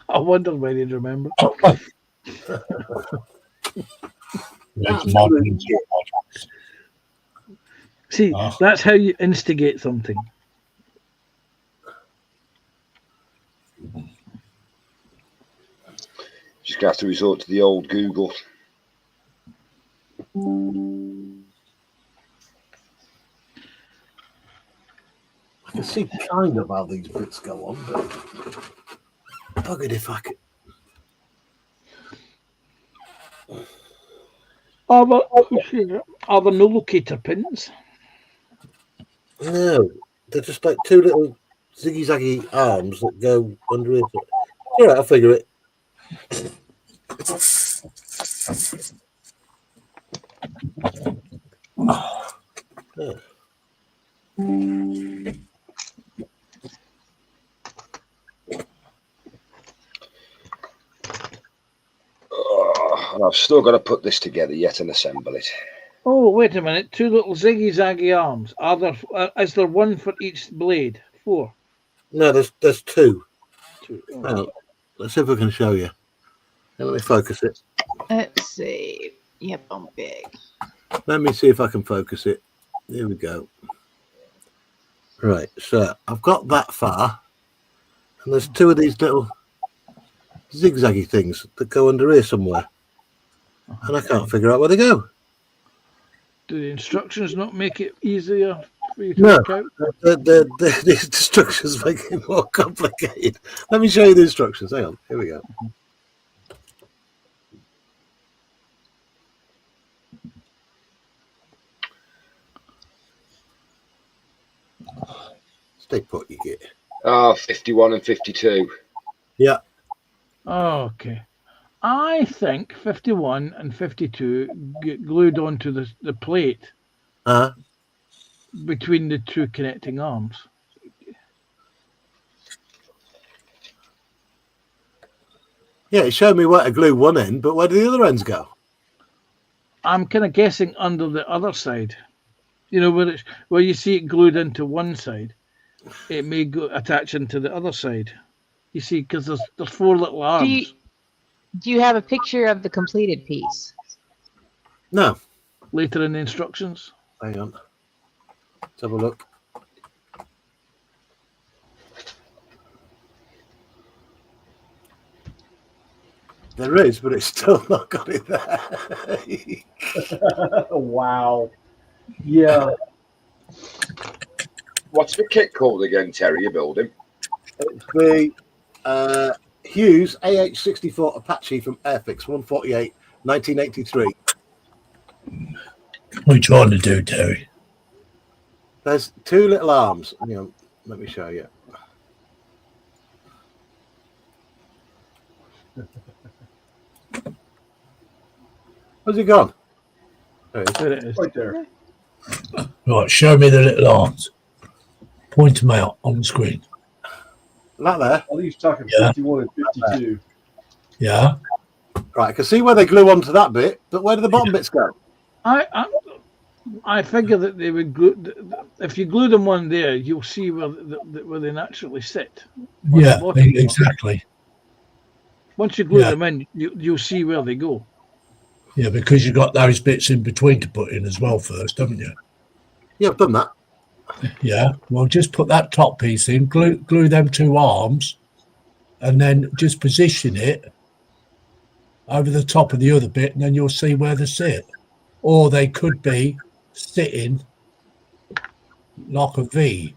I wonder where you'd remember. See, that's how you instigate something. Just gonna have to resort to the old Google. I can see kind of how these bits go on, but buggered if I could. Are there no locator pins? No, they're just like two little ziggy-zaggy arms that go under it. All right, I'll figure it. Yeah. And I've still got to put this together yet and assemble it. Oh, wait a minute. Two little ziggy-zaggy arms. Is there one for each blade? 4? No, there's two. 2. Hang on. Let's see if I can show you. Let me focus it. Let's see. Yep, I'm big. Let me see if I can focus it. Here we go. Right, so I've got that far, and there's two of these little zigzaggy things that go under here somewhere, and I can't figure out where they go. Do the instructions not make it easier for you to No, work out? the instructions make it more complicated. Let me show you the instructions. Hang on, here we go. Stay put, you get. 51 and 52. Yeah. Okay. I think 51 and 52 get glued onto the plate between the two connecting arms. Yeah, it showed me where to glue one end, but where do the other ends go? I'm kind of guessing under the other side. You know, where you see it glued into one side, it may go attach into the other side. You see, because there's 4 little arms. Do you have a picture of the completed piece? No. Later in the instructions. Hang on. Let's have a look. There is, but it's still not got it there. Wow. Yeah. What's the kit called again, Terry? You're building? It's the Hughes AH-64 Apache from Airfix 148, 1983. What are you trying to do, Terry? There's two little arms. You know, let me show you. Where's he gone? There it is. There it is. Right there. Right, show me the little arms. Point them out on the screen. That there. I think he's talking Yeah. 51 and 52. Yeah. Right, I can see where they glue onto that bit, but where do the bottom bits go? I figure that they would glue. If you glue them on there, you'll see where they naturally sit. Yeah, the bottom. exactly. Once you glue Yeah. them in, you'll see where they go. Yeah, because you've got those bits in between to put in as well first, haven't you? Yeah, I've done that. Yeah. Well, just put that top piece in, glue them two arms, and then just position it over the top of the other bit, and then you'll see where they sit. Or they could be sitting like a V.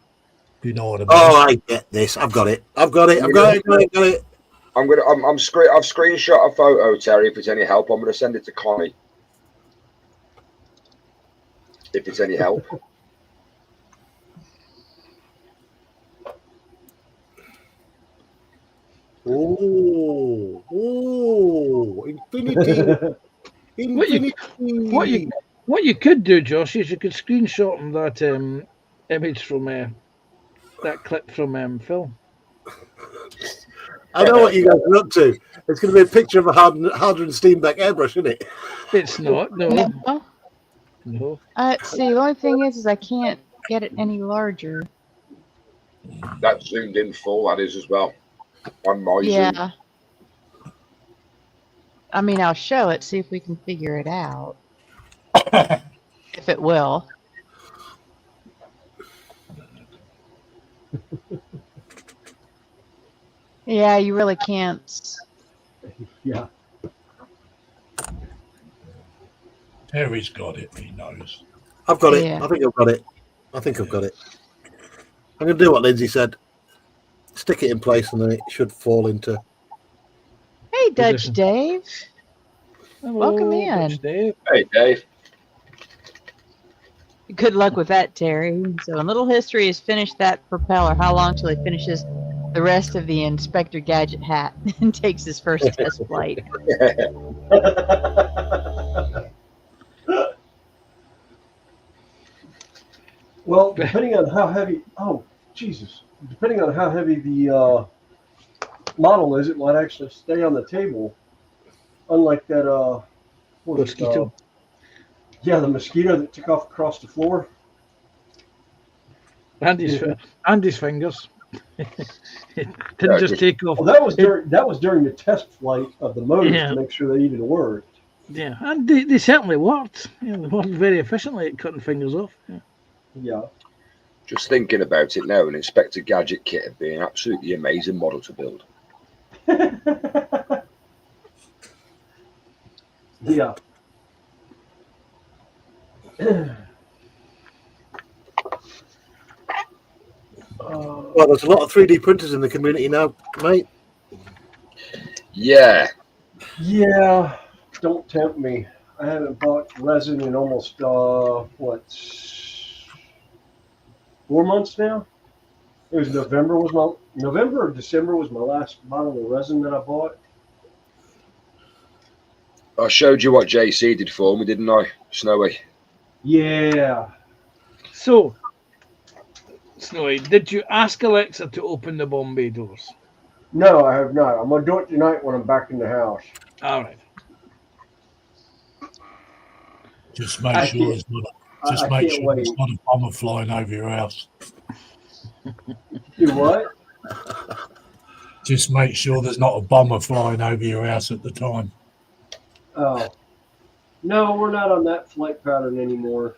Do you know what I mean? Oh, I get this. I've got it. I've got it. I've screenshot a photo, Terry. If it's any help, I'm gonna send it to Connie. If it's any help. Oh, infinity. Infinity. What you could do, Josh, is you could screenshot them that image from that clip from Phil. I know what you guys are up to. It's going to be a picture of a Harder and Steenbeck airbrush, isn't it? It's not. No. No. No. See, the only thing is I can't get it any larger. That's zoomed in full. That is as well. On my Zoom. Yeah. I mean, I'll show it, see if we can figure it out. If it will. Yeah, you really can't. Yeah. Terry's got it, he knows. I've got it. Yeah. I think I've got it. I think I've got it. I'm going to do what Lindsay said. Stick it in place and then it should fall into... Hey, Dutch Position. Dave. Welcome Hello, in. Dutch Dave. Hey, Dave. Good luck with that, Terry. So, in Little History has finished that propeller. How long till he finishes the rest of the Inspector Gadget hat and takes his first test flight? Well, depending on how heavy, depending on how heavy the model is, it might actually stay on the table. Unlike that, what was it, Mosquito. yeah, the mosquito that took off across the floor. Andy's fingers. It didn't Yeah, just take off. Well, that was during the test flight of the motors Yeah. to make sure they even worked. Yeah, and they certainly worked. Yeah, they worked very efficiently at cutting fingers off. Yeah. Yeah. Just thinking about it now, an Inspector Gadget kit would be an absolutely amazing model to build. Yeah. Well, there's a lot of 3D printers in the community now, mate. Yeah. Yeah, don't tempt me. I haven't bought resin in almost 4 months now. It was November or December was my last bottle of resin that I bought. I showed you what JC did for me, didn't I, Snowy? Yeah. So, Snowy, did you ask Alexa to open the Bombay doors? No, I have not. I'm gonna do it tonight when I'm back in the house. All right. Just make I sure can't- there's not I there's can't wait. not a bomber flying over your house. Do what? Just make sure there's not a bomber flying over your house at the time. Oh. No, we're not on that flight pattern anymore.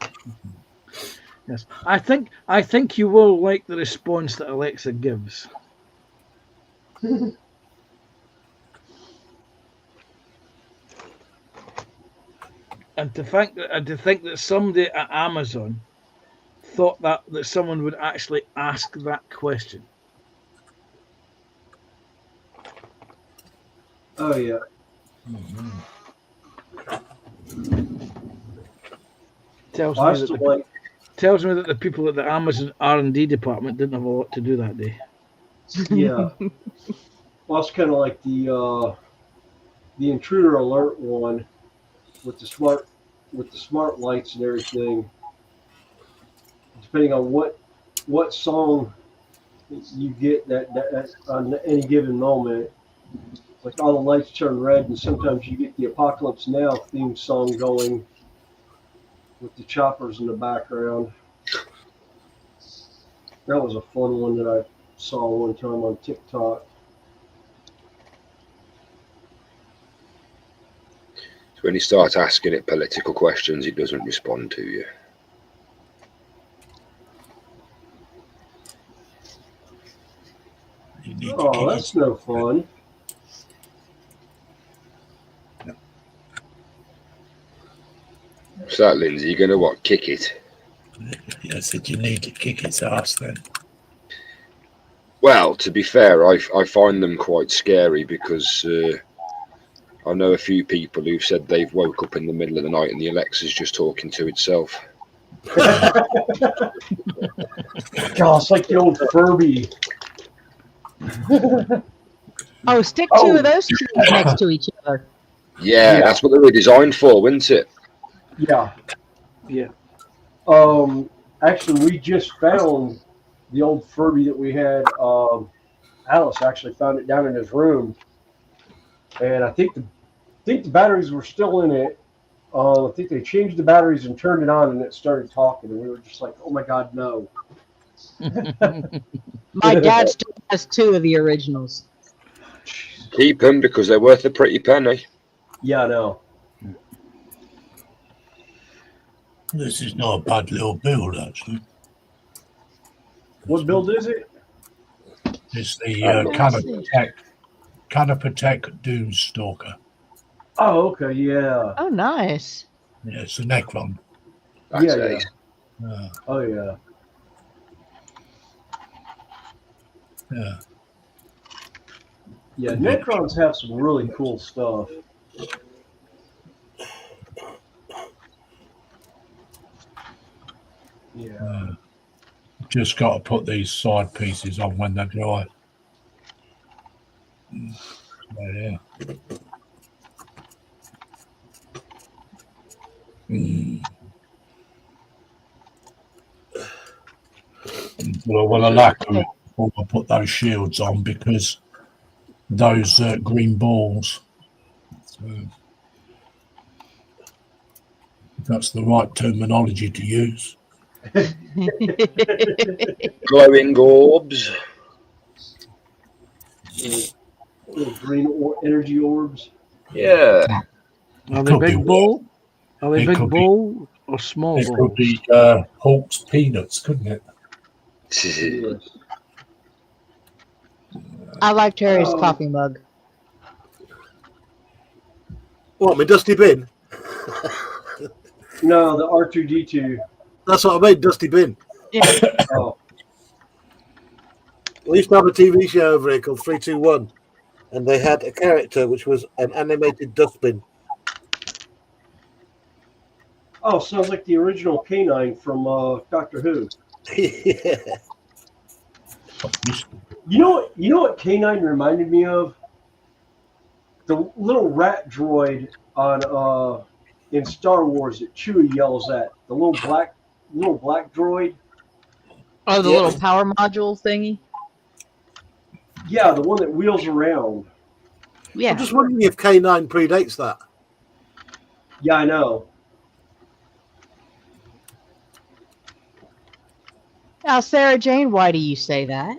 Yes, I think you will like the response that Alexa gives. And to think that somebody at Amazon thought that someone would actually ask that question. Oh yeah. Tells I me that still the, like. tells me that the people at the Amazon R&D department didn't have a lot to do that day. Yeah. Well, it's kind of like the intruder alert one with the smart lights and everything. Depending on what song you get that on any given moment, like all the lights turn red, and sometimes you get the Apocalypse Now theme song going with the choppers in the background. That was a fun one that I saw one time on TikTok. So when you start asking it political questions, it doesn't respond to you. You need to Oh, kick that's no fun. So that, Lindsay, you're going to what? Kick it? I said you need to kick its ass then. Well, to be fair, I find them quite scary because I know a few people who've said they've woke up in the middle of the night and the Alexa's just talking to itself. God, it's like the old Furby. Oh, stick two of those two next to each other. Yeah, that's what they were designed for, wasn't it? Yeah. Yeah. Actually, we just found the old Furby that we had. Alice actually found it down in his room, and I think the batteries were still in it. I think they changed the batteries and turned it on, and it started talking, and we were just like, "Oh my God, no!" My dad still has two of the originals. Keep them because they're worth a pretty penny. Yeah, I know. This is not a bad little build, actually. What build is it? It's the Canopatech Doomstalker. Oh, okay, yeah. Oh, nice. Yeah, it's a Necron. That's Yeah, ace. Oh, yeah. Yeah. Yeah, Necrons have some really cool stuff. Yeah. Just got to put these side pieces on when they're dry. Yeah. Well, I lack them. I'll put those shields on because those green balls. So that's the right terminology to use. Glowing orbs. Little green energy orbs. Yeah. Are they big ball? Are they big ball or small It balls? could be Hulk's peanuts, couldn't it? Yes. I like Terry's coffee mug. What, my dusty bin? No, the R2D2. That's what I made, dusty bin. Yeah. Oh, We used to have a TV show over here called 321, and they had a character which was an animated dustbin. oh, sounds like the original Canine from Doctor Who. Yeah. You know what Canine reminded me of? The little rat droid on in Star Wars that Chewie yells at. The little black droid. Oh, the little power module thingy? Yeah, the one that wheels around. Yeah. I'm just wondering if K9 predates that. Yeah, I know. Now, Sarah Jane, why do you say that?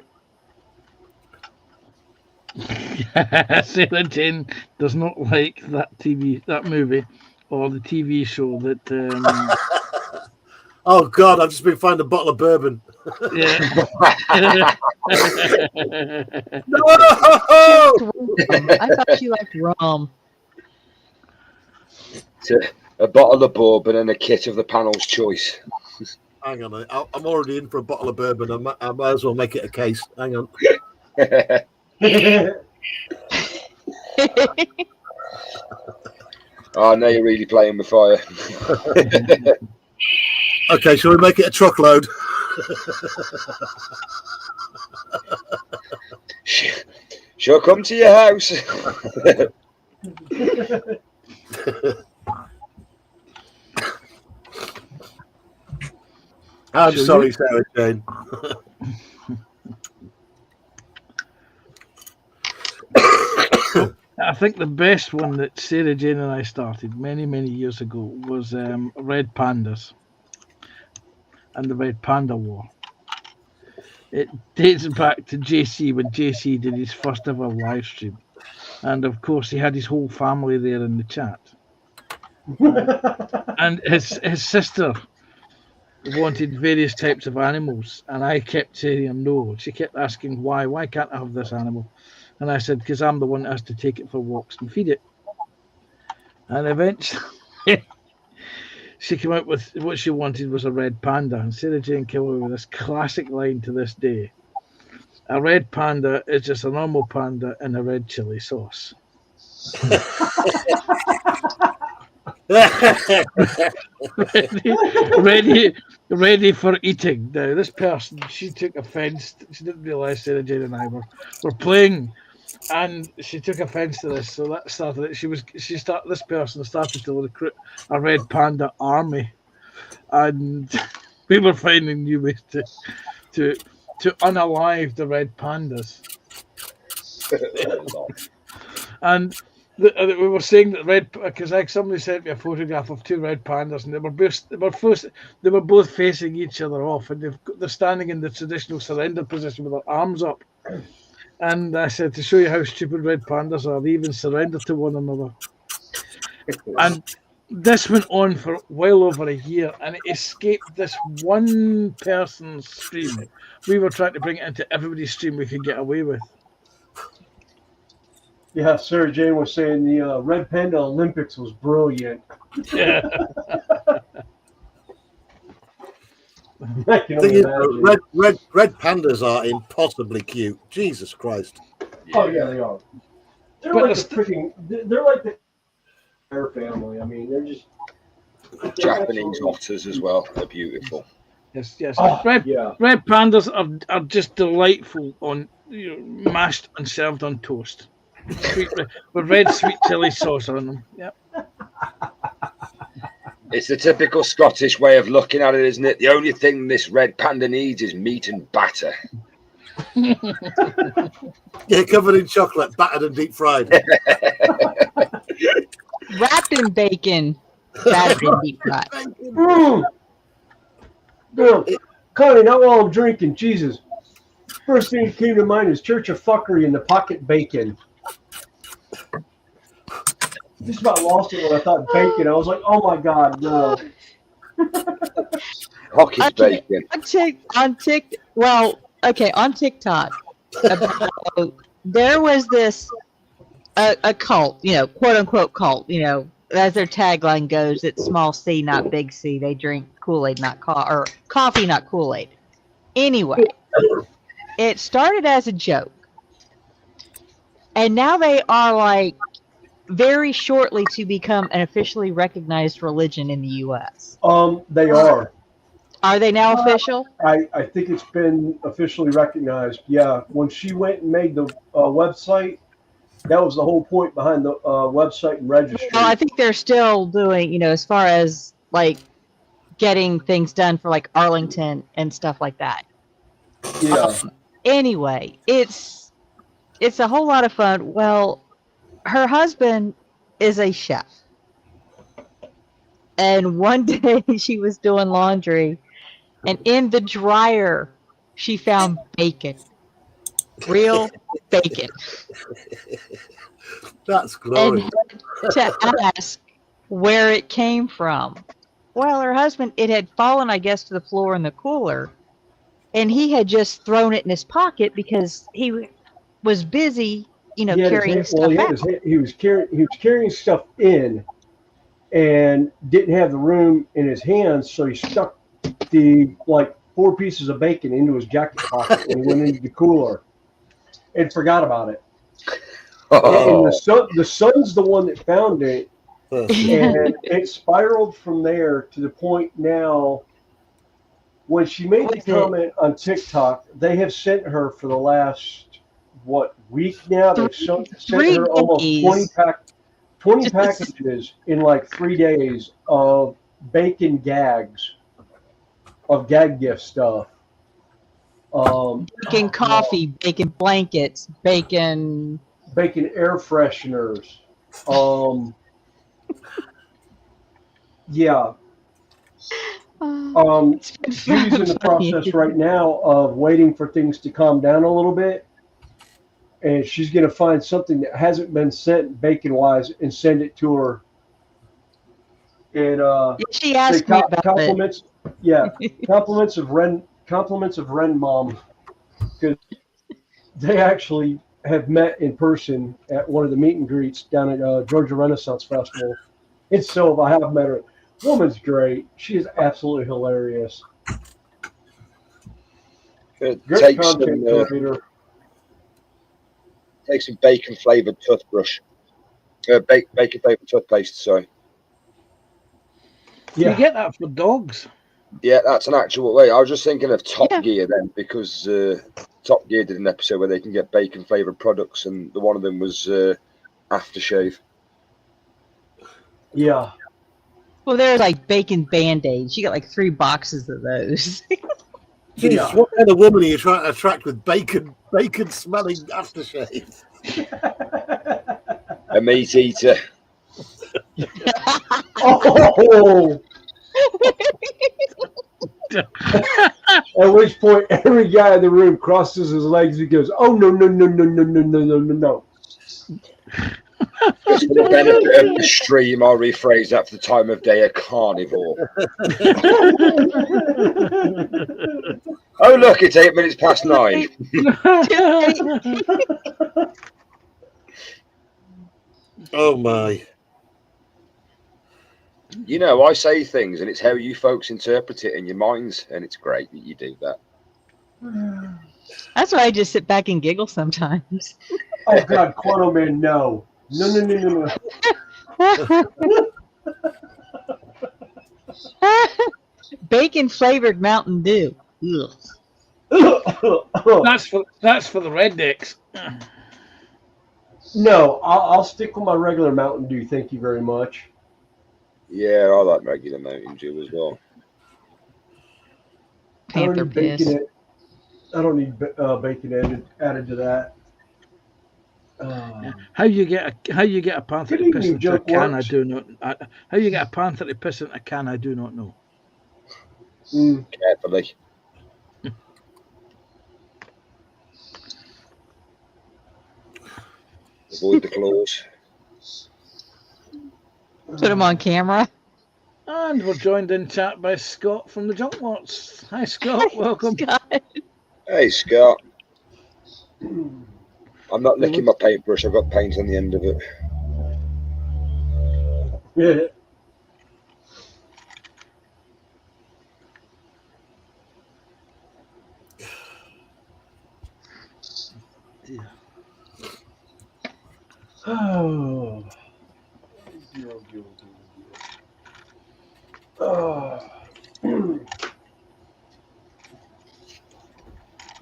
Sarah Jane does not like that movie, or the TV show that. Oh God, I've just been finding a bottle of bourbon. Yeah. No! I thought she liked rum. A bottle of bourbon and a kit of the panel's choice. Hang on. I'm already in for a bottle of bourbon. I might as well make it a case. Hang on. Oh, now you're really playing with fire. Okay, shall we make it a truckload? She'll come to your house. I'm sorry, Sarah Jane. I think the best one that Sarah Jane and I started many, many years ago was Red Pandas and the Red Panda War. It dates back to JC when JC did his first ever live stream. And of course, he had his whole family there in the chat. And his sister wanted various types of animals. And I kept saying no. She kept asking why. Why can't I have this animal? And I said, because I'm the one that has to take it for walks and feed it. And eventually, she came out with what she wanted was a red panda. And Sarah Jane came out with this classic line to this day. A red panda is just a normal panda in a red chili sauce. ready for eating. Now, this person, she took offence. She didn't realise Sarah Jane and I were playing. And she took offence to this, so that started it. This person started to recruit a red panda army, and we were finding new ways to unalive the red pandas. And we were saying that because somebody sent me a photograph of two red pandas, and they were both facing each other off, and they're standing in the traditional surrender position with their arms up. And I said, to show you how stupid red pandas are, they even surrender to one another. And this went on for well over a year, and it escaped this one person's stream. We were trying to bring it into everybody's stream we could get away with. Yeah, Sarah Jane was saying the Red Panda Olympics was brilliant. Yeah. Red pandas are impossibly cute. Jesus Christ. Oh yeah, they are. They're like the bear family. I mean, they're just Japanese otters as well. They're beautiful. Yes. Oh, red pandas are just delightful on mashed and served on toast. With red sweet chili sauce on them. Yep. It's the typical Scottish way of looking at it, isn't it? The only thing this red panda needs is meat and batter. Yeah, covered in chocolate, battered and deep fried. Wrapped in bacon. Battered in deep fried. Girl, Connie, not while I'm drinking. Jesus. First thing that came to mind is Church of Fuckery and the pocket bacon. Just about lost it when I thought bacon. I was like, oh my God, no. Pocket bacon. On TikTok, there was this a cult, quote unquote cult, as their tagline goes, it's small C, not big C. They drink Kool-Aid, not coffee, not Kool-Aid. Anyway, it started as a joke, and now they are like very shortly to become an officially recognized religion in the U.S. They are. Are they now official? I think it's been officially recognized. Yeah, when she went and made the website, that was the whole point behind the website and registry. Well, I think they're still doing, as far as like getting things done for like Arlington and stuff like that. Yeah. Anyway, it's a whole lot of fun. Well, her husband is a chef. And one day she was doing laundry, and in the dryer, she found bacon. Real bacon. That's glorious. And had to ask where it came from. Well, her husband, it had fallen, I guess, to the floor in the cooler, and he had just thrown it in his pocket because he was busy, carrying stuff out. He was carrying stuff in, and didn't have the room in his hands, so he stuck empty like 4 pieces of bacon into his jacket pocket when he went into the cooler and forgot about it. And the son's the one that found it, and it spiraled from there to the point now. When she made the comment on TikTok, they have sent her for the last week now. They've sent her almost 20 packages in like 3 days of bacon gags, of gag gift stuff. Bacon coffee, bacon blankets, bacon air fresheners. Yeah. Judy's in the process right now of waiting for things to calm down a little bit, and she's going to find something that hasn't been sent bacon wise and send it to her. And she asked me about compliments. It. Yeah, compliments of Ren Mom, because they actually have met in person at one of the meet and greets down at Georgia Renaissance Festival. And so I have met her. Woman's great. She is absolutely hilarious. Great content creator. Take some bacon flavored toothbrush. Bacon flavored toothpaste, sorry. Yeah. You get that for dogs. Yeah, that's an actual way. I was just thinking of Top Gear then, because Top Gear did an episode where they can get bacon flavored products, and one of them was aftershave. Yeah. Well, there's like bacon Band-Aids. You got like 3 boxes of those. Jeez, what kind of woman are you trying to attract with bacon smelling aftershave? A meat eater. Oh! At which point, every guy in the room crosses his legs and goes, "Oh no no no no no no no no no no!" Just for the benefit of the stream, I'll rephrase that for the time of day: a carnivore. Oh look, it's 8 minutes past 9. Oh my. You know, I say things, and it's how you folks interpret it in your minds, and it's great that you do that. That's why I just sit back and giggle sometimes. Oh God, Quantum Man, no. No. Bacon flavored Mountain Dew. Ugh. That's for the rednecks. No, I'll stick with my regular Mountain Dew. Thank you very much. Yeah, I like regular Mountain Dew as well. Panther piss. I don't need bacon added to that. How you get a panther to piss into a can? I do not. How you get a panther to piss into a can? I do not know. Carefully. Avoid the claws. Put them on camera. And we're joined in chat by Scott from the Junklots. Hi, Scott. Welcome. Scott. Hey, Scott. I'm not licking my paintbrush. I've got paint on the end of it. Yeah. Oh.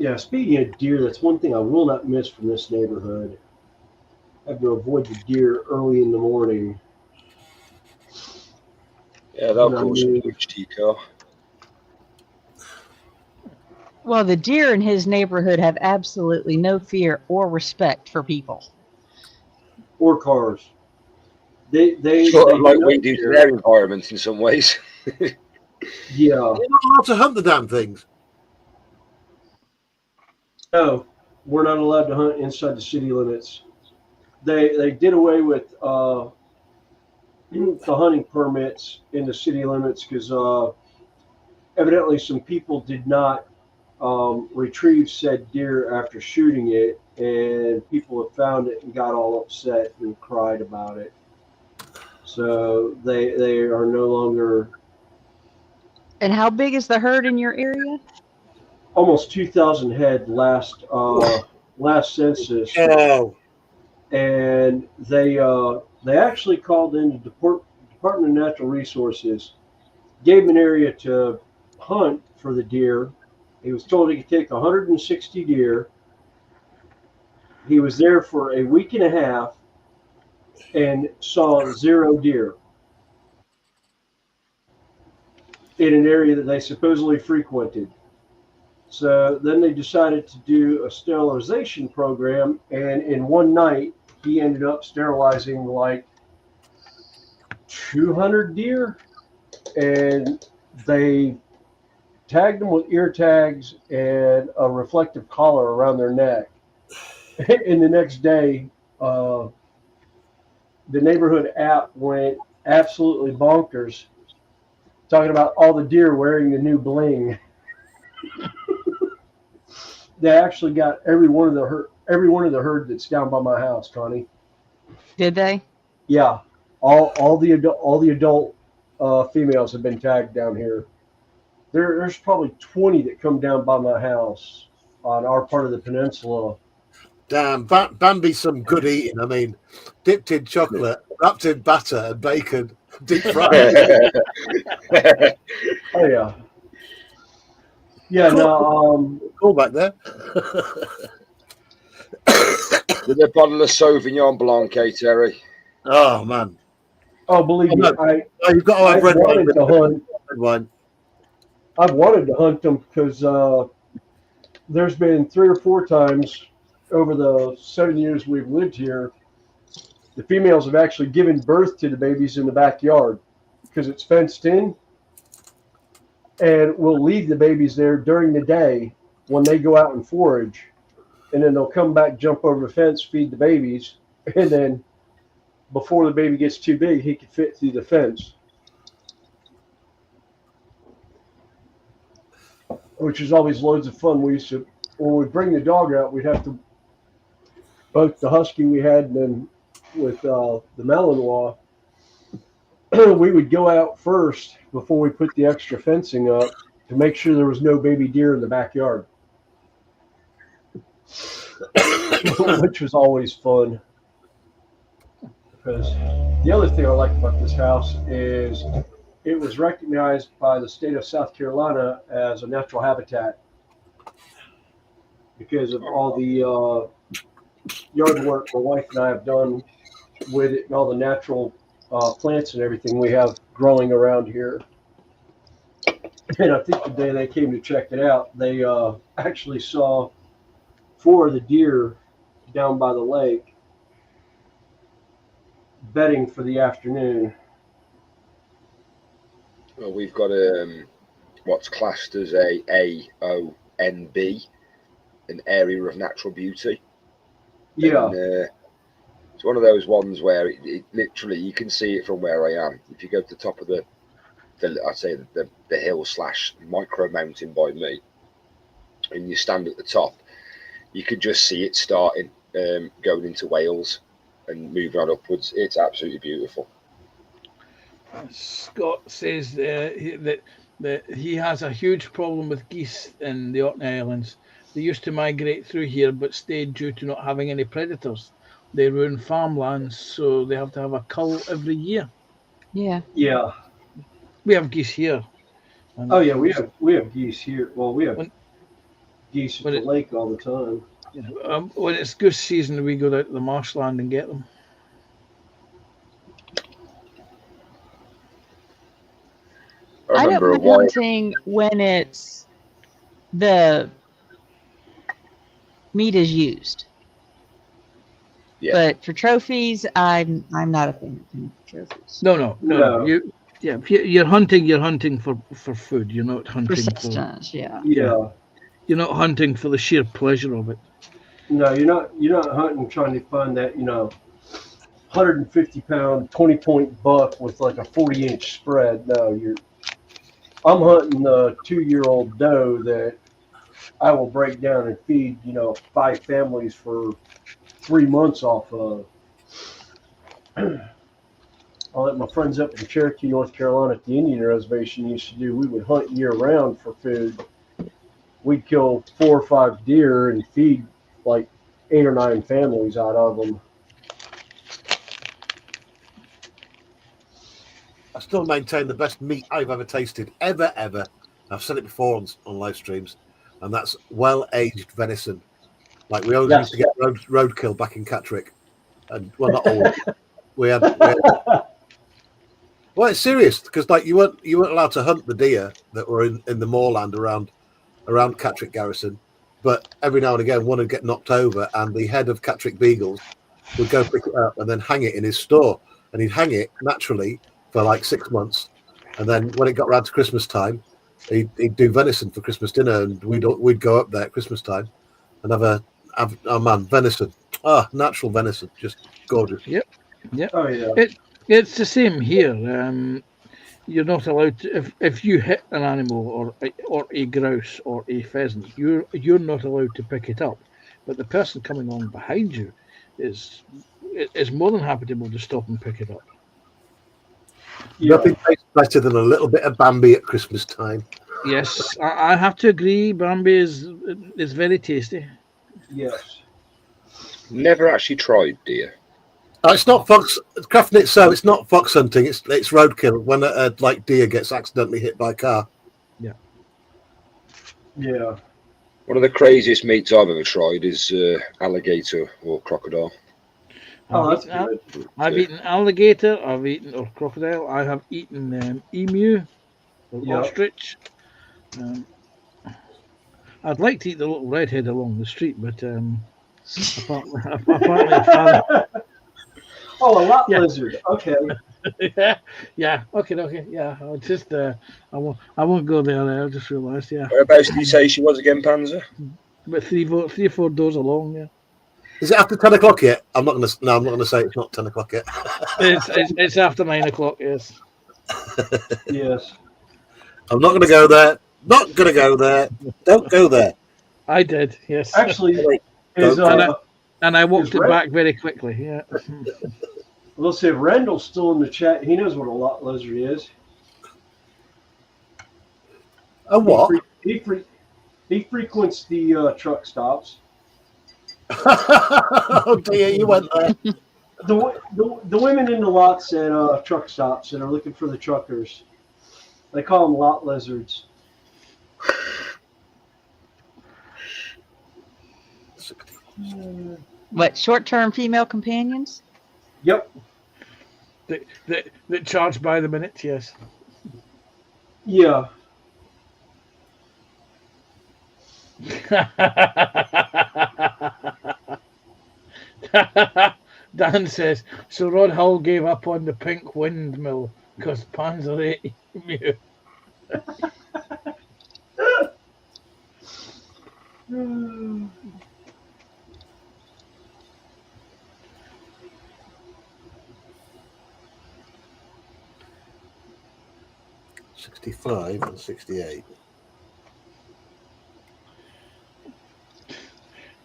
Yeah, speaking of deer, that's one thing I will not miss from this neighborhood. I have to avoid the deer early in the morning. Yeah, that'll cause some damage to your car. Well, the deer in his neighborhood have absolutely no fear or respect for people. Or cars. They sort of like we do to their environment in some ways. Yeah. You're not allowed to hunt the damn things. No, we're not allowed to hunt inside the city limits. They did away with the hunting permits in the city limits because evidently some people did not retrieve said deer after shooting it, and people have found it and got all upset and cried about it. So they are no longer And how big is the herd in your area? Almost 2,000 head last census, Oh, and they actually called in the Department of Natural Resources, gave him an area to hunt for the deer. He was told he could take 160 deer. He was there for a week and a half and saw 0 deer in an area that they supposedly frequented. So then they decided to do a sterilization program, and in one night, he ended up sterilizing like 200 deer, and they tagged them with ear tags and a reflective collar around their neck. And the next day, the neighborhood app went absolutely bonkers, talking about all the deer wearing the new bling. They actually got every one of the herd that's down by my house, Connie. Did they? Yeah, all the adult females have been tagged down here. There's probably 20 that come down by my house on our part of the peninsula. damn. Bambi's some good eating. I mean, dipped in chocolate, wrapped in batter and bacon, deep fried. Oh yeah, yeah. No, Cool back there. With a bottle of Sauvignon Blanc, Terry. Oh, man. oh, believe me, Oh, you've got to have I've red wine. wanted to hunt. Red wine. I've wanted to hunt them because there's been 3 or 4 times over the 7 years we've lived here, the females have actually given birth to the babies in the backyard because it's fenced in, and we'll leave the babies there during the day when they go out and forage, and then they'll come back, jump over the fence, feed the babies, and then before the baby gets too big, he can fit through the fence, which is always loads of fun. We used to, when we bring the dog out, we'd have to, both the husky we had and then with the Malinois, we would go out first before we put the extra fencing up to make sure there was no baby deer in the backyard, which was always fun. Because the other thing I like about this house is it was recognized by the state of South Carolina as a natural habitat because of all the yard work my wife and I have done with it and all the natural plants and everything we have growing around here. And I think the day they came to check it out, they actually saw 4 of the deer down by the lake bedding for the afternoon. Well, we've got what's classed as a AONB, an area of natural beauty. Yeah. And, it's one of those ones where it literally, you can see it from where I am. If you go to the top of I'd say the hill / micro mountain by me, and you stand at the top, you could just see it starting going into Wales and moving on upwards. It's absolutely beautiful. Scott says that he has a huge problem with geese in the Orkney Islands. They used to migrate through here, but stayed due to not having any predators. They ruin farmlands, so they have to have a cull every year. Yeah. Yeah. We have geese here. Oh yeah, we have geese here. Well, we have geese at the lake all the time. When it's goose season, we go out to the marshland and get them. I don't remember mind hunting when it's the meat is used. Yeah. But for trophies, I'm not a fan of trophies. No. You're hunting for food. You're not hunting For sustenance, yeah. Yeah. You're not hunting for the sheer pleasure of it. No, you're not hunting trying to find that 150-pound 20-point buck with like a 40-inch spread. No, I'm hunting the 2-year-old doe that I will break down and feed 5 families for 3 months off of. like my friends up in Cherokee, North Carolina at the Indian Reservation used to do. We would hunt year round for food. We'd kill 4 or 5 deer and feed like 8 or 9 families out of them. I still maintain the best meat I've ever tasted, ever. I've said it before on live streams, and that's well-aged venison. Like we always used to get roadkill back in Catterick, and well, not all. we had well, it's serious because like you weren't allowed to hunt the deer that were in the moorland around Catterick Garrison, but every now and again one would get knocked over, and the head of Catterick Beagles would go pick it up and then hang it in his store, and he'd hang it naturally for like 6 months, and then when it got round to Christmas time, he'd do venison for Christmas dinner, and we'd go up there at Christmas time and have venison, natural venison, just gorgeous. Yep. Oh yeah. It's the same here. You're not allowed to, if you hit an animal or a grouse or a pheasant, you're not allowed to pick it up, but the person coming on behind you is more than happy to be able to stop and pick it up. Yeah. Nothing tastes better than a little bit of Bambi at Christmas time. Yes, I have to agree. Bambi is very tasty. Yes. Never actually tried deer. It's not fox crafting it, so it's not fox hunting. It's roadkill when a like deer gets accidentally hit by a car. Yeah. One of the craziest meats I've ever tried is alligator or crocodile. Oh, that's good. I've eaten alligator. I've eaten crocodile. I have eaten emu or ostrich. I'd like to eat the little redhead along the street, but apparently Oh, a lot lizard. Okay. yeah. Okay. Yeah. I'll just I won't go there. I just realised. Yeah. Whereabouts did you say she was again, Panzer? But 3 or 4 doors along. Yeah. Is it after 10 o'clock yet? I'm not gonna say it's not 10 o'clock yet. It's after 9 o'clock. Yes. Yes. I'm not gonna go there. Not gonna go there. Don't go there. I did. Yes. Actually, and I walked it back very quickly. Yeah. Let's see if Randall's still in the chat. He knows what a lot lizard is. A what? He frequents the truck stops. Oh dear, you went there. The women in the lots at truck stops that are looking for the truckers, they call them lot lizards. What, short-term female companions? Yep. That charge by the minute. Yes. Yeah. Dan says, so Rod Hull gave up on the pink windmill because Panzer ate emu. $65 and $68.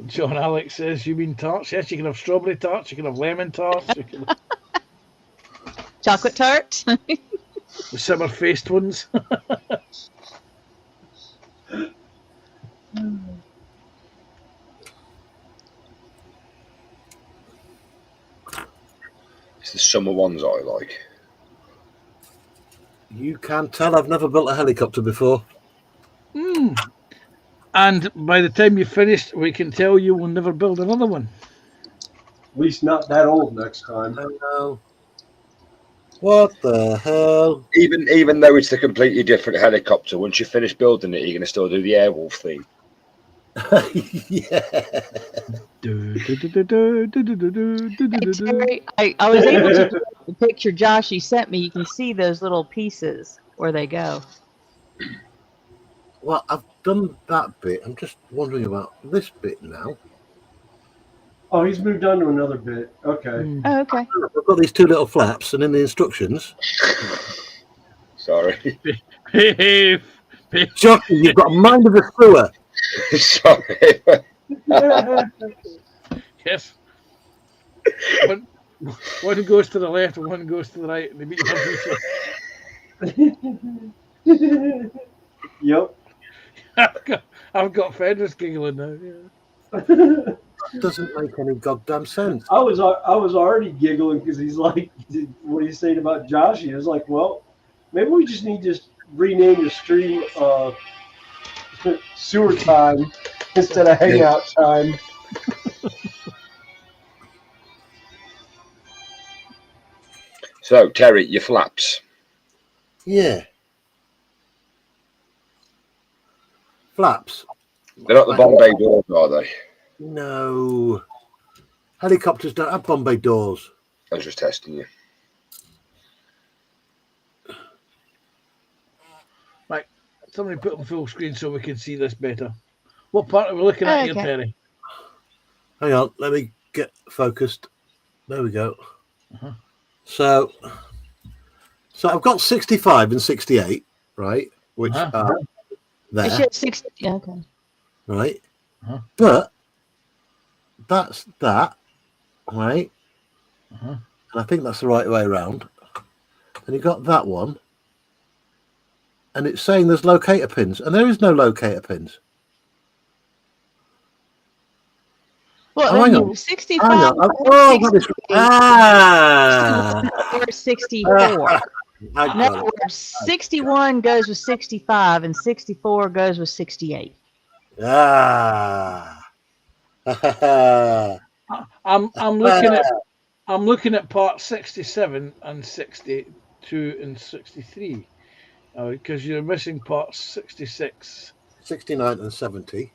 John Alex says, you mean tarts? Yes, you can have strawberry tarts, you can have lemon tarts, you can have Chocolate tart? the summer-faced ones. It's the summer ones I like. You can tell I've never built a helicopter before. And by the time you finished, we can tell you will never build another one. At least not that old next time. I know. What the hell? Even though it's a completely different helicopter, once you finish building it, you're going to still do the Airwolf theme. Yeah. I was able to the picture Joshy sent me. You can see those little pieces where they go. Well, I've done that bit. I'm just wondering about this bit now. Oh, he's moved on to another bit. Okay. Oh, okay. I've got these 2 little flaps, and in the instructions, Sorry. Jockey, you've got a mind of a sewer. Sorry. Yes. Once one goes to the left and one goes to the right, and they meet Yep. I've got Fenris giggling now. Yeah. Doesn't make any goddamn sense. I was already giggling because he's like, what are you saying about Josh? He was like, well, maybe we just need to rename the stream sewer time instead of hangout time. So, Terry, your flaps. Yeah. Flaps. They're not the Bombay doors, are they? No. Helicopters don't have Bombay doors. I was just testing you. Right. Somebody put them full screen so we can see this better. What part are we looking at here, Okay. Terry? Hang on, let me get focused. There we go. Uh-huh. So I've got 65 and 68, right? Which are It there, should 60. Yeah, okay. right? Uh-huh. But that's that, right? Uh-huh. And I think that's the right way around. And you got that one. And it's saying there's locator pins, and there is no locator pins. Well, Oh, hang on. 65 Hang on. Oh, what is... or 64. I In got other it. words, 61 goes with 65 and 64 goes with 68. Ah. I'm looking at part 67 and 62 and 63 because you're missing part 66. 69 and 70.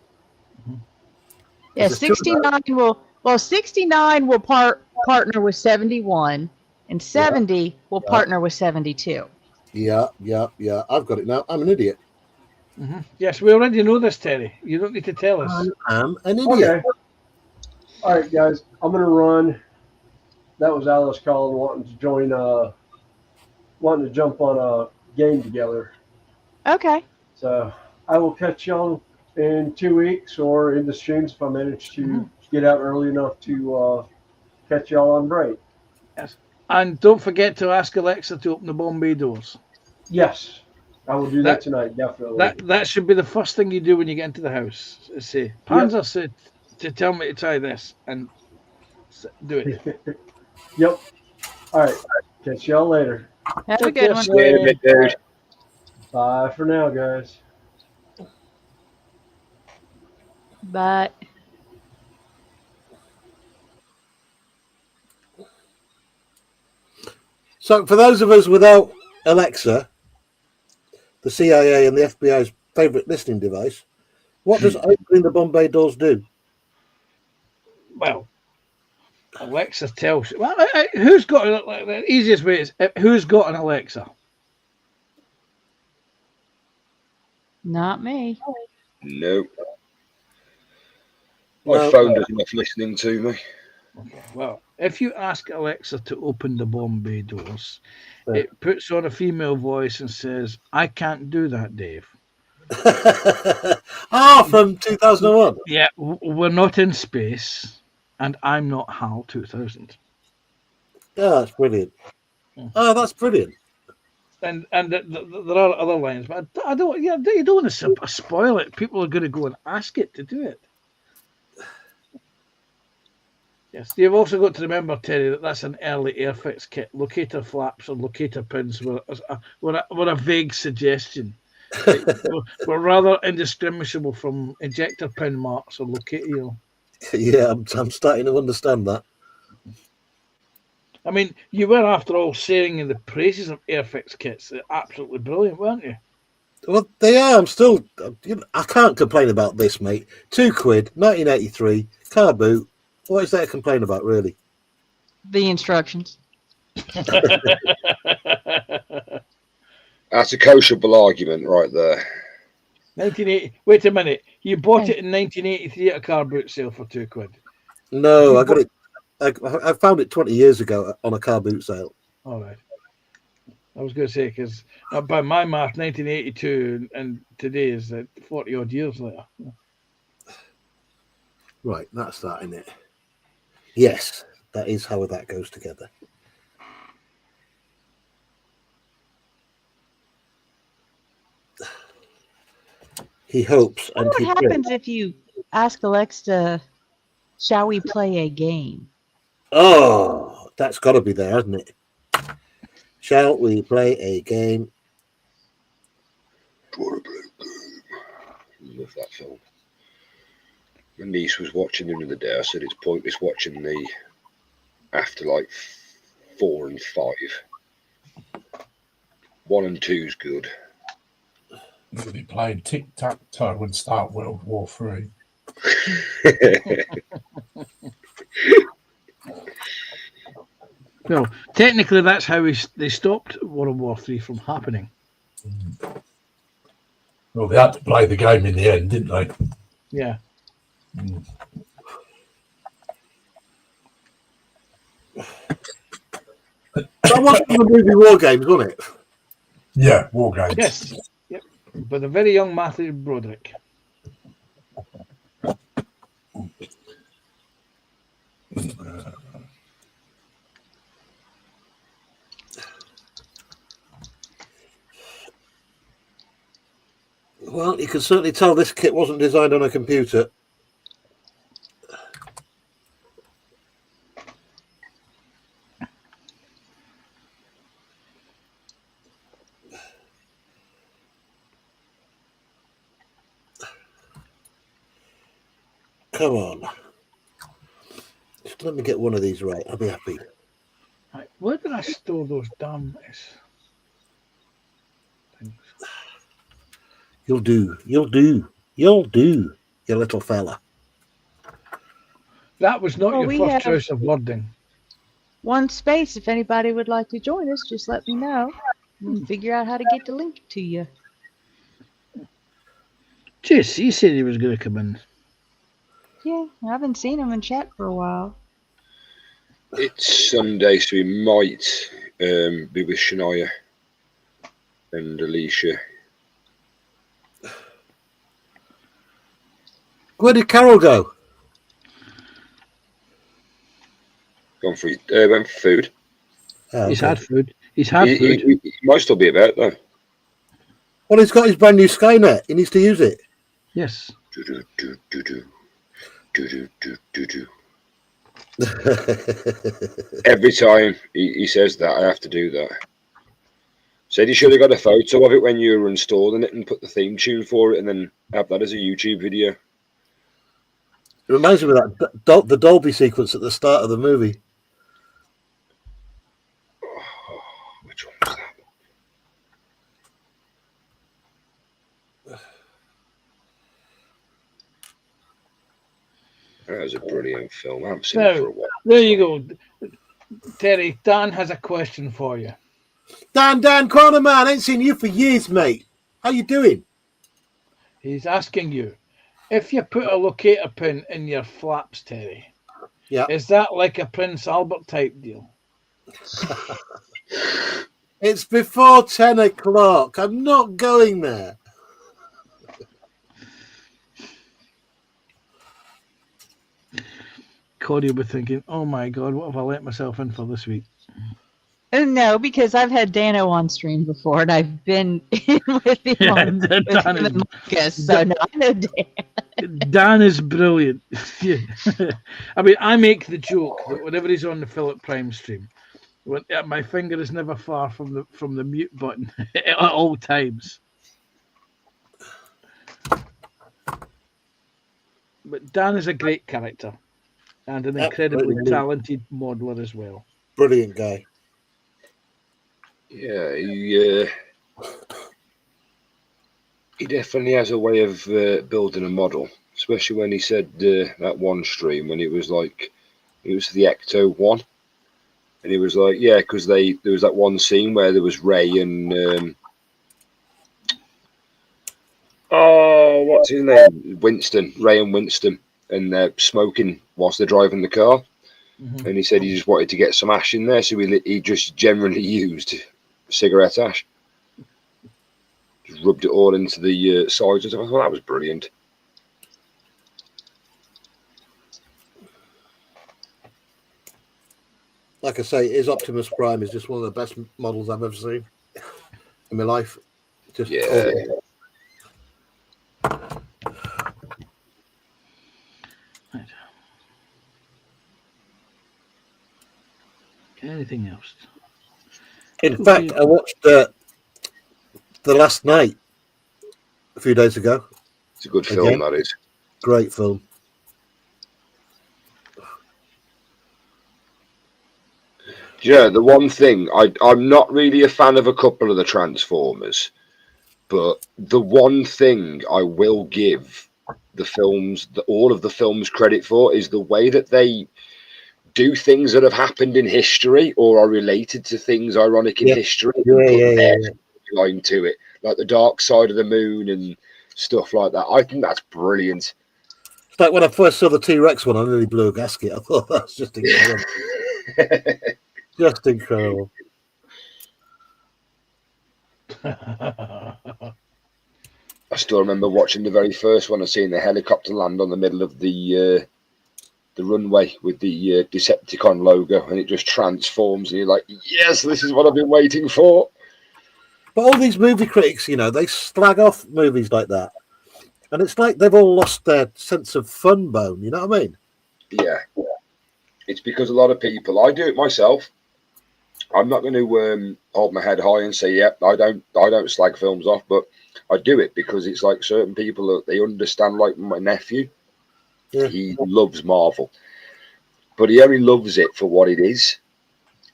Yeah, There's two of 69 will partner with 71 and 70 will Yeah. partner with 72. Yeah. I've got it now. I'm an idiot. Mm-hmm. Yes, we already know this, Terry. You don't need to tell us. I am an idiot. Okay. All right, guys. I'm gonna run. That was Alice calling, wanting to join. Wanting to jump on a game together. Okay. So I will catch y'all in 2 weeks or in the streams if I manage to get out early enough to catch y'all on break. Yes. And don't forget to ask Alexa to open the Bombay doors. Yes, I will do that tonight, definitely. That should be the first thing you do when you get into the house. Is say, Panzer said to tell me to try this and do it. Yep. All right. Catch y'all later. Have a good one. See you in a bit, dude. Bye for now, guys. But So for those of us without Alexa, the CIA and the FBI's favorite listening device, what does opening the Bombay doors do? Well, Alexa tells you. Well, who's got the easiest way is who's got an Alexa? not me. No. My No. phone does enough listening to me. Okay. Well, if you ask Alexa to open the Bombay doors, Yeah. it puts on a female voice and says, "I can't do that, Dave. From 2001. Yeah, we're not in space, and I'm not HAL 2000." Yeah, that's brilliant. Oh, that's brilliant. And there are other lines, but I don't. Yeah, you don't want to spoil it. People are going to go and ask it to do it. Yes, you've also got to remember, Terry, that that's an early Airfix kit. Locator flaps or locator pins were a vague suggestion. Were rather indistinguishable from ejector pin marks or locator. Yeah, I'm starting to understand that. I mean, you were, after all, sharing in the praises of Airfix kits. They're absolutely brilliant, weren't you? Well, they are. I'm still. I can't complain about this, mate. £2, 1983, car boot. What is there to complain about, really? The instructions. That's a kosherable argument right there. 1980. Wait a minute. You bought it in 1983 at a car boot sale for £2. No, I got it. I found it 20 years ago on a car boot sale. All right. I was going to say, because by my math, 1982 and today is 40 odd years later. Right, that's that, isn't it? Yes, that is how that goes together. He hopes I and wonder he what prays. happens if you ask Alexa, shall we play a game? Oh, that's got to be there, hasn't it? Shall we play a game? Love that film. My niece was watching the other day. I said it's pointless watching the after like 4 and 5. 1 and 2's good. We'll be playing tic-tac-toe and start World War III. Well, technically, that's how they stopped World War III from happening. Well, they had to play the game in the end, didn't they? Yeah. That wasn't the movie War Games, wasn't it? Yeah, War Games. Yes. Yep. But a very young Matthew Broderick. Well, you can certainly tell this kit wasn't designed on a computer. Come on. Just let me get one of these right. I'll be happy. Right, where did I store those damn things? You'll do. You'll do. You'll do, you little fella. That was not Well, your we first have- choice of wording. One space. If anybody would like to join us, just let me know. We'll figure out how to get the link to you. Jeez, he said he was going to come in. Yeah, I haven't seen him in chat for a while. It's Sunday, so we might be with Shania and Alicia. Where did Carol go? Gone for went for food. Oh, He's okay. had food. He's had He, food. he might still be about though. Well, he's got his brand new Skynet. He needs to use it. Yes. Do-do-do-do-do. Do-do-do-do-do. Every time he says that, I have to do that. Said you should have got a photo of it when you were installing it and put the theme tune for it and then have that as a YouTube video. It reminds me of that the Dolby sequence at the start of the movie. Oh, which one was that? That was a brilliant film. I haven't seen it So, for a while. there you go. Terry, Dan has a question for you. Dan, corner man, ain't seen you for years, mate. How you doing? He's asking you, if you put a locator pin in your flaps, Terry, Yeah. is that like a Prince Albert type deal? It's before 10 o'clock. I'm not going there. Cody will be thinking, oh my God, what have I let myself in for this week? No, because I've had Dano on stream before, and I've been in with him, on, with Dan, him and Lucas, so no, I know Dan. Dan is brilliant. Yeah. I mean, I make the joke that whenever he's on the Philip Prime stream, my finger is never far from the mute button at all times. But Dan is a great character and an incredibly Absolutely. talented modeler as well. Brilliant guy. Yeah, he definitely has a way of building a model, especially when he said that one stream when it was the Ecto 1. And he was like, yeah, because there was that one scene where there was Ray and what's his name? Ray and Winston, and they're smoking whilst they're driving the car. Mhm. And he said he just wanted to get some ash in there, so he just generally used cigarette ash. Just rubbed it all into the sides and stuff. I thought that was brilliant. Like I say, his Optimus Prime is just one of the best models I've ever seen in my life. Just Yeah. Anything else? In fact, I watched The Last Night a few days ago. It's a good film, Again. that is. Great film. Yeah, the one thing, I'm not really a fan of a couple of the Transformers, but the one thing I will give the films, all of the films credit for, is the way that they do things that have happened in history or are related to things ironic in history and put their line to it, like the Dark Side of the Moon and stuff like that. I think that's brilliant. It's like when I first saw the T-Rex one, I nearly blew a gasket. I thought that was just incredible. Just incredible. I still remember watching the very first one and seeing the helicopter land on the middle of the runway with the Decepticon logo, and it just transforms, and you're like, yes, this is what I've been waiting for. But all these movie critics, they slag off movies like that. And it's like they've all lost their sense of fun bone, you know what I mean? Yeah. It's because a lot of people, I do it myself. I'm not going to hold my head high and say, yeah, I don't slag films off, but I do it because it's like certain people, they understand, like my nephew. Yeah. He loves Marvel, but he only loves it for what it is.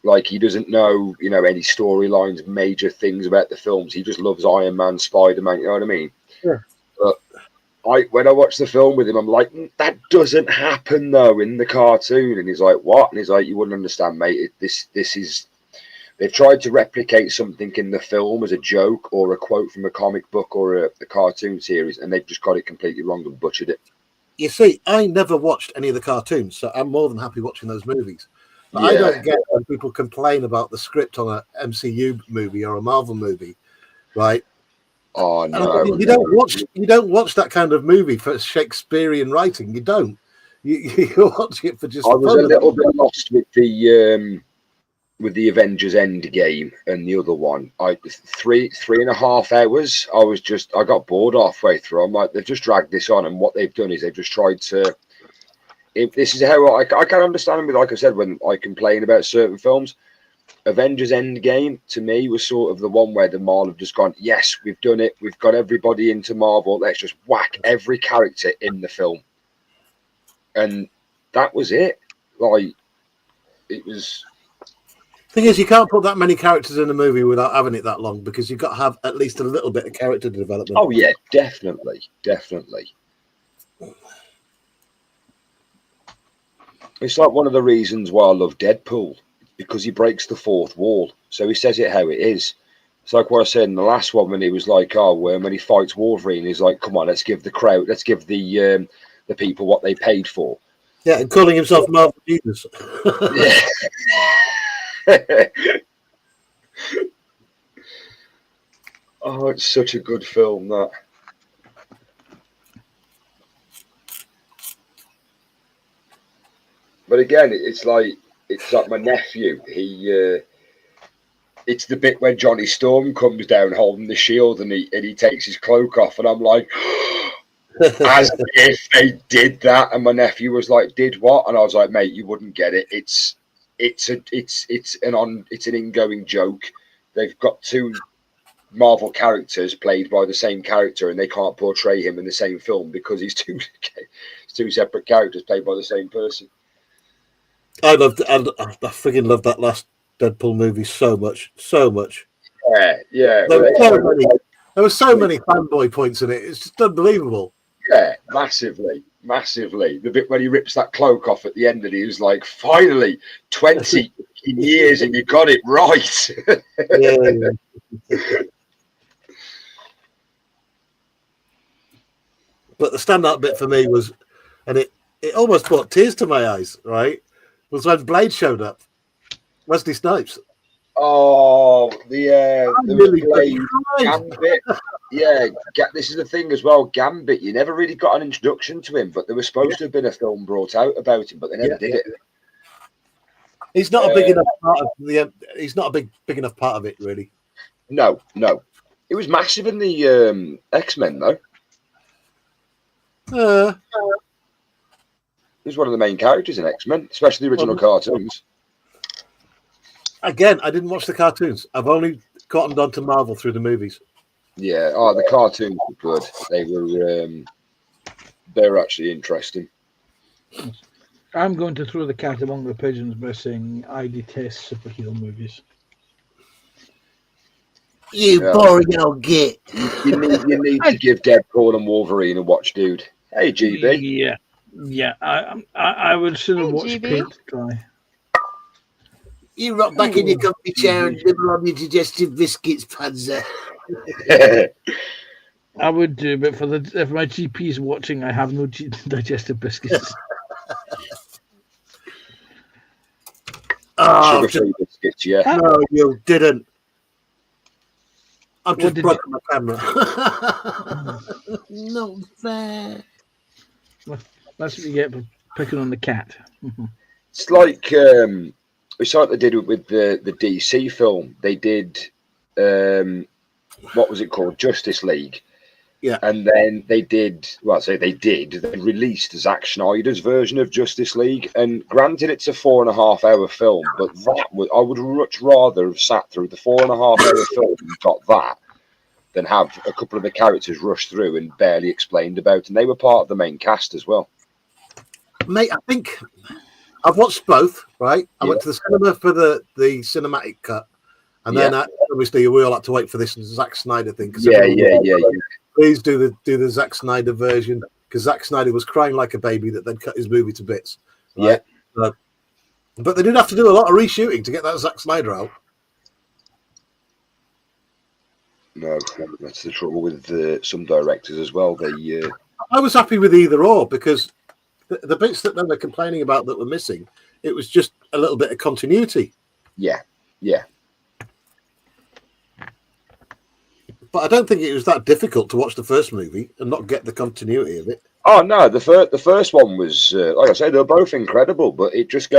Like, he doesn't know, any storylines, major things about the films. He just loves Iron Man, Spider-Man, you know what I mean? Yeah. But when I watch the film with him, I'm like, that doesn't happen though in the cartoon. And he's like, what? And he's like, you wouldn't understand, mate. This is, they've tried to replicate something in the film as a joke or a quote from a comic book or a cartoon series, and they've just got it completely wrong and butchered it. You see, I never watched any of the cartoons, so I'm more than happy watching those movies. But Yeah. I don't get when people complain about the script on an MCU movie or a Marvel movie, right? Oh no! You don't watch that kind of movie for Shakespearean writing. You don't. You watch it for just. I was a little bit lost with the Avengers Endgame and the other one. Three and a half hours. I got bored halfway through. I'm like, they've just dragged this on, and what they've done is they've just tried to. This is how I can understand it. Like I said, when I complain about certain films, Avengers Endgame to me was sort of the one where the Marvel have just gone, yes, we've done it. We've got everybody into Marvel. Let's just whack every character in the film, and that was it. Like, it was. Thing is, you can't put that many characters in a movie without having it that long, because you've got to have at least a little bit of character development. Oh yeah, definitely. It's like one of the reasons why I love Deadpool, because he breaks the fourth wall. So he says it how it is. It's like what I said in the last one when he was like, when he fights Wolverine, he's like, come on, let's give the crowd, let's give the people what they paid for. Yeah, and calling himself Marvel Jesus. Oh, it's such a good film, that. But again, it's like my nephew. It's the bit where Johnny Storm comes down holding the shield and he takes his cloak off, and I'm like, as if they did that. And my nephew was like, "Did what?" And I was like, "Mate, you wouldn't get it. It's an ingoing joke. They've got two Marvel characters played by the same character, and they can't portray him in the same film because he's two separate characters played by the same person." I friggin' loved that last Deadpool movie so much. Yeah. There were so many fanboy points in it. It's just unbelievable. Yeah, massively. The bit when he rips that cloak off at the end, and he was like, "Finally, 20 years, and you got it right." Yeah. But the standout bit for me was, and it almost brought tears to my eyes, right? Was when Blade showed up. Wesley Snipes. Oh, the Blade Gambit. Yeah, this is the thing as well. Gambit, you never really got an introduction to him, but there was supposed to have been a film brought out about him, but they never did it. He's not a big enough part of the. He's not a big enough part of it, really. No. It was massive in the X-Men, though. He was one of the main characters in X-Men, especially the original cartoons. Again, I didn't watch the cartoons. I've only cottoned on to Marvel through the movies. Yeah. Oh, the cartoons were good. They were actually interesting. I'm going to throw the cat among the pigeons by saying I detest superhero movies. You Yeah. boring old git. You need to give Deadpool and Wolverine a watch, dude. Hey, GB. Yeah. I would sooner Hey, watch GB. paint dry. You rock back in your comfy chair and nibble on your digestive biscuits, Panzer. I would do, but if my GP is watching, I have no digestive biscuits. Oh, Sugar-free biscuits, yeah. no, you didn't. I've What just did broken my camera. Not fair. That's what you get for picking on the cat. It's like it's like they did with the DC film. They did what was it called? Justice League. Yeah. And then they released Zack Snyder's version of Justice League. And granted, it's a 4.5-hour film, but I would much rather have sat through the 4.5-hour film and got that than have a couple of the characters rushed through and barely explained about. And they were part of the main cast as well. Mate, I think I've watched both, right? I Yeah. went to the cinema for the cinematic cut. And then obviously we all had to wait for this Zack Snyder thing. Yeah. Please do the Zack Snyder version, because Zack Snyder was crying like a baby that they'd cut his movie to bits. Right? Yeah. But they did have to do a lot of reshooting to get that Zack Snyder out. No, that's the trouble with some directors as well. I was happy with either or, because the bits that they were complaining about that were missing, it was just a little bit of continuity. Yeah. But I don't think it was that difficult to watch the first movie and not get the continuity of it. Oh no, the first one was like I say, they were both incredible, but it just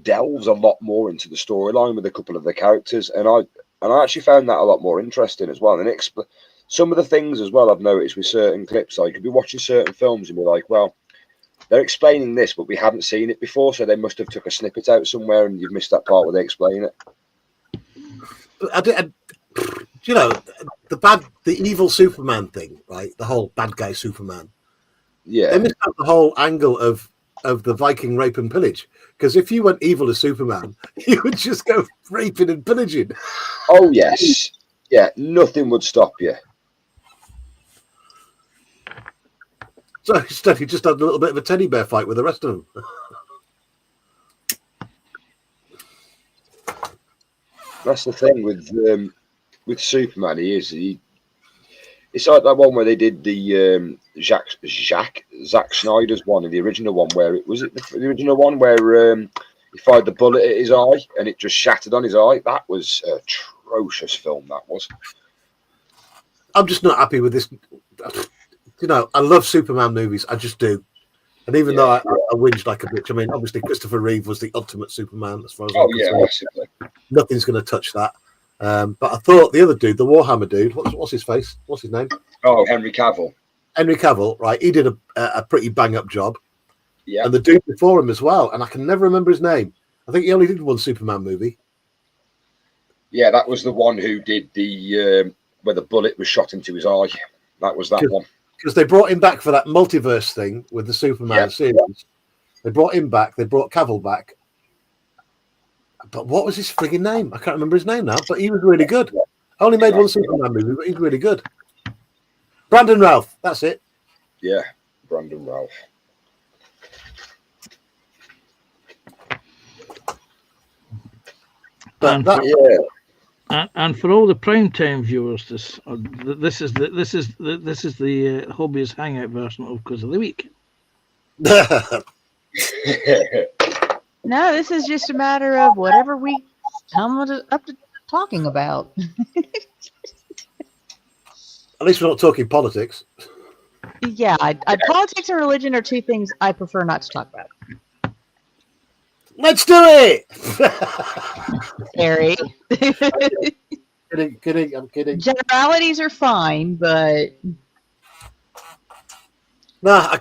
delves a lot more into the storyline with a couple of the characters, and I actually found that a lot more interesting as well. And some of the things as well I've noticed with certain clips, like you could be watching certain films and be like, well, they're explaining this, but we haven't seen it before, so they must have took a snippet out somewhere, and you've missed that part where they explain it. You know, the evil Superman thing, right? The whole bad guy Superman. Yeah. They missed out the whole angle of the Viking rape and pillage. Because if you went evil as Superman, you would just go raping and pillaging. Oh yes. Yeah, nothing would stop you. So instead, he just had a little bit of a teddy bear fight with the rest of them. That's the thing with Superman. It's like that one where they did the Zack Snyder's one, and the original one where the original one where he fired the bullet at his eye and it just shattered on his eye. That was an atrocious film. That was. I'm just not happy with this. You know, I love Superman movies. I just do. And even though I whinged like a bitch, I mean, obviously Christopher Reeve was the ultimate Superman as far as I'm concerned. Massively. Nothing's going to touch that. But I thought the other dude, the Warhammer dude, what's his face? What's his name? Oh, Henry Cavill. Henry Cavill, right? He did a pretty bang up job. Yeah. And the dude before him as well. And I can never remember his name. I think he only did one Superman movie. Yeah, that was the one who did the where the bullet was shot into his eye. That was that one. Because they brought him back for that multiverse thing with the Superman series. They brought him back. They brought Cavill back. But what was his frigging name? I can't remember his name now. But he was really good. I only made one Superman movie, but he's really good. Brandon Routh. That's it. Yeah, Brandon Routh. And for all the primetime viewers, this is the Hobbyists Hangout version of Quiz of the Week. No, this is just a matter of whatever we come up to talking about. At least we're not talking politics. Yeah, politics and religion are two things I prefer not to talk about. Let's do it! Harry. Kidding. I'm kidding. Generalities are fine, but Nah,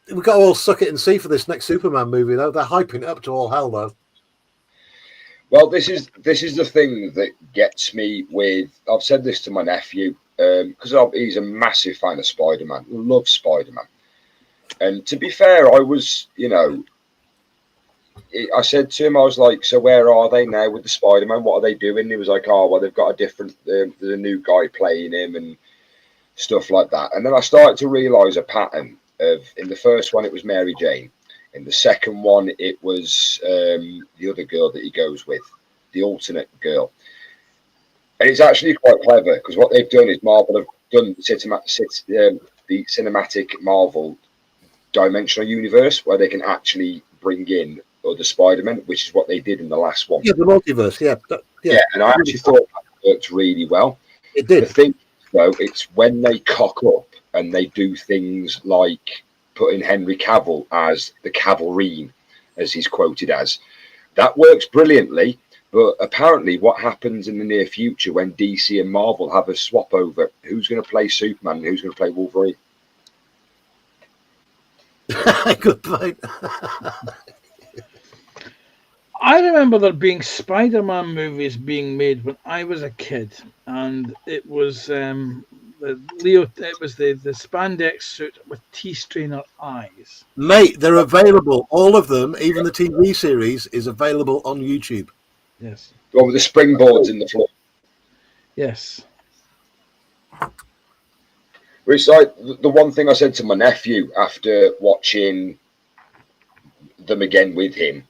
we've got to all suck it and see for this next Superman movie, though. They're hyping it up to all hell, though. Well, this is the thing that gets me with. I've said this to my nephew because he's a massive fan of Spider-Man. Loves Spider-Man. And to be fair, I was, I said to him, I was like, so where are they now with the Spider-Man? What are they doing? He was like, oh, well, they've got a different, there's a new guy playing him and stuff like that. And then I started to realise a pattern of, in the first one, it was Mary Jane. In the second one, it was the other girl that he goes with, the alternate girl. And it's actually quite clever because what they've done is Marvel have done the cinematic Marvel dimensional universe where they can actually bring in other Spider-Man, which is what they did in the last one. Yeah, the multiverse. Yeah, And I actually thought that worked really well. it did. The thing, though, it's when they cock up and they do things like putting Henry Cavill as the Cavalrine, as he's quoted as. That works brilliantly, but apparently what happens in the near future when DC and Marvel have a swap over who's going to play Superman and who's going to play Wolverine? Good point. I remember there being Spider-Man movies being made when I was a kid, and it was it was the spandex suit with T-strainer eyes. Mate, they're available. All of them, even the TV series, is available on YouTube. Yes. Or with the springboards in the floor. Yes. It's like the one thing I said to my nephew after watching them again with him,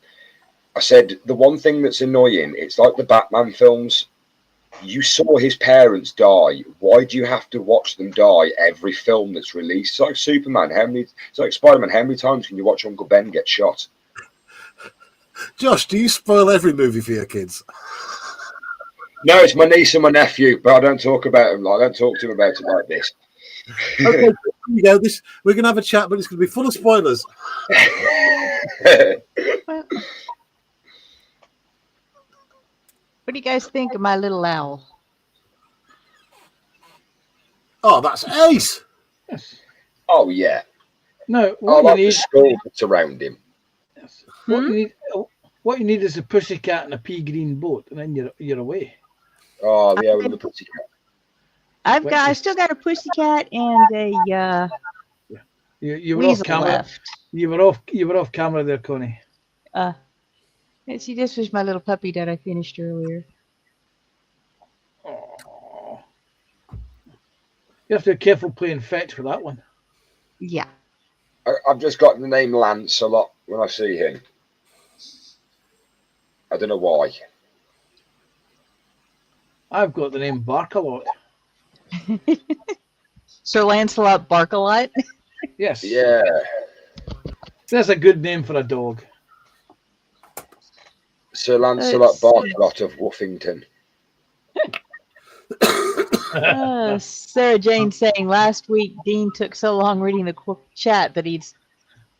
I said, the one thing that's annoying, it's like the Batman films. You saw his parents die. Why do you have to watch them die every film that's released? It's like Superman. It's like Spider-Man. How many times can you watch Uncle Ben get shot? Josh, do you spoil every movie for your kids? No, it's my niece and my nephew, but I don't talk about him. I don't talk to him about it like this. Okay, you know this. We're gonna have a chat, but it's gonna be full of spoilers. What do you guys think of my little owl? Oh, that's ace. Yes. Oh yeah. No, I what like you the need. skull that's around him. Yes. What you need is a pussycat and a pea green boat, and then you're away. Oh, the owl and the pussycat. I still got a pussycat and a You were off weasel camera. left. You were off camera there, Connie. See, this was my little puppy that I finished earlier. Oh. You have to be careful playing fetch with that one. Yeah. I've just got the name Lance a lot when I see him. I don't know why. I've got the name Barkalot. Sir Lancelot Barkalot. Yes. Yeah. That's a good name for a dog. Sir Lancelot Barkalot of Woofington. Sarah Jane saying last week Dean took so long reading the chat that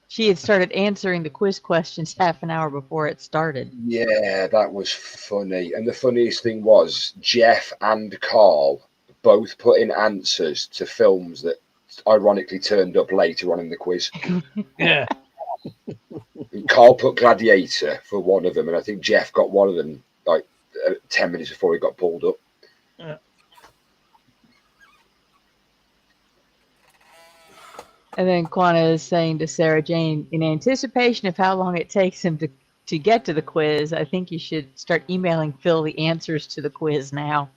she had started answering the quiz questions half an hour before it started. Yeah, that was funny. And the funniest thing was Jeff and Carl both put in answers to films that ironically turned up later on in the quiz. Yeah. Carl put Gladiator for one of them, and I think Jeff got one of them like 10 minutes before he got pulled up. Yeah. And then Quana is saying to Sarah Jane, in anticipation of how long it takes him to get to the quiz, I think you should start emailing Phil the answers to the quiz now.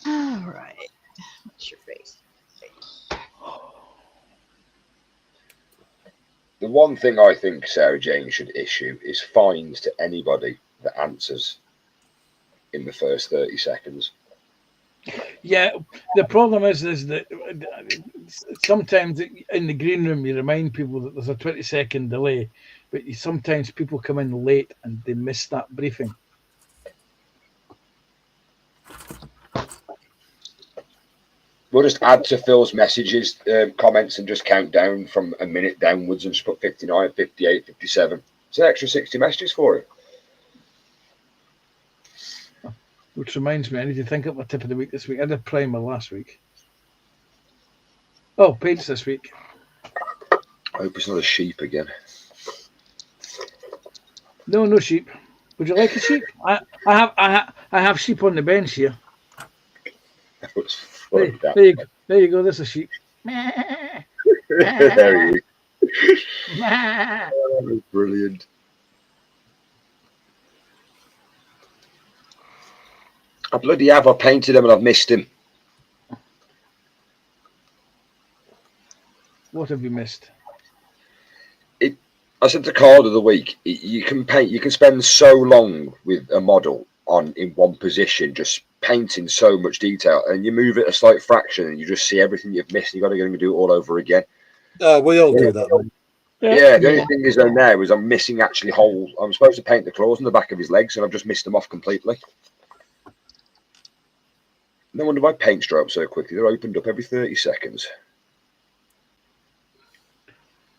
All right. What's your face? The one thing I think Sarah Jane should issue is fines to anybody that answers in the first 30 seconds. Yeah, the problem is that sometimes in the green room you remind people that there's a 20-second delay, but sometimes people come in late and they miss that briefing. We'll just add to Phil's messages, comments, and just count down from a minute downwards and just put 59, 58, 57. It's an extra 60 messages for him. Which reminds me, I need to think up my tip of the week this week. I did primer last week. Oh, paints this week. I hope it's not a sheep again. No, no sheep. Would you like a sheep? I have sheep on the bench here. That was funny, that. There you go. There's a sheep. There he is. That's Oh, brilliant. I bloody have. I painted him and I've missed him. What have you missed? I said the card of the week. You can paint. You can spend so long with a model in one position, just painting so much detail, and you move it a slight fraction, and you just see everything you've missed. You got to go and do it all over again. We all do that. Yeah. The only thing is though now is I'm missing actually holes. I'm supposed to paint the claws on the back of his legs, and I've just missed them off completely. No wonder why paints dry up so quickly. They're opened up every 30 seconds.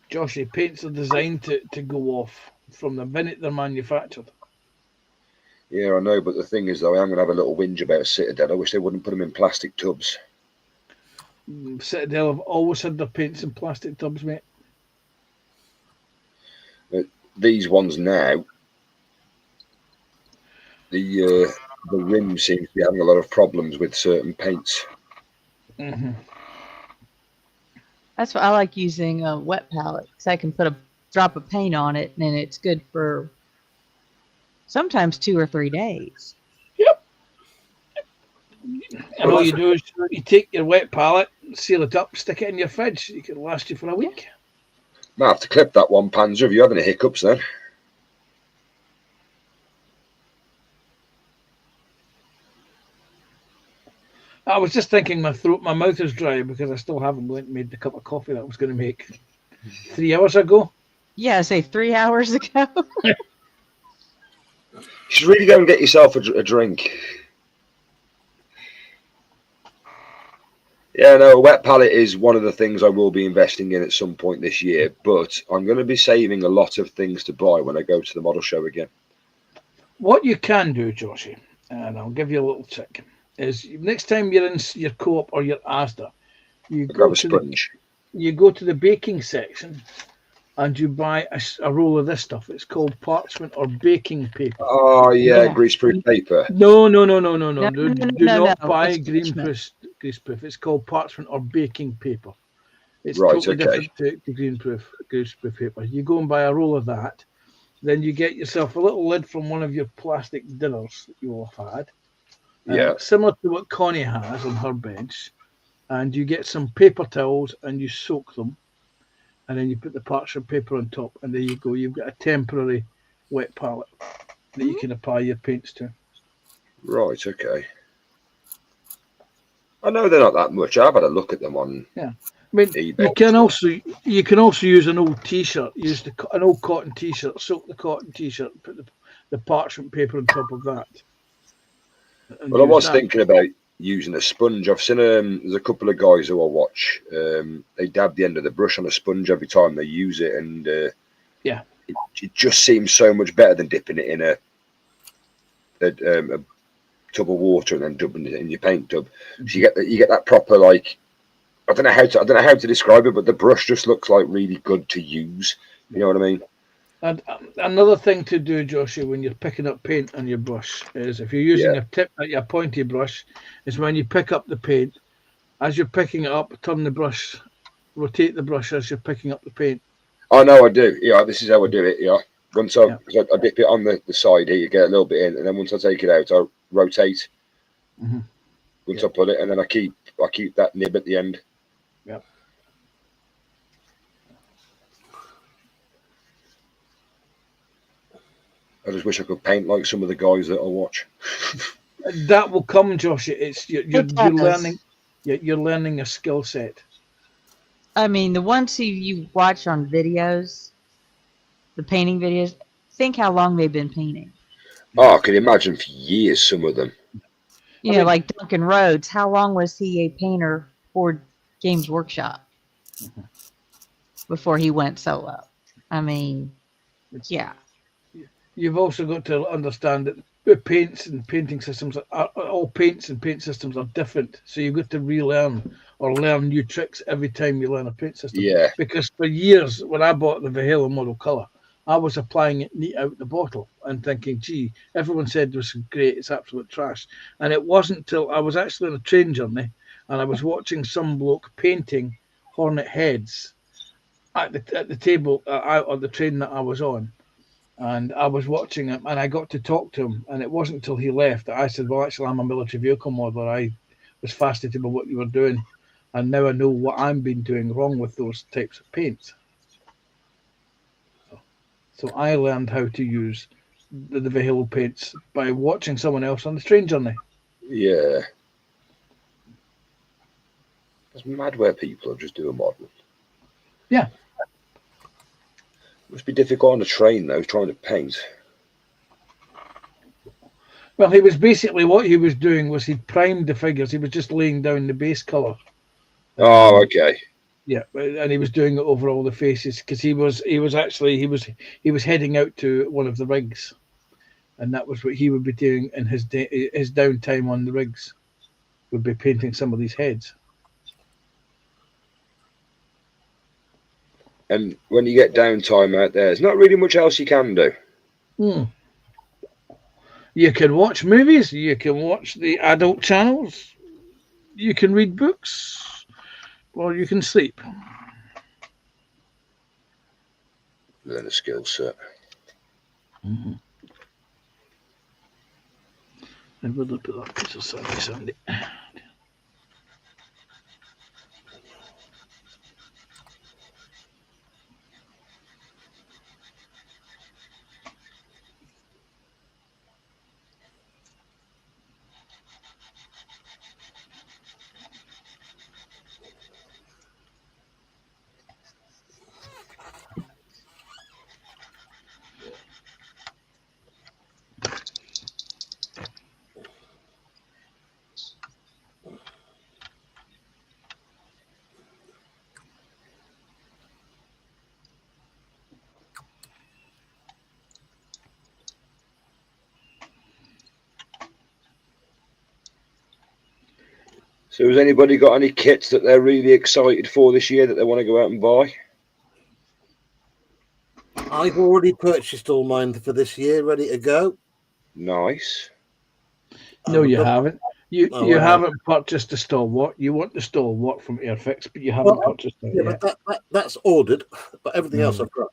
Joshy, paints are designed to go off from the minute they're manufactured. Yeah, I know, but the thing is, though, I am going to have a little whinge about Citadel. I wish they wouldn't put them in plastic tubs. Citadel have always had their paints in plastic tubs, mate. But these ones now, the rim seems to be having a lot of problems with certain paints. Mm-hmm. That's why I like using a wet palette, because I can put a drop of paint on it, and it's good for sometimes 2 or 3 days. Yep. And all you do is you take your wet palette, seal it up, stick it in your fridge. It can last you for a week. Might have to clip that one, Panzer, if you're having any hiccups then. I was just thinking my mouth is dry because I still haven't made the cup of coffee that I was going to make 3 hours ago. Yeah, say 3 hours ago. You should really go and get yourself a drink. Yeah, no, a wet palette is one of the things I will be investing in at some point this year, but I'm going to be saving a lot of things to buy when I go to the model show again. What you can do, Joshy, and I'll give you a little trick, is next time you're in your Co-op or your Asda, you go to the baking section and you buy a roll of this stuff. It's called parchment or baking paper. Oh, yeah. Greaseproof paper. No. Do No, not buy it's greaseproof. It's called parchment or baking paper. It's Right, totally okay. different to greaseproof paper. You go and buy a roll of that. Then you get yourself a little lid from one of your plastic dinners that you will have had. Yeah. Similar to what Connie has on her bench. And you get some paper towels and you soak them. And then you put the parchment paper on top. And there you go. You've got a temporary wet palette that you can apply your paints to. Right, okay. I know they're not that much. I've had a look at them on eBay. You can also use an old T-shirt. Use an old cotton T-shirt. Soak the cotton T-shirt. Put the parchment paper on top of that. Well, I was thinking about using a sponge. I've seen there's a couple of guys who I watch. They dab the end of the brush on a sponge every time they use it, and it just seems so much better than dipping it in a tub of water and then dubbing it in your paint tub. So you get that proper, like, I don't know how to describe it, but the brush just looks like really good to use. You know what I mean? And another thing to do, Joshua, when you're picking up paint on your brush is if you're using a pointy brush, is when you pick up the paint, as you're picking it up, rotate the brush as you're picking up the paint. Oh, no, I do. Yeah, this is how I do it. Yeah. Once I dip it on the side here, you get a little bit in, and then once I take it out, I rotate. Mm-hmm. Once I put it, and then I keep that nib at the end. Yeah. I just wish I could paint like some of the guys that I watch. That will come, Josh. You're learning. You're learning a skill set. I mean, the ones who you watch on videos, the painting videos, think how long they've been painting. Oh, I can imagine for years, some of them. You know, like Duncan Rhodes. How long was he a painter for Games Workshop before he went solo? I mean, yeah. You've also got to understand that But paints and painting systems all paints and paint systems are different, so you've got to relearn or learn new tricks every time you learn a paint system. Yeah. Because for years, when I bought the Valhalla model color, I was applying it neat out the bottle and thinking, "Gee, everyone said this was great. It's absolute trash." And it wasn't until I was actually on a train journey and I was watching some bloke painting Hornet heads at the table out on the train that I was on. And I was watching him, and I got to talk to him. And it wasn't until he left that I said, "Well, actually, I'm a military vehicle modeler. I was fascinated by what you were doing, and now I know what I'm been doing wrong with those types of paints." So I learned how to use the Valhalla paints by watching someone else on the train journey. Yeah. It's mad where people just do a model. Yeah. Must be difficult on a train though, trying to paint. Well, he was basically what he was doing was he primed the figures. He was just laying down the base color. Oh, okay. Yeah, and he was doing it over all the faces because he was heading out to one of the rigs, and that was what he would be doing in his downtime on the rigs, would be painting some of these heads. And when you get downtime out there, there's not really much else you can do. You can watch movies, you can watch the adult channels, you can read books, or you can sleep. Learn a skill set. Mm-hmm. And we'll look at that piece of Sunday. So has anybody got any kits that they're really excited for this year that they want to go out and buy? I've already purchased all mine for this year, ready to go. Nice. No, you haven't. You I haven't purchased the Stalwart. You want the Stalwart from Airfix, but you haven't purchased it yet. But that's ordered, but everything else I've got.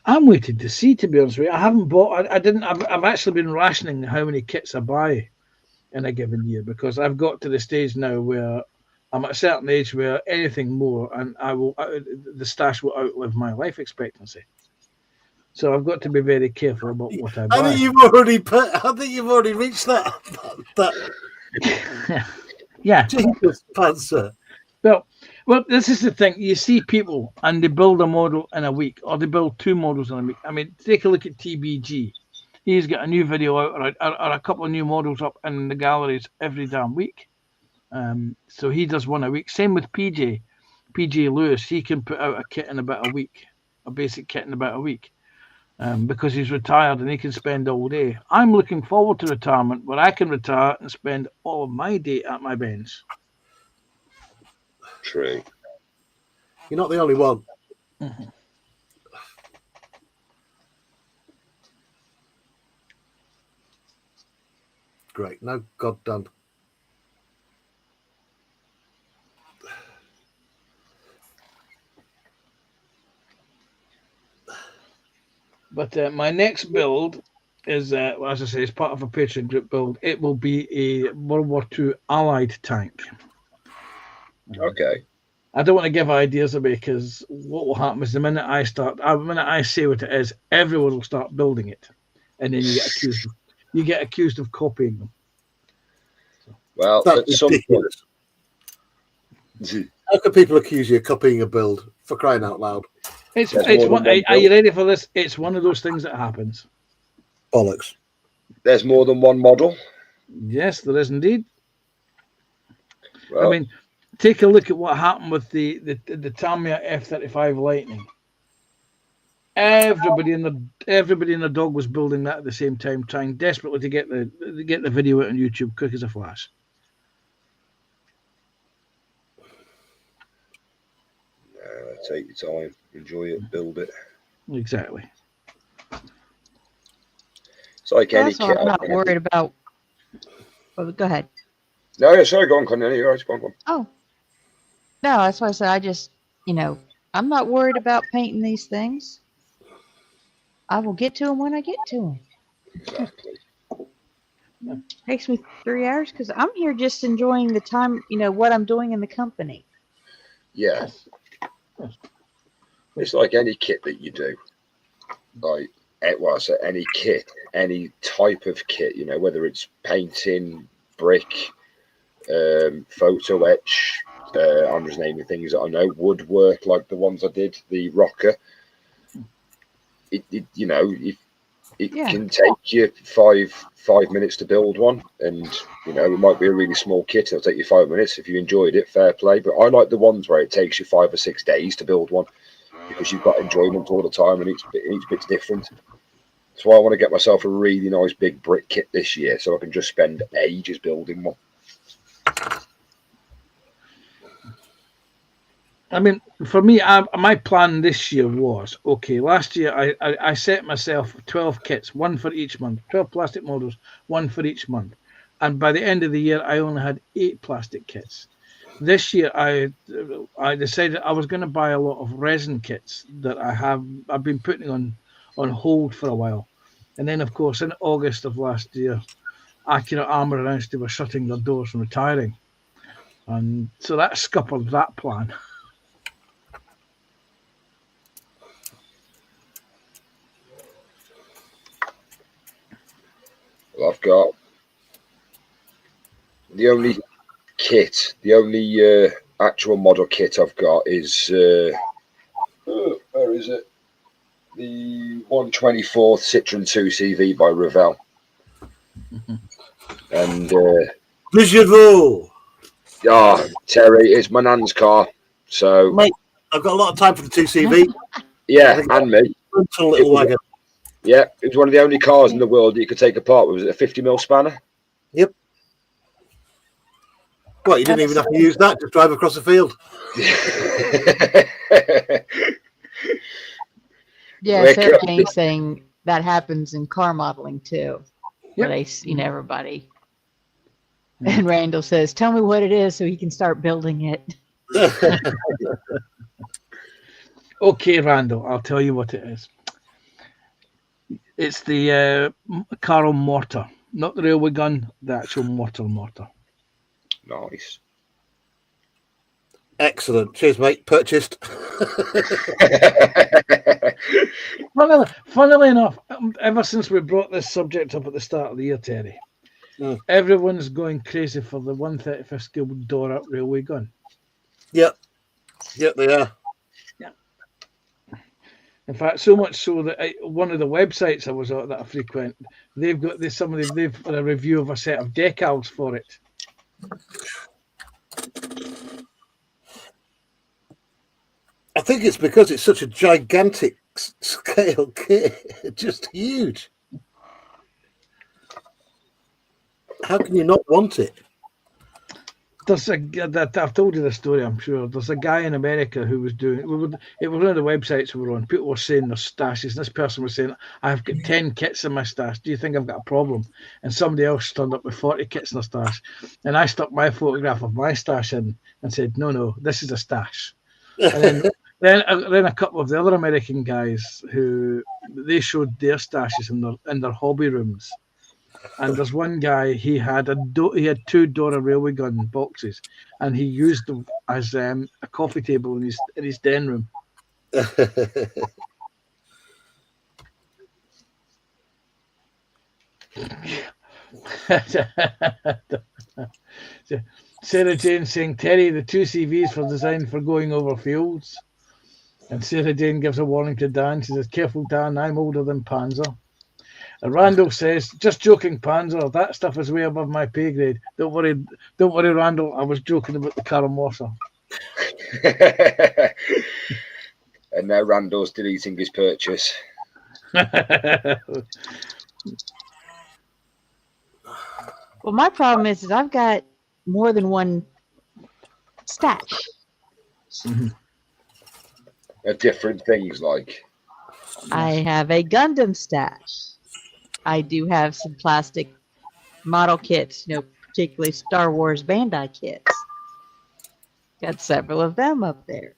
I'm waiting to see, to be honest with you. I haven't bought. I've actually been rationing how many kits I buy in a given year because I've got to the stage now where I'm at a certain age where anything more and the stash will outlive my life expectancy. So I've got to be very careful about what I buy. I think you've already reached that. Yeah. Jesus, Panzer. Well, this is the thing. You see people and they build a model in a week, or they build two models in a week. I mean, take a look at TBG. He's got a new video out or a couple of new models up in the galleries every damn week. So he does one a week. Same with PJ Lewis. He can put out a kit in about a week, a basic kit in about a week, because he's retired and he can spend all day. I'm looking forward to retirement where I can retire and spend all of my day at my bench. True. You're not the only one. Mm-hmm. Great. No goddamn. But my next build is, as I say, it's part of a Patreon group build. It will be a World War II Allied tank. Okay. I don't want to give ideas away because what will happen is the minute I say what it is, everyone will start building it, and then you get accused of copying them. Well, that's ridiculous. How can people accuse you of copying a build, for crying out loud? Are you ready for this? It's one of those things that happens. Bollocks. There's more than one model? Yes, there is indeed. Well, I mean, take a look at what happened with the Tamiya F-35 Lightning. everybody in the dog was building that at the same time, trying desperately to get the video out on YouTube quick as a flash. Take your time, enjoy it, build it. Exactly. It's like any That's why kit. I'm not worried about. Oh, go ahead. No, yeah, sorry, go on, Connie. You're right, go on. Oh, no, that's why I said I just, I'm not worried about painting these things. I will get to them when I get to them. Exactly. Takes me 3 hours because I'm here just enjoying the time, what I'm doing in the company. Yeah. It's like any kit that you do. Like, well, I say any kit, any type of kit, whether it's painting, brick, photo etch, I'm just naming things that I know, woodwork like the ones I did, the rocker. It can take you five minutes to build one, and it might be a really small kit. It'll take you 5 minutes. If you enjoyed it, fair play. But I like the ones where it takes you 5 or 6 days to build one, because you've got enjoyment all the time, and each bit's different. That's why I want to get myself a really nice big brick kit this year, so I can just spend ages building one. I mean, for me, my plan this year was, okay, last year I set myself 12 kits, one for each month, 12 plastic models, one for each month. And by the end of the year, I only had 8 plastic kits. This year, I decided I was going to buy a lot of resin kits that I've been putting on hold for a while. And then, of course, in August of last year, Akira Armour announced they were shutting their doors and retiring. And so that scuppered that plan. Well, I've got the only actual model kit I've got is where is it? The 124th Citroen 2 CV by Revell. And Terry, it's my nan's car. So Mate, I've got a lot of time for the 2CV. Yeah, and me. Little wagon. Yeah, it was one of the only cars in the world that you could take apart. Was it a 50mm spanner? Yep. Well, you didn't even have to use that. Just drive across the field. Yeah, Sarah Jane's saying that happens in car modeling too. Where they, everybody. And Randall says, "Tell me what it is so he can start building it." Okay, Randall, I'll tell you what it is. It's the Carl mortar, not the railway gun, the actual mortar. Nice. Excellent. Cheers, mate. Purchased. Funnily enough, ever since we brought this subject up at the start of the year, Terry, everyone's going crazy for the 135th Guild Dora railway gun. Yep, they are. Yeah. In fact, so much so that one of the websites I was at that I frequent, they've got they've got a review of a set of decals for it. I think it's because it's such a gigantic scale kit, just huge. How can you not want it? I've told you the story, I'm sure. There's a guy in America who was doing it was one of the websites we were on. People were saying their stashes, and this person was saying, "I've got 10 kits in my stash. Do you think I've got a problem?" And somebody else turned up with 40 kits in their stash, and I stuck my photograph of my stash in and said, "No, this is a stash." And then a couple of the other American guys who they showed their stashes in their hobby rooms. And there's one guy, he had 2 Dora railway gun boxes, and he used them as a coffee table in his den room. Sarah Jane saying, "Terry, the 2 CVs for designed for going over fields." And Sarah Jane gives a warning to Dan. She says, "Careful, Dan, I'm older than Panzer." And Randall says, "Just joking, Panzer. That stuff is way above my pay grade. Don't worry, Randall. I was joking about the Karamorsa." And now Randall's deleting his purchase. Well, my problem is I've got more than one stash. Of different things, like. I have a Gundam stash. I do have some plastic model kits, particularly Star Wars Bandai kits. Got several of them up there.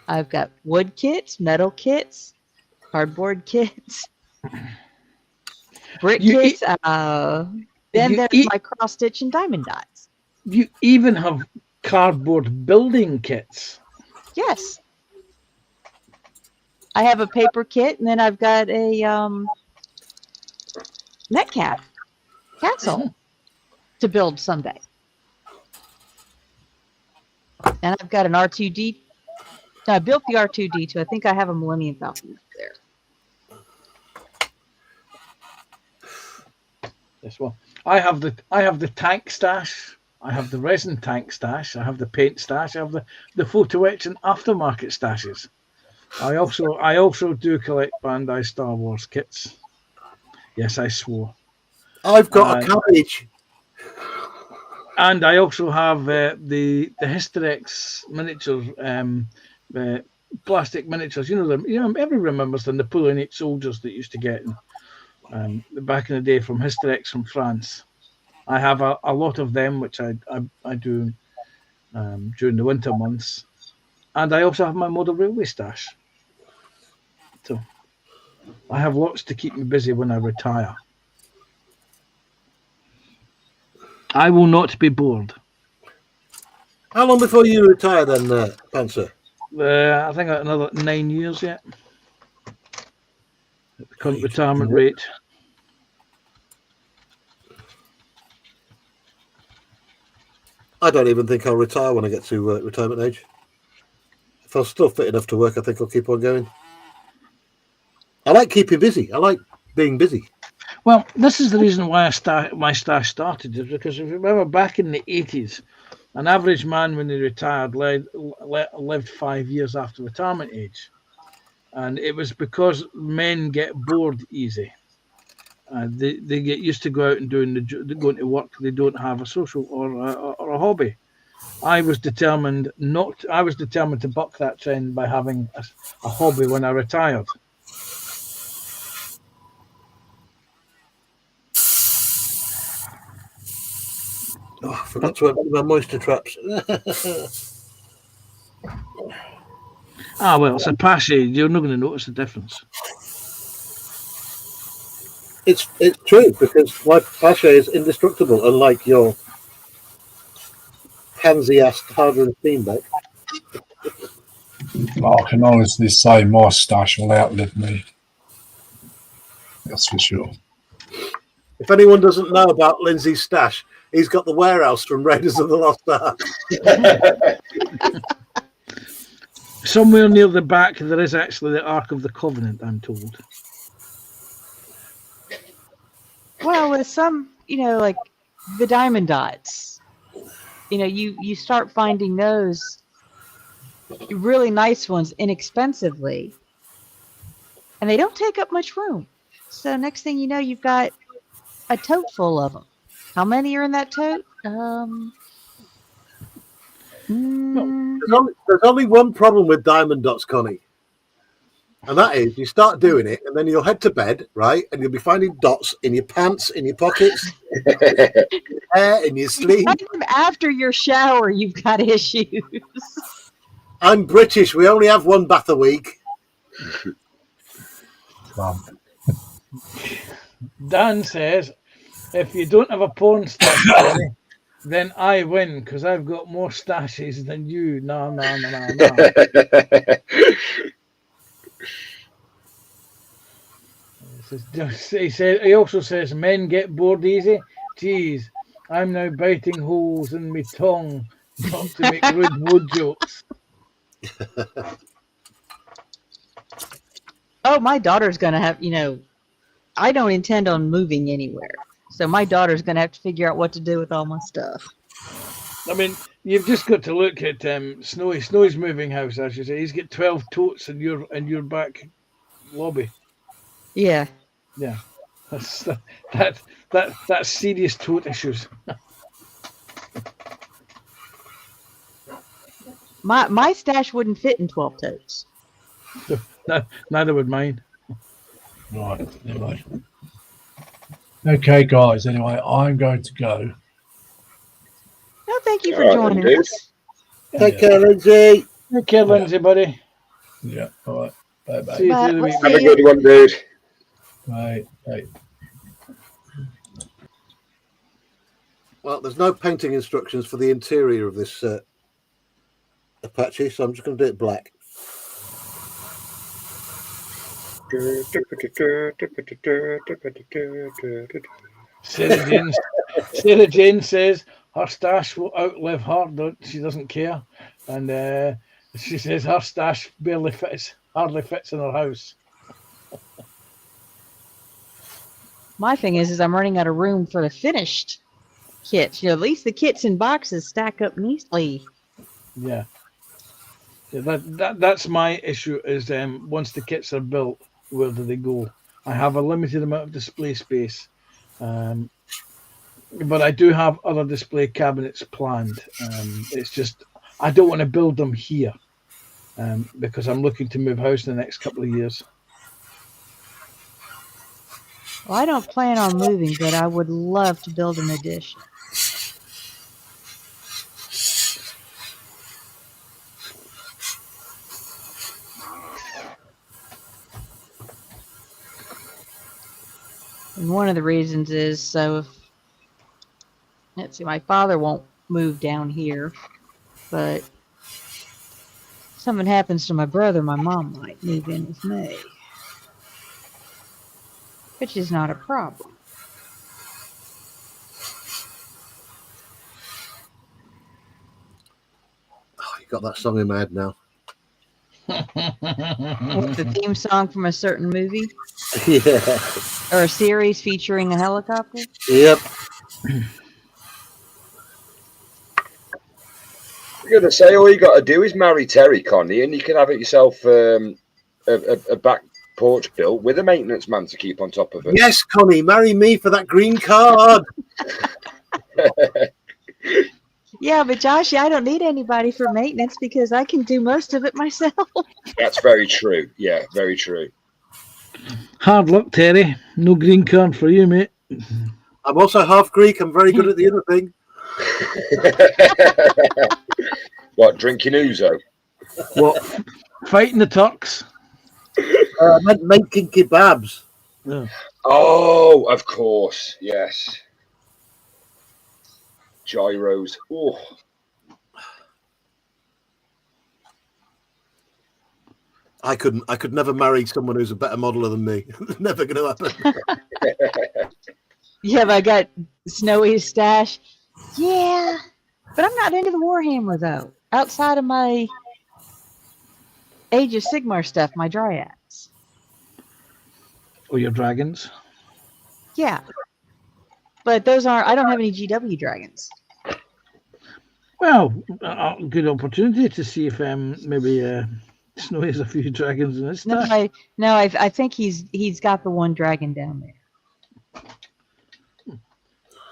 I've got wood kits, metal kits, cardboard kits, brick kits. Then there's my cross stitch and diamond dots. You even have cardboard building kits. Yes. I have a paper kit, and then I've got a Metcalf castle to build someday. And I've got an R2D. No, I built the R2D2. I think I have a Millennium Falcon up there. Yes, well, I have the tank stash. I have the resin tank stash. I have the paint stash. I have the photo etch and aftermarket stashes. I also do collect Bandai Star Wars kits. Yes, I swore. I've got a cabbage. And I also have the Hysterex miniatures, plastic miniatures. Everyone remembers the Napoleonic soldiers that used to get back in the day from Hysterex from France. I have a lot of them, which I do during the winter months, and I also have my model railway stash. So I have lots to keep me busy when I retire. I will not be bored. How long before you retire then, Panzer? I think another 9 years yet. At the current retirement rate. I don't even think I'll retire when I get to retirement age. If I'm still fit enough to work, I think I'll keep on going. I like keeping busy. I like being busy. Well, this is the reason why my stash started, is because if you remember back in the 80s, an average man when he retired lived 5 years after retirement age. And it was because men get bored easy. They get used to go out and going to work. They don't have a social or a hobby. I was determined to buck that trend by having a hobby when I retired. Oh, I forgot to open my moisture traps. Well, it's a Apache. You're not going to notice the difference. It's true, because my Apache is indestructible, unlike your pansy-ass hardened steamboat. I can honestly say my stash will outlive me. That's for sure. If anyone doesn't know about Lindsay's stash, he's got the warehouse from Raiders of the Lost Ark. Somewhere near the back, there is actually the Ark of the Covenant, I'm told. Well, with some, like the diamond dots, you start finding those really nice ones inexpensively, and they don't take up much room. So next thing you know, you've got a tote full of them. How many are in that tote? There's only one problem with diamond dots, Connie. And that is, you start doing it, and then you'll head to bed, right? And you'll be finding dots in your pants, in your pockets, in your hair, in your sleeve. Even after your shower, you've got issues. I'm British. We only have one bath a week. Dan says, if you don't have a porn stash, then I win, because I've got more stashes than you. No. He also says men get bored easy. Geez, I'm now biting holes in my tongue not to make rude wood jokes. Oh, my daughter's gonna have, I don't intend on moving anywhere. So my daughter's gonna have to figure out what to do with all my stuff. I mean, You've just got to look at Snowy. Snowy's moving house, as you say. He's got 12 totes in your back lobby. Yeah. Yeah, that's serious tote issues. My stash wouldn't fit in 12 totes. Neither would mine. Right. Anyway. Okay, guys. Anyway, I'm going to go. No, thank you for All right, then, joining dude. us. Take care, Lindsay. Take care, Lindsay, buddy. Yeah. All right. Bye bye. See you Bye. through the We'll week. see Have a you. good one, dude. Bye. Bye. Well, there's no painting instructions for the interior of this Apache, so I'm just going to do it black. Sarah Jane says her stash will outlive her. She doesn't care, and she says her stash hardly fits in her house. My thing is I'm running out of room for the finished kits. At least the kits in boxes stack up neatly. Yeah. That's my issue. Is once the kits are built, where do they go? I have a limited amount of display space, but I do have other display cabinets planned. It's just I don't want to build them here because I'm looking to move house in the next couple of years. Well, I don't plan on moving, but I would love to build an addition. And one of the reasons is so if, let's see, my father won't move down here, but if something happens to my brother, my mom might move in with me, which is not a problem. Oh, you got that song in my head now. What's the theme song from a certain movie Yeah. or a series featuring a helicopter? Yep. I'm going to say all you got to do is marry Terry, Connie, and you can have it yourself a back porch built with a maintenance man to keep on top of it. Yes, Connie, marry me for that green card. Yeah, but Josh, I don't need anybody for maintenance because I can do most of it myself. That's very true. Yeah, very true. Hard luck, Terry. No green card for you, mate. I'm also half Greek. I'm very good at the other thing. What, drinking ouzo? What? Fighting the Turks? I meant making kebabs. Yeah. Oh, of course. Yes. Gyros. Oh. I could never marry someone who's a better modeler than me. Never going to happen. Yeah, but I got Snowy's stash. Yeah, but I'm not into the Warhammer though. Outside of my Age of Sigmar stuff, my Dryads. Or your dragons? Yeah, but those aren't. I don't have any GW dragons. Well, a good opportunity to see if maybe Snowy has a few dragons in his No, stash. I think he's got the one dragon down there.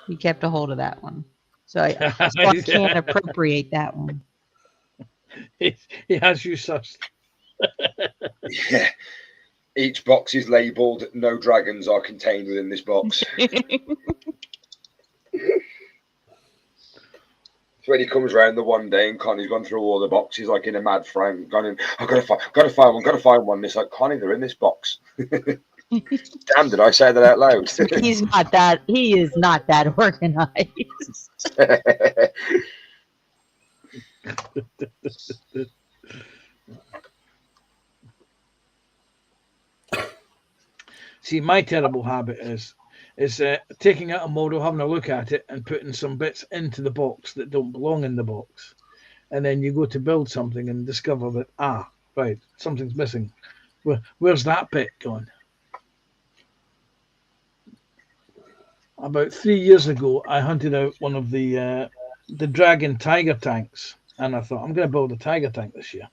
He kept a hold of that one, so I can't appropriate that one. He has you sussed. Yeah. Each box is labelled "No dragons are contained within this box." So when he comes round the one day and Connie's gone through all the boxes like in a mad frame, gone in, I've got to find one. And it's like, Connie, they're in this box. Damn, did I say that out loud? He is not that organized. See, my terrible habit is taking out a model, having a look at it, and putting some bits into the box that don't belong in the box. And then you go to build something and discover that, right, something's missing. Where's that bit gone? About 3 years ago, I hunted out one of the the Dragon Tiger tanks, and I thought I'm going to build a Tiger tank this year.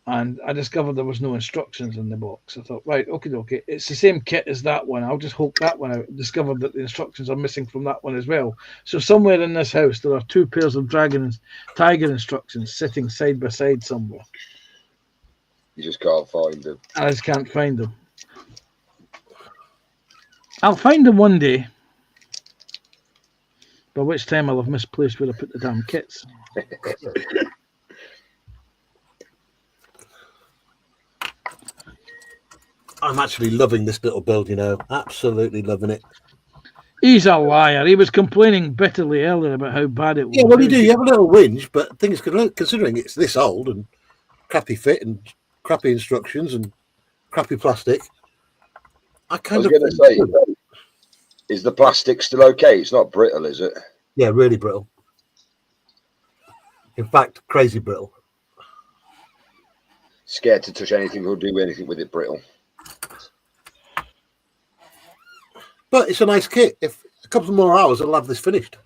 And I discovered there was no instructions in the box. I thought, right, okay, it's the same kit as that one. I'll just hook that one out. Discovered that the instructions are missing from that one as well. So somewhere in this house there are 2 pairs of Tiger instructions sitting side by side somewhere. You just can't find them. I just can't find them. I'll find them one day. By which time I'll have misplaced where I put the damn kits. I'm actually loving this little build, you know. Absolutely loving it. He's a liar. He was complaining bitterly earlier about how bad it was. Yeah, well, you do. You have a little whinge, but things considering it's this old and crappy fit and crappy instructions and crappy plastic, I was going to say, is the plastic still okay? It's not brittle, is it? Yeah, really brittle. In fact, crazy brittle. Scared to touch anything or do anything with it brittle. But it's a nice kit. If a couple more hours, I'll have this finished.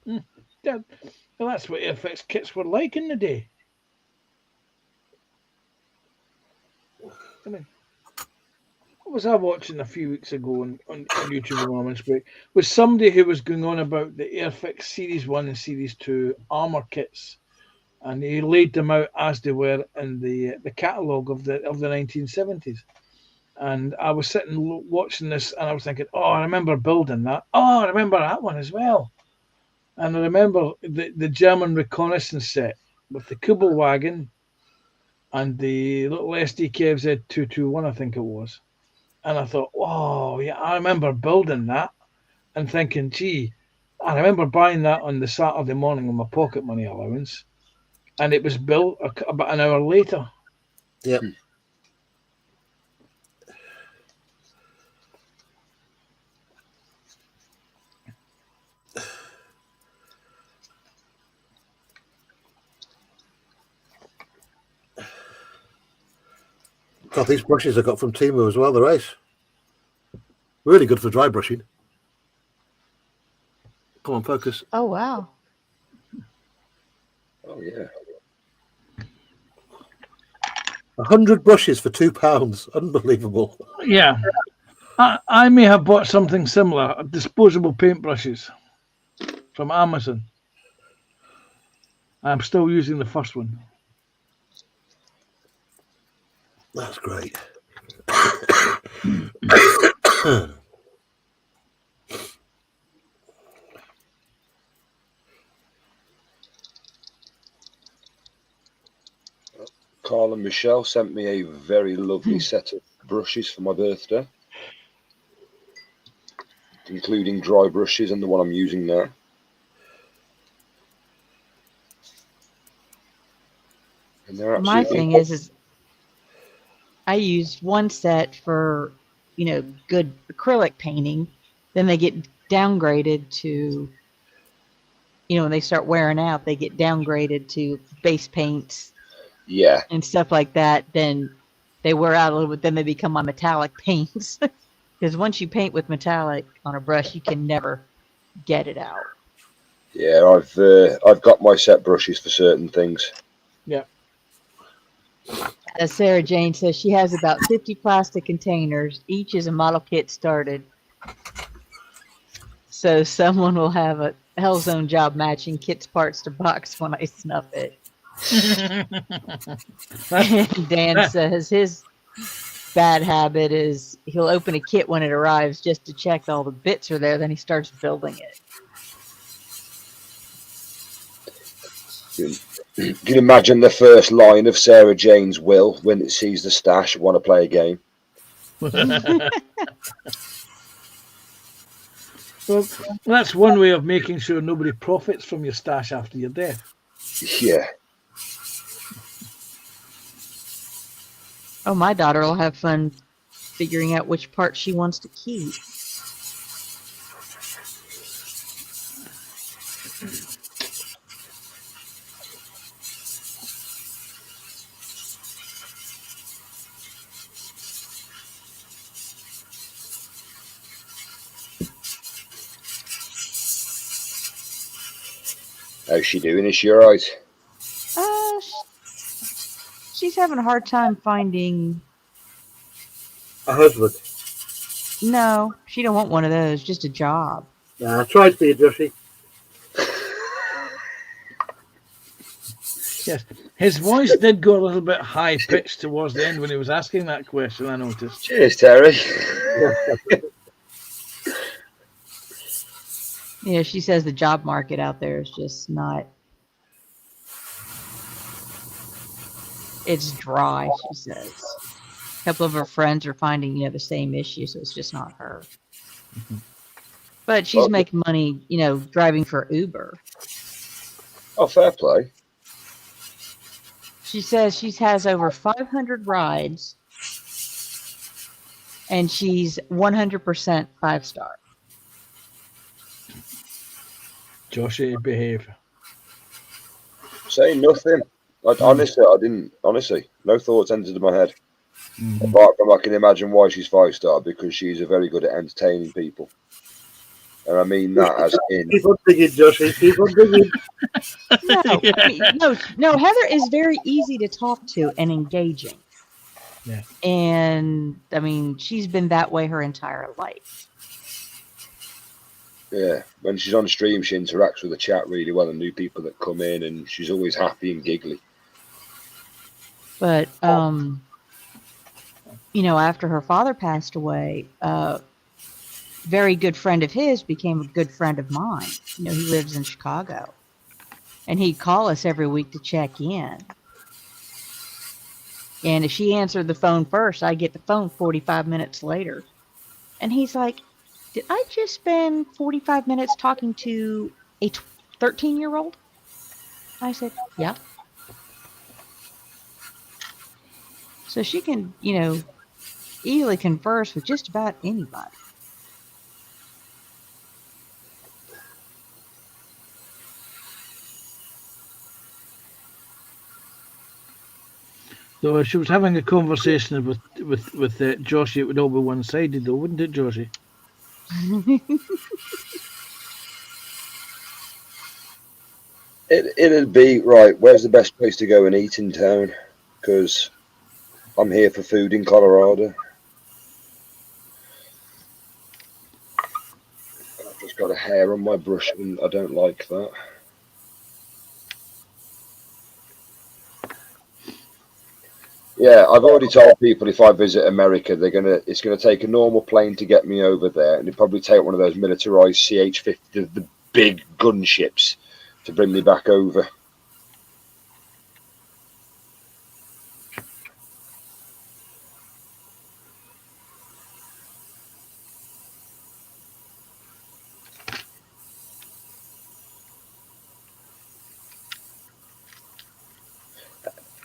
Yeah, well, that's what Airfix kits were like in the day. I mean, what was I watching a few weeks ago on YouTube and Woman's Break? Was somebody who was going on about the Airfix Series 1 and Series 2 armour kits, and he laid them out as they were in the catalogue of the 1970s. And I was sitting watching this, and I was thinking, oh, I remember building that. Oh, I remember that one as well. And I remember the German reconnaissance set with the Kubelwagen and the little SDKFZ 221, I think it was. And I thought, oh, yeah, I remember building that and thinking, gee, I remember buying that on the Saturday morning with my pocket money allowance. And it was built about an hour later. Yep. God, these brushes I got from Temu as well, they're ace. Really good for dry brushing. Come on, focus. Oh, wow. Oh, yeah. 100 brushes for £2. Unbelievable. Yeah. I may have bought something similar, disposable paintbrushes from Amazon. I'm still using the first one. That's great. Carl and Michelle sent me a very lovely set of brushes for my birthday, including dry brushes and the one I'm using now. And they're My absolutely thing is I used one set for, good acrylic painting. Then they get downgraded to, when they start wearing out, they get downgraded to base paints. Yeah. And stuff like that. Then they wear out a little bit. Then they become my metallic paints. Because once you paint with metallic on a brush, you can never get it out. Yeah, I've got my set brushes for certain things. Yeah. As Sarah Jane says, she has about 50 plastic containers. Each is a model kit started. So someone will have a Hellzone job matching kit's parts to box when I snuff it. And Dan says his bad habit is he'll open a kit when it arrives just to check that all the bits are there. Then he starts building it. Can you imagine the first line of Sarah Jane's will when it sees the stash, want to play a game? Well, that's one way of making sure nobody profits from your stash after your death. Yeah. Oh, my daughter will have fun figuring out which part she wants to keep. How's she doing? Is she alright? Uh, she's having a hard time finding. A husband. No, she don't want one of those. Just a job. Nah, try to be a Joshy. Yes, his voice did go a little bit high pitched towards the end when he was asking that question. I noticed. Cheers, Terry. Yeah, she says the job market out there is just not. It's dry, she says. A couple of her friends are finding, the same issue, so it's just not her. But she's Well, making money, driving for Uber. Oh, fair play. She says she has over 500 rides, and she's 100% 5-star. Joshy, behave. Say nothing. Honestly, I didn't. Honestly, no thoughts entered my head. Mhm. Apart from I can imagine why she's 5-star, because she's very good at entertaining people. And I mean that as in. Keep on digging, Joshy. Keep on digging. No, I mean, no. Heather is very easy to talk to and engaging. Yeah. And I mean, she's been that way her entire life. Yeah, when she's on stream, she interacts with the chat really well and new people that come in, and she's always happy and giggly. But after her father passed away, very good friend of his became a good friend of mine. He lives in Chicago, and he'd call us every week to check in. And if she answered the phone first, I'd get the phone 45 minutes later. And he's like, did I just spend 45 minutes talking to a 13-year-old? I said, yeah. So she can, easily converse with just about anybody. So if she was having a conversation with Joshy, it would all be one-sided, though, wouldn't it, Joshy? It'd be right. Where's the best place to go and eat in town? Because I'm here for food in Colorado. I've just got a hair on my brush, and I don't like that. Yeah, I've already told people if I visit America, it's gonna take a normal plane to get me over there, and it'd probably take one of those militarized CH-50, the big gunships, to bring me back over.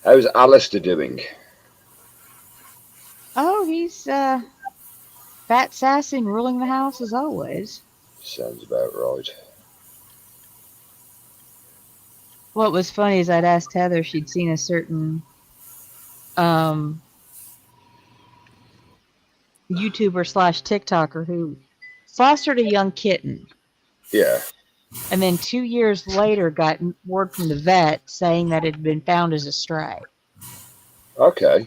How's Alistair doing? Oh, he's fat, sassy, and ruling the house as always. Sounds about right. What was funny is I'd asked Heather if she'd seen a certain YouTuber / TikToker who fostered a young kitten. Yeah. And then 2 years later got word from the vet saying that it had been found as a stray. Okay.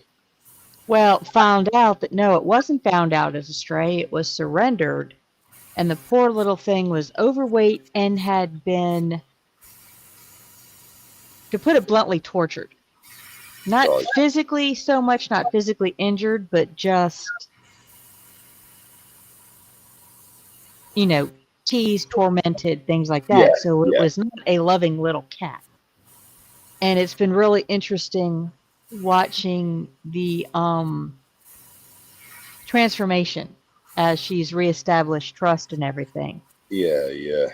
Well, found out that no, it wasn't found out as a stray. It was surrendered. And the poor little thing was overweight and had been, to put it bluntly, tortured. Not Right. physically so much, not physically injured, but just, teased, tormented, things like that. Yeah, So it yeah. was not a loving little cat. And it's been really interesting watching the transformation as she's reestablished trust and everything. Yeah, yeah.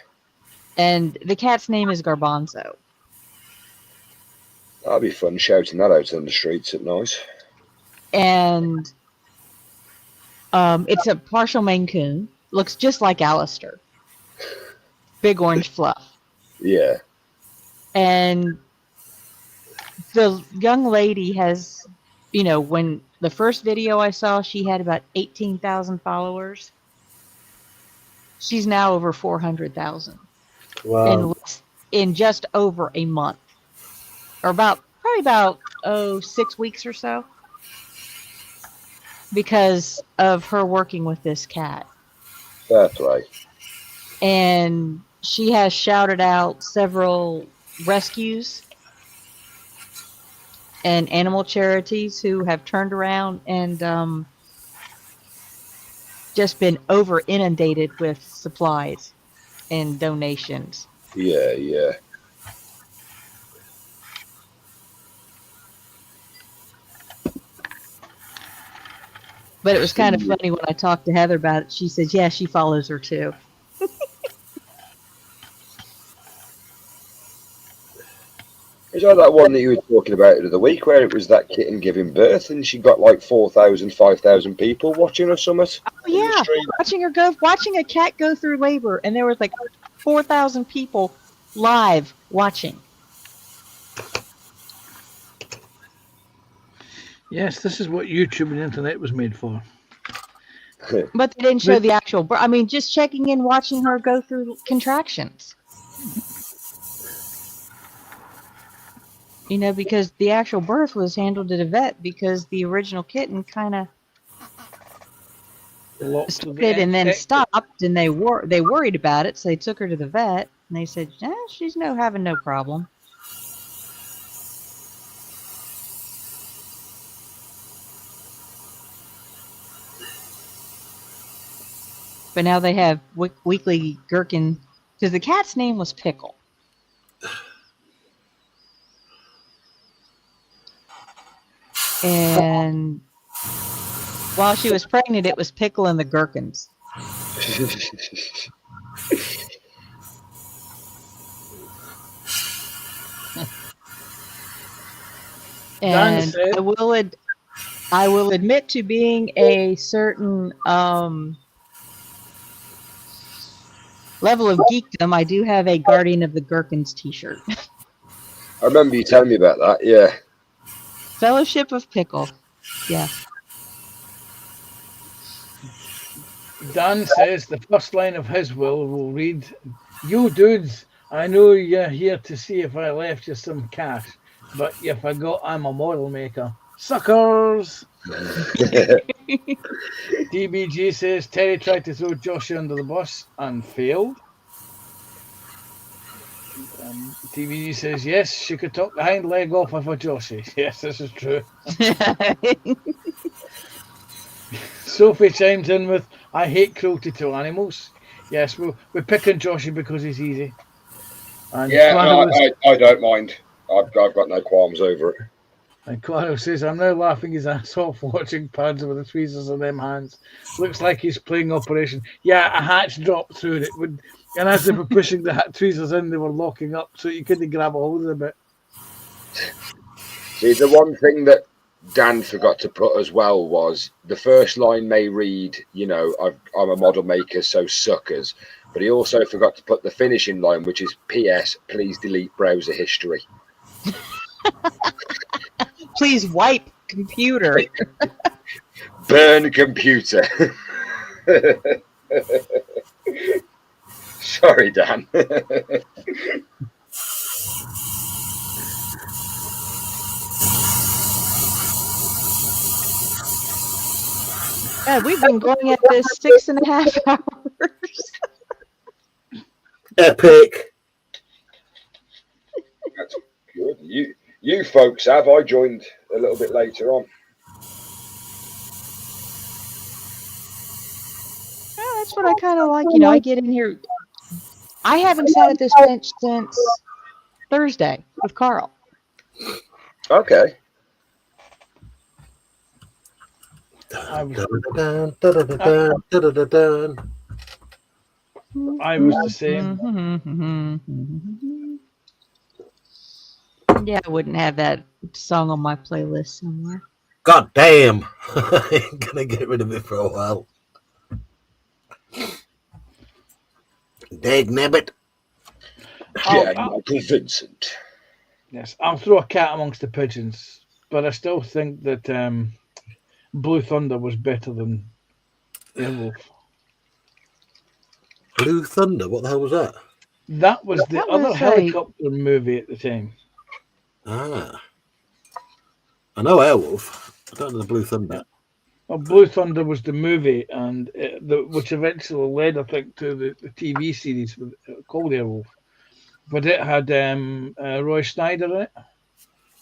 And the cat's name is Garbanzo. That'd be fun shouting that out on the streets at night. And it's a partial Maine Coon. Looks just like Alistair. Big orange fluff. Yeah. And the young lady has, when the first video I saw, she had about 18,000 followers. She's now over 400,000 Wow. in just over a month, or probably about 6 weeks or so, because of her working with this cat. Fair play. And she has shouted out several rescues and animal charities who have turned around and just been over inundated with supplies and donations. Yeah, yeah. But it was kind of funny when I talked to Heather about it. She said, yeah, she follows her too. Is that one that you were talking about the other week where it was that kitten giving birth and she got like 4,000, 5,000 people watching her summit? Oh yeah, watching a cat go through labor, and there was like 4,000 people live watching. Yes, this is what YouTube and internet was made for. But they didn't show the actual birth. I mean, just checking in, watching her go through contractions. You know, because the actual birth was handled at a vet because the original kitten kind of started and then stopped, and they worried about it, so they took her to the vet, and they said, she's having no problem. But now they have weekly gherkin, because the cat's name was Pickle. And while she was pregnant, it was Pickle and the Gherkins. And I will admit to being a certain level of geekdom. I do have a Guardian of the Gherkins t-shirt. I remember you telling me about that, yeah. Fellowship of Pickle. Yeah. Dan says the first line of his will read, "You dudes, I know you're here to see if I left you some cash, but you forgot I'm a model maker. Suckers!" DBG says Terry tried to throw Joshie under the bus and failed. TVG says, yes, she could talk the hind leg off of a Joshie. Yes, this is true. Sophie chimes in with, I hate cruelty to animals. Yes, we're picking Joshie because he's easy. And yeah, I don't mind. I've got no qualms over it. And Quano says, I'm now laughing his ass off watching Pads with the tweezers in them hands. Looks like he's playing Operation. Yeah, a hatch dropped through and it would, and as they were pushing the tweezers in, they were locking up so you couldn't grab a hold of it. See, the one thing that Dan forgot to put as well was the first line may read, I'm a model maker, so suckers. But he also forgot to put the finishing line, which is P.S. Please delete browser history. Please wipe computer. Burn computer. Sorry, Dan. Yeah, we've been going at this 6.5 hours. Epic. That's good. You folks have. I joined a little bit later on. Yeah, that's what I kind of like. I get in here. I haven't sat at this bench since Thursday with Carl. Okay. I was the same. Yeah, I wouldn't have that song on my playlist somewhere. God damn. I ain't gonna get rid of it for a while. Dag nabbit. Yeah, Michael Vincent. Yes, I'll throw a cat amongst the pigeons, but I still think that Blue Thunder was better than Airwolf. Blue Thunder? What the hell was that? That was the That other was helicopter movie at the time. Ah. I know Airwolf. I don't know the Blue Thunder. Well, Blue Thunder was the movie, and which eventually led, I think, to the TV series called Airwolf. But it had Roy Schneider in it.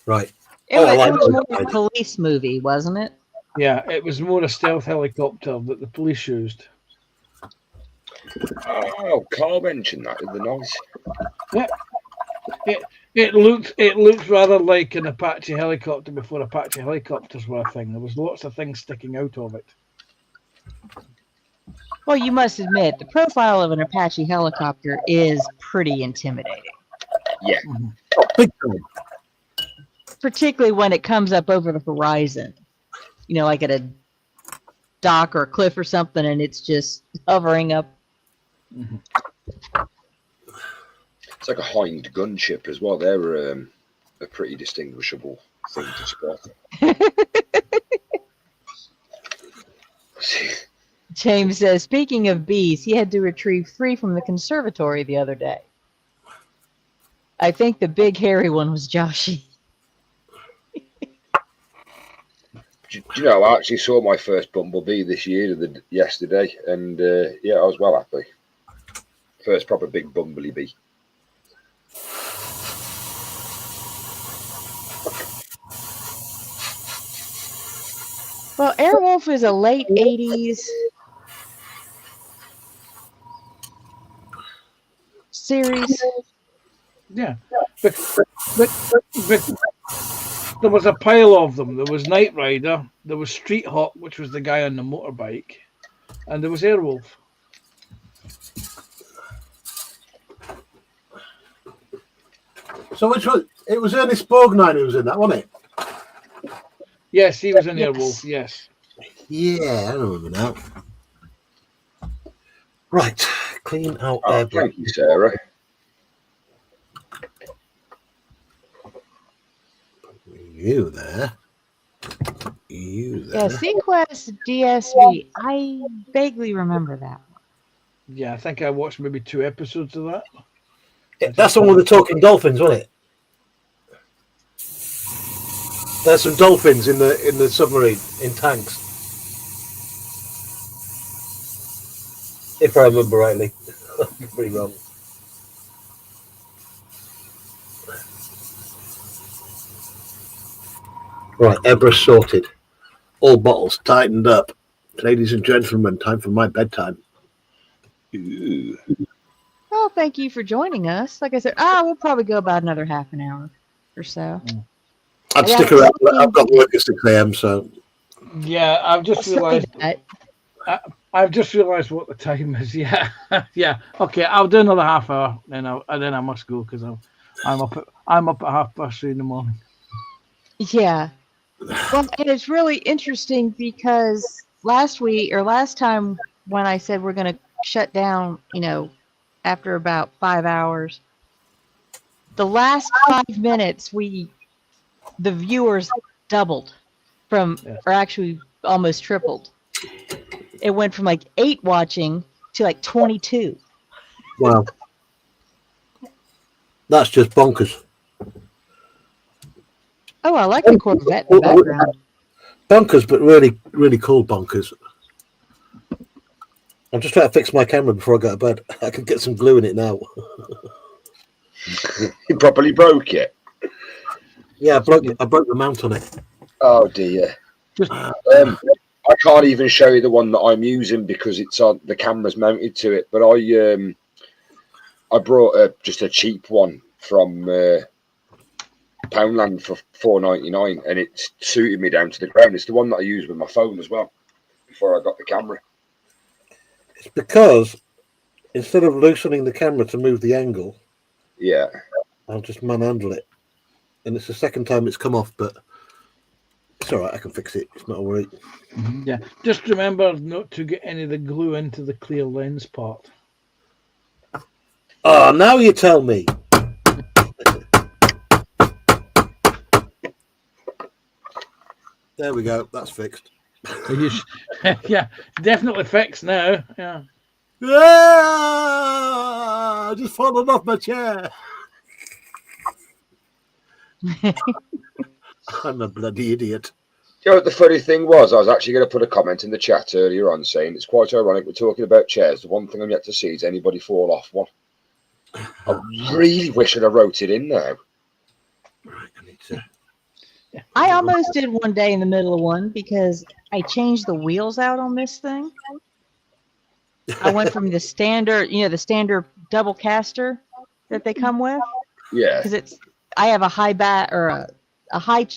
Right. It Oh, was, I like it was Roy more of a Schneider. police movie, wasn't it? Yeah, it was more a stealth helicopter that the police used. Oh, Carl mentioned that in the noise. Yeah, it looked rather like an Apache helicopter before Apache helicopters were a thing. There was lots of things sticking out of it. Well, you must admit the profile of an Apache helicopter is pretty intimidating, Yeah. Mhm. Big time. particularly when it comes up over the horizon. You know, like at a dock or a cliff or something, and it's just hovering up. Mhm. It's like a Hind gunship as well. They're a pretty distinguishable thing to spot. James says, speaking of bees, he had to retrieve 3 from the conservatory the other day. I think the big hairy one was Joshy. Do you know, I actually saw my first bumblebee this year, yesterday, and yeah, I was well happy. First proper big bumblebee. Well, Airwolf is a late 80s series. Yeah, but there was a pile of them. There was Knight Rider, there was Street Hawk, which was the guy on the motorbike, and there was Airwolf. So which one? It was Ernest Borgnine who was in that, wasn't it? Yes, he was in Yes. Airwolf. Yes. Yeah, I remember now. Right, clean out Oh, air. thank you, Sarah. You there? You there? Yeah, Sequest DSV. I vaguely remember that one. Yeah, I think I watched maybe 2 episodes of that. Yeah, that's the one with the talking dolphins, wasn't it? There's some dolphins in the submarine in tanks, if I remember rightly. I'm pretty wrong. Right, Everest sorted. All bottles tightened up. Ladies and gentlemen, time for my bedtime. Ooh. Well, thank you for joining us. Like I said, we'll probably go about another half an hour or so. I'd Yeah, stick around. thinking- I've got work at 6 a.m. So Yeah, I've just Say realised. that. I've just realised what the time is. Yeah, yeah. Okay, I'll do another half hour, then I must go because I'm up at 3:30 in the morning. Yeah. Well, and it's really interesting because last time when I said we're going to shut down, after about 5 hours, the last 5 minutes the viewers doubled or actually almost tripled. It went from like 8 watching to like 22. wow, that's just bonkers. Oh, I like the Corvette in the background. Bonkers, but really, really cool bonkers. I'm just trying to fix my camera before I go to bed. I could get some glue in it now. You properly broke it. Yeah, I broke the mount on it. Oh dear. I can't even show you the one that I'm using because it's on the camera's mounted to it. But I brought just a cheap one from Poundland for $4.99, and it suited me down to the ground. It's the one that I use with my phone as well before I got the camera. It's because instead of loosening the camera to move the angle, Yeah. I'll just manhandle it. And it's the second time it's come off, but it's all right. I can fix it. It's not a worry. Yeah, just remember not to get any of the glue into the clear lens part. Oh, now you tell me. There we go. That's fixed. Yeah, definitely fixed now. Yeah. Ah! I just fallen off my chair. I'm a bloody idiot. You know what the funny thing was? I was actually going to put a comment in the chat earlier on saying it's quite ironic we're talking about chairs. The one thing I'm yet to see is anybody fall off one. I really wish I'd have wrote it in now. Right, I need to. I almost did one day in the middle of one because I changed the wheels out on this thing. I went from the standard, the standard double caster that they come with, Yeah. because I have a high bat or a high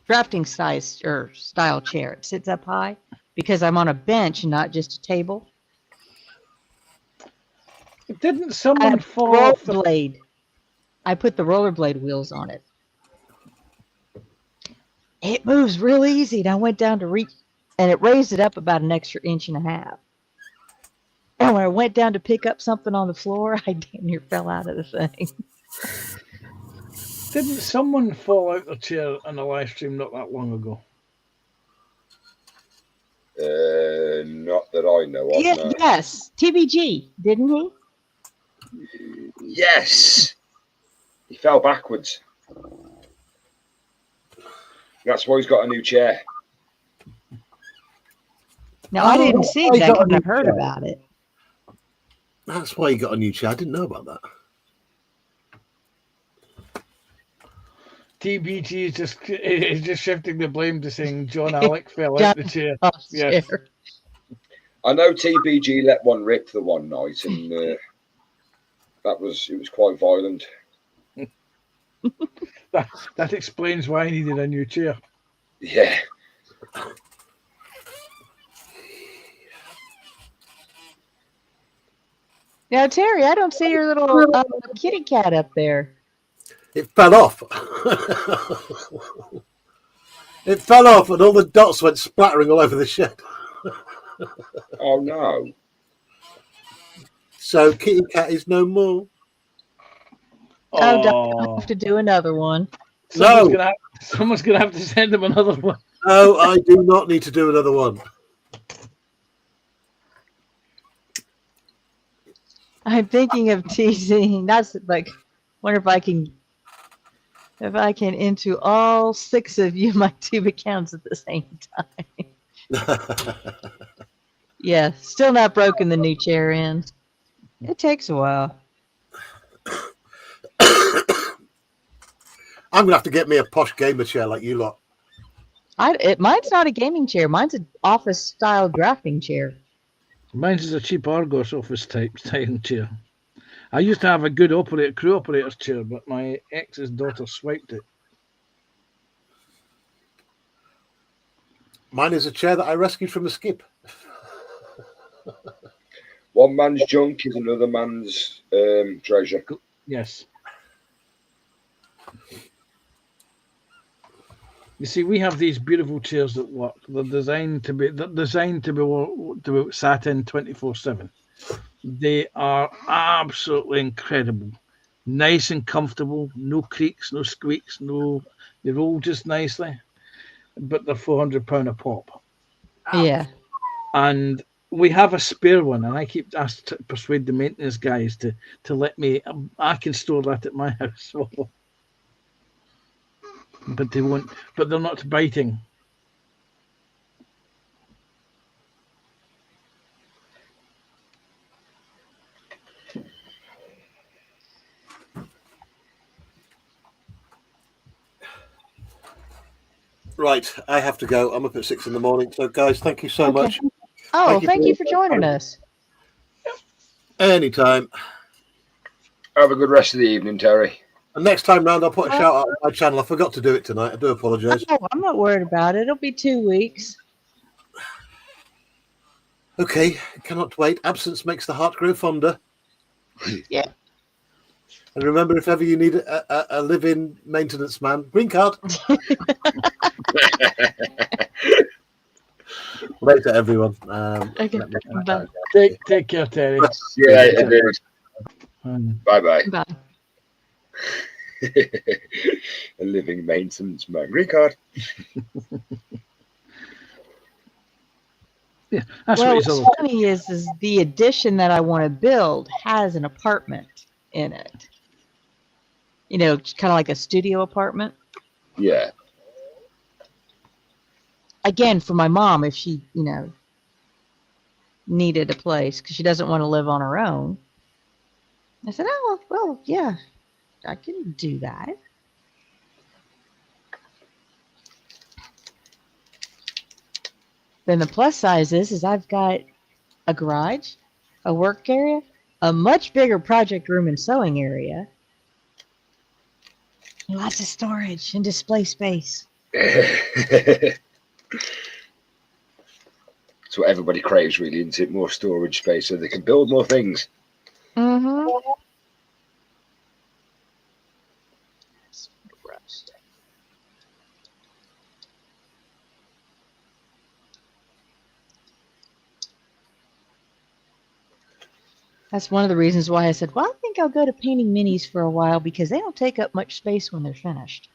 drafting size or style chair. It sits up high because I'm on a bench and not just a table. Didn't I someone have fall off the... rollerblade. I put the rollerblade wheels on it. It moves real easy, and I went down to reach, and it raised it up about an extra 1.5 inches. And when I went down to pick up something on the floor, I damn near fell out of the thing. Didn't someone fall out the chair in a live stream not that long ago? Not that I know of. Yeah, No. yes, TBG, didn't he? Yes. He fell backwards. That's why he's got a new chair. No, I didn't see I it. I got a kind new of heard chair. about it. That's why you got a new chair. I didn't know about that. TBG is just shifting the blame to saying John Alec fell out the chair. Yes. Chair. I know TBG let one rip the one night, and it was quite violent. That explains why I needed a new chair. Yeah. Now, Terry, I don't see your little kitty cat up there. It fell off. It fell off, and all the dots went splattering all over the shed. Oh no. So Kitty Cat is no more. Oh, don't have to do another one. Someone's gonna have to send him another one. No, I do not need to do another one. I'm thinking of teasing. That's like, wonder if I can into all 6 of you my 2 accounts at the same time. Yeah, still not broken the new chair in. It takes a while. I'm gonna have to get me a posh gamer chair like you lot. Mine's not a gaming chair. Mine's an office style drafting chair. Mine's is a cheap Argos office type chair. I used to have a good crew operator's chair, but my ex's daughter swiped it. Mine is a chair that I rescued from a skip. One man's junk is another man's treasure. Yes. You see, we have these beautiful chairs that work. They're designed to be sat in 24/7. They are absolutely incredible, nice and comfortable. No creaks, no squeaks, they roll just nicely. But they're £400 a pop. Yeah. And we have a spare one, and I keep asked to persuade the maintenance guys to let me. I can store that at my house. But they won't. But they're not biting. Right, I have to go. I'm up at 6 a.m. So, guys, thank you so much. Oh, thank you for joining us. Anytime. Have a good rest of the evening, Terry. And next time round, I'll put a shout out on my channel. I forgot to do it tonight. I do apologise. Oh, I'm not worried about it. It'll be 2 weeks. Okay, cannot wait. Absence makes the heart grow fonder. Yeah. And remember, if ever you need a live-in maintenance man, green card. Later, everyone. Okay. Bye. Take care, Terry. Yeah, it is. Bye-bye. Bye. A living maintenance man. Green card. Yeah, that's Well, what he's what's all. funny is the addition that I want to build has an apartment in it. You know, kind of like a studio apartment. Yeah. Again, for my mom, if she, needed a place because she doesn't want to live on her own. I said, oh, well, yeah, I can do that. Then the plus size is I've got a garage, a work area, a much bigger project room and sewing area, and lots of storage and display space. It's what everybody craves, really, isn't it? More storage space so they can build more things. Mm-hmm. That's one of the reasons why I said, well, I think I'll go to painting minis for a while because they don't take up much space when they're finished.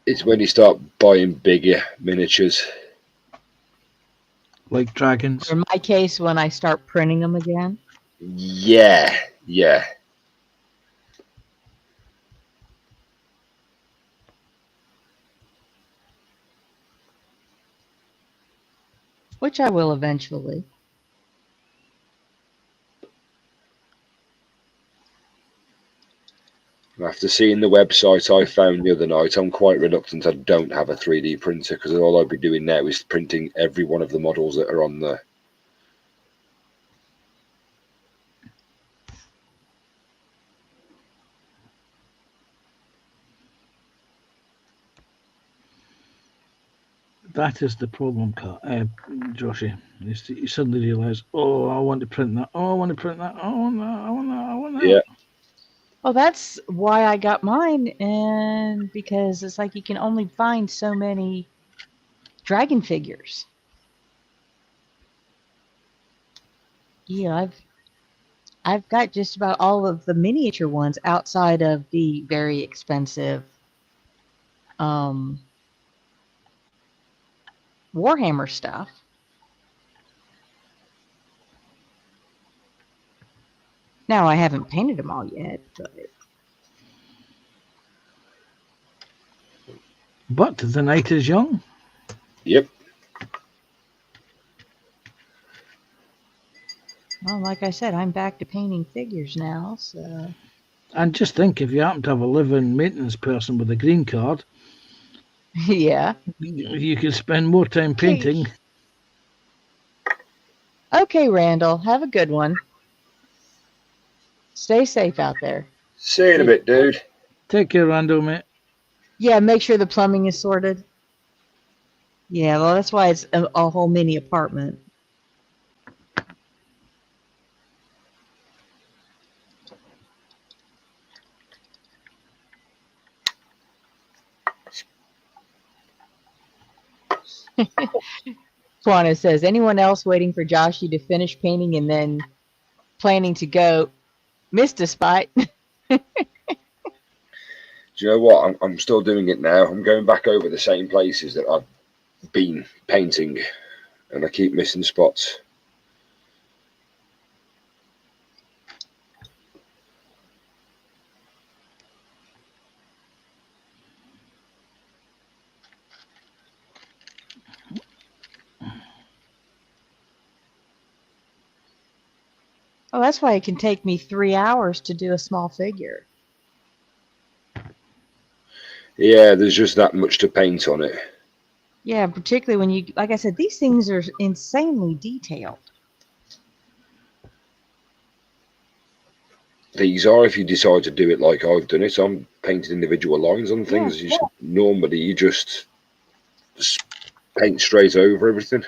It's when you start buying bigger miniatures. Like dragons. Or in my case, when I start printing them again. Yeah, yeah. Which I will eventually. After seeing the website I found the other night, I'm quite reluctant. I don't have a 3D printer because all I'd be doing now is printing every one of the models that are on there. That is the problem, Joshy. You suddenly realise, oh, I want to print that. Oh, I want to print that. Oh, I want that. I want that. I want that. Yeah. Well, that's why I got mine, and because it's like you can only find so many dragon figures. Yeah, I've got just about all of the miniature ones outside of the very expensive Warhammer stuff. Now I haven't painted them all yet, But the night is young. Yep. well, like I said, I'm back to painting figures now, so. And just think, if you happen to have a living maintenance person with a green card, Yeah. you can spend more time painting. Okay, Randall, have a good one. Stay safe out there. See you in a bit, dude. Take care, Randall, mate. Yeah, make sure the plumbing is sorted. Yeah, well, that's why it's a whole mini apartment. Juana says, anyone else waiting for Joshy to finish painting and then planning to go? Missed a spot. Do you know what? I'm still doing it now. I'm going back over the same places that I've been painting, and I keep missing spots. Oh, that's why it can take me 3 hours to do a small figure. Yeah, there's just that much to paint on it. Yeah, particularly when you, like I said, these things are insanely detailed. These are, if you decide to do it like I've done it. I'm painting individual lines on things. Yeah. Normally, you just paint straight over everything.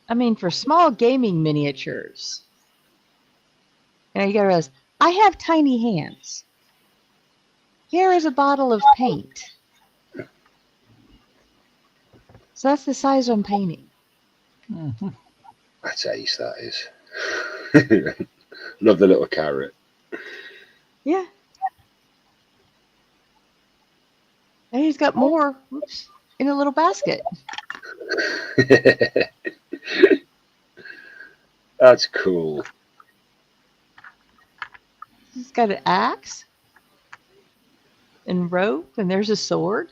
I mean, for small gaming miniatures, you gotta realize, I have tiny hands. Here is a bottle of paint. So that's the size I'm painting. Mm-hmm. That's ace, that is. Love the little carrot. Yeah. And he's got more. Whoops, in a little basket. That's cool. He's got an axe and rope, and there's a sword.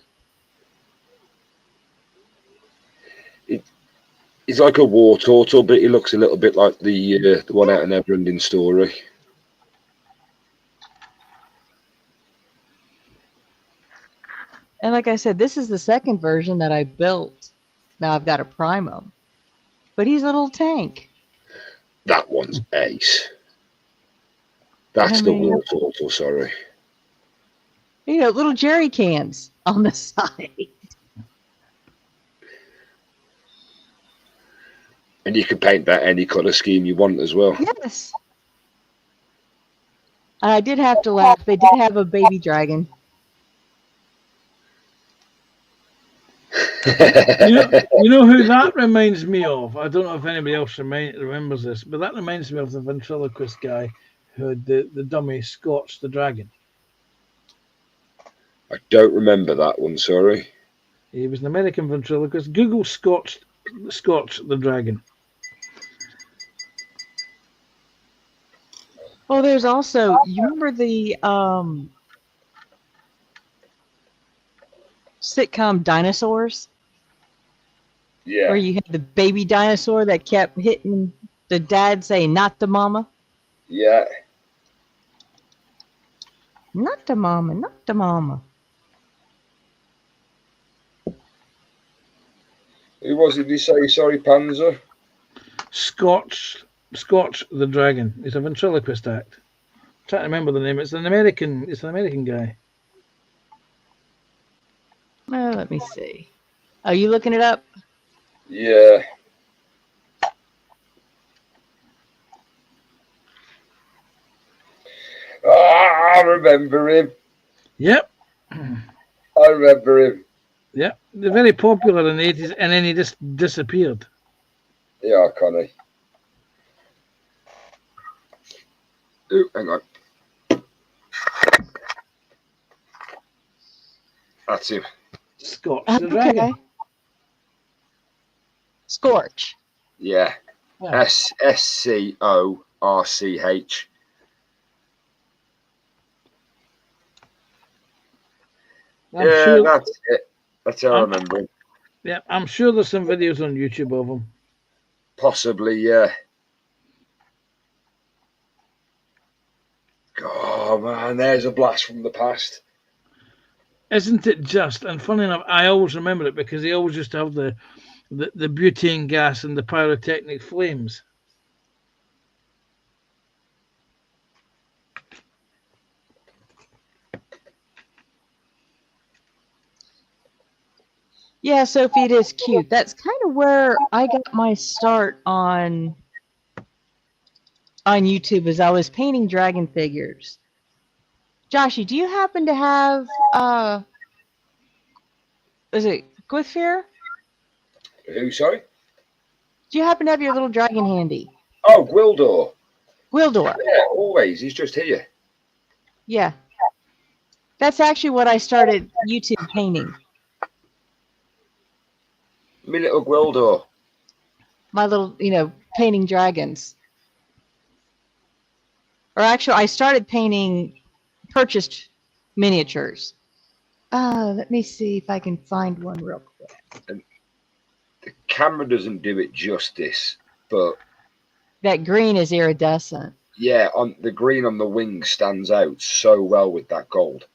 He's like a war turtle, but he looks a little bit like the one out in Neverending Story. And like I said, this is the second version that I built. Now I've got to prime him. But he's a little tank. That one's ace. That's the war turtle, sorry. You know, little jerry cans on the side. And you can paint that any colour scheme you want as well. Yes. I did have to laugh. They did have a baby dragon. You know who that reminds me of? I don't know if anybody else remembers this, but that reminds me of the ventriloquist guy who had the dummy Scotch the Dragon. I don't remember that one, sorry. He was an American ventriloquist. Google Scotch the Dragon. Oh, there's also, you remember the sitcom Dinosaurs? Yeah. Where you had the baby dinosaur that kept hitting the dad saying, not the mama? Yeah. Not the mama, not the mama. Who was it you say? Sorry, Panzer? Scotch the Dragon. It's a ventriloquist act. I'm trying to remember the name. It's an American guy. Let me see. Are you looking it up? Yeah. I remember him. Yep. I remember him. Yep. They're very popular in the 80s, and then he just disappeared. Yeah, Connie. Ooh, hang on. That's him. Scotch the Dragon. Scorch. Yeah. Yeah. SCORCH. Yeah, Sure, that's it. That's how I remember him. yeah, I'm sure there's some videos on YouTube of him. Possibly, yeah. Oh man, there's a blast from the past. Isn't it just? And funny enough, I always remember it because he always used to have the butane gas and the pyrotechnic flames. Yeah, Sophie, it is cute. That's kind of where I got my start on YouTube, as I was painting dragon figures. Joshy, do you happen to have is it Gwithfear? Who, sorry? Do you happen to have your little dragon handy? Oh, Gwildor. Gwildor. Yeah, always. He's just here. Yeah. That's actually what I started YouTube painting. Me little Gwildor. My little, painting dragons. Or actually, I started painting purchased miniatures. Let me see if I can find one real quick. And the camera doesn't do it justice, but that green is iridescent. Yeah, on the green on the wing stands out so well with that gold.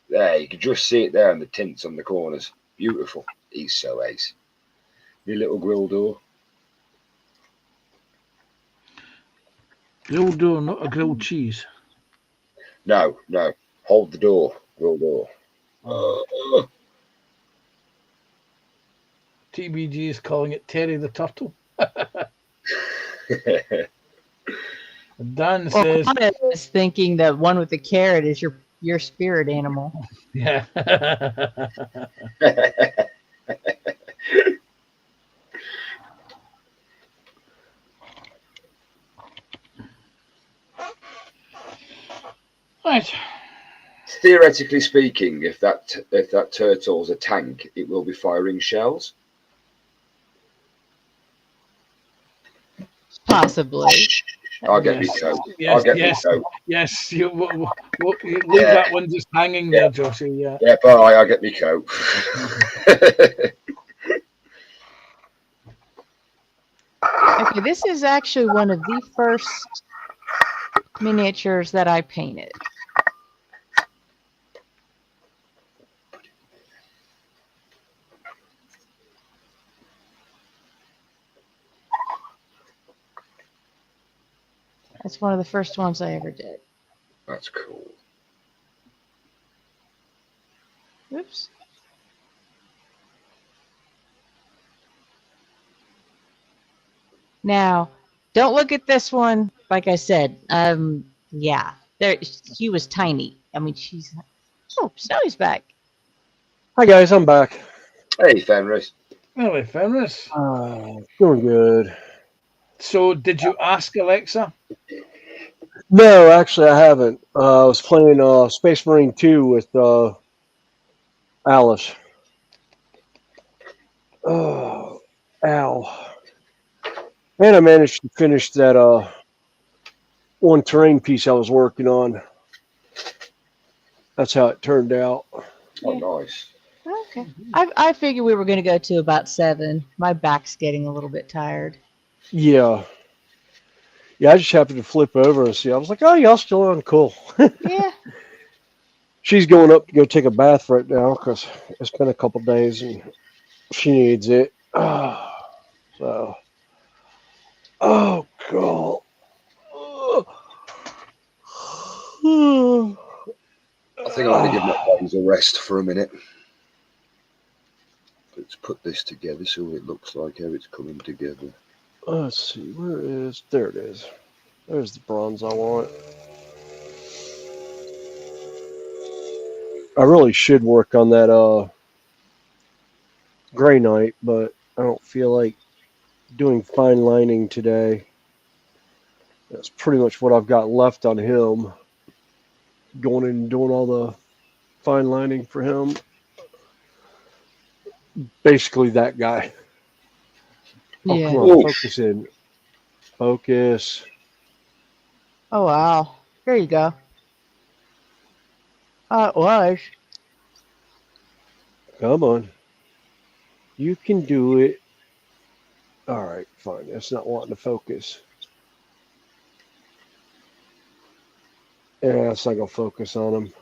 There, you can just see it there in the tints on the corners. Beautiful. He's so ace. Your little Gwildor. Grilled door, not a grilled cheese. No. Hold the door, Gwildor. TBG is calling it Terry the Turtle. Dan says, I was thinking the one with the carrot is your spirit animal. yeah. Right. Theoretically speaking, if that turtle's a tank, it will be firing shells. Possibly. I'll get Yes. me coat. Yes. I'll get Yes. me coat. Yes. You leave Yeah. that one just hanging there, Joshie. Yeah. Yeah, bye. I'll get me coat. Okay, this is actually one of the first miniatures that I painted. That's one of the first ones I ever did. That's cool. Oops. Now, don't look at this one. Like I said, yeah, he was tiny. I mean, she's. Oh, Snowy's back. Hi guys, I'm back. Hey, Fenris. Anyway, Fenris. Doing good. So, did you ask Alexa? No, actually, I haven't. I was playing Space Marine 2 with Alice. Oh, ow. And I managed to finish that one terrain piece I was working on. That's how it turned out. Oh, nice. Okay. I figured we were going to go to about 7. My back's getting a little bit tired. Yeah. Yeah, I just happened to flip over and see. I was like, oh, y'all still on? Cool. Yeah. She's going up to go take a bath right now because it's been a couple days and she needs it. So, oh, God. I think I'm going to give my legs a rest for a minute. Let's put this together so it looks like how it's coming together. Let's see, where is, there it is. There's the bronze I want. I really should work on that Gray Knight, but I don't feel like doing fine lining today. That's pretty much what I've got left on him. Going in and doing all the fine lining for him. Basically that guy. Oh, Yeah. come on, focus in. Focus. Oh, wow. There you go. It was. Come on. You can do it. All right, fine. That's not wanting to focus. Yeah, it's not going to focus on him.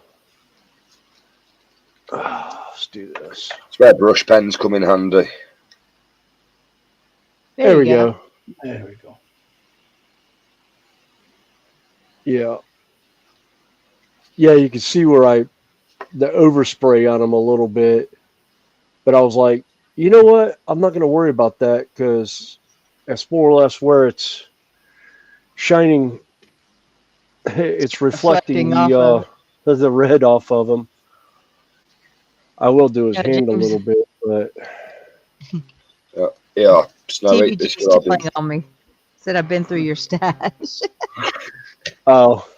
Let's do this. It's where brush pens come in handy. There we go. There we go. Yeah. Yeah, you can see where the overspray on him a little bit. But I was like, you know what? I'm not going to worry about that because that's more or less where it's shining. It's reflecting the red off of him. I will do his hand a little bit, but yeah, Snowy. TBG's still playing on me. Said I've been through your stash. Oh.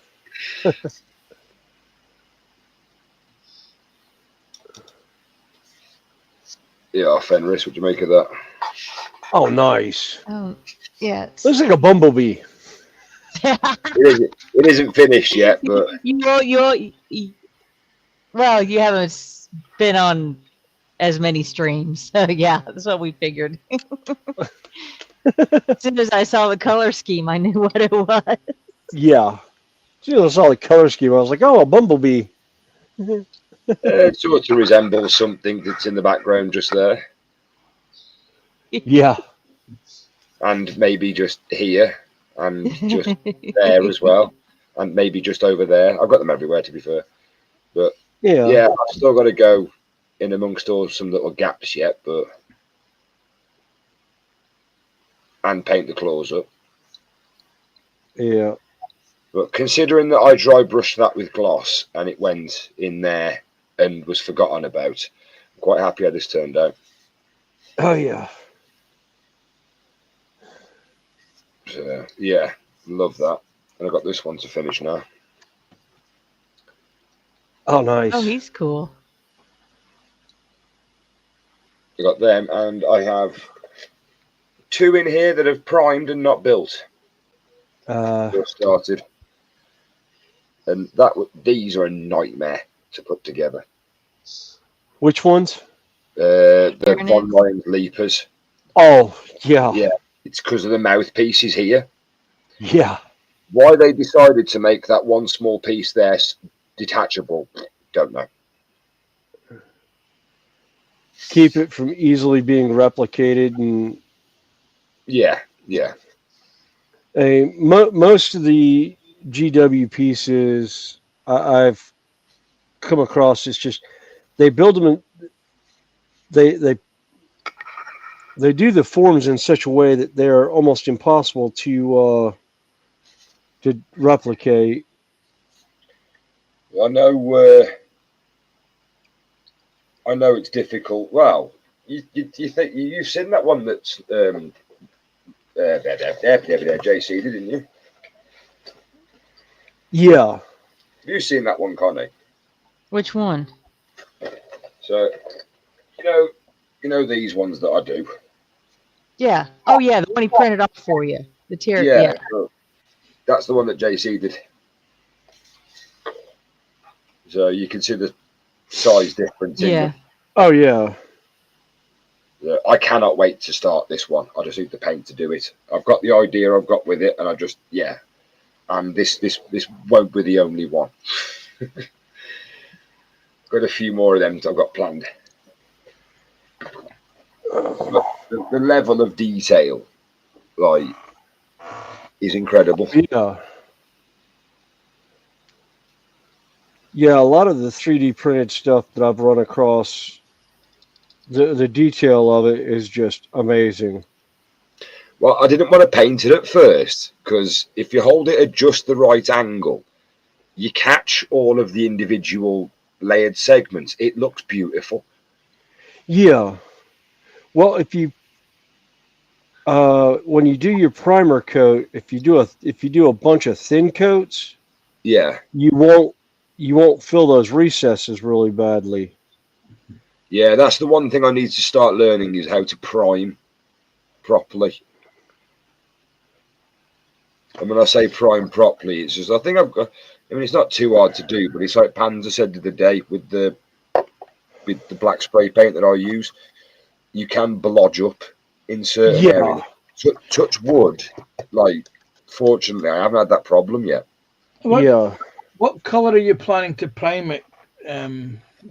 Yeah, Fenris, what do you make of that? Oh, nice. Oh, yeah. Looks like a bumblebee. It isn't finished yet, but well, you haven't been on as many streams, so yeah, that's what we figured. As soon as I saw the color scheme, I knew what it was. Yeah. As soon as I saw the color scheme, I was like, oh, a bumblebee. It sort of resembles something that's in the background just there. Yeah. And maybe just here, and just there as well, and maybe just over there. I've got them everywhere, to be fair. But yeah, I've still got to go in amongst all some little gaps yet, but and paint the claws up. Yeah. But considering that I dry brushed that with gloss and it went in there and was forgotten about, I'm quite happy how this turned out. Oh yeah. So yeah, love that. And I've got this one to finish now. Oh, nice. Oh, he's cool. I got them, and I have 2 in here that have primed and not built. Just started, and these are a nightmare to put together. Which ones? The Tyranids? Von Lions Leapers. Oh, yeah. Yeah, it's because of the mouthpieces here. Yeah. Why they decided to make that one small piece there detachable, don't know. Keep it from easily being replicated. And Yeah. most of the GW pieces I've come across, it's just they build them in, they do the forms in such a way that they're almost impossible to replicate. I know it's difficult. Well, you think you've seen that one that's JC, didn't you? Yeah. Have you seen that one, Connie? Which one? So you know these ones that I do. Yeah. Oh, yeah. The one he printed off for you. The tier. Yeah, Yeah. so that's the one that JC did. So you can see the size difference in Yeah. them. Oh, yeah. I cannot wait to start this one. I just need the paint to do it. I've got the idea I've got with it, and and this won't be the only one. Got a few more of them I've got planned. But the level of detail, is incredible. Yeah. Yeah, a lot of the 3D printed stuff that I've run across, the detail of it is just amazing. Well, I didn't want to paint it at first because if you hold it at just the right angle, you catch all of the individual layered segments. It looks beautiful. Yeah. Well, if you when you do your primer coat, if you do a bunch of thin coats, Yeah. you won't fill those recesses really badly. Yeah, that's the one thing I need to start learning is how to prime properly. And when I say prime properly, it's just I think I've got. I mean, it's not too hard to do, but it's like Panzer said the other day with the black spray paint that I use. You can blodge up in certain areas. Touch wood. Fortunately, I haven't had that problem yet. What colour are you planning to prime it,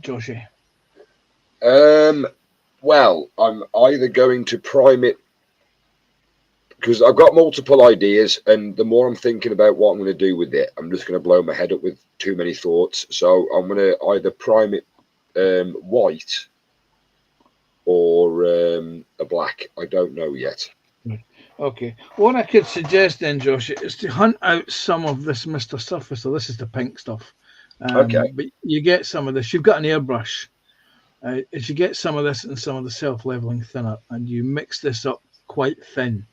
Joshi? Well, I'm either going to prime it because I've got multiple ideas, and the more I'm thinking about what I'm going to do with it, I'm just going to blow my head up with too many thoughts. So I'm going to either prime it white or a black. I don't know yet. Okay. What I could suggest then, Josh, is to hunt out some of this Mr. Surface. So this is the pink stuff. Okay. But you get some of this. You've got an airbrush. If you get some of this and some of the self-leveling thinner, and you mix this up quite thin,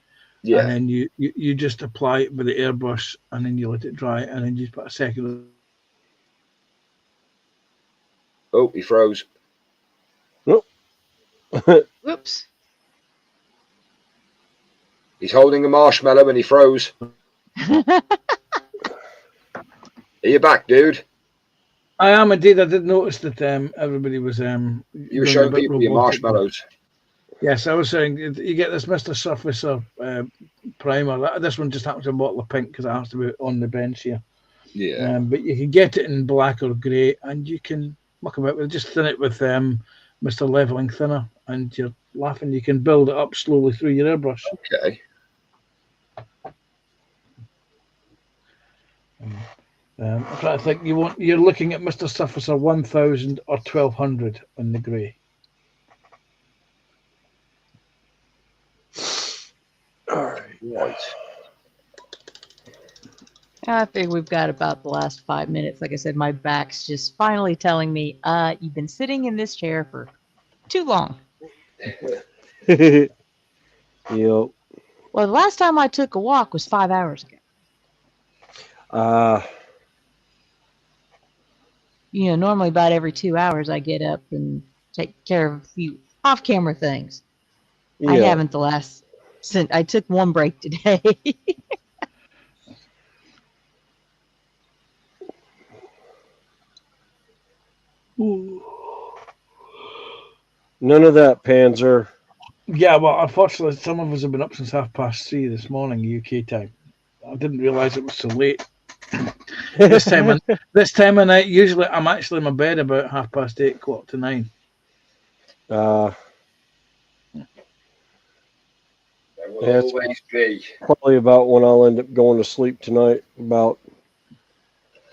and then you just apply it with the airbrush, and then you let it dry, and then you put a second. Oh, he froze. Whoops. He's holding a marshmallow and he froze. Are you back, dude? I am indeed. I did notice that everybody was. You were showing people your marshmallows. Yes, I was saying you get this Mr. Surface primer. This one just happens to be a bottle of pink because it has to be on the bench here. Yeah. But you can get it in black or grey, and you can muck about with it. Just thin it with Mr. Leveling Thinner, and you're laughing. You can build it up slowly through your airbrush. Okay. I'm trying to think. You're looking at Mr. Surface 1000 or 1200 on the grey. All right. I think we've got about the last 5 minutes. Like I said, my back's just finally telling me, you've been sitting in this chair for too long. Yep. Well, the last time I took a walk was 5 hours ago. normally about every 2 hours I get up and take care of a few off-camera things. I Yeah. haven't since I took one break today. None of that, Panzer. Yeah, well, unfortunately, some of us have been up since 3:30 this morning, UK time. I didn't realise it was so late. This time of night, usually I'm actually in my bed about 8:30, 8:45. There will That's always be. probably about when I'll end up going to sleep tonight. About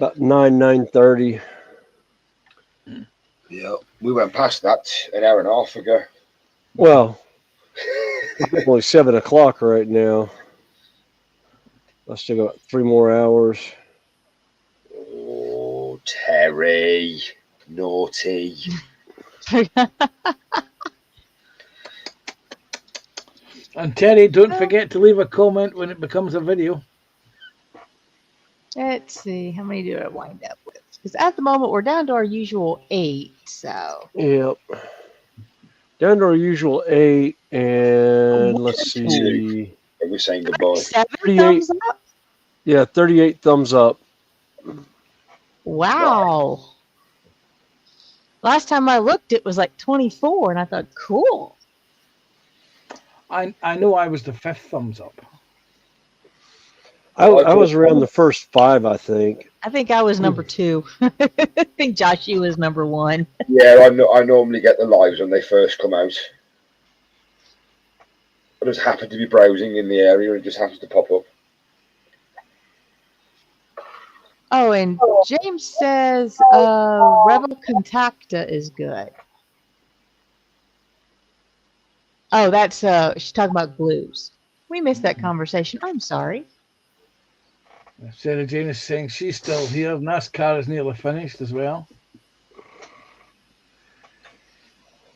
9:30. Yeah, we went past that an hour and a half ago. Well, it's only 7 o'clock right now. I still got 3 more hours. Oh, Terry, naughty. And Terry, don't forget to leave a comment when it becomes a video. Let's see, how many do I wind up with? Because at the moment we're down to our usual 8. So Yep. Down to our usual 8, and let's see. Are we saying goodbye? 7 38. thumbs up. Yeah, 38 thumbs up. Wow. Last time I looked, it was like 24, and I thought, cool. I know I was the 5th thumbs up. I was around the first 5, I think. I think I was number 2. I think Joshy was number 1. Yeah, I normally get the lives when they first come out. I just happen to be browsing in the area, and it just happens to pop up. Oh, and James says Rebel Contacta is good. Oh, that's she's talking about glues. We missed that conversation. I'm sorry. Sarah Jane is saying she's still here. NASCAR is nearly finished as well.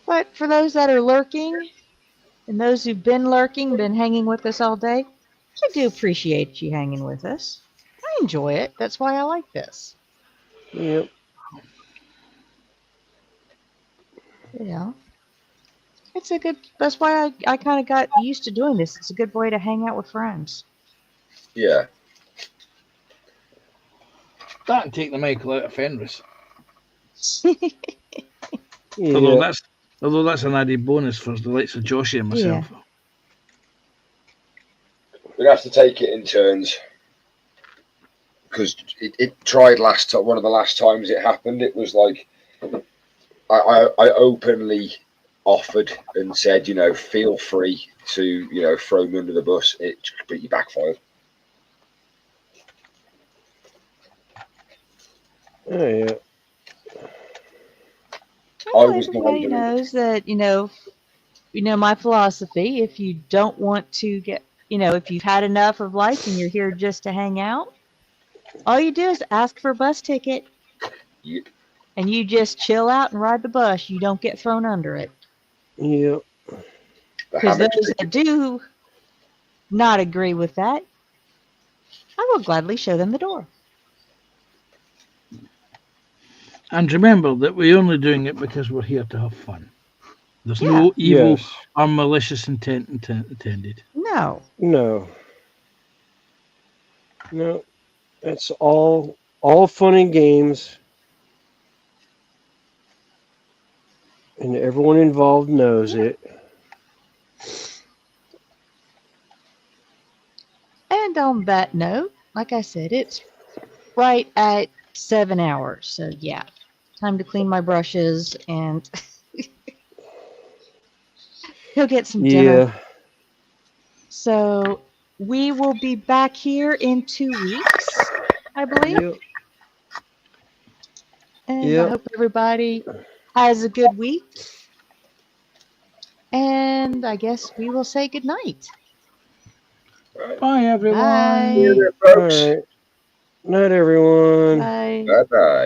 But for those that are lurking, and those who've been lurking, been hanging with us all day, I do appreciate you hanging with us. I enjoy it. That's why I like this. Yep. Yeah. It's a good, that's why I kind of got used to doing this. It's a good way to hang out with friends. Yeah. That and take the Michael out of Fenris. Yeah. Although that's an added bonus for the likes of Joshie and myself. Yeah. We'd have to take it in turns. Because it tried one of the last times it happened, it was like I openly offered and said, feel free to, throw me under the bus. It completely backfired. Oh, yeah. Well, I was the one everybody doing it. knows that, my philosophy, if you don't want to get, if you've had enough of life and you're here just to hang out, all you do is ask for a bus ticket. Yep. And you just chill out and ride the bus. You don't get thrown under it. Yep. Because those that do not agree with that, I will gladly show them the door. And remember that we're only doing it because we're here to have fun. There's no evil or malicious intent intended. No. No. No. It's all fun and games. And everyone involved knows it. And on that note, like I said, it's right at 7 hours. So yeah, time to clean my brushes and go get some dinner. Yeah. So we will be back here in 2 weeks, I believe. Yep. And I hope everybody has a good week. And I guess we will say goodnight. Bye, everyone. Bye. All right. Night, everyone. Bye. Bye-bye.